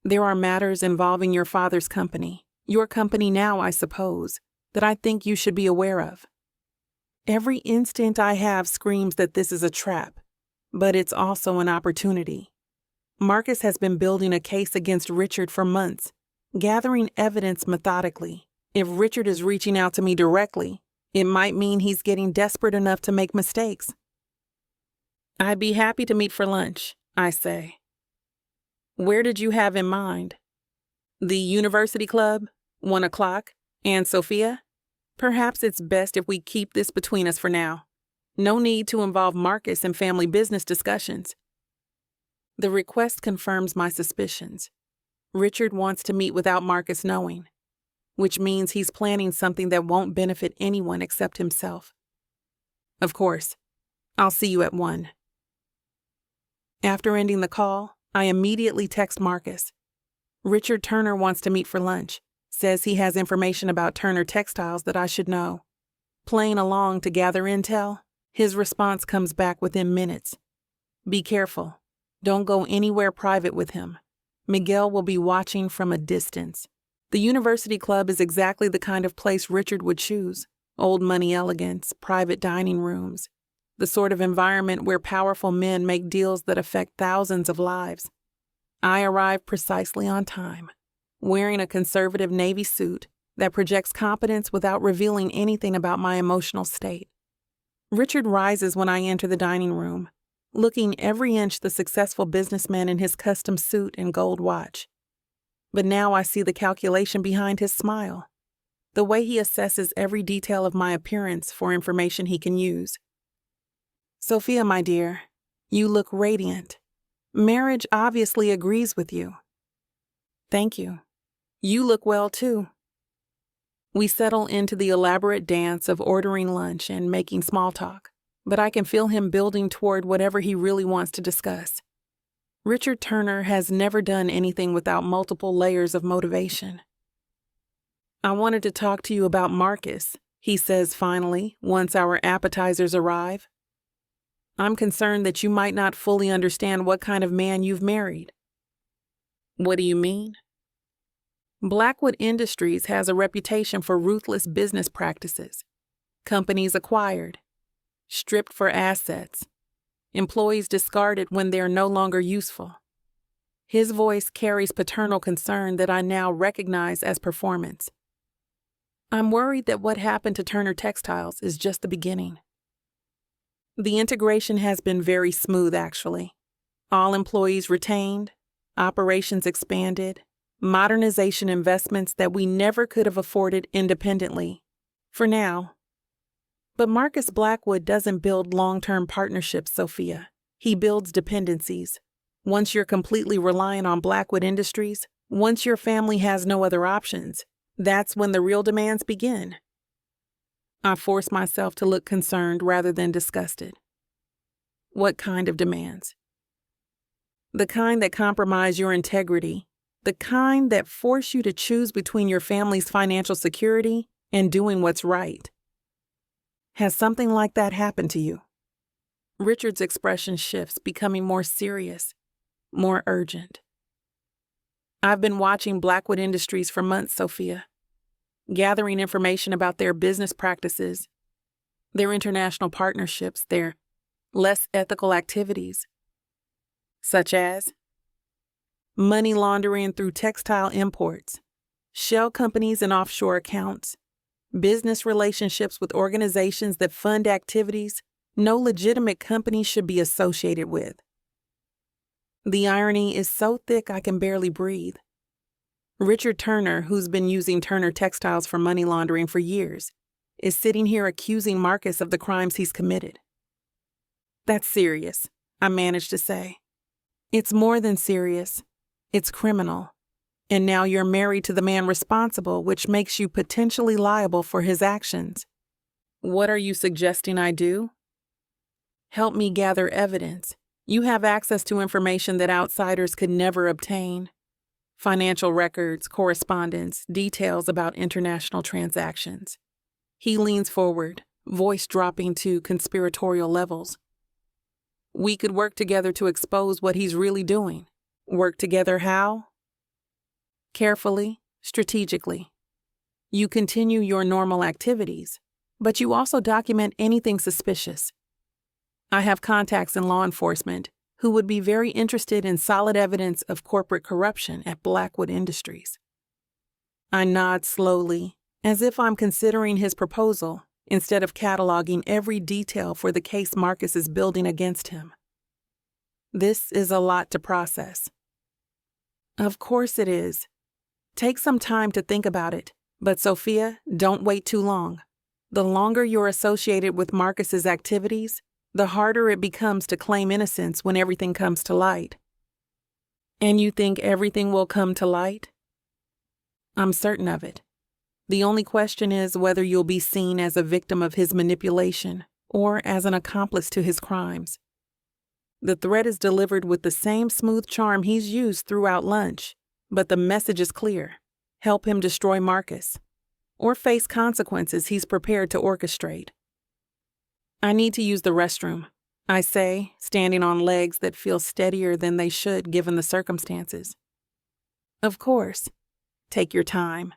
There are matters involving your father's company, your company now, I suppose, that I think you should be aware of. Every instinct I have screams that this is a trap, but it's also an opportunity. Marcus has been building a case against Richard for months, gathering evidence methodically. If Richard is reaching out to me directly, it might mean he's getting desperate enough to make mistakes. I'd be happy to meet for lunch, I say. Where did you have in mind? The University Club, 1 o'clock, and Sophia? Perhaps it's best if we keep this between us for now. No need to involve Marcus in family business discussions. The request confirms my suspicions. Richard wants to meet without Marcus knowing, which means he's planning something that won't benefit anyone except himself. Of course, I'll see you at 1. After ending the call, I immediately text Marcus. Richard Turner wants to meet for lunch, says he has information about Turner Textiles that I should know. Playing along to gather intel, his response comes back within minutes. Be careful. Don't go anywhere private with him. Miguel will be watching from a distance. The University Club is exactly the kind of place Richard would choose. Old money elegance, private dining rooms. The sort of environment where powerful men make deals that affect thousands of lives. I arrive precisely on time, wearing a conservative navy suit that projects competence without revealing anything about my emotional state. Richard rises when I enter the dining room, looking every inch the successful businessman in his custom suit and gold watch. But now I see the calculation behind his smile, the way he assesses every detail of my appearance for information he can use. Sophia, my dear, you look radiant. Marriage obviously agrees with you. Thank you. You look well, too. We settle into the elaborate dance of ordering lunch and making small talk, but I can feel him building toward whatever he really wants to discuss. Richard Turner has never done anything without multiple layers of motivation. I wanted to talk to you about Marcus, he says finally, once our appetizers arrive. I'm concerned that you might not fully understand what kind of man you've married. What do you mean? Blackwood Industries has a reputation for ruthless business practices. Companies acquired, stripped for assets, employees discarded when they're no longer useful. His voice carries paternal concern that I now recognize as performance. I'm worried that what happened to Turner Textiles is just the beginning. The integration has been very smooth, actually. All employees retained, operations expanded, modernization investments that we never could have afforded independently. For now. But Marcus Blackwood doesn't build long-term partnerships, Sophia. He builds dependencies. Once you're completely reliant on Blackwood Industries, once your family has no other options, that's when the real demands begin. I force myself to look concerned rather than disgusted. What kind of demands? The kind that compromise your integrity, the kind that force you to choose between your family's financial security and doing what's right. Has something like that happened to you? Richard's expression shifts, becoming more serious, more urgent. I've been watching Blackwood Industries for months, Sophia, gathering information about their business practices, their international partnerships, their less ethical activities, such as money laundering through textile imports, shell companies and offshore accounts, business relationships with organizations that fund activities no legitimate company should be associated with. The irony is so thick I can barely breathe. Richard Turner, who's been using Turner Textiles for money laundering for years, is sitting here accusing Marcus of the crimes he's committed. That's serious, I managed to say. It's more than serious. It's criminal. And now you're married to the man responsible, which makes you potentially liable for his actions. What are you suggesting I do? Help me gather evidence. You have access to information that outsiders could never obtain. Financial records, correspondence, details about international transactions. He leans forward, voice dropping to conspiratorial levels. We could work together to expose what he's really doing. Work together how? Carefully, strategically. You continue your normal activities, but you also document anything suspicious. I have contacts in law enforcement who would be very interested in solid evidence of corporate corruption at Blackwood Industries. I nod slowly, as if I'm considering his proposal, instead of cataloging every detail for the case Marcus is building against him. This is a lot to process. Of course it is. Take some time to think about it, but Sophia, don't wait too long. The longer you're associated with Marcus's activities, the harder it becomes to claim innocence when everything comes to light. And you think everything will come to light? I'm certain of it. The only question is whether you'll be seen as a victim of his manipulation or as an accomplice to his crimes. The threat is delivered with the same smooth charm he's used throughout lunch, but the message is clear. Help him destroy Marcus, or face consequences he's prepared to orchestrate. I need to use the restroom, I say, standing on legs that feel steadier than they should given the circumstances. Of course. Take your time.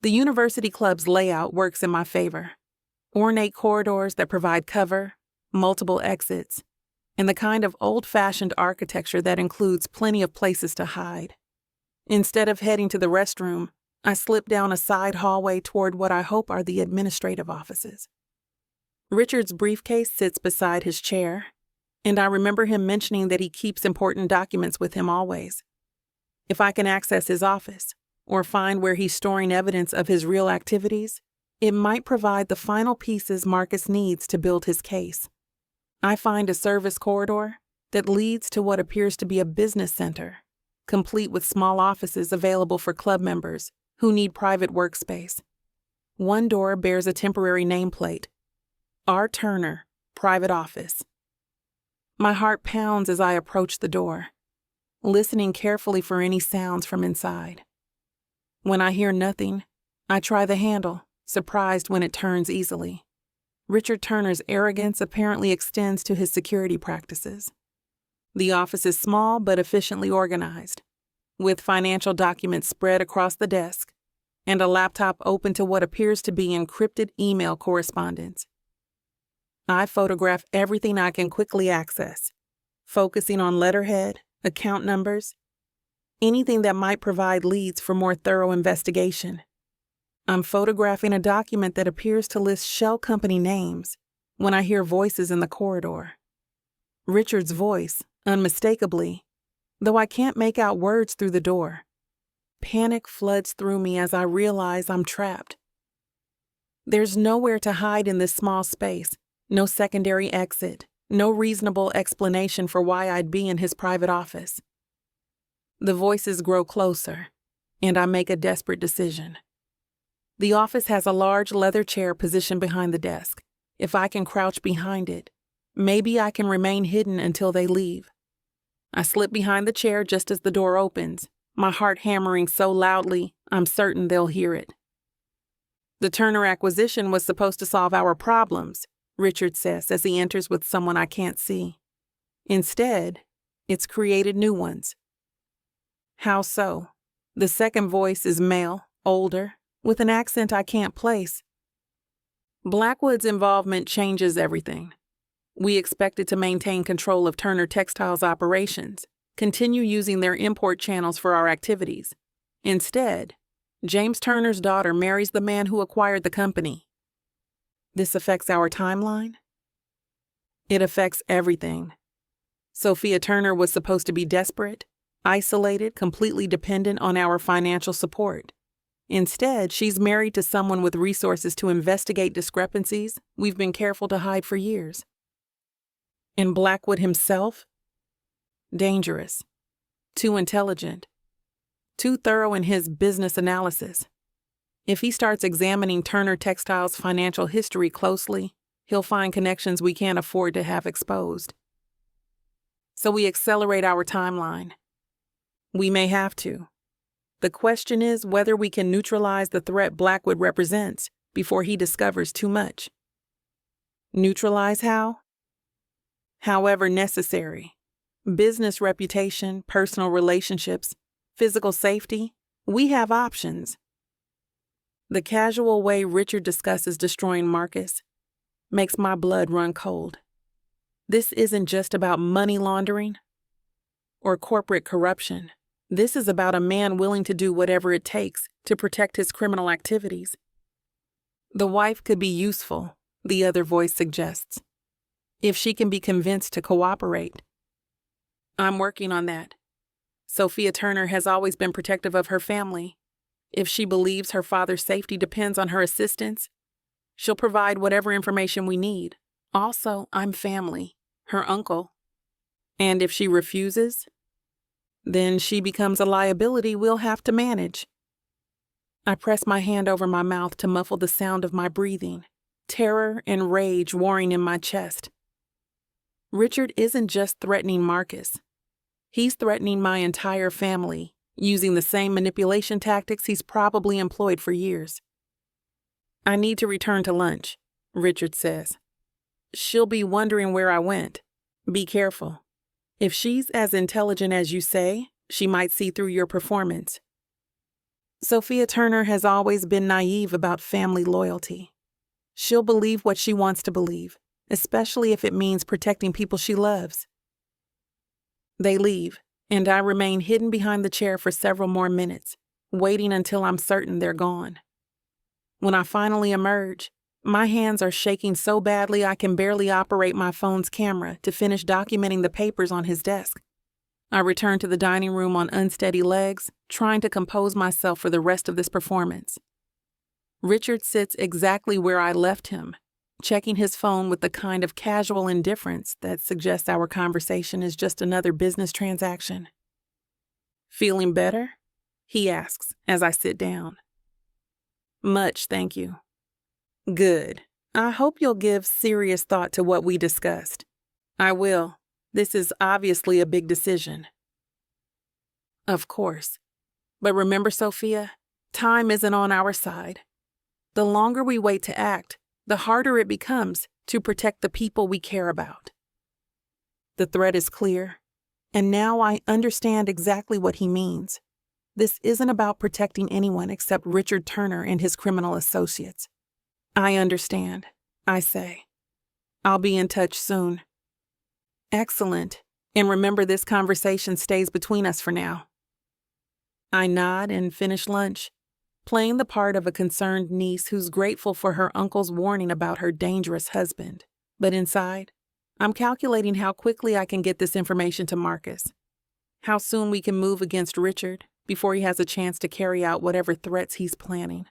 The university club's layout works in my favor. Ornate corridors that provide cover, multiple exits, and the kind of old-fashioned architecture that includes plenty of places to hide. Instead of heading to the restroom, I slip down a side hallway toward what I hope are the administrative offices. Richard's briefcase sits beside his chair, and I remember him mentioning that he keeps important documents with him always. If I can access his office, or find where he's storing evidence of his real activities, it might provide the final pieces Marcus needs to build his case. I find a service corridor that leads to what appears to be a business center, complete with small offices available for club members who need private workspace. One door bears a temporary nameplate, R. Turner, Private Office. My heart pounds as I approach the door, listening carefully for any sounds from inside. When I hear nothing, I try the handle, surprised when it turns easily. Richard Turner's arrogance apparently extends to his security practices. The office is small but efficiently organized, with financial documents spread across the desk and a laptop open to what appears to be encrypted email correspondence. I photograph everything I can quickly access, focusing on letterhead, account numbers, anything that might provide leads for more thorough investigation. I'm photographing a document that appears to list shell company names when I hear voices in the corridor. Richard's voice, unmistakably, though I can't make out words through the door. Panic floods through me as I realize I'm trapped. There's nowhere to hide in this small space, no secondary exit, no reasonable explanation for why I'd be in his private office. The voices grow closer, and I make a desperate decision. The office has a large leather chair positioned behind the desk. If I can crouch behind it, maybe I can remain hidden until they leave. I slip behind the chair just as the door opens, my heart hammering so loudly I'm certain they'll hear it. The Turner acquisition was supposed to solve our problems, Richard says as he enters with someone I can't see. Instead, it's created new ones. How so? The second voice is male, older, with an accent I can't place. Blackwood's involvement changes everything. We expected to maintain control of Turner Textiles operations, continue using their import channels for our activities. Instead, James Turner's daughter marries the man who acquired the company. This affects our timeline? It affects everything. Sophia Turner was supposed to be desperate, isolated, completely dependent on our financial support. Instead, she's married to someone with resources to investigate discrepancies we've been careful to hide for years. And Blackwood himself? Dangerous. Too intelligent. Too thorough in his business analysis. If he starts examining Turner Textiles' financial history closely, he'll find connections we can't afford to have exposed. So we accelerate our timeline. We may have to. The question is whether we can neutralize the threat Blackwood represents before he discovers too much. Neutralize how? However necessary. Business reputation, personal relationships, physical safety, we have options. The casual way Richard discusses destroying Marcus makes my blood run cold. This isn't just about money laundering or corporate corruption. This is about a man willing to do whatever it takes to protect his criminal activities. The wife could be useful, the other voice suggests, if she can be convinced to cooperate. I'm working on that. Sophia Turner has always been protective of her family. If she believes her father's safety depends on her assistance, she'll provide whatever information we need. Also, I'm family, her uncle. And if she refuses, then she becomes a liability we'll have to manage. I press my hand over my mouth to muffle the sound of my breathing, terror and rage warring in my chest. Richard isn't just threatening Marcus. He's threatening my entire family, using the same manipulation tactics he's probably employed for years. I need to return to lunch, Richard says. She'll be wondering where I went. Be careful. If she's as intelligent as you say, she might see through your performance. Sophia Turner has always been naive about family loyalty. She'll believe what she wants to believe, especially if it means protecting people she loves. They leave, and I remain hidden behind the chair for several more minutes, waiting until I'm certain they're gone. When I finally emerge, my hands are shaking so badly I can barely operate my phone's camera to finish documenting the papers on his desk. I return to the dining room on unsteady legs, trying to compose myself for the rest of this performance. Richard sits exactly where I left him, checking his phone with the kind of casual indifference that suggests our conversation is just another business transaction. Feeling better? He asks as I sit down. Much, thank you. Good. I hope you'll give serious thought to what we discussed. I will. This is obviously a big decision. Of course. But remember, Sophia, time isn't on our side. The longer we wait to act, the harder it becomes to protect the people we care about. The threat is clear, and now I understand exactly what he means. This isn't about protecting anyone except Richard Turner and his criminal associates. I understand, I say. I'll be in touch soon. Excellent. And remember, this conversation stays between us for now. I nod and finish lunch, playing the part of a concerned niece who's grateful for her uncle's warning about her dangerous husband. But inside, I'm calculating how quickly I can get this information to Marcus. How soon we can move against Richard before he has a chance to carry out whatever threats he's planning.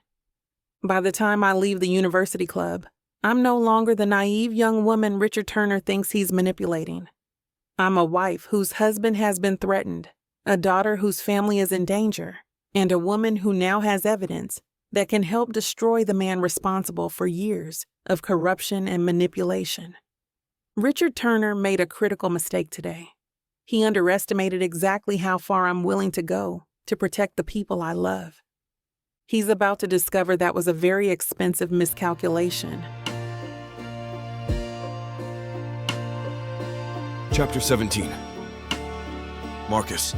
By the time I leave the university club, I'm no longer the naive young woman Richard Turner thinks he's manipulating. I'm a wife whose husband has been threatened, a daughter whose family is in danger, and a woman who now has evidence that can help destroy the man responsible for years of corruption and manipulation. Richard Turner made a critical mistake today. He underestimated exactly how far I'm willing to go to protect the people I love. He's about to discover that was a very expensive miscalculation. Chapter 17. Marcus.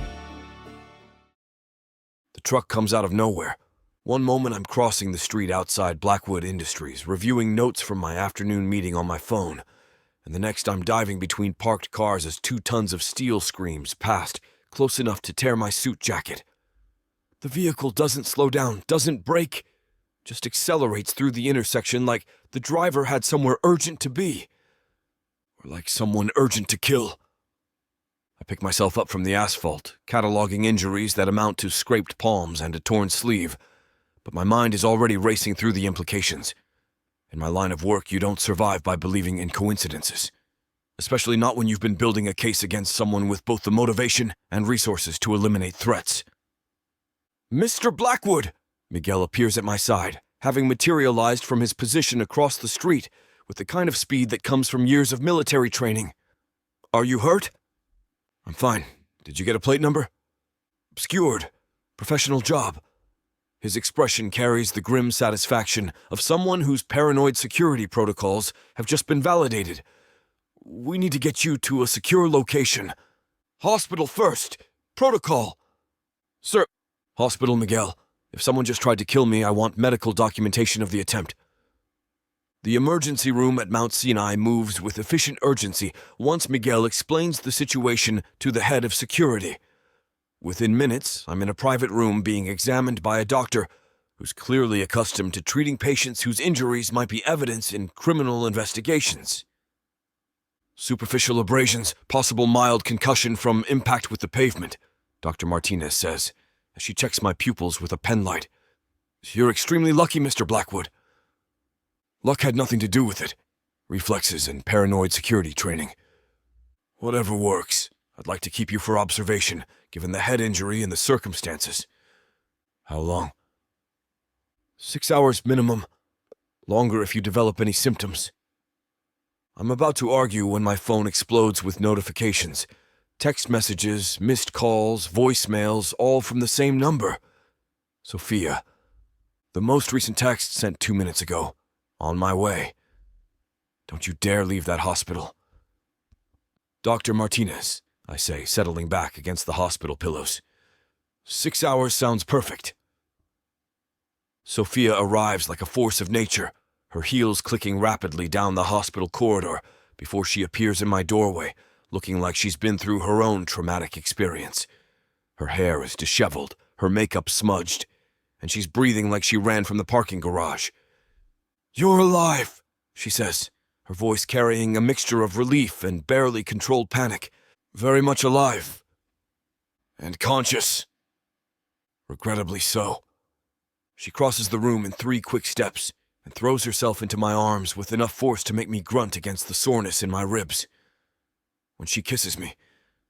The truck comes out of nowhere. One moment I'm crossing the street outside Blackwood Industries, reviewing notes from my afternoon meeting on my phone, and the next I'm diving between parked cars as 2 tons of steel screams past, close enough to tear my suit jacket. The vehicle doesn't slow down, doesn't brake, just accelerates through the intersection like the driver had somewhere urgent to be, or like someone urgent to kill. I pick myself up from the asphalt, cataloging injuries that amount to scraped palms and a torn sleeve, but my mind is already racing through the implications. In my line of work, you don't survive by believing in coincidences, especially not when you've been building a case against someone with both the motivation and resources to eliminate threats. Mr. Blackwood! Miguel appears at my side, having materialized from his position across the street with the kind of speed that comes from years of military training. Are you hurt? I'm fine. Did you get a plate number? Obscured. Professional job. His expression carries the grim satisfaction of someone whose paranoid security protocols have just been validated. We need to get you to a secure location. Hospital first. Protocol. Sir. Hospital, Miguel. If someone just tried to kill me, I want medical documentation of the attempt. The emergency room at Mount Sinai moves with efficient urgency once Miguel explains the situation to the head of security. Within minutes, I'm in a private room being examined by a doctor who's clearly accustomed to treating patients whose injuries might be evidence in criminal investigations. Superficial abrasions, possible mild concussion from impact with the pavement, Dr. Martinez says, as she checks my pupils with a penlight. You're extremely lucky, Mr. Blackwood. Luck had nothing to do with it. Reflexes and paranoid security training. Whatever works. I'd like to keep you for observation, given the head injury and the circumstances. How long? 6 hours minimum. Longer if you develop any symptoms. I'm about to argue when my phone explodes with notifications. Text messages, missed calls, voicemails, all from the same number. Sophia. The most recent text sent 2 minutes ago. On my way. Don't you dare leave that hospital. Dr. Martinez, I say, settling back against the hospital pillows. 6 hours sounds perfect. Sophia arrives like a force of nature, her heels clicking rapidly down the hospital corridor before she appears in my doorway, looking like she's been through her own traumatic experience. Her hair is disheveled, her makeup smudged, and she's breathing like she ran from the parking garage. You're alive, she says, her voice carrying a mixture of relief and barely controlled panic. Very much alive. And conscious. Regrettably so. She crosses the room in 3 quick steps and throws herself into my arms with enough force to make me grunt against the soreness in my ribs. When she kisses me,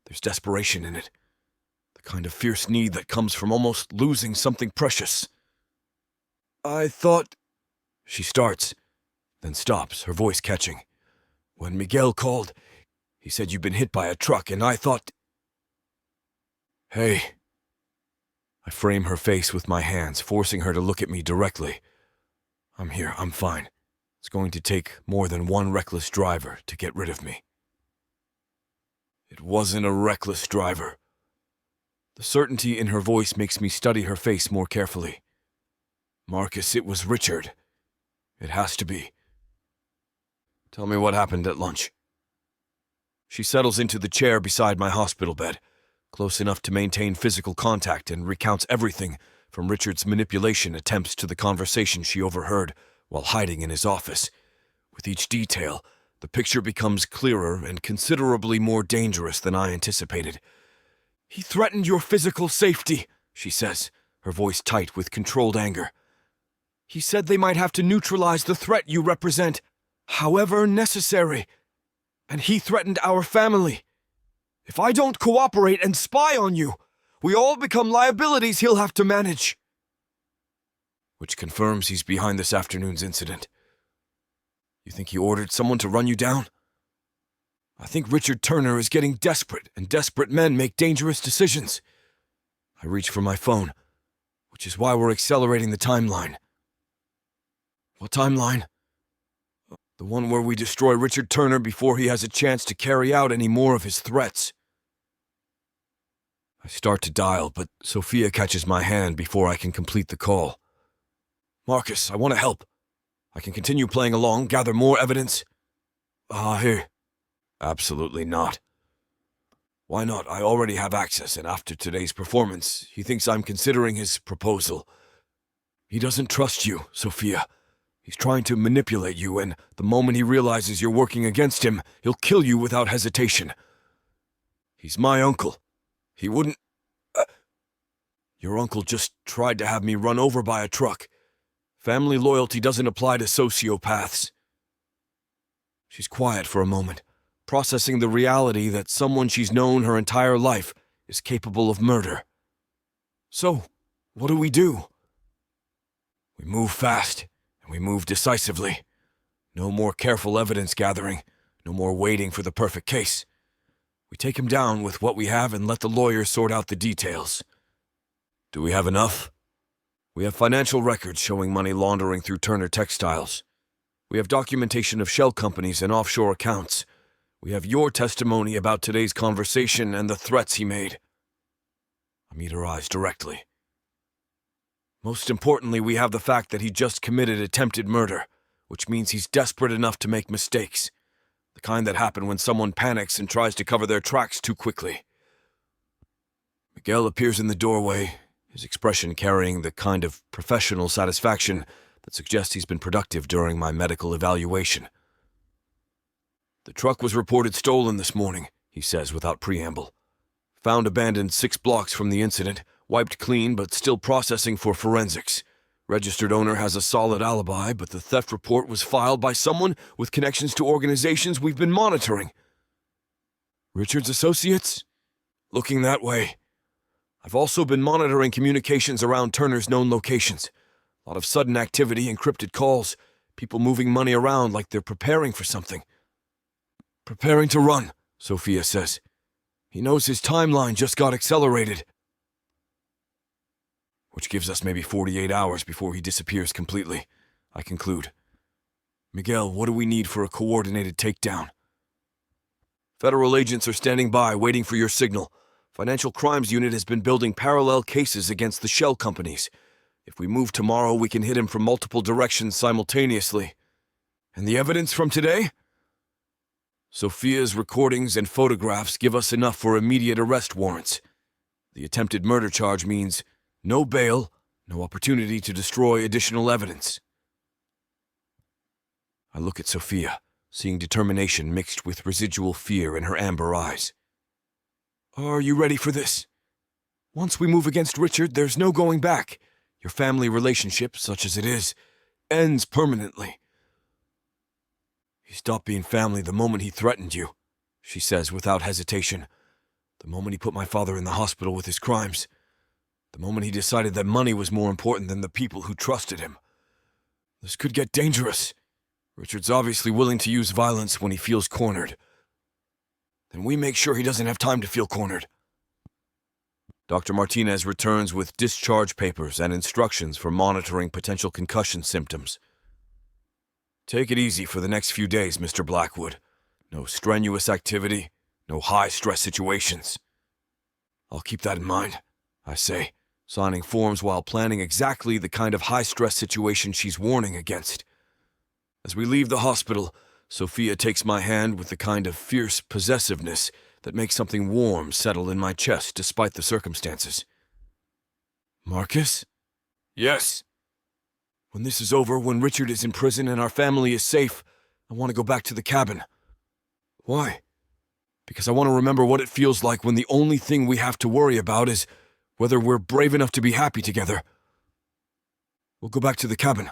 there's desperation in it. The kind of fierce need that comes from almost losing something precious. I thought... She starts, then stops, her voice catching. When Miguel called, he said you'd been hit by a truck, and I thought... Hey. I frame her face with my hands, forcing her to look at me directly. I'm here, I'm fine. It's going to take more than one reckless driver to get rid of me. It wasn't a reckless driver. The certainty in her voice makes me study her face more carefully. Marcus, it was Richard. It has to be. Tell me what happened at lunch. She settles into the chair beside my hospital bed, close enough to maintain physical contact, and recounts everything from Richard's manipulation attempts to the conversation she overheard while hiding in his office. With each detail, the picture becomes clearer and considerably more dangerous than I anticipated. He threatened your physical safety, she says, her voice tight with controlled anger. He said they might have to neutralize the threat you represent, however necessary. And he threatened our family. If I don't cooperate and spy on you, we all become liabilities he'll have to manage. Which confirms he's behind this afternoon's incident. You think he ordered someone to run you down? I think Richard Turner is getting desperate, and desperate men make dangerous decisions. I reach for my phone, which is why we're accelerating the timeline. What timeline? The one where we destroy Richard Turner before he has a chance to carry out any more of his threats. I start to dial, but Sophia catches my hand before I can complete the call. Marcus, I want to help. I can continue playing along, gather more evidence. Here. Absolutely not. Why not? I already have access, and after today's performance, he thinks I'm considering his proposal. He doesn't trust you, Sophia. He's trying to manipulate you, and the moment he realizes you're working against him, he'll kill you without hesitation. He's my uncle. He wouldn't... Your uncle just tried to have me run over by a truck. Family loyalty doesn't apply to sociopaths. She's quiet for a moment, processing the reality that someone she's known her entire life is capable of murder. So, what do? We move fast, and we move decisively. No more careful evidence gathering, no more waiting for the perfect case. We take him down with what we have and let the lawyers sort out the details. Do we have enough? We have financial records showing money laundering through Turner Textiles. We have documentation of shell companies and offshore accounts. We have your testimony about today's conversation and the threats he made. I meet her eyes directly. Most importantly, we have the fact that he just committed attempted murder, which means he's desperate enough to make mistakes. The kind that happen when someone panics and tries to cover their tracks too quickly. Miguel appears in the doorway, his expression carrying the kind of professional satisfaction that suggests he's been productive during my medical evaluation. The truck was reported stolen this morning, he says without preamble. Found abandoned 6 blocks from the incident, wiped clean but still processing for forensics. Registered owner has a solid alibi, but the theft report was filed by someone with connections to organizations we've been monitoring. Richard's associates? Looking that way. I've also been monitoring communications around Turner's known locations. A lot of sudden activity, encrypted calls, people moving money around like they're preparing for something. Preparing to run, Sophia says. He knows his timeline just got accelerated. Which gives us maybe 48 hours before he disappears completely, I conclude. Miguel, what do we need for a coordinated takedown? Federal agents are standing by, waiting for your signal. Financial Crimes Unit has been building parallel cases against the shell companies. If we move tomorrow, we can hit him from multiple directions simultaneously. And the evidence from today? Sophia's recordings and photographs give us enough for immediate arrest warrants. The attempted murder charge means no bail, no opportunity to destroy additional evidence. I look at Sophia, seeing determination mixed with residual fear in her amber eyes. Are you ready for this? Once we move against Richard, there's no going back. Your family relationship, such as it is, ends permanently. He stopped being family the moment he threatened you, she says without hesitation. The moment he put my father in the hospital with his crimes. The moment he decided that money was more important than the people who trusted him. This could get dangerous. Richard's obviously willing to use violence when he feels cornered. Then we make sure he doesn't have time to feel cornered. Dr. Martinez returns with discharge papers and instructions for monitoring potential concussion symptoms. Take it easy for the next few days, Mr. Blackwood. No strenuous activity, no high-stress situations. I'll keep that in mind, I say, signing forms while planning exactly the kind of high-stress situation she's warning against. As we leave the hospital, Sophia takes my hand with the kind of fierce possessiveness that makes something warm settle in my chest despite the circumstances. Marcus? Yes. When this is over, when Richard is in prison and our family is safe, I want to go back to the cabin. Why? Because I want to remember what it feels like when the only thing we have to worry about is whether we're brave enough to be happy together. We'll go back to the cabin.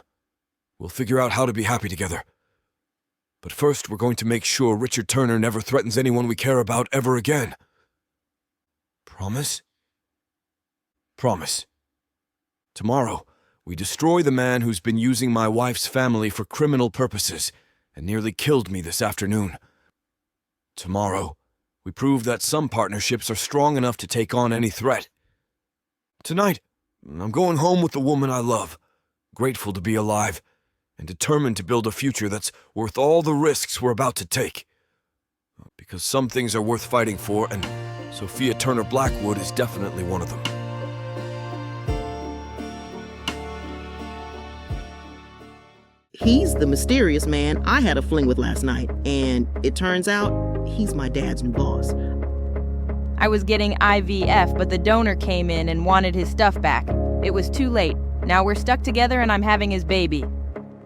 We'll figure out how to be happy together. But first, we're going to make sure Richard Turner never threatens anyone we care about ever again. Promise? Promise. Tomorrow, we destroy the man who's been using my wife's family for criminal purposes and nearly killed me this afternoon. Tomorrow, we prove that some partnerships are strong enough to take on any threat. Tonight, I'm going home with the woman I love, grateful to be alive, and determined to build a future that's worth all the risks we're about to take. Because some things are worth fighting for, and Sophia Turner Blackwood is definitely one of them. He's the mysterious man I had a fling with last night, and it turns out he's my dad's new boss. I was getting IVF, but the donor came in and wanted his stuff back. It was too late. Now we're stuck together and I'm having his baby.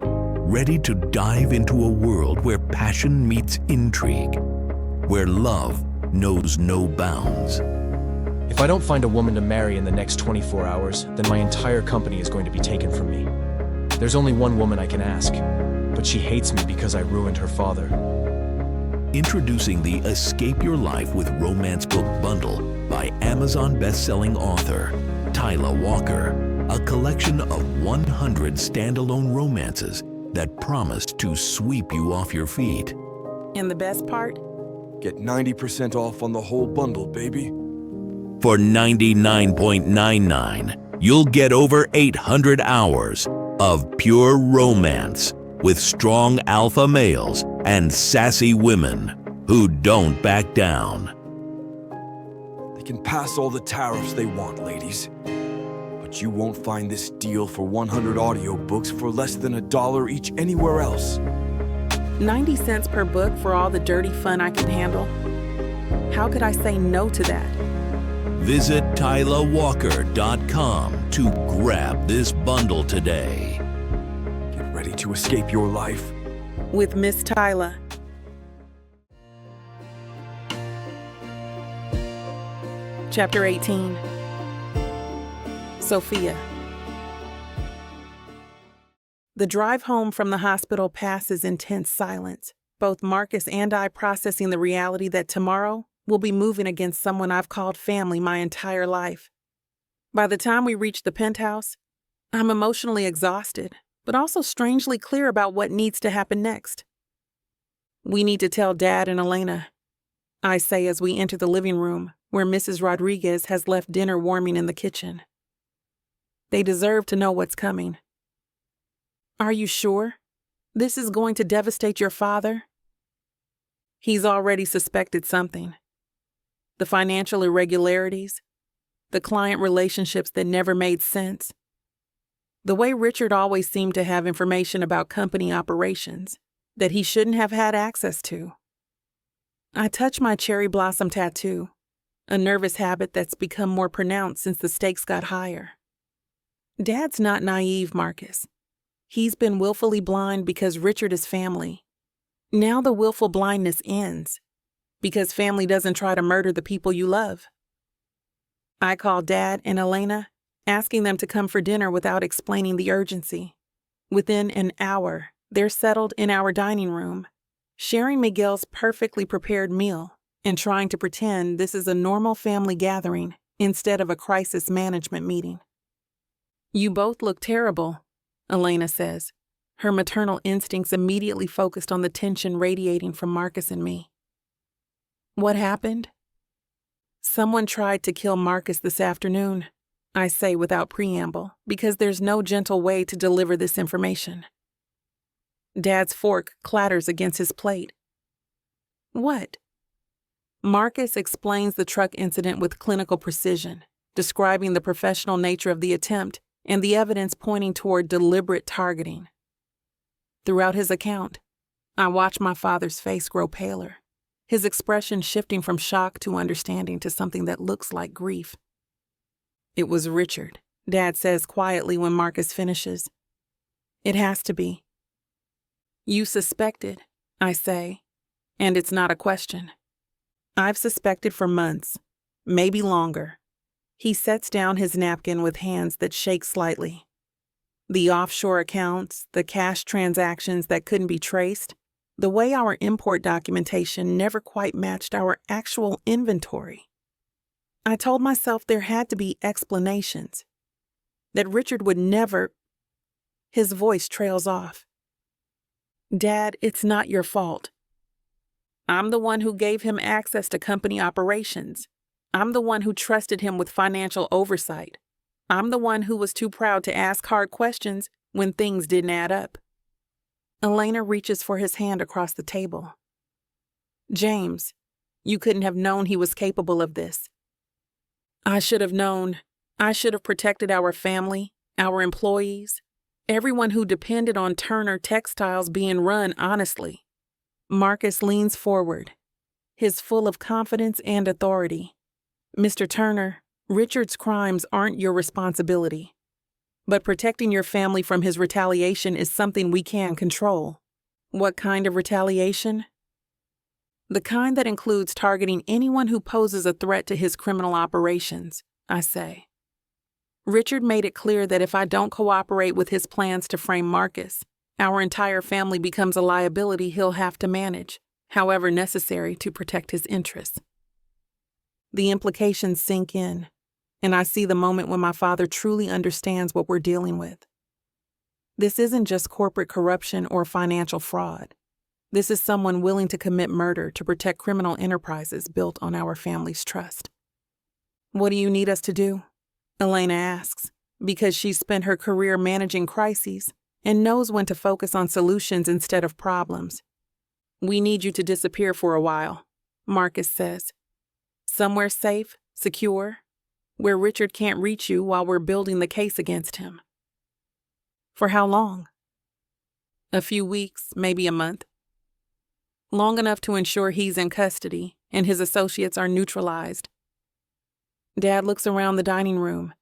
Ready to dive into a world where passion meets intrigue, where love knows no bounds. If I don't find a woman to marry in the next 24 hours, then my entire company is going to be taken from me. There's only one woman I can ask, but she hates me because I ruined her father. Introducing the Escape Your Life with Romance Book Bundle by Amazon best-selling author Tyla Walker, a collection of 100 standalone romances that promise to sweep you off your feet. And the best part? Get 90% off on the whole bundle, baby. For $99.99, you'll get over 800 hours of pure romance with strong alpha males and sassy women who don't back down. They can pass all the tariffs they want, ladies. But you won't find this deal for 100 audiobooks for less than $1 each anywhere else. 90 cents per book for all the dirty fun I can handle? How could I say no to that? Visit TylaWalker.com to grab this bundle today. Get ready to escape your life. With Miss Tyla. Chapter 18. Sophia. The drive home from the hospital passes in tense silence, both Marcus and I processing the reality that tomorrow we'll be moving against someone I've called family my entire life. By the time we reach the penthouse, I'm emotionally exhausted, but also strangely clear about what needs to happen next. We need to tell Dad and Elena, I say as we enter the living room where Mrs. Rodriguez has left dinner warming in the kitchen. They deserve to know what's coming. Are you sure? This is going to devastate your father? He's already suspected something. The financial irregularities, the client relationships that never made sense, the way Richard always seemed to have information about company operations that he shouldn't have had access to. I touch my cherry blossom tattoo, a nervous habit that's become more pronounced since the stakes got higher. Dad's not naive, Marcus. He's been willfully blind because Richard is family. Now the willful blindness ends, because family doesn't try to murder the people you love. I call Dad and Elena, asking them to come for dinner without explaining the urgency. Within an hour, they're settled in our dining room, sharing Miguel's perfectly prepared meal and trying to pretend this is a normal family gathering instead of a crisis management meeting. You both look terrible, Elena says, her maternal instincts immediately focused on the tension radiating from Marcus and me. What happened? Someone tried to kill Marcus this afternoon, I say without preamble, because there's no gentle way to deliver this information. Dad's fork clatters against his plate. What? Marcus explains the truck incident with clinical precision, describing the professional nature of the attempt and the evidence pointing toward deliberate targeting. Throughout his account, I watch my father's face grow paler, his expression shifting from shock to understanding to something that looks like grief. It was Richard, Dad says quietly when Marcus finishes. It has to be. You suspected, I say, and it's not a question. I've suspected for months, maybe longer. He sets down his napkin with hands that shake slightly. The offshore accounts, the cash transactions that couldn't be traced, the way our import documentation never quite matched our actual inventory. I told myself there had to be explanations, that Richard would never. His voice trails off. Dad, it's not your fault. I'm the one who gave him access to company operations. I'm the one who trusted him with financial oversight. I'm the one who was too proud to ask hard questions when things didn't add up. Elena reaches for his hand across the table. James, you couldn't have known he was capable of this. I should have known. I should have protected our family, our employees, everyone who depended on Turner Textiles being run honestly. Marcus leans forward, his full of confidence and authority. Mr. Turner, Richard's crimes aren't your responsibility, but protecting your family from his retaliation is something we can control. What kind of retaliation? The kind that includes targeting anyone who poses a threat to his criminal operations, I say. Richard made it clear that if I don't cooperate with his plans to frame Marcus, our entire family becomes a liability he'll have to manage, however necessary to protect his interests. The implications sink in, and I see the moment when my father truly understands what we're dealing with. This isn't just corporate corruption or financial fraud. This is someone willing to commit murder to protect criminal enterprises built on our family's trust. What do you need us to do? Elena asks, because she's spent her career managing crises and knows when to focus on solutions instead of problems. We need you to disappear for a while, Marcus says. Somewhere safe, secure, where Richard can't reach you while we're building the case against him. For how long? A few weeks, maybe a month. Long enough to ensure he's in custody and his associates are neutralized. Dad looks around the dining room,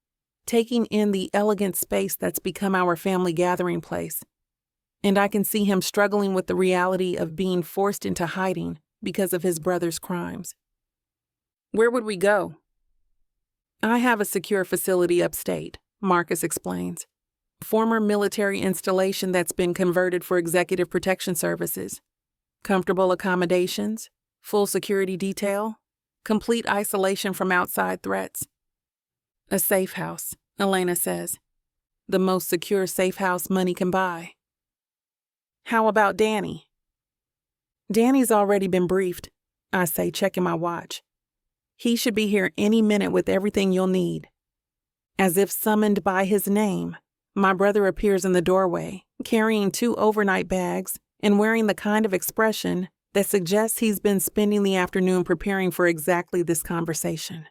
taking in the elegant space that's become our family gathering place, and I can see him struggling with the reality of being forced into hiding because of his brother's crimes. Where would we go? I have a secure facility upstate, Marcus explains. Former military installation that's been converted for executive protection services. Comfortable accommodations, full security detail, complete isolation from outside threats. A safe house, Elena says. The most secure safe house money can buy. How about Danny? Danny's already been briefed, I say, checking my watch. He should be here any minute with everything you'll need. As if summoned by his name, my brother appears in the doorway, carrying 2 overnight bags and wearing the kind of expression that suggests he's been spending the afternoon preparing for exactly this conversation.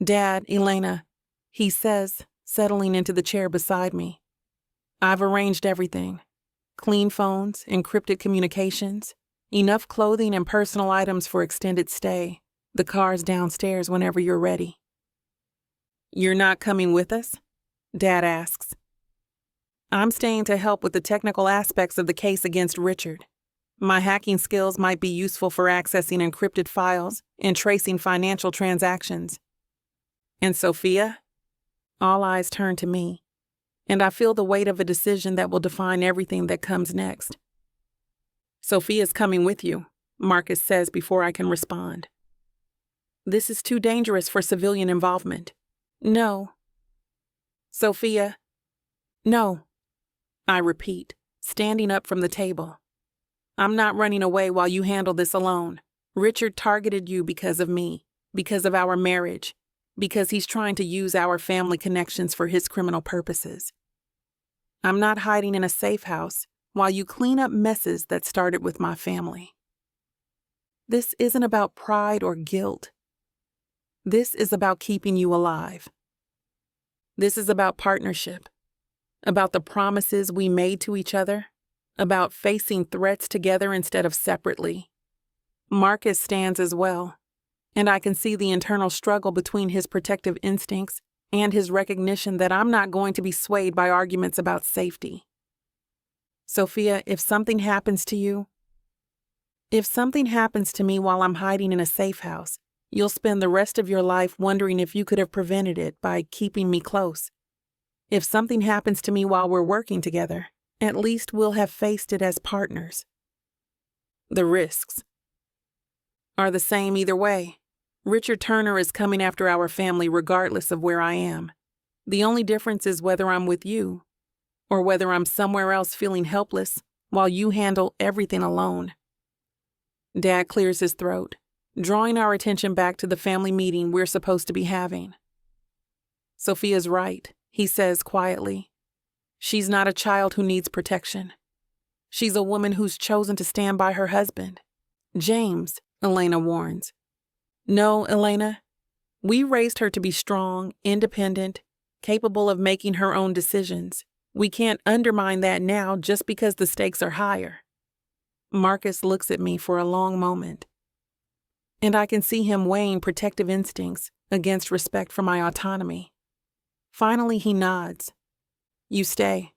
Dad, Elena, he says, settling into the chair beside me. I've arranged everything. Clean phones, encrypted communications, enough clothing and personal items for extended stay. The car's downstairs whenever you're ready. You're not coming with us? Dad asks. I'm staying to help with the technical aspects of the case against Richard. My hacking skills might be useful for accessing encrypted files and tracing financial transactions. And Sophia? All eyes turn to me, and I feel the weight of a decision that will define everything that comes next. Sophia's coming with you, Marcus says before I can respond. This is too dangerous for civilian involvement. No. Sophia. No. I repeat, standing up from the table. I'm not running away while you handle this alone. Richard targeted you because of me, because of our marriage, because he's trying to use our family connections for his criminal purposes. I'm not hiding in a safe house while you clean up messes that started with my family. This isn't about pride or guilt. This is about keeping you alive. This is about partnership, about the promises we made to each other, about facing threats together instead of separately. Marcus stands as well, and I can see the internal struggle between his protective instincts and his recognition that I'm not going to be swayed by arguments about safety. Sophia, if something happens to you, if something happens to me while I'm hiding in a safe house, you'll spend the rest of your life wondering if you could have prevented it by keeping me close. If something happens to me while we're working together, at least we'll have faced it as partners. The risks are the same either way. Richard Turner is coming after our family regardless of where I am. The only difference is whether I'm with you or whether I'm somewhere else feeling helpless while you handle everything alone. Dad clears his throat, drawing our attention back to the family meeting we're supposed to be having. Sophia's right, he says quietly. She's not a child who needs protection. She's a woman who's chosen to stand by her husband. James, Elena warns. No, Elena. We raised her to be strong, independent, capable of making her own decisions. We can't undermine that now just because the stakes are higher. Marcus looks at me for a long moment, and I can see him weighing protective instincts against respect for my autonomy. Finally, he nods. You stay,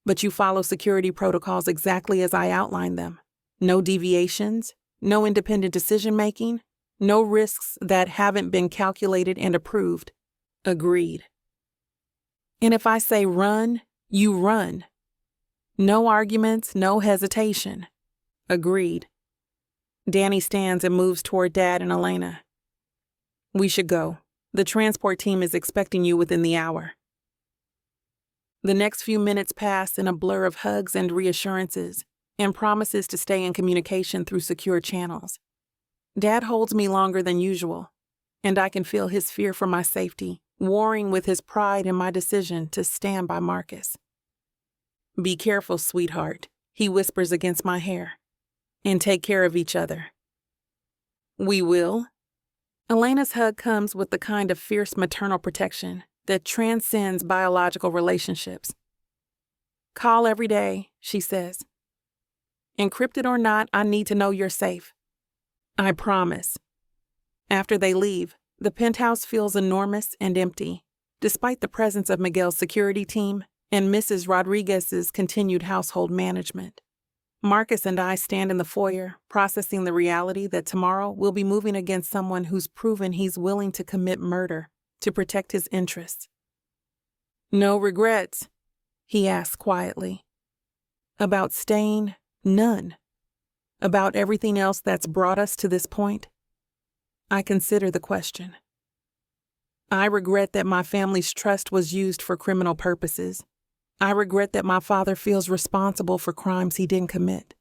but you follow security protocols exactly as I outlined them. No deviations, no independent decision-making, no risks that haven't been calculated and approved. Agreed. And if I say run, you run. No arguments, no hesitation. Agreed. Danny stands and moves toward Dad and Elena. We should go. The transport team is expecting you within the hour. The next few minutes pass in a blur of hugs and reassurances, and promises to stay in communication through secure channels. Dad holds me longer than usual, and I can feel his fear for my safety, warring with his pride in my decision to stand by Marcus. Be careful, sweetheart, he whispers against my hair, and take care of each other. We will. Elena's hug comes with the kind of fierce maternal protection that transcends biological relationships. Call every day, she says. Encrypted or not, I need to know you're safe. I promise. After they leave, the penthouse feels enormous and empty, despite the presence of Miguel's security team and Mrs. Rodriguez's continued household management. Marcus and I stand in the foyer, processing the reality that tomorrow we'll be moving against someone who's proven he's willing to commit murder to protect his interests. No regrets, he asks quietly. About staying, none. About everything else that's brought us to this point? I consider the question. I regret that my family's trust was used for criminal purposes. I regret that my father feels responsible for crimes he didn't commit.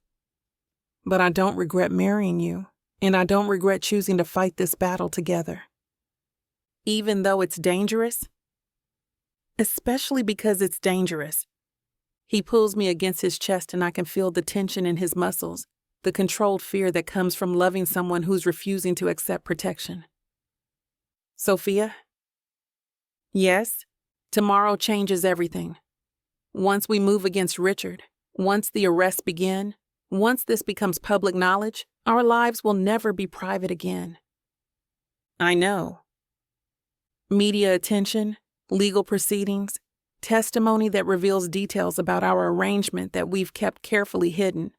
But I don't regret marrying you, and I don't regret choosing to fight this battle together. Even though it's dangerous? Especially because it's dangerous. He pulls me against his chest and I can feel the tension in his muscles, the controlled fear that comes from loving someone who's refusing to accept protection. Sophia? Yes, tomorrow changes everything. Once we move against Richard, once the arrests begin, once this becomes public knowledge, our lives will never be private again. I know. Media attention, legal proceedings, testimony that reveals details about our arrangement that we've kept carefully hidden.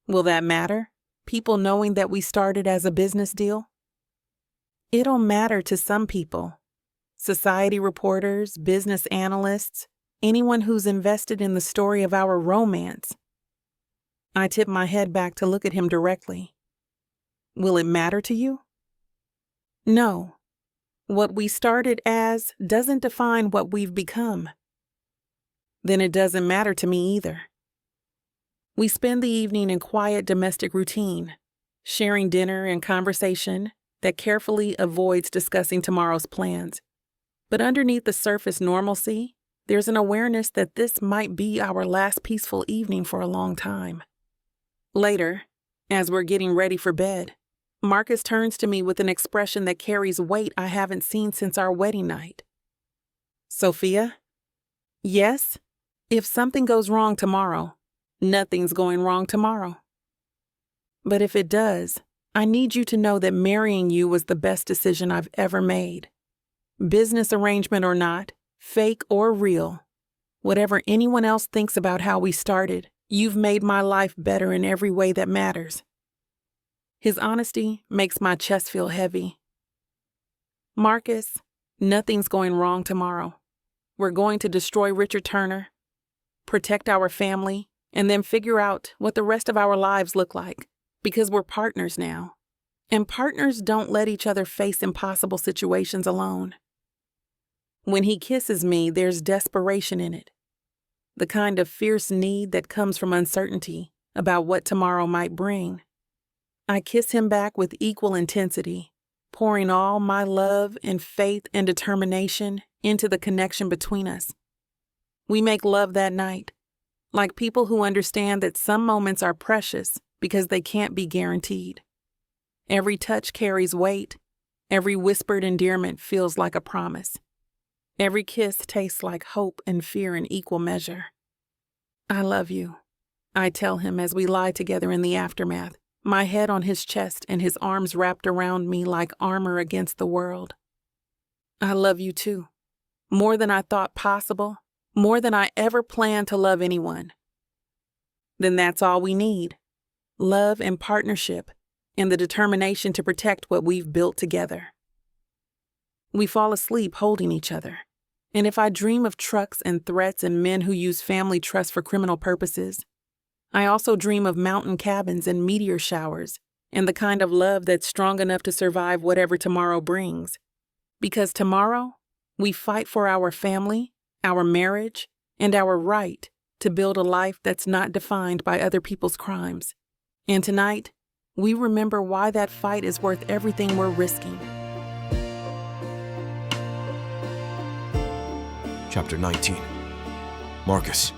Will that matter? People knowing that we started as a business deal? It'll matter to some people. Society reporters, business analysts, anyone who's invested in the story of our romance. I tip my head back to look at him directly. Will it matter to you? No. What we started as doesn't define what we've become. Then it doesn't matter to me either. We spend the evening in quiet domestic routine, sharing dinner and conversation that carefully avoids discussing tomorrow's plans. But underneath the surface normalcy, there's an awareness that this might be our last peaceful evening for a long time. Later, as we're getting ready for bed, Marcus turns to me with an expression that carries weight I haven't seen since our wedding night. Sophia? Yes, if something goes wrong tomorrow, nothing's going wrong tomorrow. But if it does, I need you to know that marrying you was the best decision I've ever made. Business arrangement or not, fake or real, whatever anyone else thinks about how we started, you've made my life better in every way that matters. His honesty makes my chest feel heavy. Marcus, nothing's going wrong tomorrow. We're going to destroy Richard Turner, protect our family, and then figure out what the rest of our lives look like, because we're partners now. And partners don't let each other face impossible situations alone. When he kisses me, there's desperation in it. The kind of fierce need that comes from uncertainty about what tomorrow might bring. I kiss him back with equal intensity, pouring all my love and faith and determination into the connection between us. We make love that night, like people who understand that some moments are precious because they can't be guaranteed. Every touch carries weight. Every whispered endearment feels like a promise. Every kiss tastes like hope and fear in equal measure. I love you, I tell him as we lie together in the aftermath, my head on his chest and his arms wrapped around me like armor against the world. I love you too, more than I thought possible, more than I ever planned to love anyone. Then that's all we need, love and partnership, and the determination to protect what we've built together. We fall asleep holding each other. And if I dream of trucks and threats and men who use family trust for criminal purposes, I also dream of mountain cabins and meteor showers and the kind of love that's strong enough to survive whatever tomorrow brings. Because tomorrow, we fight for our family, our marriage, and our right to build a life that's not defined by other people's crimes. And tonight, we remember why that fight is worth everything we're risking. Chapter 19. Marcus.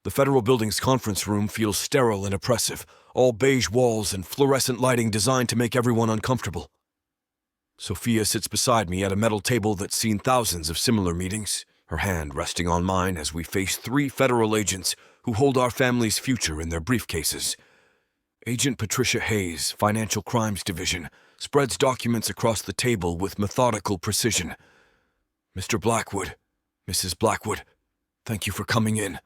The federal building's conference room feels sterile and oppressive, all beige walls and fluorescent lighting designed to make everyone uncomfortable. Sophia sits beside me at a metal table that's seen thousands of similar meetings, her hand resting on mine as we face 3 federal agents who hold our family's future in their briefcases. Agent Patricia Hayes, Financial Crimes Division, spreads documents across the table with methodical precision. Mr. Blackwood, Mrs. Blackwood, thank you for coming in.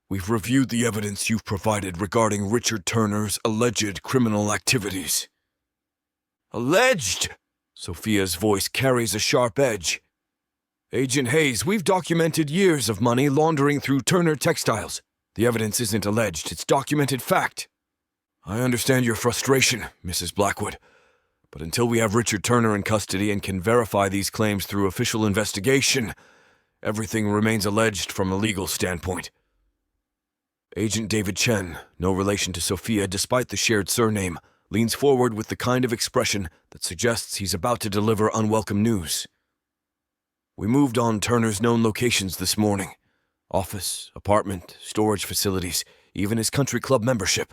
We've reviewed the evidence you've provided regarding Richard Turner's alleged criminal activities. Alleged? Sophia's voice carries a sharp edge. Agent Hayes, we've documented years of money laundering through Turner Textiles. The evidence isn't alleged, it's documented fact. I understand your frustration, Mrs. Blackwood. But until we have Richard Turner in custody and can verify these claims through official investigation, everything remains alleged from a legal standpoint. Agent David Chen, no relation to Sophia despite the shared surname, leans forward with the kind of expression that suggests he's about to deliver unwelcome news. We moved on Turner's known locations this morning. Office, apartment, storage facilities, even his country club membership.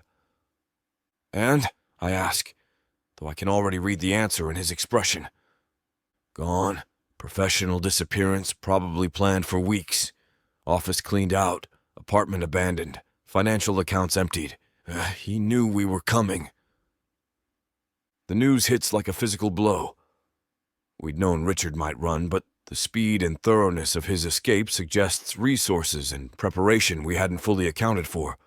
And, I ask, though I can already read the answer in his expression. Gone. Professional disappearance, probably planned for weeks. Office cleaned out. Apartment abandoned. Financial accounts emptied. He knew we were coming. The news hits like a physical blow. We'd known Richard might run, but the speed and thoroughness of his escape suggests resources and preparation we hadn't fully accounted for.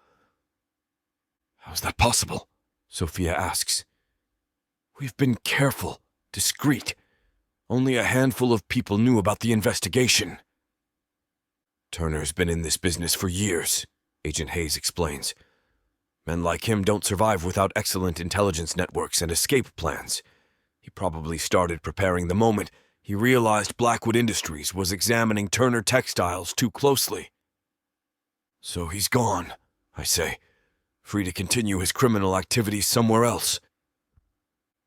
How's that possible? Sophia asks. We've been careful, discreet. Only a handful of people knew about the investigation. Turner's been in this business for years. Agent Hayes explains. Men like him don't survive without excellent intelligence networks and escape plans. He probably started preparing the moment he realized Blackwood Industries was examining Turner Textiles too closely. So he's gone, I say, free to continue his criminal activities somewhere else.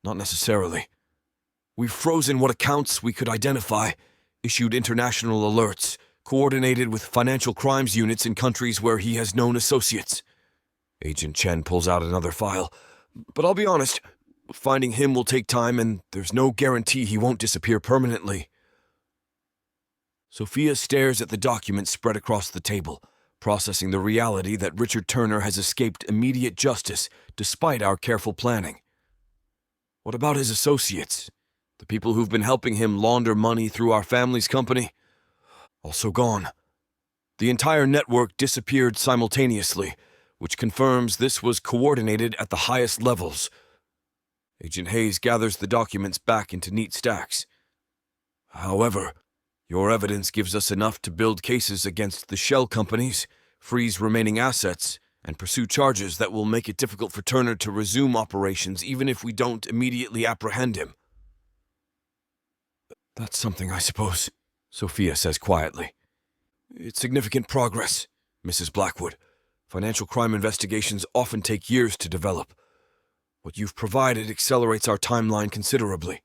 Not necessarily. We've frozen what accounts we could identify, issued international alerts, coordinated with financial crimes units in countries where he has known associates. Agent Chen pulls out another file. But I'll be honest, finding him will take time and there's no guarantee he won't disappear permanently. Sophia stares at the documents spread across the table, processing the reality that Richard Turner has escaped immediate justice despite our careful planning. What about his associates? The people who've been helping him launder money through our family's company? Also gone. The entire network disappeared simultaneously, which confirms this was coordinated at the highest levels. Agent Hayes gathers the documents back into neat stacks. However, your evidence gives us enough to build cases against the shell companies, freeze remaining assets, and pursue charges that will make it difficult for Turner to resume operations even if we don't immediately apprehend him. That's something, I suppose, Sophia says quietly. It's significant progress, Mrs. Blackwood. Financial crime investigations often take years to develop. What you've provided accelerates our timeline considerably.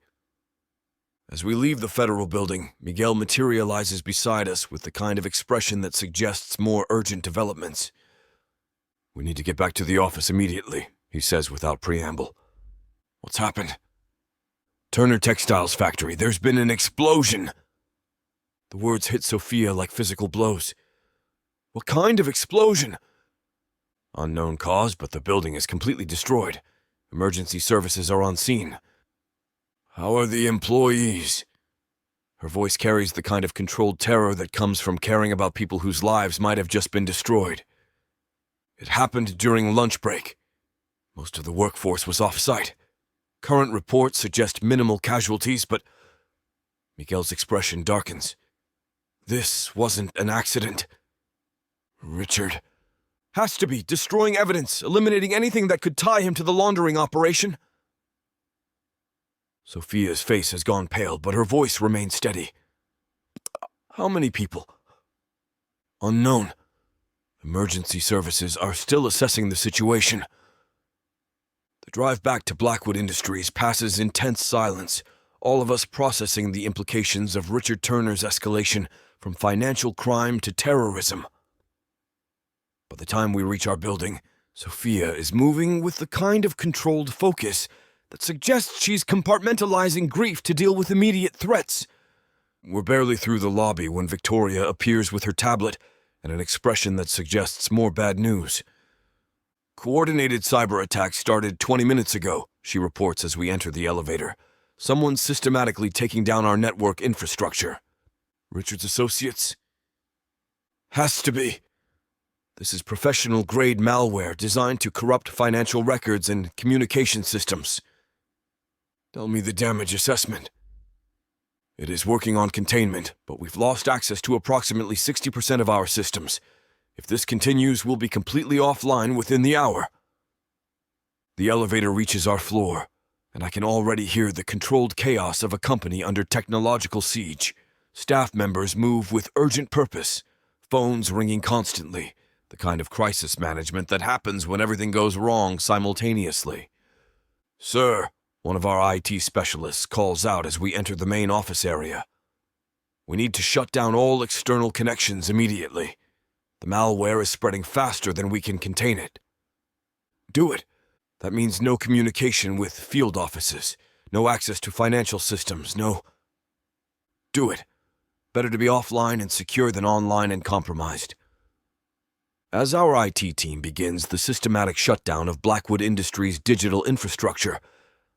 As we leave the federal building, Miguel materializes beside us with the kind of expression that suggests more urgent developments. We need to get back to the office immediately, he says without preamble. What's happened? Turner Textiles factory. There's been an explosion. The words hit Sophia like physical blows. What kind of explosion? Unknown cause, but the building is completely destroyed. Emergency services are on scene. How are the employees? Her voice carries the kind of controlled terror that comes from caring about people whose lives might have just been destroyed. It happened during lunch break. Most of the workforce was off-site. Current reports suggest minimal casualties, but Miguel's expression darkens. This wasn't an accident. Richard has to be destroying evidence, eliminating anything that could tie him to the laundering operation. Sophia's face has gone pale, but her voice remains steady. How many people? Unknown. Emergency services are still assessing the situation. The drive back to Blackwood Industries passes in tense silence, all of us processing the implications of Richard Turner's escalation from financial crime to terrorism. By the time we reach our building, Sophia is moving with the kind of controlled focus that suggests she's compartmentalizing grief to deal with immediate threats. We're barely through the lobby when Victoria appears with her tablet and an expression that suggests more bad news. Coordinated cyber attacks started 20 minutes ago, she reports as we enter the elevator. Someone's systematically taking down our network infrastructure. Richard's associates? Has to be. This is professional-grade malware designed to corrupt financial records and communication systems. Tell me the damage assessment. It is working on containment, but we've lost access to approximately 60% of our systems. If this continues, we'll be completely offline within the hour. The elevator reaches our floor, and I can already hear the controlled chaos of a company under technological siege. Staff members move with urgent purpose, phones ringing constantly, the kind of crisis management that happens when everything goes wrong simultaneously. Sir, one of our IT specialists calls out as we enter the main office area. We need to shut down all external connections immediately. The malware is spreading faster than we can contain it. Do it. That means no communication with field offices, no access to financial systems, no... Do it. Better to be offline and secure than online and compromised. As our IT team begins the systematic shutdown of Blackwood Industries' digital infrastructure,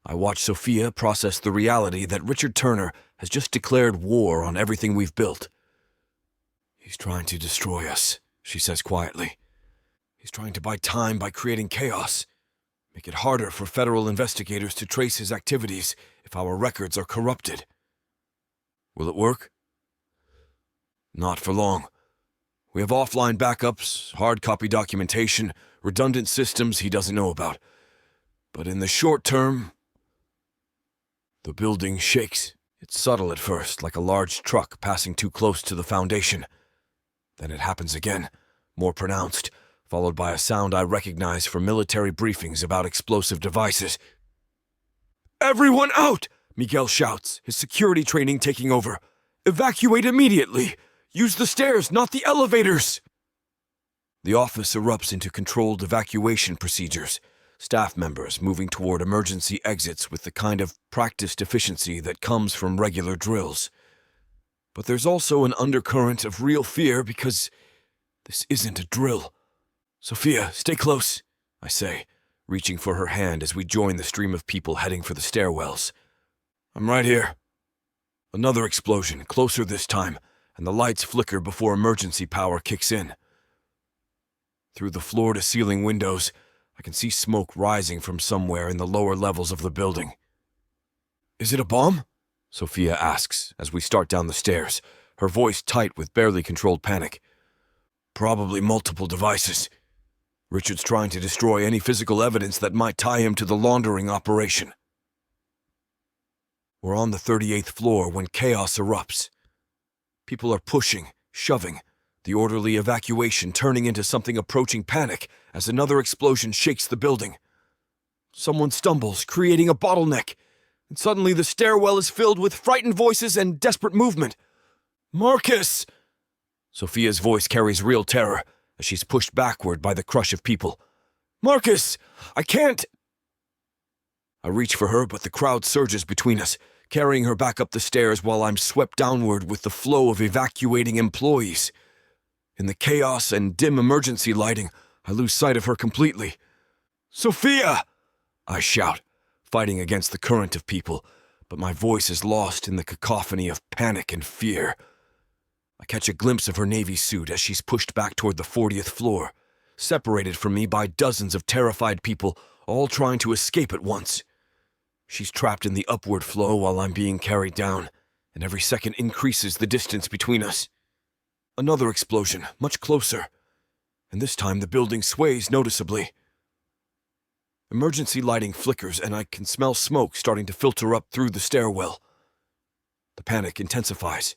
I watch Sophia process the reality that Richard Turner has just declared war on everything we've built. He's trying to destroy us, she says quietly. He's trying to buy time by creating chaos, make it harder for federal investigators to trace his activities if our records are corrupted. Will it work? Not for long. We have offline backups, hard copy documentation, redundant systems he doesn't know about. But in the short term, the building shakes. It's subtle at first, like a large truck passing too close to the foundation. Then it happens again, more pronounced, followed by a sound I recognize from military briefings about explosive devices. "Everyone out!" Miguel shouts, his security training taking over. "Evacuate immediately! Use the stairs, not the elevators!" The office erupts into controlled evacuation procedures, staff members moving toward emergency exits with the kind of practiced efficiency that comes from regular drills. But there's also an undercurrent of real fear because this isn't a drill. "Sophia, stay close," I say, reaching for her hand as we join the stream of people heading for the stairwells. "I'm right here." Another explosion, closer this time, and the lights flicker before emergency power kicks in. Through the floor-to-ceiling windows, I can see smoke rising from somewhere in the lower levels of the building. "Is it a bomb?" Sophia asks as we start down the stairs, her voice tight with barely controlled panic. "Probably multiple devices. Richard's trying to destroy any physical evidence that might tie him to the laundering operation." We're on the 38th floor when chaos erupts. People are pushing, shoving, the orderly evacuation turning into something approaching panic as another explosion shakes the building. Someone stumbles, creating a bottleneck, and suddenly the stairwell is filled with frightened voices and desperate movement. "Marcus!" Sophia's voice carries real terror as she's pushed backward by the crush of people. "Marcus! I can't!" I reach for her, but the crowd surges between us, carrying her back up the stairs while I'm swept downward with the flow of evacuating employees. In the chaos and dim emergency lighting, I lose sight of her completely. "Sophia!" I shout, fighting against the current of people, but my voice is lost in the cacophony of panic and fear. I catch a glimpse of her navy suit as she's pushed back toward the 40th floor, separated from me by dozens of terrified people, all trying to escape at once. She's trapped in the upward flow while I'm being carried down, and every second increases the distance between us. Another explosion, much closer, and this time the building sways noticeably. Emergency lighting flickers, and I can smell smoke starting to filter up through the stairwell. The panic intensifies,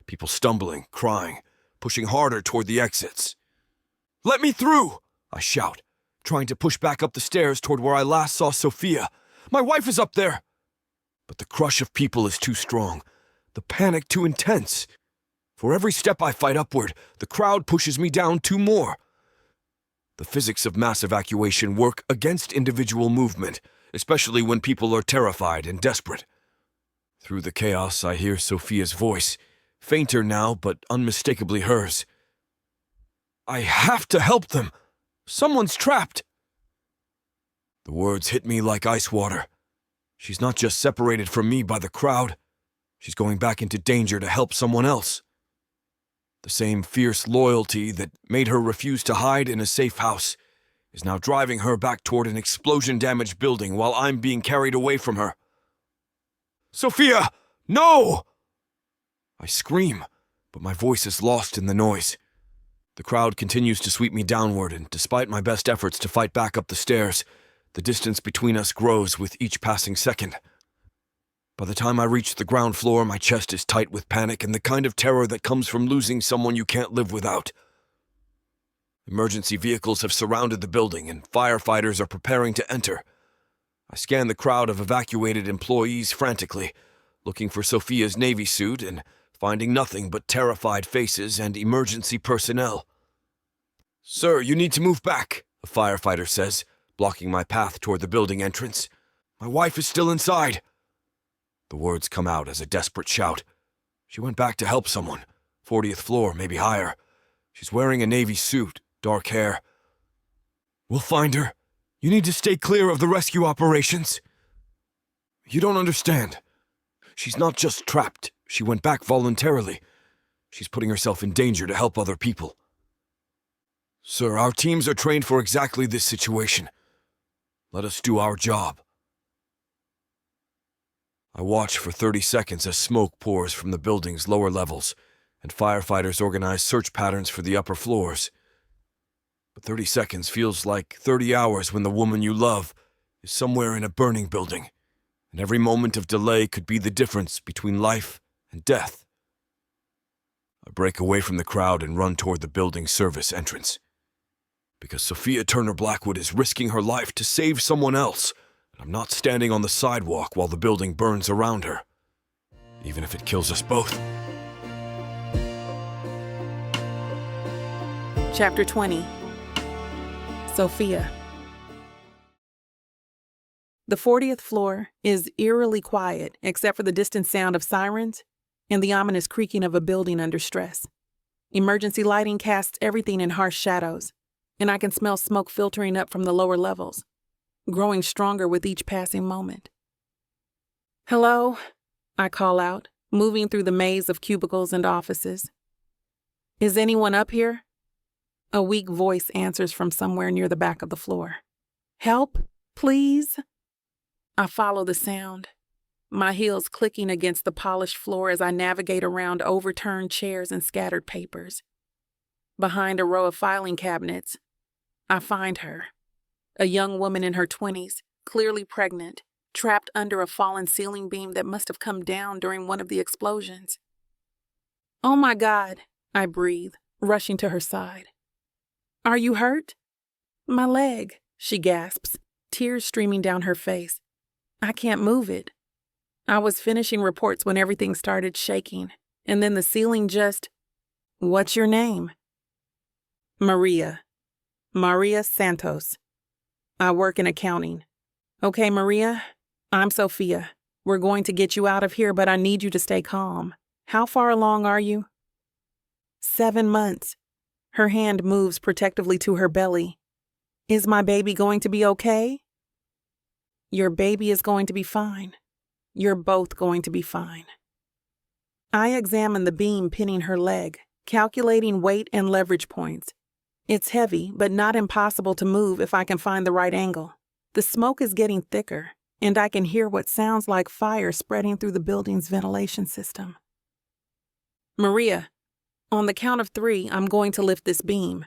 people stumbling, crying, pushing harder toward the exits. "Let me through!" I shout, trying to push back up the stairs toward where I last saw Sophia. "My wife is up there!" But the crush of people is too strong, the panic too intense. For every step I fight upward, the crowd pushes me down 2 more. The physics of mass evacuation work against individual movement, especially when people are terrified and desperate. Through the chaos, I hear Sophia's voice, fainter now but unmistakably hers. "I have to help them! Someone's trapped!" The words hit me like ice water. She's not just separated from me by the crowd, she's going back into danger to help someone else. The same fierce loyalty that made her refuse to hide in a safe house is now driving her back toward an explosion-damaged building while I'm being carried away from her. "Sophia, no!" I scream, but my voice is lost in the noise. The crowd continues to sweep me downward, and despite my best efforts to fight back up the stairs, the distance between us grows with each passing second. By the time I reach the ground floor, my chest is tight with panic and the kind of terror that comes from losing someone you can't live without. Emergency vehicles have surrounded the building, and firefighters are preparing to enter. I scan the crowd of evacuated employees frantically, looking for Sophia's navy suit and finding nothing but terrified faces and emergency personnel. "Sir, you need to move back," a firefighter says, blocking my path toward the building entrance. "My wife is still inside." The words come out as a desperate shout. She went back to help someone. 40th floor, maybe higher. She's wearing a navy suit, dark hair. "We'll find her. You need to stay clear of the rescue operations." "You don't understand. She's not just trapped. She went back voluntarily. She's putting herself in danger to help other people." "Sir, our teams are trained for exactly this situation. Let us do our job." I watch for 30 seconds as smoke pours from the building's lower levels, and firefighters organize search patterns for the upper floors. But 30 seconds feels like 30 hours when the woman you love is somewhere in a burning building, and every moment of delay could be the difference between life and death. I break away from the crowd and run toward the building service entrance. Because Sophia Turner Blackwood is risking her life to save someone else, and I'm not standing on the sidewalk while the building burns around her, even if it kills us both. Chapter 20. Sophia. The 40th floor is eerily quiet except for the distant sound of sirens and the ominous creaking of a building under stress. Emergency lighting casts everything in harsh shadows, and I can smell smoke filtering up from the lower levels, growing stronger with each passing moment. "Hello?" I call out, moving through the maze of cubicles and offices. "Is anyone up here?" A weak voice answers from somewhere near the back of the floor. "Help, please?" I follow the sound, my heels clicking against the polished floor as I navigate around overturned chairs and scattered papers. Behind a row of filing cabinets, I find her, a young woman in her 20s, clearly pregnant, trapped under a fallen ceiling beam that must have come down during one of the explosions. "Oh my God," I breathe, rushing to her side. "Are you hurt?" "My leg," she gasps, tears streaming down her face. "I can't move it." I was finishing reports when everything started shaking, and then the ceiling just... "What's your name?" "Maria. Maria Santos. I work in accounting." "Okay, Maria, I'm Sophia. We're going to get you out of here, but I need you to stay calm. How far along are you?" 7 months. Her hand moves protectively to her belly. "Is my baby going to be okay?" "Your baby is going to be fine. You're both going to be fine." I examine the beam pinning her leg, calculating weight and leverage points. It's heavy, but not impossible to move if I can find the right angle. The smoke is getting thicker, and I can hear what sounds like fire spreading through the building's ventilation system. "Maria, on the count of 3, I'm going to lift this beam.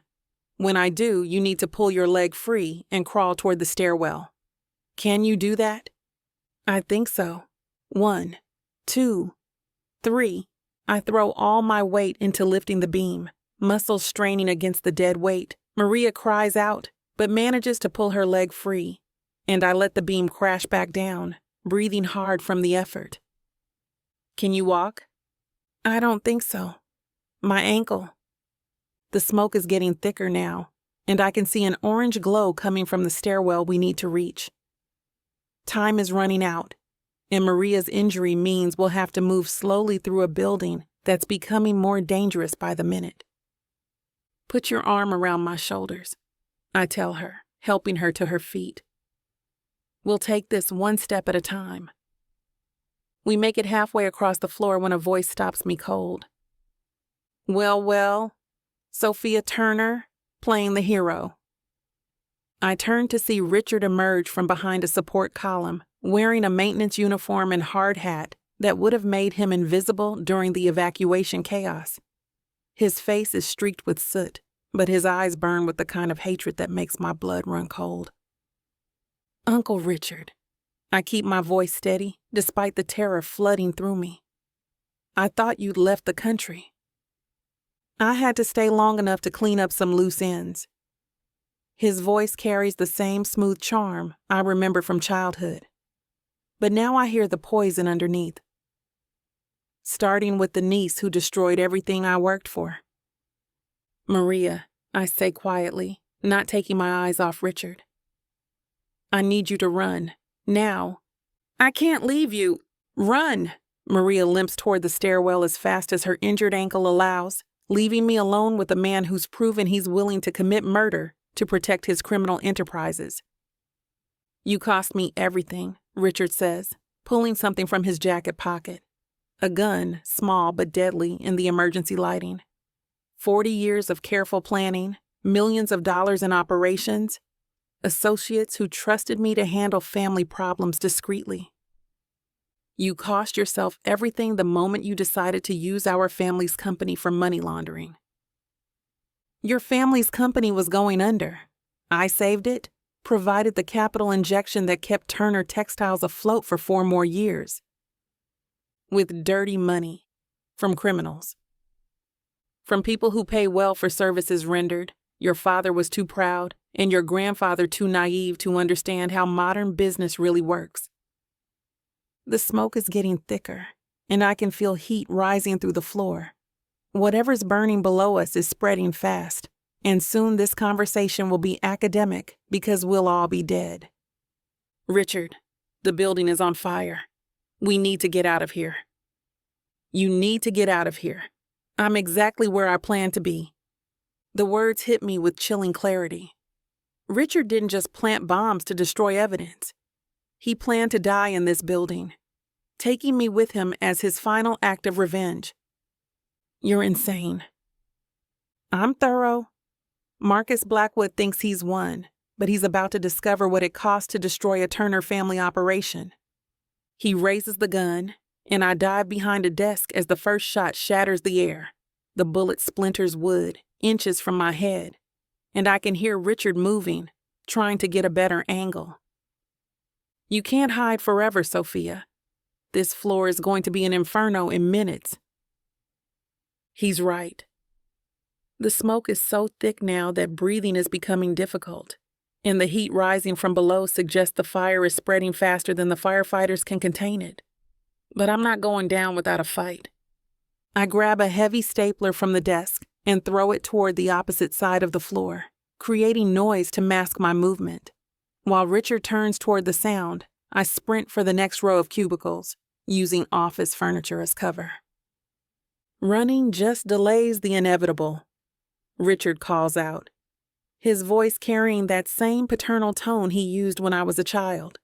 When I do, you need to pull your leg free and crawl toward the stairwell. Can you do that?" "I think so. 1, 2, 3. I throw all my weight into lifting the beam, muscles straining against the dead weight. Maria cries out, but manages to pull her leg free, and I let the beam crash back down, breathing hard from the effort. "Can you walk?" "I don't think so. My ankle." The smoke is getting thicker now, and I can see an orange glow coming from the stairwell we need to reach. Time is running out, and Maria's injury means we'll have to move slowly through a building that's becoming more dangerous by the minute. "Put your arm around my shoulders," I tell her, helping her to her feet. "We'll take this one step at a time." We make it halfway across the floor when a voice stops me cold. Well, Sophia Turner, playing the hero." I turn to see Richard emerge from behind a support column, wearing a maintenance uniform and hard hat that would have made him invisible during the evacuation chaos. His face is streaked with soot, but his eyes burn with the kind of hatred that makes my blood run cold. "Uncle Richard." I keep my voice steady, despite the terror flooding through me. "I thought you'd left the country." "I had to stay long enough to clean up some loose ends." His voice carries the same smooth charm I remember from childhood. But now I hear the poison underneath. Starting with the niece who destroyed everything I worked for. "Maria," I say quietly, not taking my eyes off Richard. "I need you to run. Now." "I can't leave you." "Run!" Maria limps toward the stairwell as fast as her injured ankle allows, leaving me alone with a man who's proven he's willing to commit murder to protect his criminal enterprises. "You cost me everything," Richard says, pulling something from his jacket pocket. A gun, small but deadly in the emergency lighting. 40 years of careful planning, millions of dollars in operations, associates who trusted me to handle family problems discreetly. You cost yourself everything the moment you decided to use our family's company for money laundering. Your family's company was going under. I saved it, provided the capital injection that kept Turner Textiles afloat for 4 more years. With dirty money from criminals. From people who pay well for services rendered. Your father was too proud, and your grandfather too naive to understand how modern business really works. The smoke is getting thicker, and I can feel heat rising through the floor. Whatever's burning below us is spreading fast, and soon this conversation will be academic because we'll all be dead. Richard, the building is on fire. We need to get out of here. You need to get out of here. I'm exactly where I plan to be. The words hit me with chilling clarity. Richard didn't just plant bombs to destroy evidence. He planned to die in this building, taking me with him as his final act of revenge. You're insane. I'm thorough. Marcus Blackwood thinks he's won, but he's about to discover what it costs to destroy a Turner family operation. He raises the gun, and I dive behind a desk as the first shot shatters the air. The bullet splinters wood, inches from my head, and I can hear Richard moving, trying to get a better angle. You can't hide forever, Sophia. This floor is going to be an inferno in minutes. He's right. The smoke is so thick now that breathing is becoming difficult, and the heat rising from below suggests the fire is spreading faster than the firefighters can contain it. But I'm not going down without a fight. I grab a heavy stapler from the desk and throw it toward the opposite side of the floor, creating noise to mask my movement. While Richard turns toward the sound, I sprint for the next row of cubicles, using office furniture as cover. Running just delays the inevitable, Richard calls out, his voice carrying that same paternal tone he used when I was a child.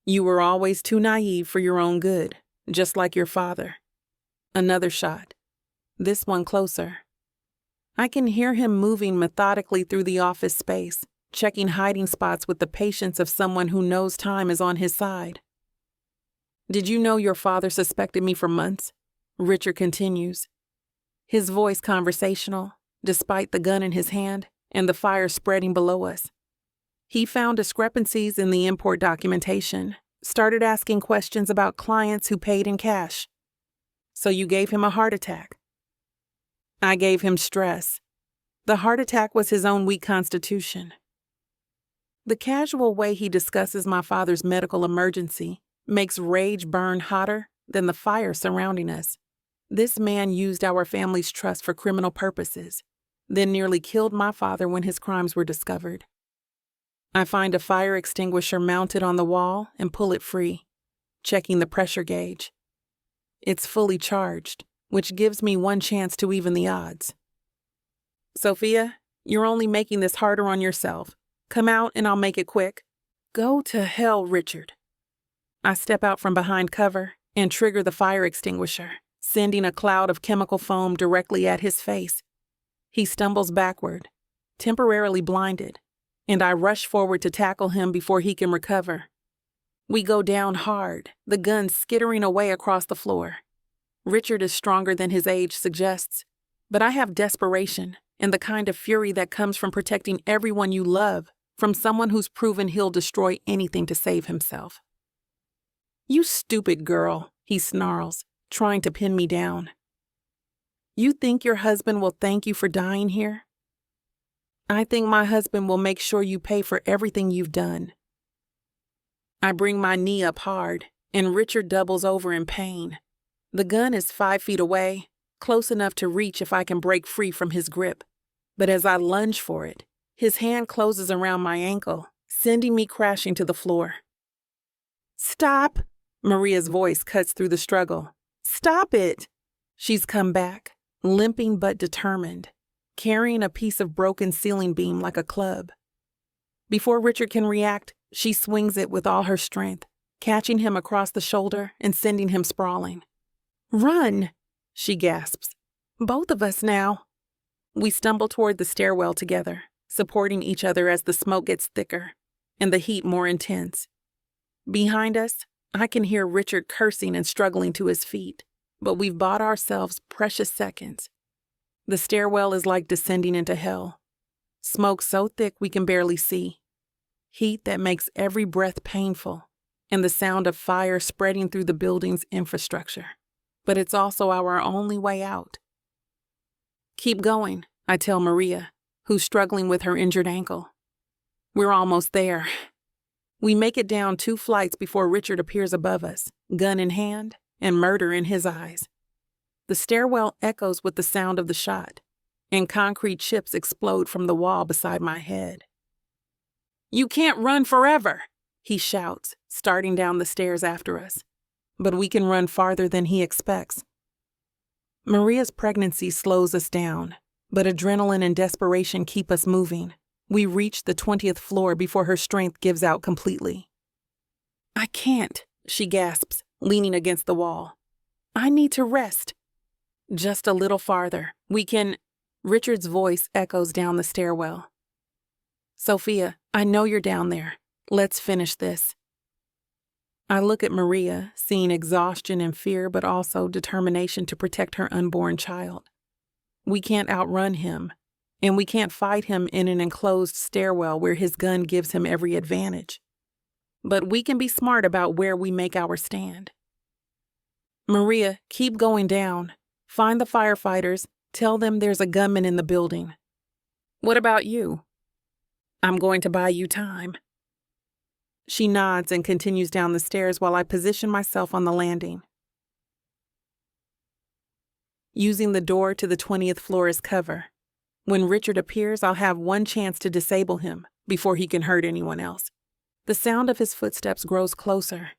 You were always too naive for your own good, just like your father. Another shot, this one closer. I can hear him moving methodically through the office space, checking hiding spots with the patience of someone who knows time is on his side. Did you know your father suspected me for months? Richard continues, his voice conversational, despite the gun in his hand and the fire spreading below us. He found discrepancies in the import documentation, started asking questions about clients who paid in cash. So you gave him a heart attack. I gave him stress. The heart attack was his own weak constitution. The casual way he discusses my father's medical emergency makes rage burn hotter than the fire surrounding us. This man used our family's trust for criminal purposes, then nearly killed my father when his crimes were discovered. I find a fire extinguisher mounted on the wall and pull it free, checking the pressure gauge. It's fully charged, which gives me one chance to even the odds. Sophia, you're only making this harder on yourself. Come out and I'll make it quick. Go to hell, Richard. I step out from behind cover and trigger the fire extinguisher, sending a cloud of chemical foam directly at his face. He stumbles backward, temporarily blinded, and I rush forward to tackle him before he can recover. We go down hard, the gun skittering away across the floor. Richard is stronger than his age suggests, but I have desperation and the kind of fury that comes from protecting everyone you love from someone who's proven he'll destroy anything to save himself. You stupid girl, he snarls, trying to pin me down. You think your husband will thank you for dying here? I think my husband will make sure you pay for everything you've done. I bring my knee up hard, and Richard doubles over in pain. The gun is 5 feet away, close enough to reach if I can break free from his grip. But as I lunge for it, his hand closes around my ankle, sending me crashing to the floor. Stop! Maria's voice cuts through the struggle. Stop it! She's come back, limping but determined, carrying a piece of broken ceiling beam like a club. Before Richard can react, she swings it with all her strength, catching him across the shoulder and sending him sprawling. Run! She gasps. Both of us now. We stumble toward the stairwell together, supporting each other as the smoke gets thicker and the heat more intense. Behind us, I can hear Richard cursing and struggling to his feet, but we've bought ourselves precious seconds. The stairwell is like descending into hell. Smoke so thick we can barely see. Heat that makes every breath painful, and the sound of fire spreading through the building's infrastructure. But it's also our only way out. Keep going, I tell Maria, who's struggling with her injured ankle. We're almost there. We make it down 2 flights before Richard appears above us, gun in hand and murder in his eyes. The stairwell echoes with the sound of the shot, and concrete chips explode from the wall beside my head. "You can't run forever," he shouts, starting down the stairs after us. But we can run farther than he expects. Maria's pregnancy slows us down, but adrenaline and desperation keep us moving. We reach the 20th floor before her strength gives out completely. "I can't," she gasps, leaning against the wall. "I need to rest." "Just a little farther. We can—" Richard's voice echoes down the stairwell. "Sophia, I know you're down there. Let's finish this." I look at Maria, seeing exhaustion and fear, but also determination to protect her unborn child. We can't outrun him, and we can't fight him in an enclosed stairwell where his gun gives him every advantage. But we can be smart about where we make our stand. "Maria, keep going down. Find the firefighters. Tell them there's a gunman in the building." "What about you?" "I'm going to buy you time." She nods and continues down the stairs while I position myself on the landing. Using the door to the 20th floor as cover. When Richard appears, I'll have one chance to disable him before he can hurt anyone else. The sound of his footsteps grows closer,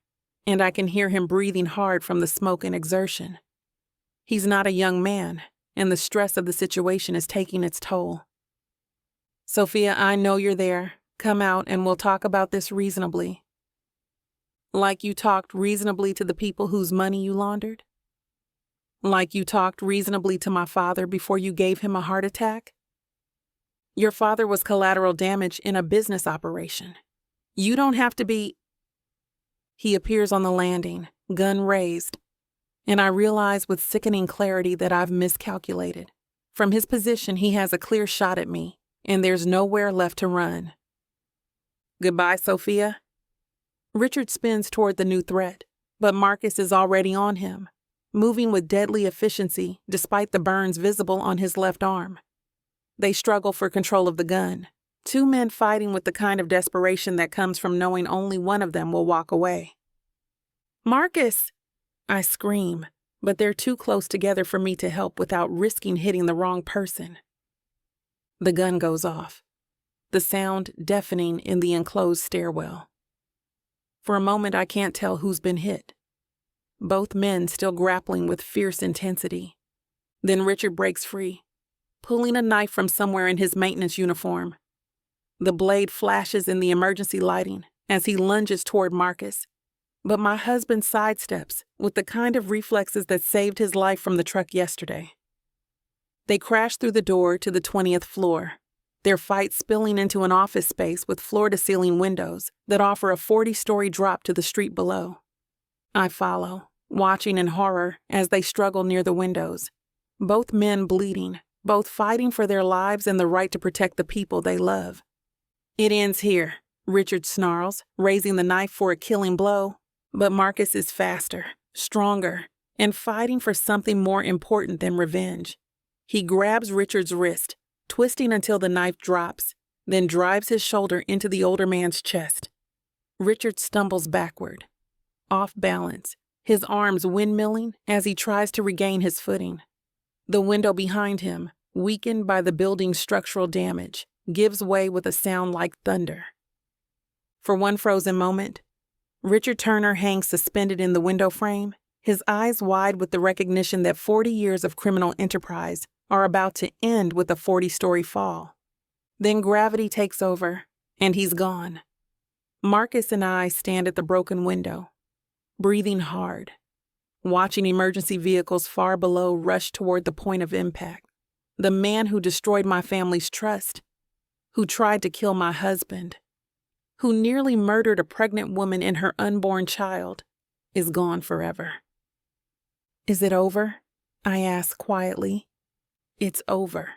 and I can hear him breathing hard from the smoke and exertion. He's not a young man, and the stress of the situation is taking its toll. "Sophia, I know you're there. Come out and we'll talk about this reasonably." "Like you talked reasonably to the people whose money you laundered? Like you talked reasonably to my father before you gave him a heart attack? Your father was collateral damage in a business operation. You don't have to be—" He appears on the landing, gun raised, and I realize with sickening clarity that I've miscalculated. From his position, he has a clear shot at me, and there's nowhere left to run. "Goodbye, Sophia." Richard spins toward the new threat, but Marcus is already on him, moving with deadly efficiency despite the burns visible on his left arm. They struggle for control of the gun, 2 men fighting with the kind of desperation that comes from knowing only one of them will walk away. "Marcus!" I scream, but they're too close together for me to help without risking hitting the wrong person. The gun goes off, the sound deafening in the enclosed stairwell. For a moment, I can't tell who's been hit. Both men still grappling with fierce intensity. Then Richard breaks free, pulling a knife from somewhere in his maintenance uniform. The blade flashes in the emergency lighting as he lunges toward Marcus, but my husband sidesteps with the kind of reflexes that saved his life from the truck yesterday. They crash through the door to the 20th floor, their fight spilling into an office space with floor-to-ceiling windows that offer a 40-story drop to the street below. I follow, watching in horror as they struggle near the windows, both men bleeding, both fighting for their lives and the right to protect the people they love. "It ends here," Richard snarls, raising the knife for a killing blow, but Marcus is faster, stronger, and fighting for something more important than revenge. He grabs Richard's wrist, twisting until the knife drops, then drives his shoulder into the older man's chest. Richard stumbles backward, off balance, his arms windmilling as he tries to regain his footing. The window behind him, weakened by the building's structural damage, gives way with a sound like thunder. For one frozen moment, Richard Turner hangs suspended in the window frame, his eyes wide with the recognition that 40 years of criminal enterprise are about to end with a 40-story fall. Then gravity takes over, and he's gone. Marcus and I stand at the broken window, breathing hard, watching emergency vehicles far below rush toward the point of impact. The man who destroyed my family's trust, who tried to kill my husband, who nearly murdered a pregnant woman and her unborn child, is gone forever. Is it over? I ask quietly. It's over.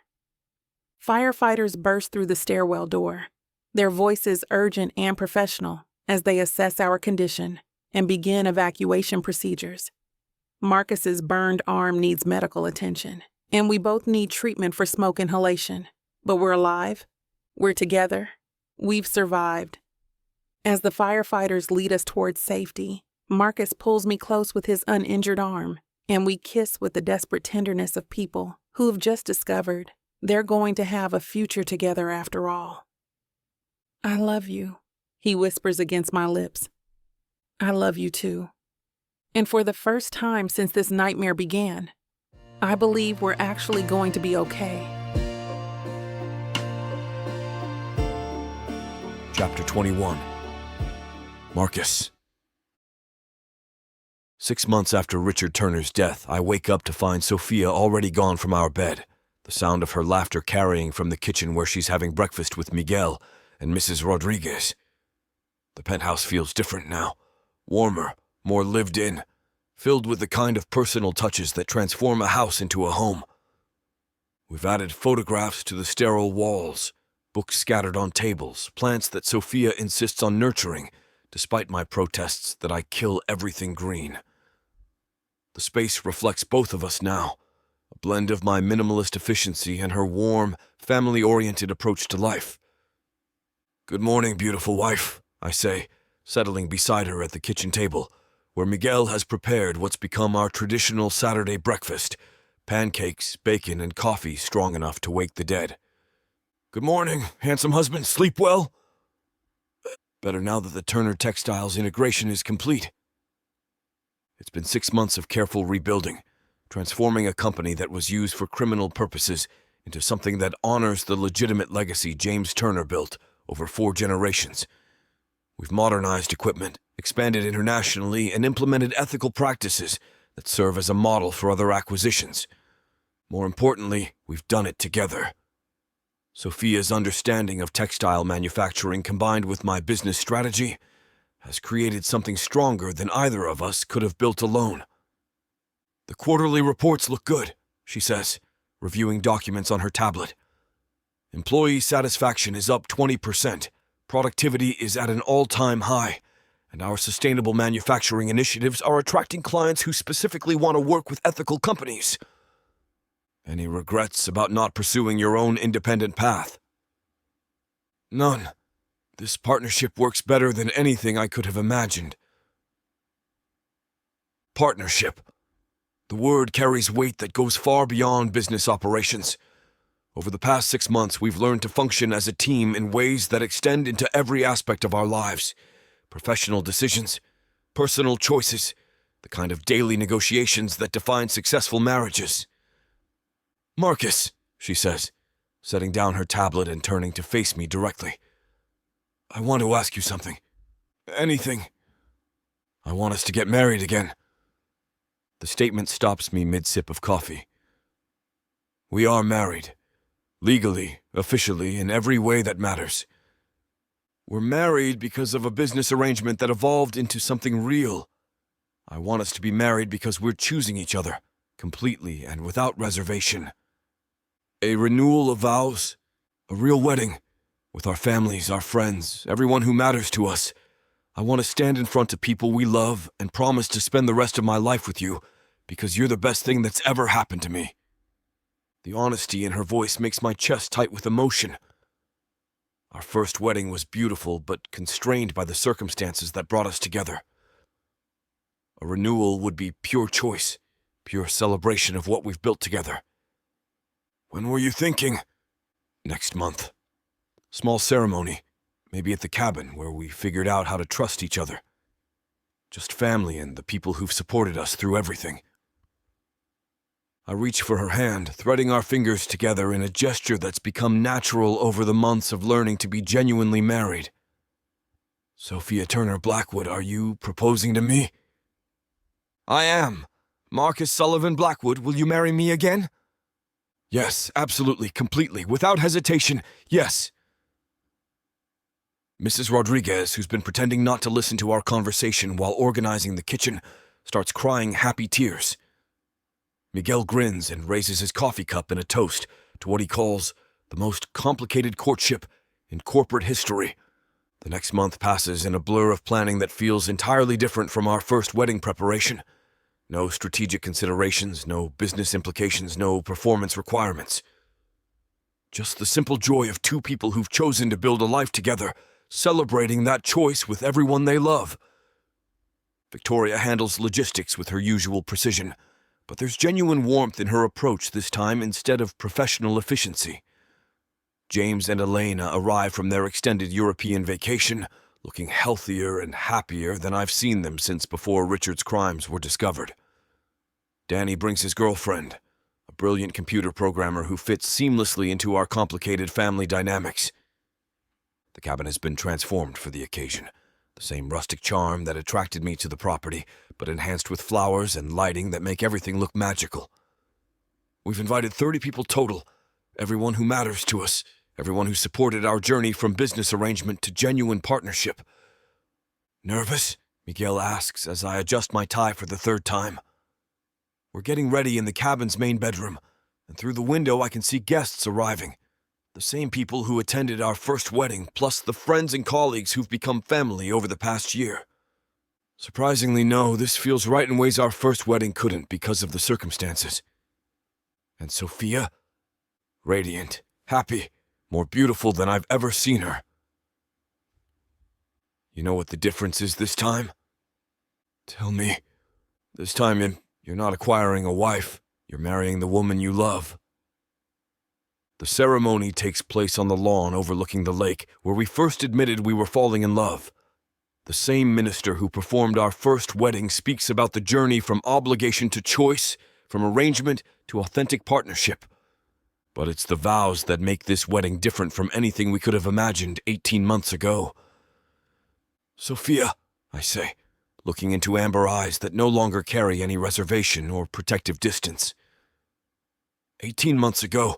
Firefighters burst through the stairwell door, their voices urgent and professional as they assess our condition and begin evacuation procedures. Marcus's burned arm needs medical attention, and we both need treatment for smoke inhalation. But we're alive. We're together. We've survived. As the firefighters lead us towards safety, Marcus pulls me close with his uninjured arm, and we kiss with the desperate tenderness of people who have just discovered they're going to have a future together after all. I love you, he whispers against my lips. I love you too. And for the first time since this nightmare began, I believe we're actually going to be okay. Chapter 21. Marcus. 6 months after Richard Turner's death, I wake up to find Sophia already gone from our bed, the sound of her laughter carrying from the kitchen where she's having breakfast with Miguel and Mrs. Rodriguez. The penthouse feels different now, warmer, more lived in, filled with the kind of personal touches that transform a house into a home. We've added photographs to the sterile walls, books scattered on tables, plants that Sophia insists on nurturing, despite my protests that I kill everything green. The space reflects both of us now, a blend of my minimalist efficiency and her warm, family-oriented approach to life. "Good morning, beautiful wife," I say, settling beside her at the kitchen table, where Miguel has prepared what's become our traditional Saturday breakfast, pancakes, bacon, and coffee strong enough to wake the dead. "Good morning, handsome husband. Sleep well?" Better now that the Turner Textiles integration is complete. It's been 6 months of careful rebuilding, transforming a company that was used for criminal purposes into something that honors the legitimate legacy James Turner built over 4 generations. We've modernized equipment, expanded internationally, and implemented ethical practices that serve as a model for other acquisitions. More importantly, we've done it together. Sophia's understanding of textile manufacturing combined with my business strategy has created something stronger than either of us could have built alone. "The quarterly reports look good," she says, reviewing documents on her tablet. "Employee satisfaction is up 20%, productivity is at an all-time high, and our sustainable manufacturing initiatives are attracting clients who specifically want to work with ethical companies. Any regrets about not pursuing your own independent path?" "None. This partnership works better than anything I could have imagined." Partnership. The word carries weight that goes far beyond business operations. Over the past 6 months, we've learned to function as a team in ways that extend into every aspect of our lives. Professional decisions, personal choices, the kind of daily negotiations that define successful marriages. "Marcus," she says, setting down her tablet and turning to face me directly. "I want to ask you something. Anything. I want us to get married again." The statement stops me mid-sip of coffee. We are married. Legally, officially, in every way that matters. We're married because of a business arrangement that evolved into something real. I want us to be married because we're choosing each other, completely and without reservation. A renewal of vows, a real wedding, with our families, our friends, everyone who matters to us. I want to stand in front of people we love and promise to spend the rest of my life with you, because you're the best thing that's ever happened to me. The honesty in her voice makes my chest tight with emotion. Our first wedding was beautiful, but constrained by the circumstances that brought us together. A renewal would be pure choice, pure celebration of what we've built together. When were you thinking? Next month. Small ceremony, maybe at the cabin where we figured out how to trust each other. Just family and the people who've supported us through everything. I reach for her hand, threading our fingers together in a gesture that's become natural over the months of learning to be genuinely married. "Sophia Turner Blackwood, are you proposing to me?" "I am. Marcus Sullivan Blackwood, will you marry me again?" "Yes, absolutely, completely, without hesitation, yes." Mrs. Rodriguez, who's been pretending not to listen to our conversation while organizing the kitchen, starts crying happy tears. Miguel grins and raises his coffee cup in a toast to what he calls the most complicated courtship in corporate history. The next month passes in a blur of planning that feels entirely different from our first wedding preparation. No strategic considerations, no business implications, no performance requirements. Just the simple joy of two people who've chosen to build a life together, celebrating that choice with everyone they love. Victoria handles logistics with her usual precision, but there's genuine warmth in her approach this time instead of professional efficiency. James and Elena arrive from their extended European vacation, looking healthier and happier than I've seen them since before Richard's crimes were discovered. Danny brings his girlfriend, a brilliant computer programmer who fits seamlessly into our complicated family dynamics. The cabin has been transformed for the occasion, the same rustic charm that attracted me to the property, but enhanced with flowers and lighting that make everything look magical. We've invited 30 people total, everyone who matters to us, everyone who supported our journey from business arrangement to genuine partnership. Nervous? Miguel asks as I adjust my tie for the third time. We're getting ready in the cabin's main bedroom, and through the window I can see guests arriving. The same people who attended our first wedding, plus the friends and colleagues who've become family over the past year. Surprisingly, no, this feels right in ways our first wedding couldn't because of the circumstances. And Sophia? Radiant, happy, more beautiful than I've ever seen her. You know what the difference is this time? Tell me. This time, you're not acquiring a wife, you're marrying the woman you love. The ceremony takes place on the lawn overlooking the lake, where we first admitted we were falling in love. The same minister who performed our first wedding speaks about the journey from obligation to choice, from arrangement to authentic partnership. But it's the vows that make this wedding different from anything we could have imagined 18 months ago. Sophia, I say, looking into amber eyes that no longer carry any reservation or protective distance. 18 months ago,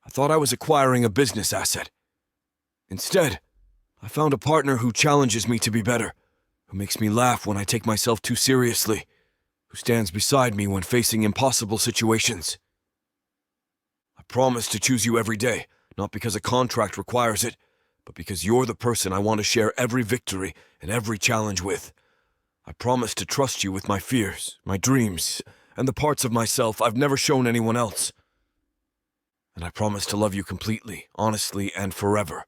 I thought I was acquiring a business asset. Instead, I found a partner who challenges me to be better, who makes me laugh when I take myself too seriously, who stands beside me when facing impossible situations. I promise to choose you every day, not because a contract requires it, but because you're the person I want to share every victory and every challenge with. I promise to trust you with my fears, my dreams, and the parts of myself I've never shown anyone else. And I promise to love you completely, honestly, and forever,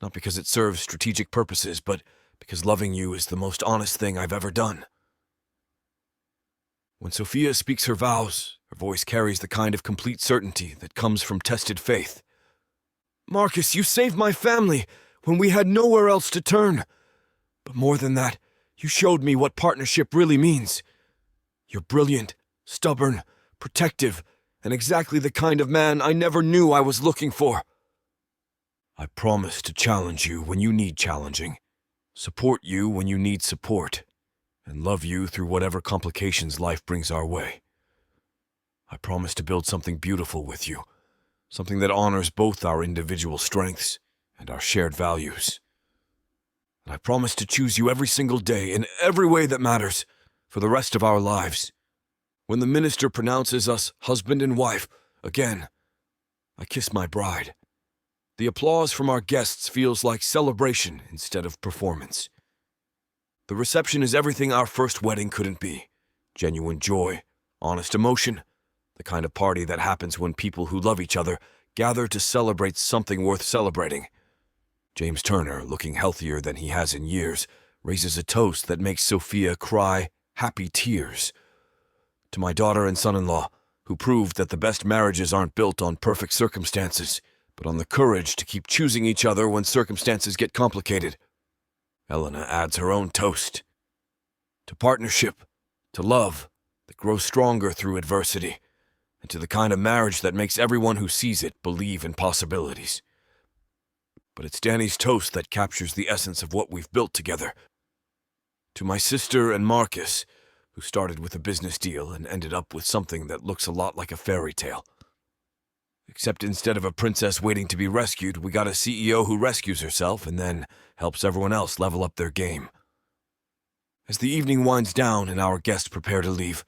not because it serves strategic purposes, but because loving you is the most honest thing I've ever done. When Sophia speaks her vows, her voice carries the kind of complete certainty that comes from tested faith. Marcus, you saved my family when we had nowhere else to turn. But more than that, you showed me what partnership really means. You're brilliant, stubborn, protective, and exactly the kind of man I never knew I was looking for. I promise to challenge you when you need challenging, support you when you need support, and love you through whatever complications life brings our way. I promise to build something beautiful with you, something that honors both our individual strengths and our shared values. And I promise to choose you every single day in every way that matters for the rest of our lives. When the minister pronounces us husband and wife, again, I kiss my bride. The applause from our guests feels like celebration instead of performance. The reception is everything our first wedding couldn't be. Genuine joy, honest emotion, the kind of party that happens when people who love each other gather to celebrate something worth celebrating. James Turner, looking healthier than he has in years, raises a toast that makes Sophia cry happy tears. To my daughter and son-in-law, who proved that the best marriages aren't built on perfect circumstances, but on the courage to keep choosing each other when circumstances get complicated. Elena adds her own toast. To partnership, to love that grows stronger through adversity, and to the kind of marriage that makes everyone who sees it believe in possibilities. But it's Danny's toast that captures the essence of what we've built together. To my sister and Marcus, who started with a business deal and ended up with something that looks a lot like a fairy tale. Except instead of a princess waiting to be rescued, we got a CEO who rescues herself and then helps everyone else level up their game. As the evening winds down and our guests prepare to leave,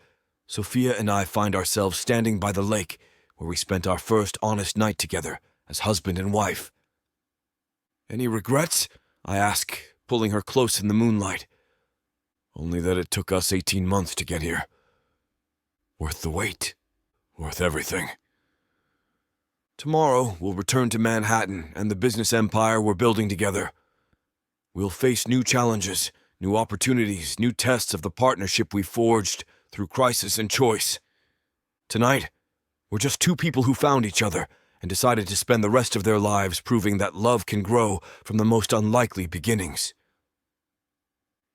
Sophia and I find ourselves standing by the lake where we spent our first honest night together as husband and wife. "Any regrets?" I ask, pulling her close in the moonlight. "Only that it took us 18 months to get here. Worth the wait. Worth everything. Tomorrow, we'll return to Manhattan and the business empire we're building together. We'll face new challenges, new opportunities, new tests of the partnership we forged through crisis and choice. Tonight, we're just two people who found each other and decided to spend the rest of their lives proving that love can grow from the most unlikely beginnings."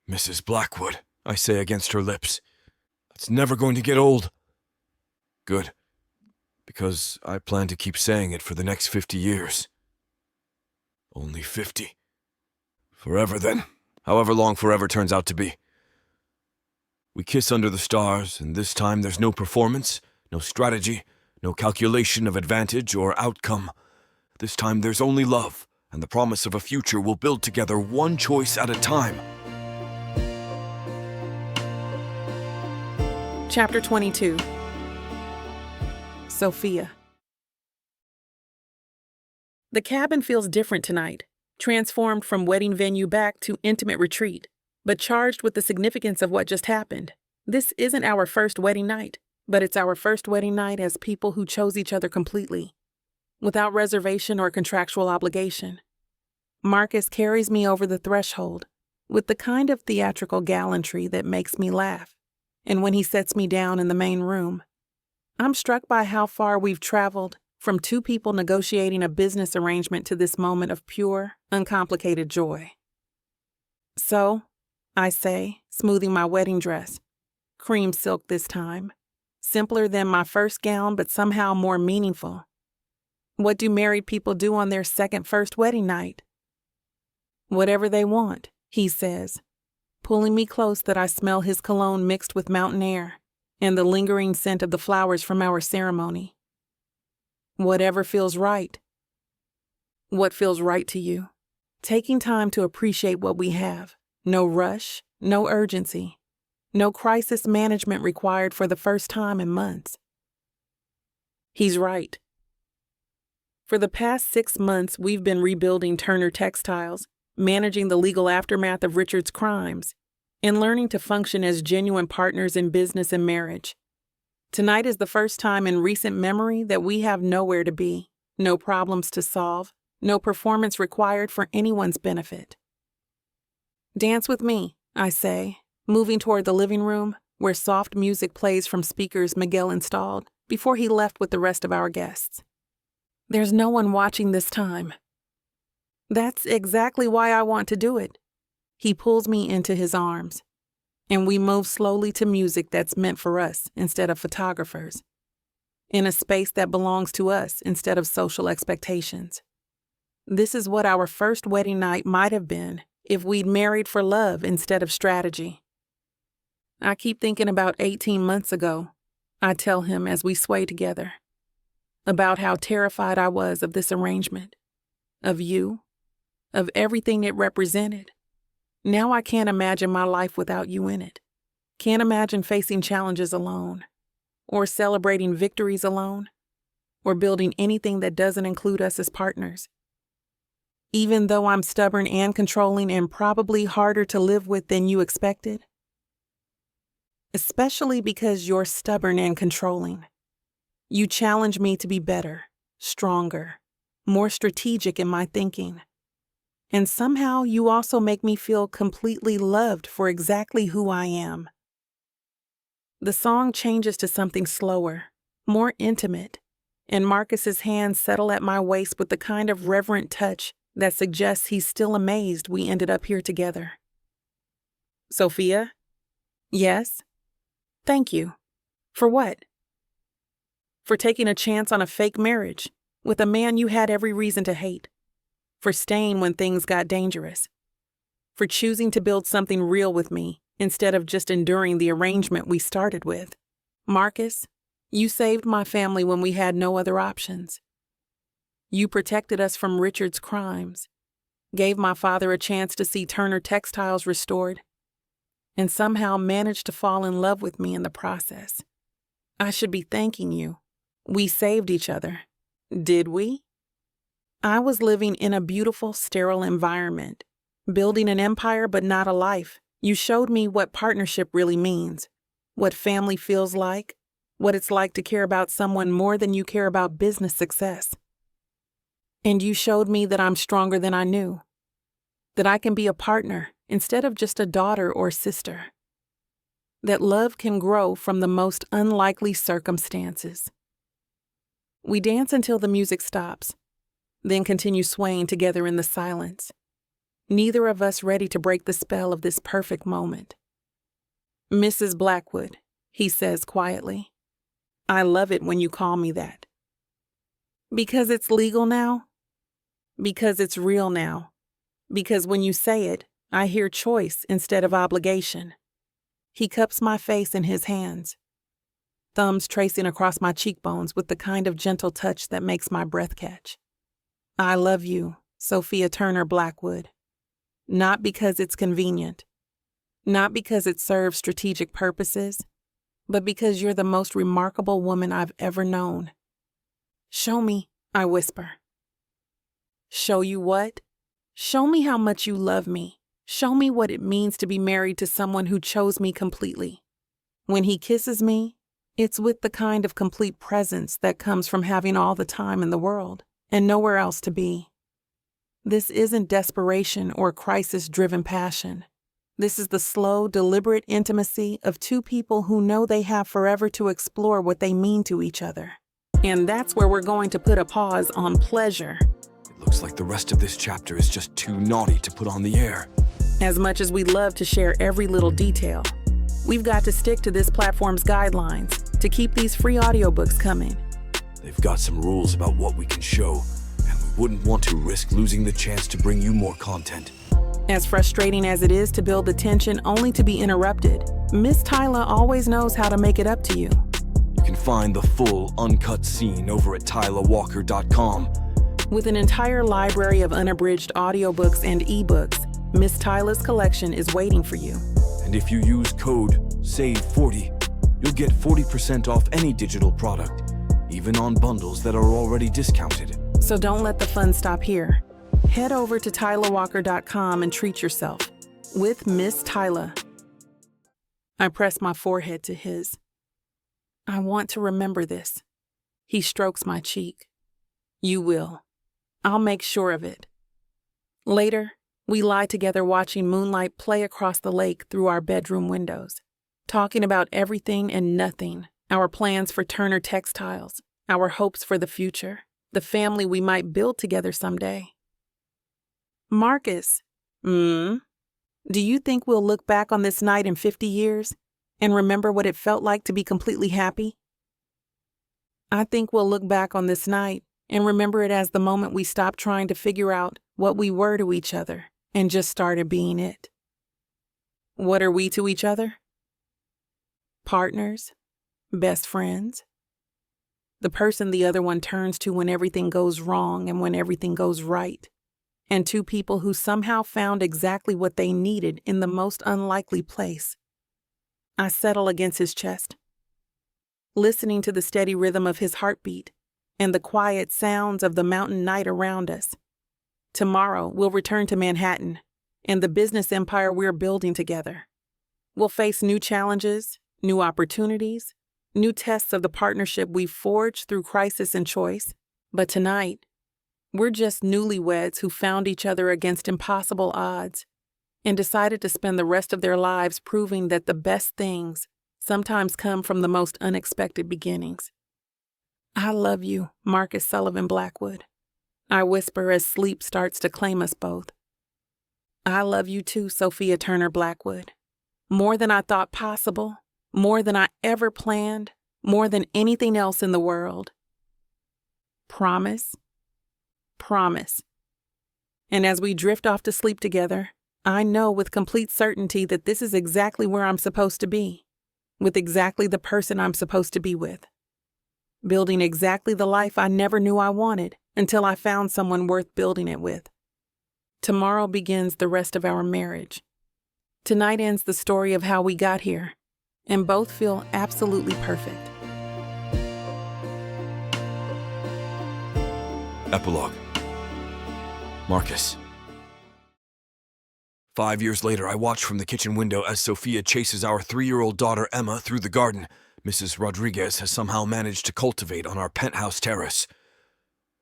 "Mrs. Blackwood," I say against her lips. "That's never going to get old." "Good. Because I plan to keep saying it for the next 50 years. Only 50. Forever then, however long forever turns out to be. We kiss under the stars, and this time there's no performance, no strategy, no calculation of advantage or outcome. This time there's only love, and the promise of a future we'll build together one choice at a time." Chapter 22. Sophia. The cabin feels different tonight, transformed from wedding venue back to intimate retreat, but charged with the significance of what just happened. This isn't our first wedding night, but it's our first wedding night as people who chose each other completely, without reservation or contractual obligation. Marcus carries me over the threshold with the kind of theatrical gallantry that makes me laugh, and when he sets me down in the main room, I'm struck by how far we've traveled from two people negotiating a business arrangement to this moment of pure, uncomplicated joy. "So," I say, smoothing my wedding dress, cream silk this time, simpler than my first gown but somehow more meaningful. "What do married people do on their first wedding night?" "Whatever they want," he says, pulling me close that I smell his cologne mixed with mountain air and the lingering scent of the flowers from our ceremony. "Whatever feels right." "What feels right to you?" Taking time to appreciate what we have. No rush, no urgency, no crisis management required for the first time in months. He's right. For the past 6 months, we've been rebuilding Turner Textiles, managing the legal aftermath of Richard's crimes, and learning to function as genuine partners in business and marriage. Tonight is the first time in recent memory that we have nowhere to be, no problems to solve, no performance required for anyone's benefit. "Dance with me," I say, moving toward the living room where soft music plays from speakers Miguel installed before he left with the rest of our guests. "There's no one watching this time." "That's exactly why I want to do it." He pulls me into his arms, and we move slowly to music that's meant for us instead of photographers, in a space that belongs to us instead of social expectations. This is what our first wedding night might have been if we'd married for love instead of strategy. I keep thinking about 18 months ago, I tell him as we sway together, about how terrified I was of this arrangement, of you, of everything it represented. Now I can't imagine my life without you in it. Can't imagine facing challenges alone, or celebrating victories alone, or building anything that doesn't include us as partners. Even though I'm stubborn and controlling and probably harder to live with than you expected. Especially because you're stubborn and controlling. You challenge me to be better, stronger, more strategic in my thinking. And somehow you also make me feel completely loved for exactly who I am. The song changes to something slower, more intimate, and Marcus's hands settle at my waist with the kind of reverent touch that suggests he's still amazed we ended up here together. "Sophia?" "Yes?" "Thank you." "For what?" "For taking a chance on a fake marriage with a man you had every reason to hate. For staying when things got dangerous. For choosing to build something real with me instead of just enduring the arrangement we started with. Marcus, you saved my family when we had no other options. You protected us from Richard's crimes, gave my father a chance to see Turner Textiles restored, and somehow managed to fall in love with me in the process. I should be thanking you. We saved each other. Did we? I was living in a beautiful, sterile environment, building an empire but not a life. You showed me what partnership really means, what family feels like, what it's like to care about someone more than you care about business success. And you showed me that I'm stronger than I knew, that I can be a partner instead of just a daughter or sister, that love can grow from the most unlikely circumstances. We dance until the music stops, then continue swaying together in the silence, neither of us ready to break the spell of this perfect moment. Mrs. Blackwood, he says quietly, I love it when you call me that. Because it's legal now? Because it's real now? Because when you say it, I hear choice instead of obligation. He cups my face in his hands, thumbs tracing across my cheekbones with the kind of gentle touch that makes my breath catch. I love you, Sophia Turner Blackwood. Not because it's convenient, not because it serves strategic purposes, but because you're the most remarkable woman I've ever known. Show me, I whisper. Show you what? Show me how much you love me. Show me what it means to be married to someone who chose me completely. When he kisses me, it's with the kind of complete presence that comes from having all the time in the world and nowhere else to be. This isn't desperation or crisis-driven passion. This is the slow, deliberate intimacy of two people who know they have forever to explore what they mean to each other. And that's where we're going to put a pause on pleasure. It looks like the rest of this chapter is just too naughty to put on the air. As much as we'd love to share every little detail, we've got to stick to this platform's guidelines to keep these free audiobooks coming. They've got some rules about what we can show, and we wouldn't want to risk losing the chance to bring you more content. As frustrating as it is to build the tension only to be interrupted, Miss Tyla always knows how to make it up to you. You can find the full, uncut scene over at TylaWalker.com. With an entire library of unabridged audiobooks and ebooks, Miss Tyla's collection is waiting for you. And if you use code SAVE40, you'll get 40% off any digital product, even on bundles that are already discounted. So don't let the fun stop here. Head over to TylaWalker.com and treat yourself with Miss Tyla. I press my forehead to his. I want to remember this. He strokes my cheek. You will. I'll make sure of it. Later, we lie together watching moonlight play across the lake through our bedroom windows, talking about everything and nothing, our plans for Turner Textiles, our hopes for the future, the family we might build together someday. Marcus, do you think we'll look back on this night in 50 years and remember what it felt like to be completely happy? I think we'll look back on this night and remember it as the moment we stopped trying to figure out what we were to each other and just started being it. What are we to each other? Partners? Best friends? The person the other one turns to when everything goes wrong and when everything goes right. And two people who somehow found exactly what they needed in the most unlikely place. I settle against his chest, listening to the steady rhythm of his heartbeat and the quiet sounds of the mountain night around us. Tomorrow, we'll return to Manhattan and the business empire we're building together. We'll face new challenges, new opportunities, new tests of the partnership we've forged through crisis and choice. But tonight, we're just newlyweds who found each other against impossible odds and decided to spend the rest of their lives proving that the best things sometimes come from the most unexpected beginnings. I love you, Marcus Sullivan Blackwood. I whisper as sleep starts to claim us both. I love you too, Sophia Turner Blackwood. More than I thought possible, more than I ever planned, more than anything else in the world. Promise? Promise. And as we drift off to sleep together, I know with complete certainty that this is exactly where I'm supposed to be, with exactly the person I'm supposed to be with, building exactly the life I never knew I wanted until I found someone worth building it with. Tomorrow begins the rest of our marriage. Tonight ends the story of how we got here, and both feel absolutely perfect. Epilogue. Marcus. 5 years later, I watch from the kitchen window as Sophia chases our 3-year-old daughter Emma through the garden Mrs. Rodriguez has somehow managed to cultivate on our penthouse terrace.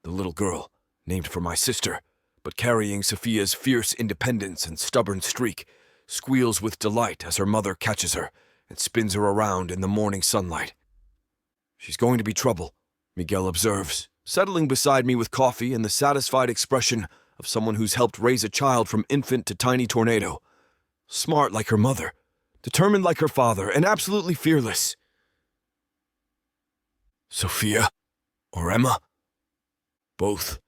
The little girl, named for my sister, but carrying Sophia's fierce independence and stubborn streak, squeals with delight as her mother catches her and spins her around in the morning sunlight. She's going to be trouble, Miguel observes, settling beside me with coffee and the satisfied expression of someone who's helped raise a child from infant to tiny tornado. Smart like her mother, determined like her father, and absolutely fearless. Sophia? Or Emma? Both.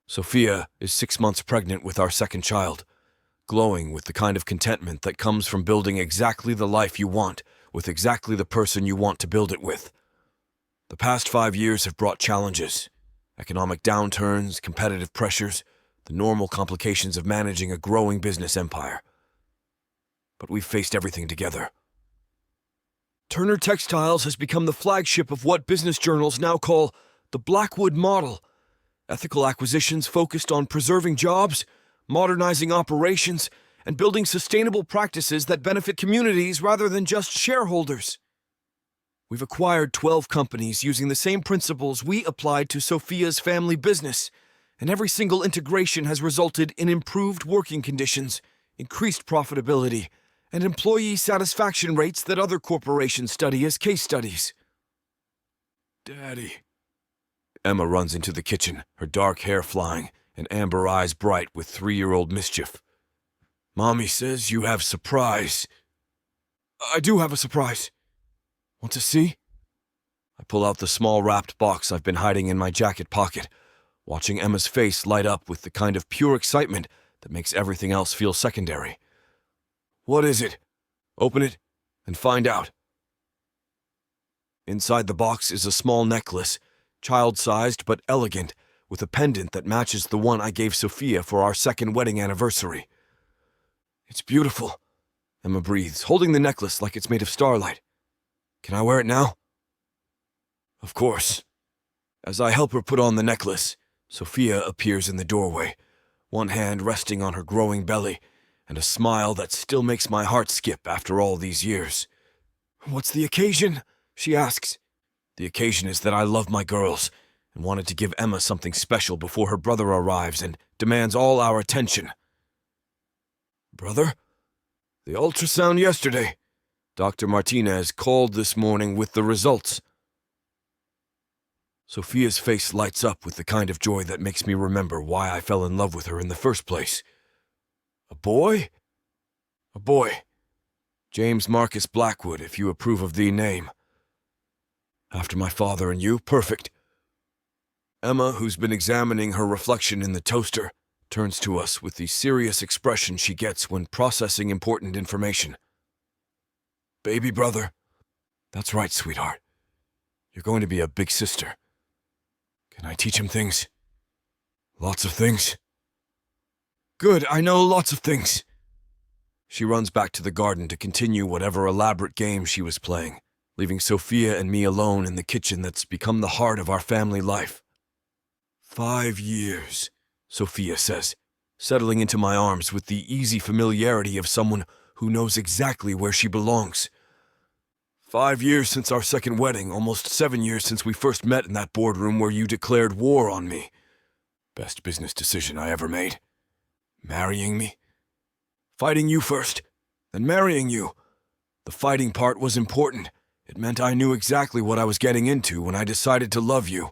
Sophia is 6 months pregnant with our second child, glowing with the kind of contentment that comes from building exactly the life you want with exactly the person you want to build it with. The past 5 years have brought challenges, economic downturns, competitive pressures, the normal complications of managing a growing business empire. But we've faced everything together. Turner Textiles has become the flagship of what business journals now call the Blackwood model. Ethical acquisitions focused on preserving jobs, modernizing operations, and building sustainable practices that benefit communities rather than just shareholders. We've acquired 12 companies using the same principles we applied to Sophia's family business, and every single integration has resulted in improved working conditions, increased profitability, and employee satisfaction rates that other corporations study as case studies. Daddy. Emma runs into the kitchen, her dark hair flying, and amber eyes bright with 3-year-old mischief. Mommy says you have surprise. I do have a surprise. Want to see? I pull out the small wrapped box I've been hiding in my jacket pocket, watching Emma's face light up with the kind of pure excitement that makes everything else feel secondary. What is it? Open it and find out. Inside the box is a small necklace, child-sized but elegant, with a pendant that matches the one I gave Sophia for our second wedding anniversary. It's beautiful, Emma breathes, holding the necklace like it's made of starlight. Can I wear it now? Of course. As I help her put on the necklace, Sophia appears in the doorway, one hand resting on her growing belly, and a smile that still makes my heart skip after all these years. What's the occasion? She asks. The occasion is that I love my girls and wanted to give Emma something special before her brother arrives and demands all our attention. Brother? The ultrasound yesterday. Dr. Martinez called this morning with the results. Sophia's face lights up with the kind of joy that makes me remember why I fell in love with her in the first place. A boy? A boy. James Marcus Blackwood, if you approve of the name. After my father and you, perfect. Emma, who's been examining her reflection in the toaster, turns to us with the serious expression she gets when processing important information. Baby brother. That's right, sweetheart. You're going to be a big sister. Can I teach him things? Lots of things. Good, I know lots of things. She runs back to the garden to continue whatever elaborate game she was playing, leaving Sophia and me alone in the kitchen that's become the heart of our family life. 5 years, Sophia says, settling into my arms with the easy familiarity of someone who knows exactly where she belongs. 5 years since our second wedding, almost 7 years since we first met in that boardroom where you declared war on me. Best business decision I ever made. Marrying me? Fighting you first, then marrying you. The fighting part was important. It meant I knew exactly what I was getting into when I decided to love you.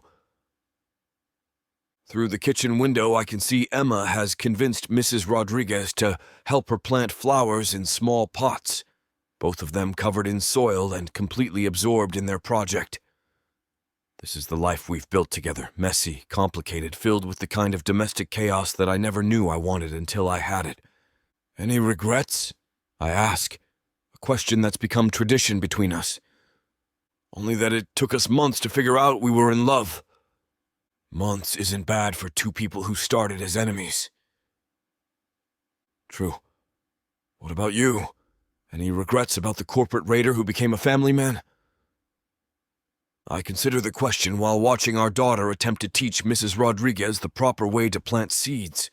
Through the kitchen window, I can see Emma has convinced Mrs. Rodriguez to help her plant flowers in small pots, both of them covered in soil and completely absorbed in their project. This is the life we've built together, messy, complicated, filled with the kind of domestic chaos that I never knew I wanted until I had it. Any regrets? I ask, a question that's become tradition between us. Only that it took us months to figure out we were in love. Months isn't bad for two people who started as enemies. True. What about you? Any regrets about the corporate raider who became a family man? I consider the question while watching our daughter attempt to teach Mrs. Rodriguez the proper way to plant seeds.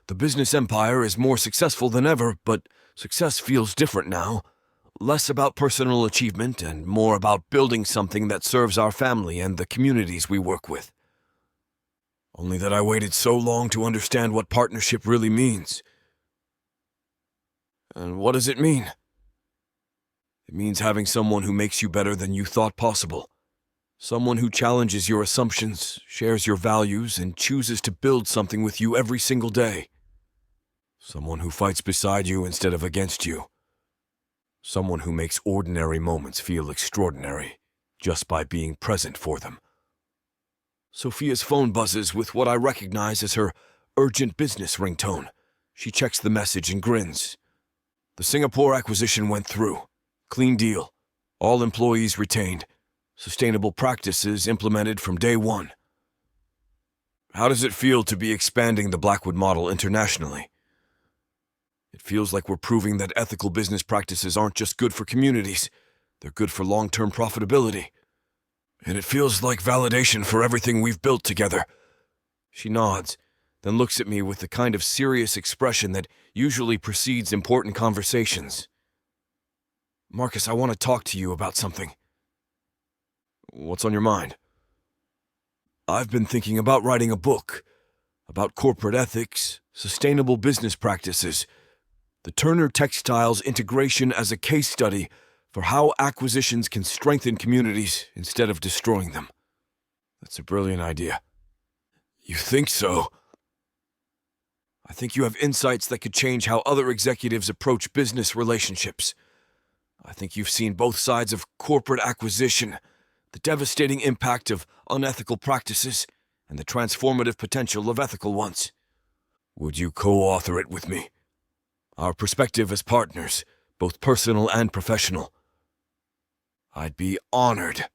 The business empire is more successful than ever, but success feels different now. Less about personal achievement and more about building something that serves our family and the communities we work with. Only that I waited so long to understand what partnership really means. And what does it mean? It means having someone who makes you better than you thought possible. Someone who challenges your assumptions, shares your values, and chooses to build something with you every single day. Someone who fights beside you instead of against you. Someone who makes ordinary moments feel extraordinary just by being present for them. Sophia's phone buzzes with what I recognize as her urgent business ringtone. She checks the message and grins. The Singapore acquisition went through. Clean deal. All employees retained. Sustainable practices implemented from day one. How does it feel to be expanding the Blackwood model internationally? It feels like we're proving that ethical business practices aren't just good for communities, they're good for long-term profitability. And it feels like validation for everything we've built together. She nods, then looks at me with the kind of serious expression that usually precedes important conversations. Marcus, I want to talk to you about something. What's on your mind? I've been thinking about writing a book about corporate ethics, sustainable business practices, the Turner Textiles integration as a case study for how acquisitions can strengthen communities instead of destroying them. That's a brilliant idea. You think so? I think you have insights that could change how other executives approach business relationships. I think you've seen both sides of corporate acquisition, the devastating impact of unethical practices, and the transformative potential of ethical ones. Would you co-author it with me? Our perspective as partners, both personal and professional. I'd be honored.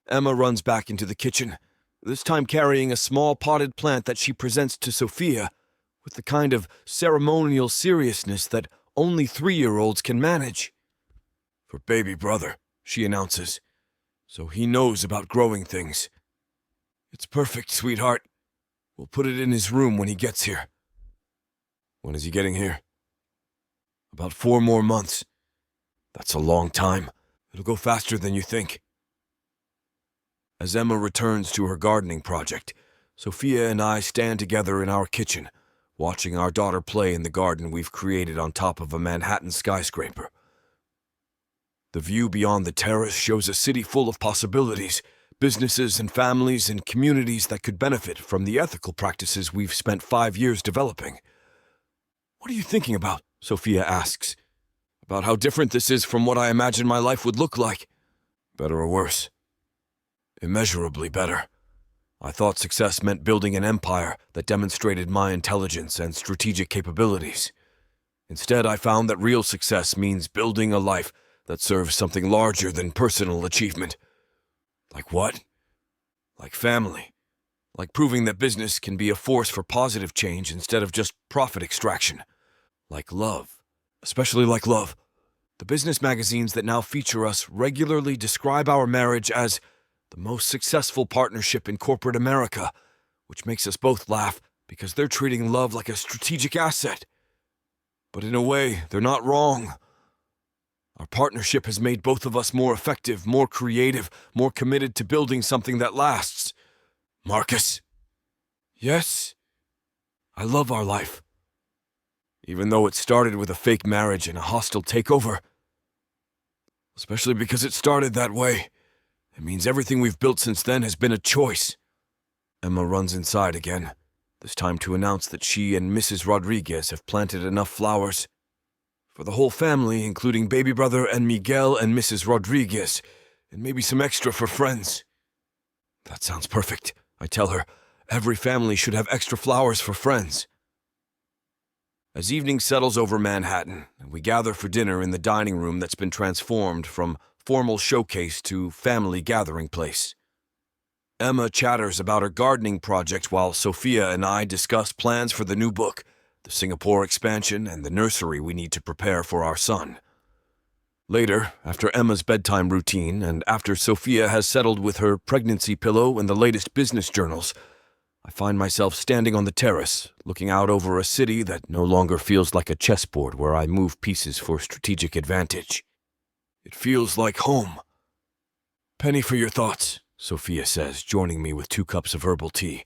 Emma runs back into the kitchen, this time carrying a small potted plant that she presents to Sophia with the kind of ceremonial seriousness that only 3-year-olds can manage. For baby brother, she announces, so he knows about growing things. It's perfect, sweetheart. We'll put it in his room when he gets here. When is he getting here? About 4 more months. That's a long time. It'll go faster than you think. As Emma returns to her gardening project, Sophia and I stand together in our kitchen, watching our daughter play in the garden we've created on top of a Manhattan skyscraper. The view beyond the terrace shows a city full of possibilities, businesses and families and communities that could benefit from the ethical practices we've spent 5 years developing. What are you thinking about? Sophia asks. About how different this is from what I imagined my life would look like. Better or worse? Immeasurably better. I thought success meant building an empire that demonstrated my intelligence and strategic capabilities. Instead, I found that real success means building a life that serves something larger than personal achievement. Like what? Like family. Like proving that business can be a force for positive change instead of just profit extraction. Like love. Especially like love. The business magazines that now feature us regularly describe our marriage as the most successful partnership in corporate America, which makes us both laugh because they're treating love like a strategic asset. But in a way, they're not wrong. Our partnership has made both of us more effective, more creative, more committed to building something that lasts. Marcus? Yes? I love our life. Even though it started with a fake marriage and a hostile takeover. Especially because it started that way. It means everything we've built since then has been a choice. Emma runs inside again, this time to announce that she and Mrs. Rodriguez have planted enough flowers for the whole family, including baby brother and Miguel and Mrs. Rodriguez, and maybe some extra for friends. That sounds perfect, I tell her. Every family should have extra flowers for friends. As evening settles over Manhattan, and we gather for dinner in the dining room that's been transformed from formal showcase to family gathering place. Emma chatters about her gardening project while Sophia and I discuss plans for the new book, the Singapore expansion, and the nursery we need to prepare for our son. Later, after Emma's bedtime routine and after Sophia has settled with her pregnancy pillow and the latest business journals, I find myself standing on the terrace, looking out over a city that no longer feels like a chessboard where I move pieces for strategic advantage. It feels like home. "Penny for your thoughts," Sophia says, joining me with 2 cups of herbal tea.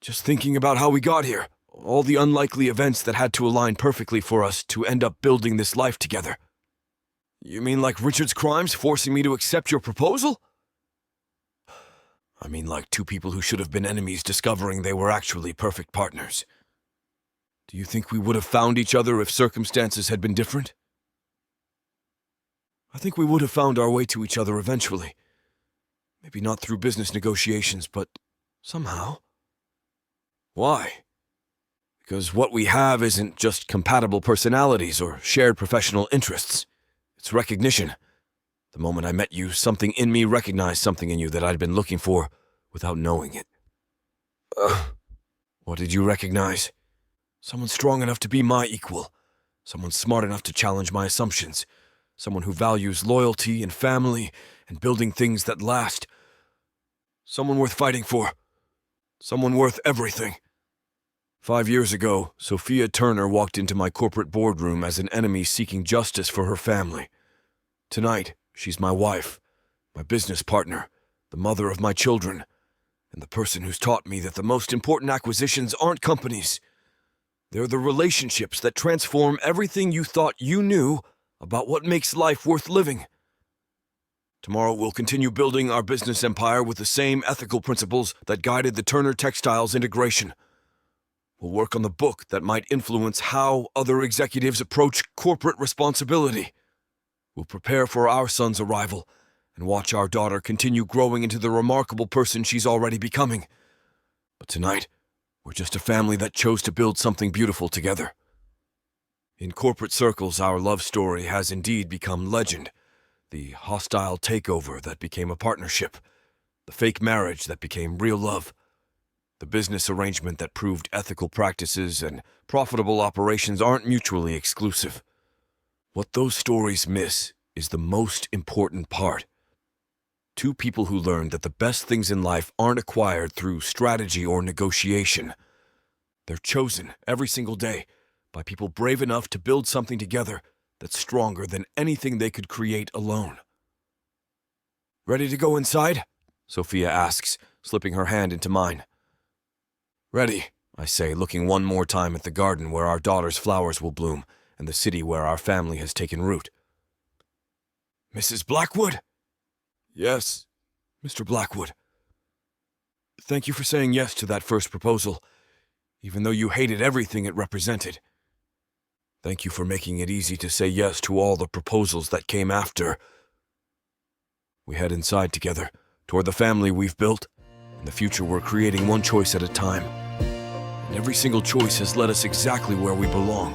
"Just thinking about how we got here, all the unlikely events that had to align perfectly for us to end up building this life together." "You mean like Richard's crimes forcing me to accept your proposal?" "I mean like 2 people who should have been enemies discovering they were actually perfect partners. Do you think we would have found each other if circumstances had been different?" "I think we would have found our way to each other eventually. Maybe not through business negotiations, but somehow." "Why?" "Because what we have isn't just compatible personalities or shared professional interests. It's recognition. The moment I met you, something in me recognized something in you that I'd been looking for without knowing it." "What did you recognize?" "Someone strong enough to be my equal. Someone smart enough to challenge my assumptions. Someone who values loyalty and family and building things that last. Someone worth fighting for. Someone worth everything." 5 years ago, Sophia Turner walked into my corporate boardroom as an enemy seeking justice for her family. Tonight, she's my wife, my business partner, the mother of my children, and the person who's taught me that the most important acquisitions aren't companies. They're the relationships that transform everything you thought you knew about what makes life worth living. Tomorrow we'll continue building our business empire with the same ethical principles that guided the Turner Textiles integration. We'll work on the book that might influence how other executives approach corporate responsibility. We'll prepare for our son's arrival and watch our daughter continue growing into the remarkable person she's already becoming. But tonight, we're just a family that chose to build something beautiful together. In corporate circles, our love story has indeed become legend. The hostile takeover that became a partnership. The fake marriage that became real love. The business arrangement that proved ethical practices and profitable operations aren't mutually exclusive. What those stories miss is the most important part. 2 people who learned that the best things in life aren't acquired through strategy or negotiation. They're chosen every single day by people brave enough to build something together that's stronger than anything they could create alone. "Ready to go inside?" Sophia asks, slipping her hand into mine. "Ready," I say, looking one more time at the garden where our daughter's flowers will bloom and the city where our family has taken root. "Mrs. Blackwood?" "Yes, Mr. Blackwood. Thank you for saying yes to that first proposal, even though you hated everything it represented. Thank you for making it easy to say yes to all the proposals that came after." We head inside together, toward the family we've built, and the future we're creating one choice at a time. And every single choice has led us exactly where we belong.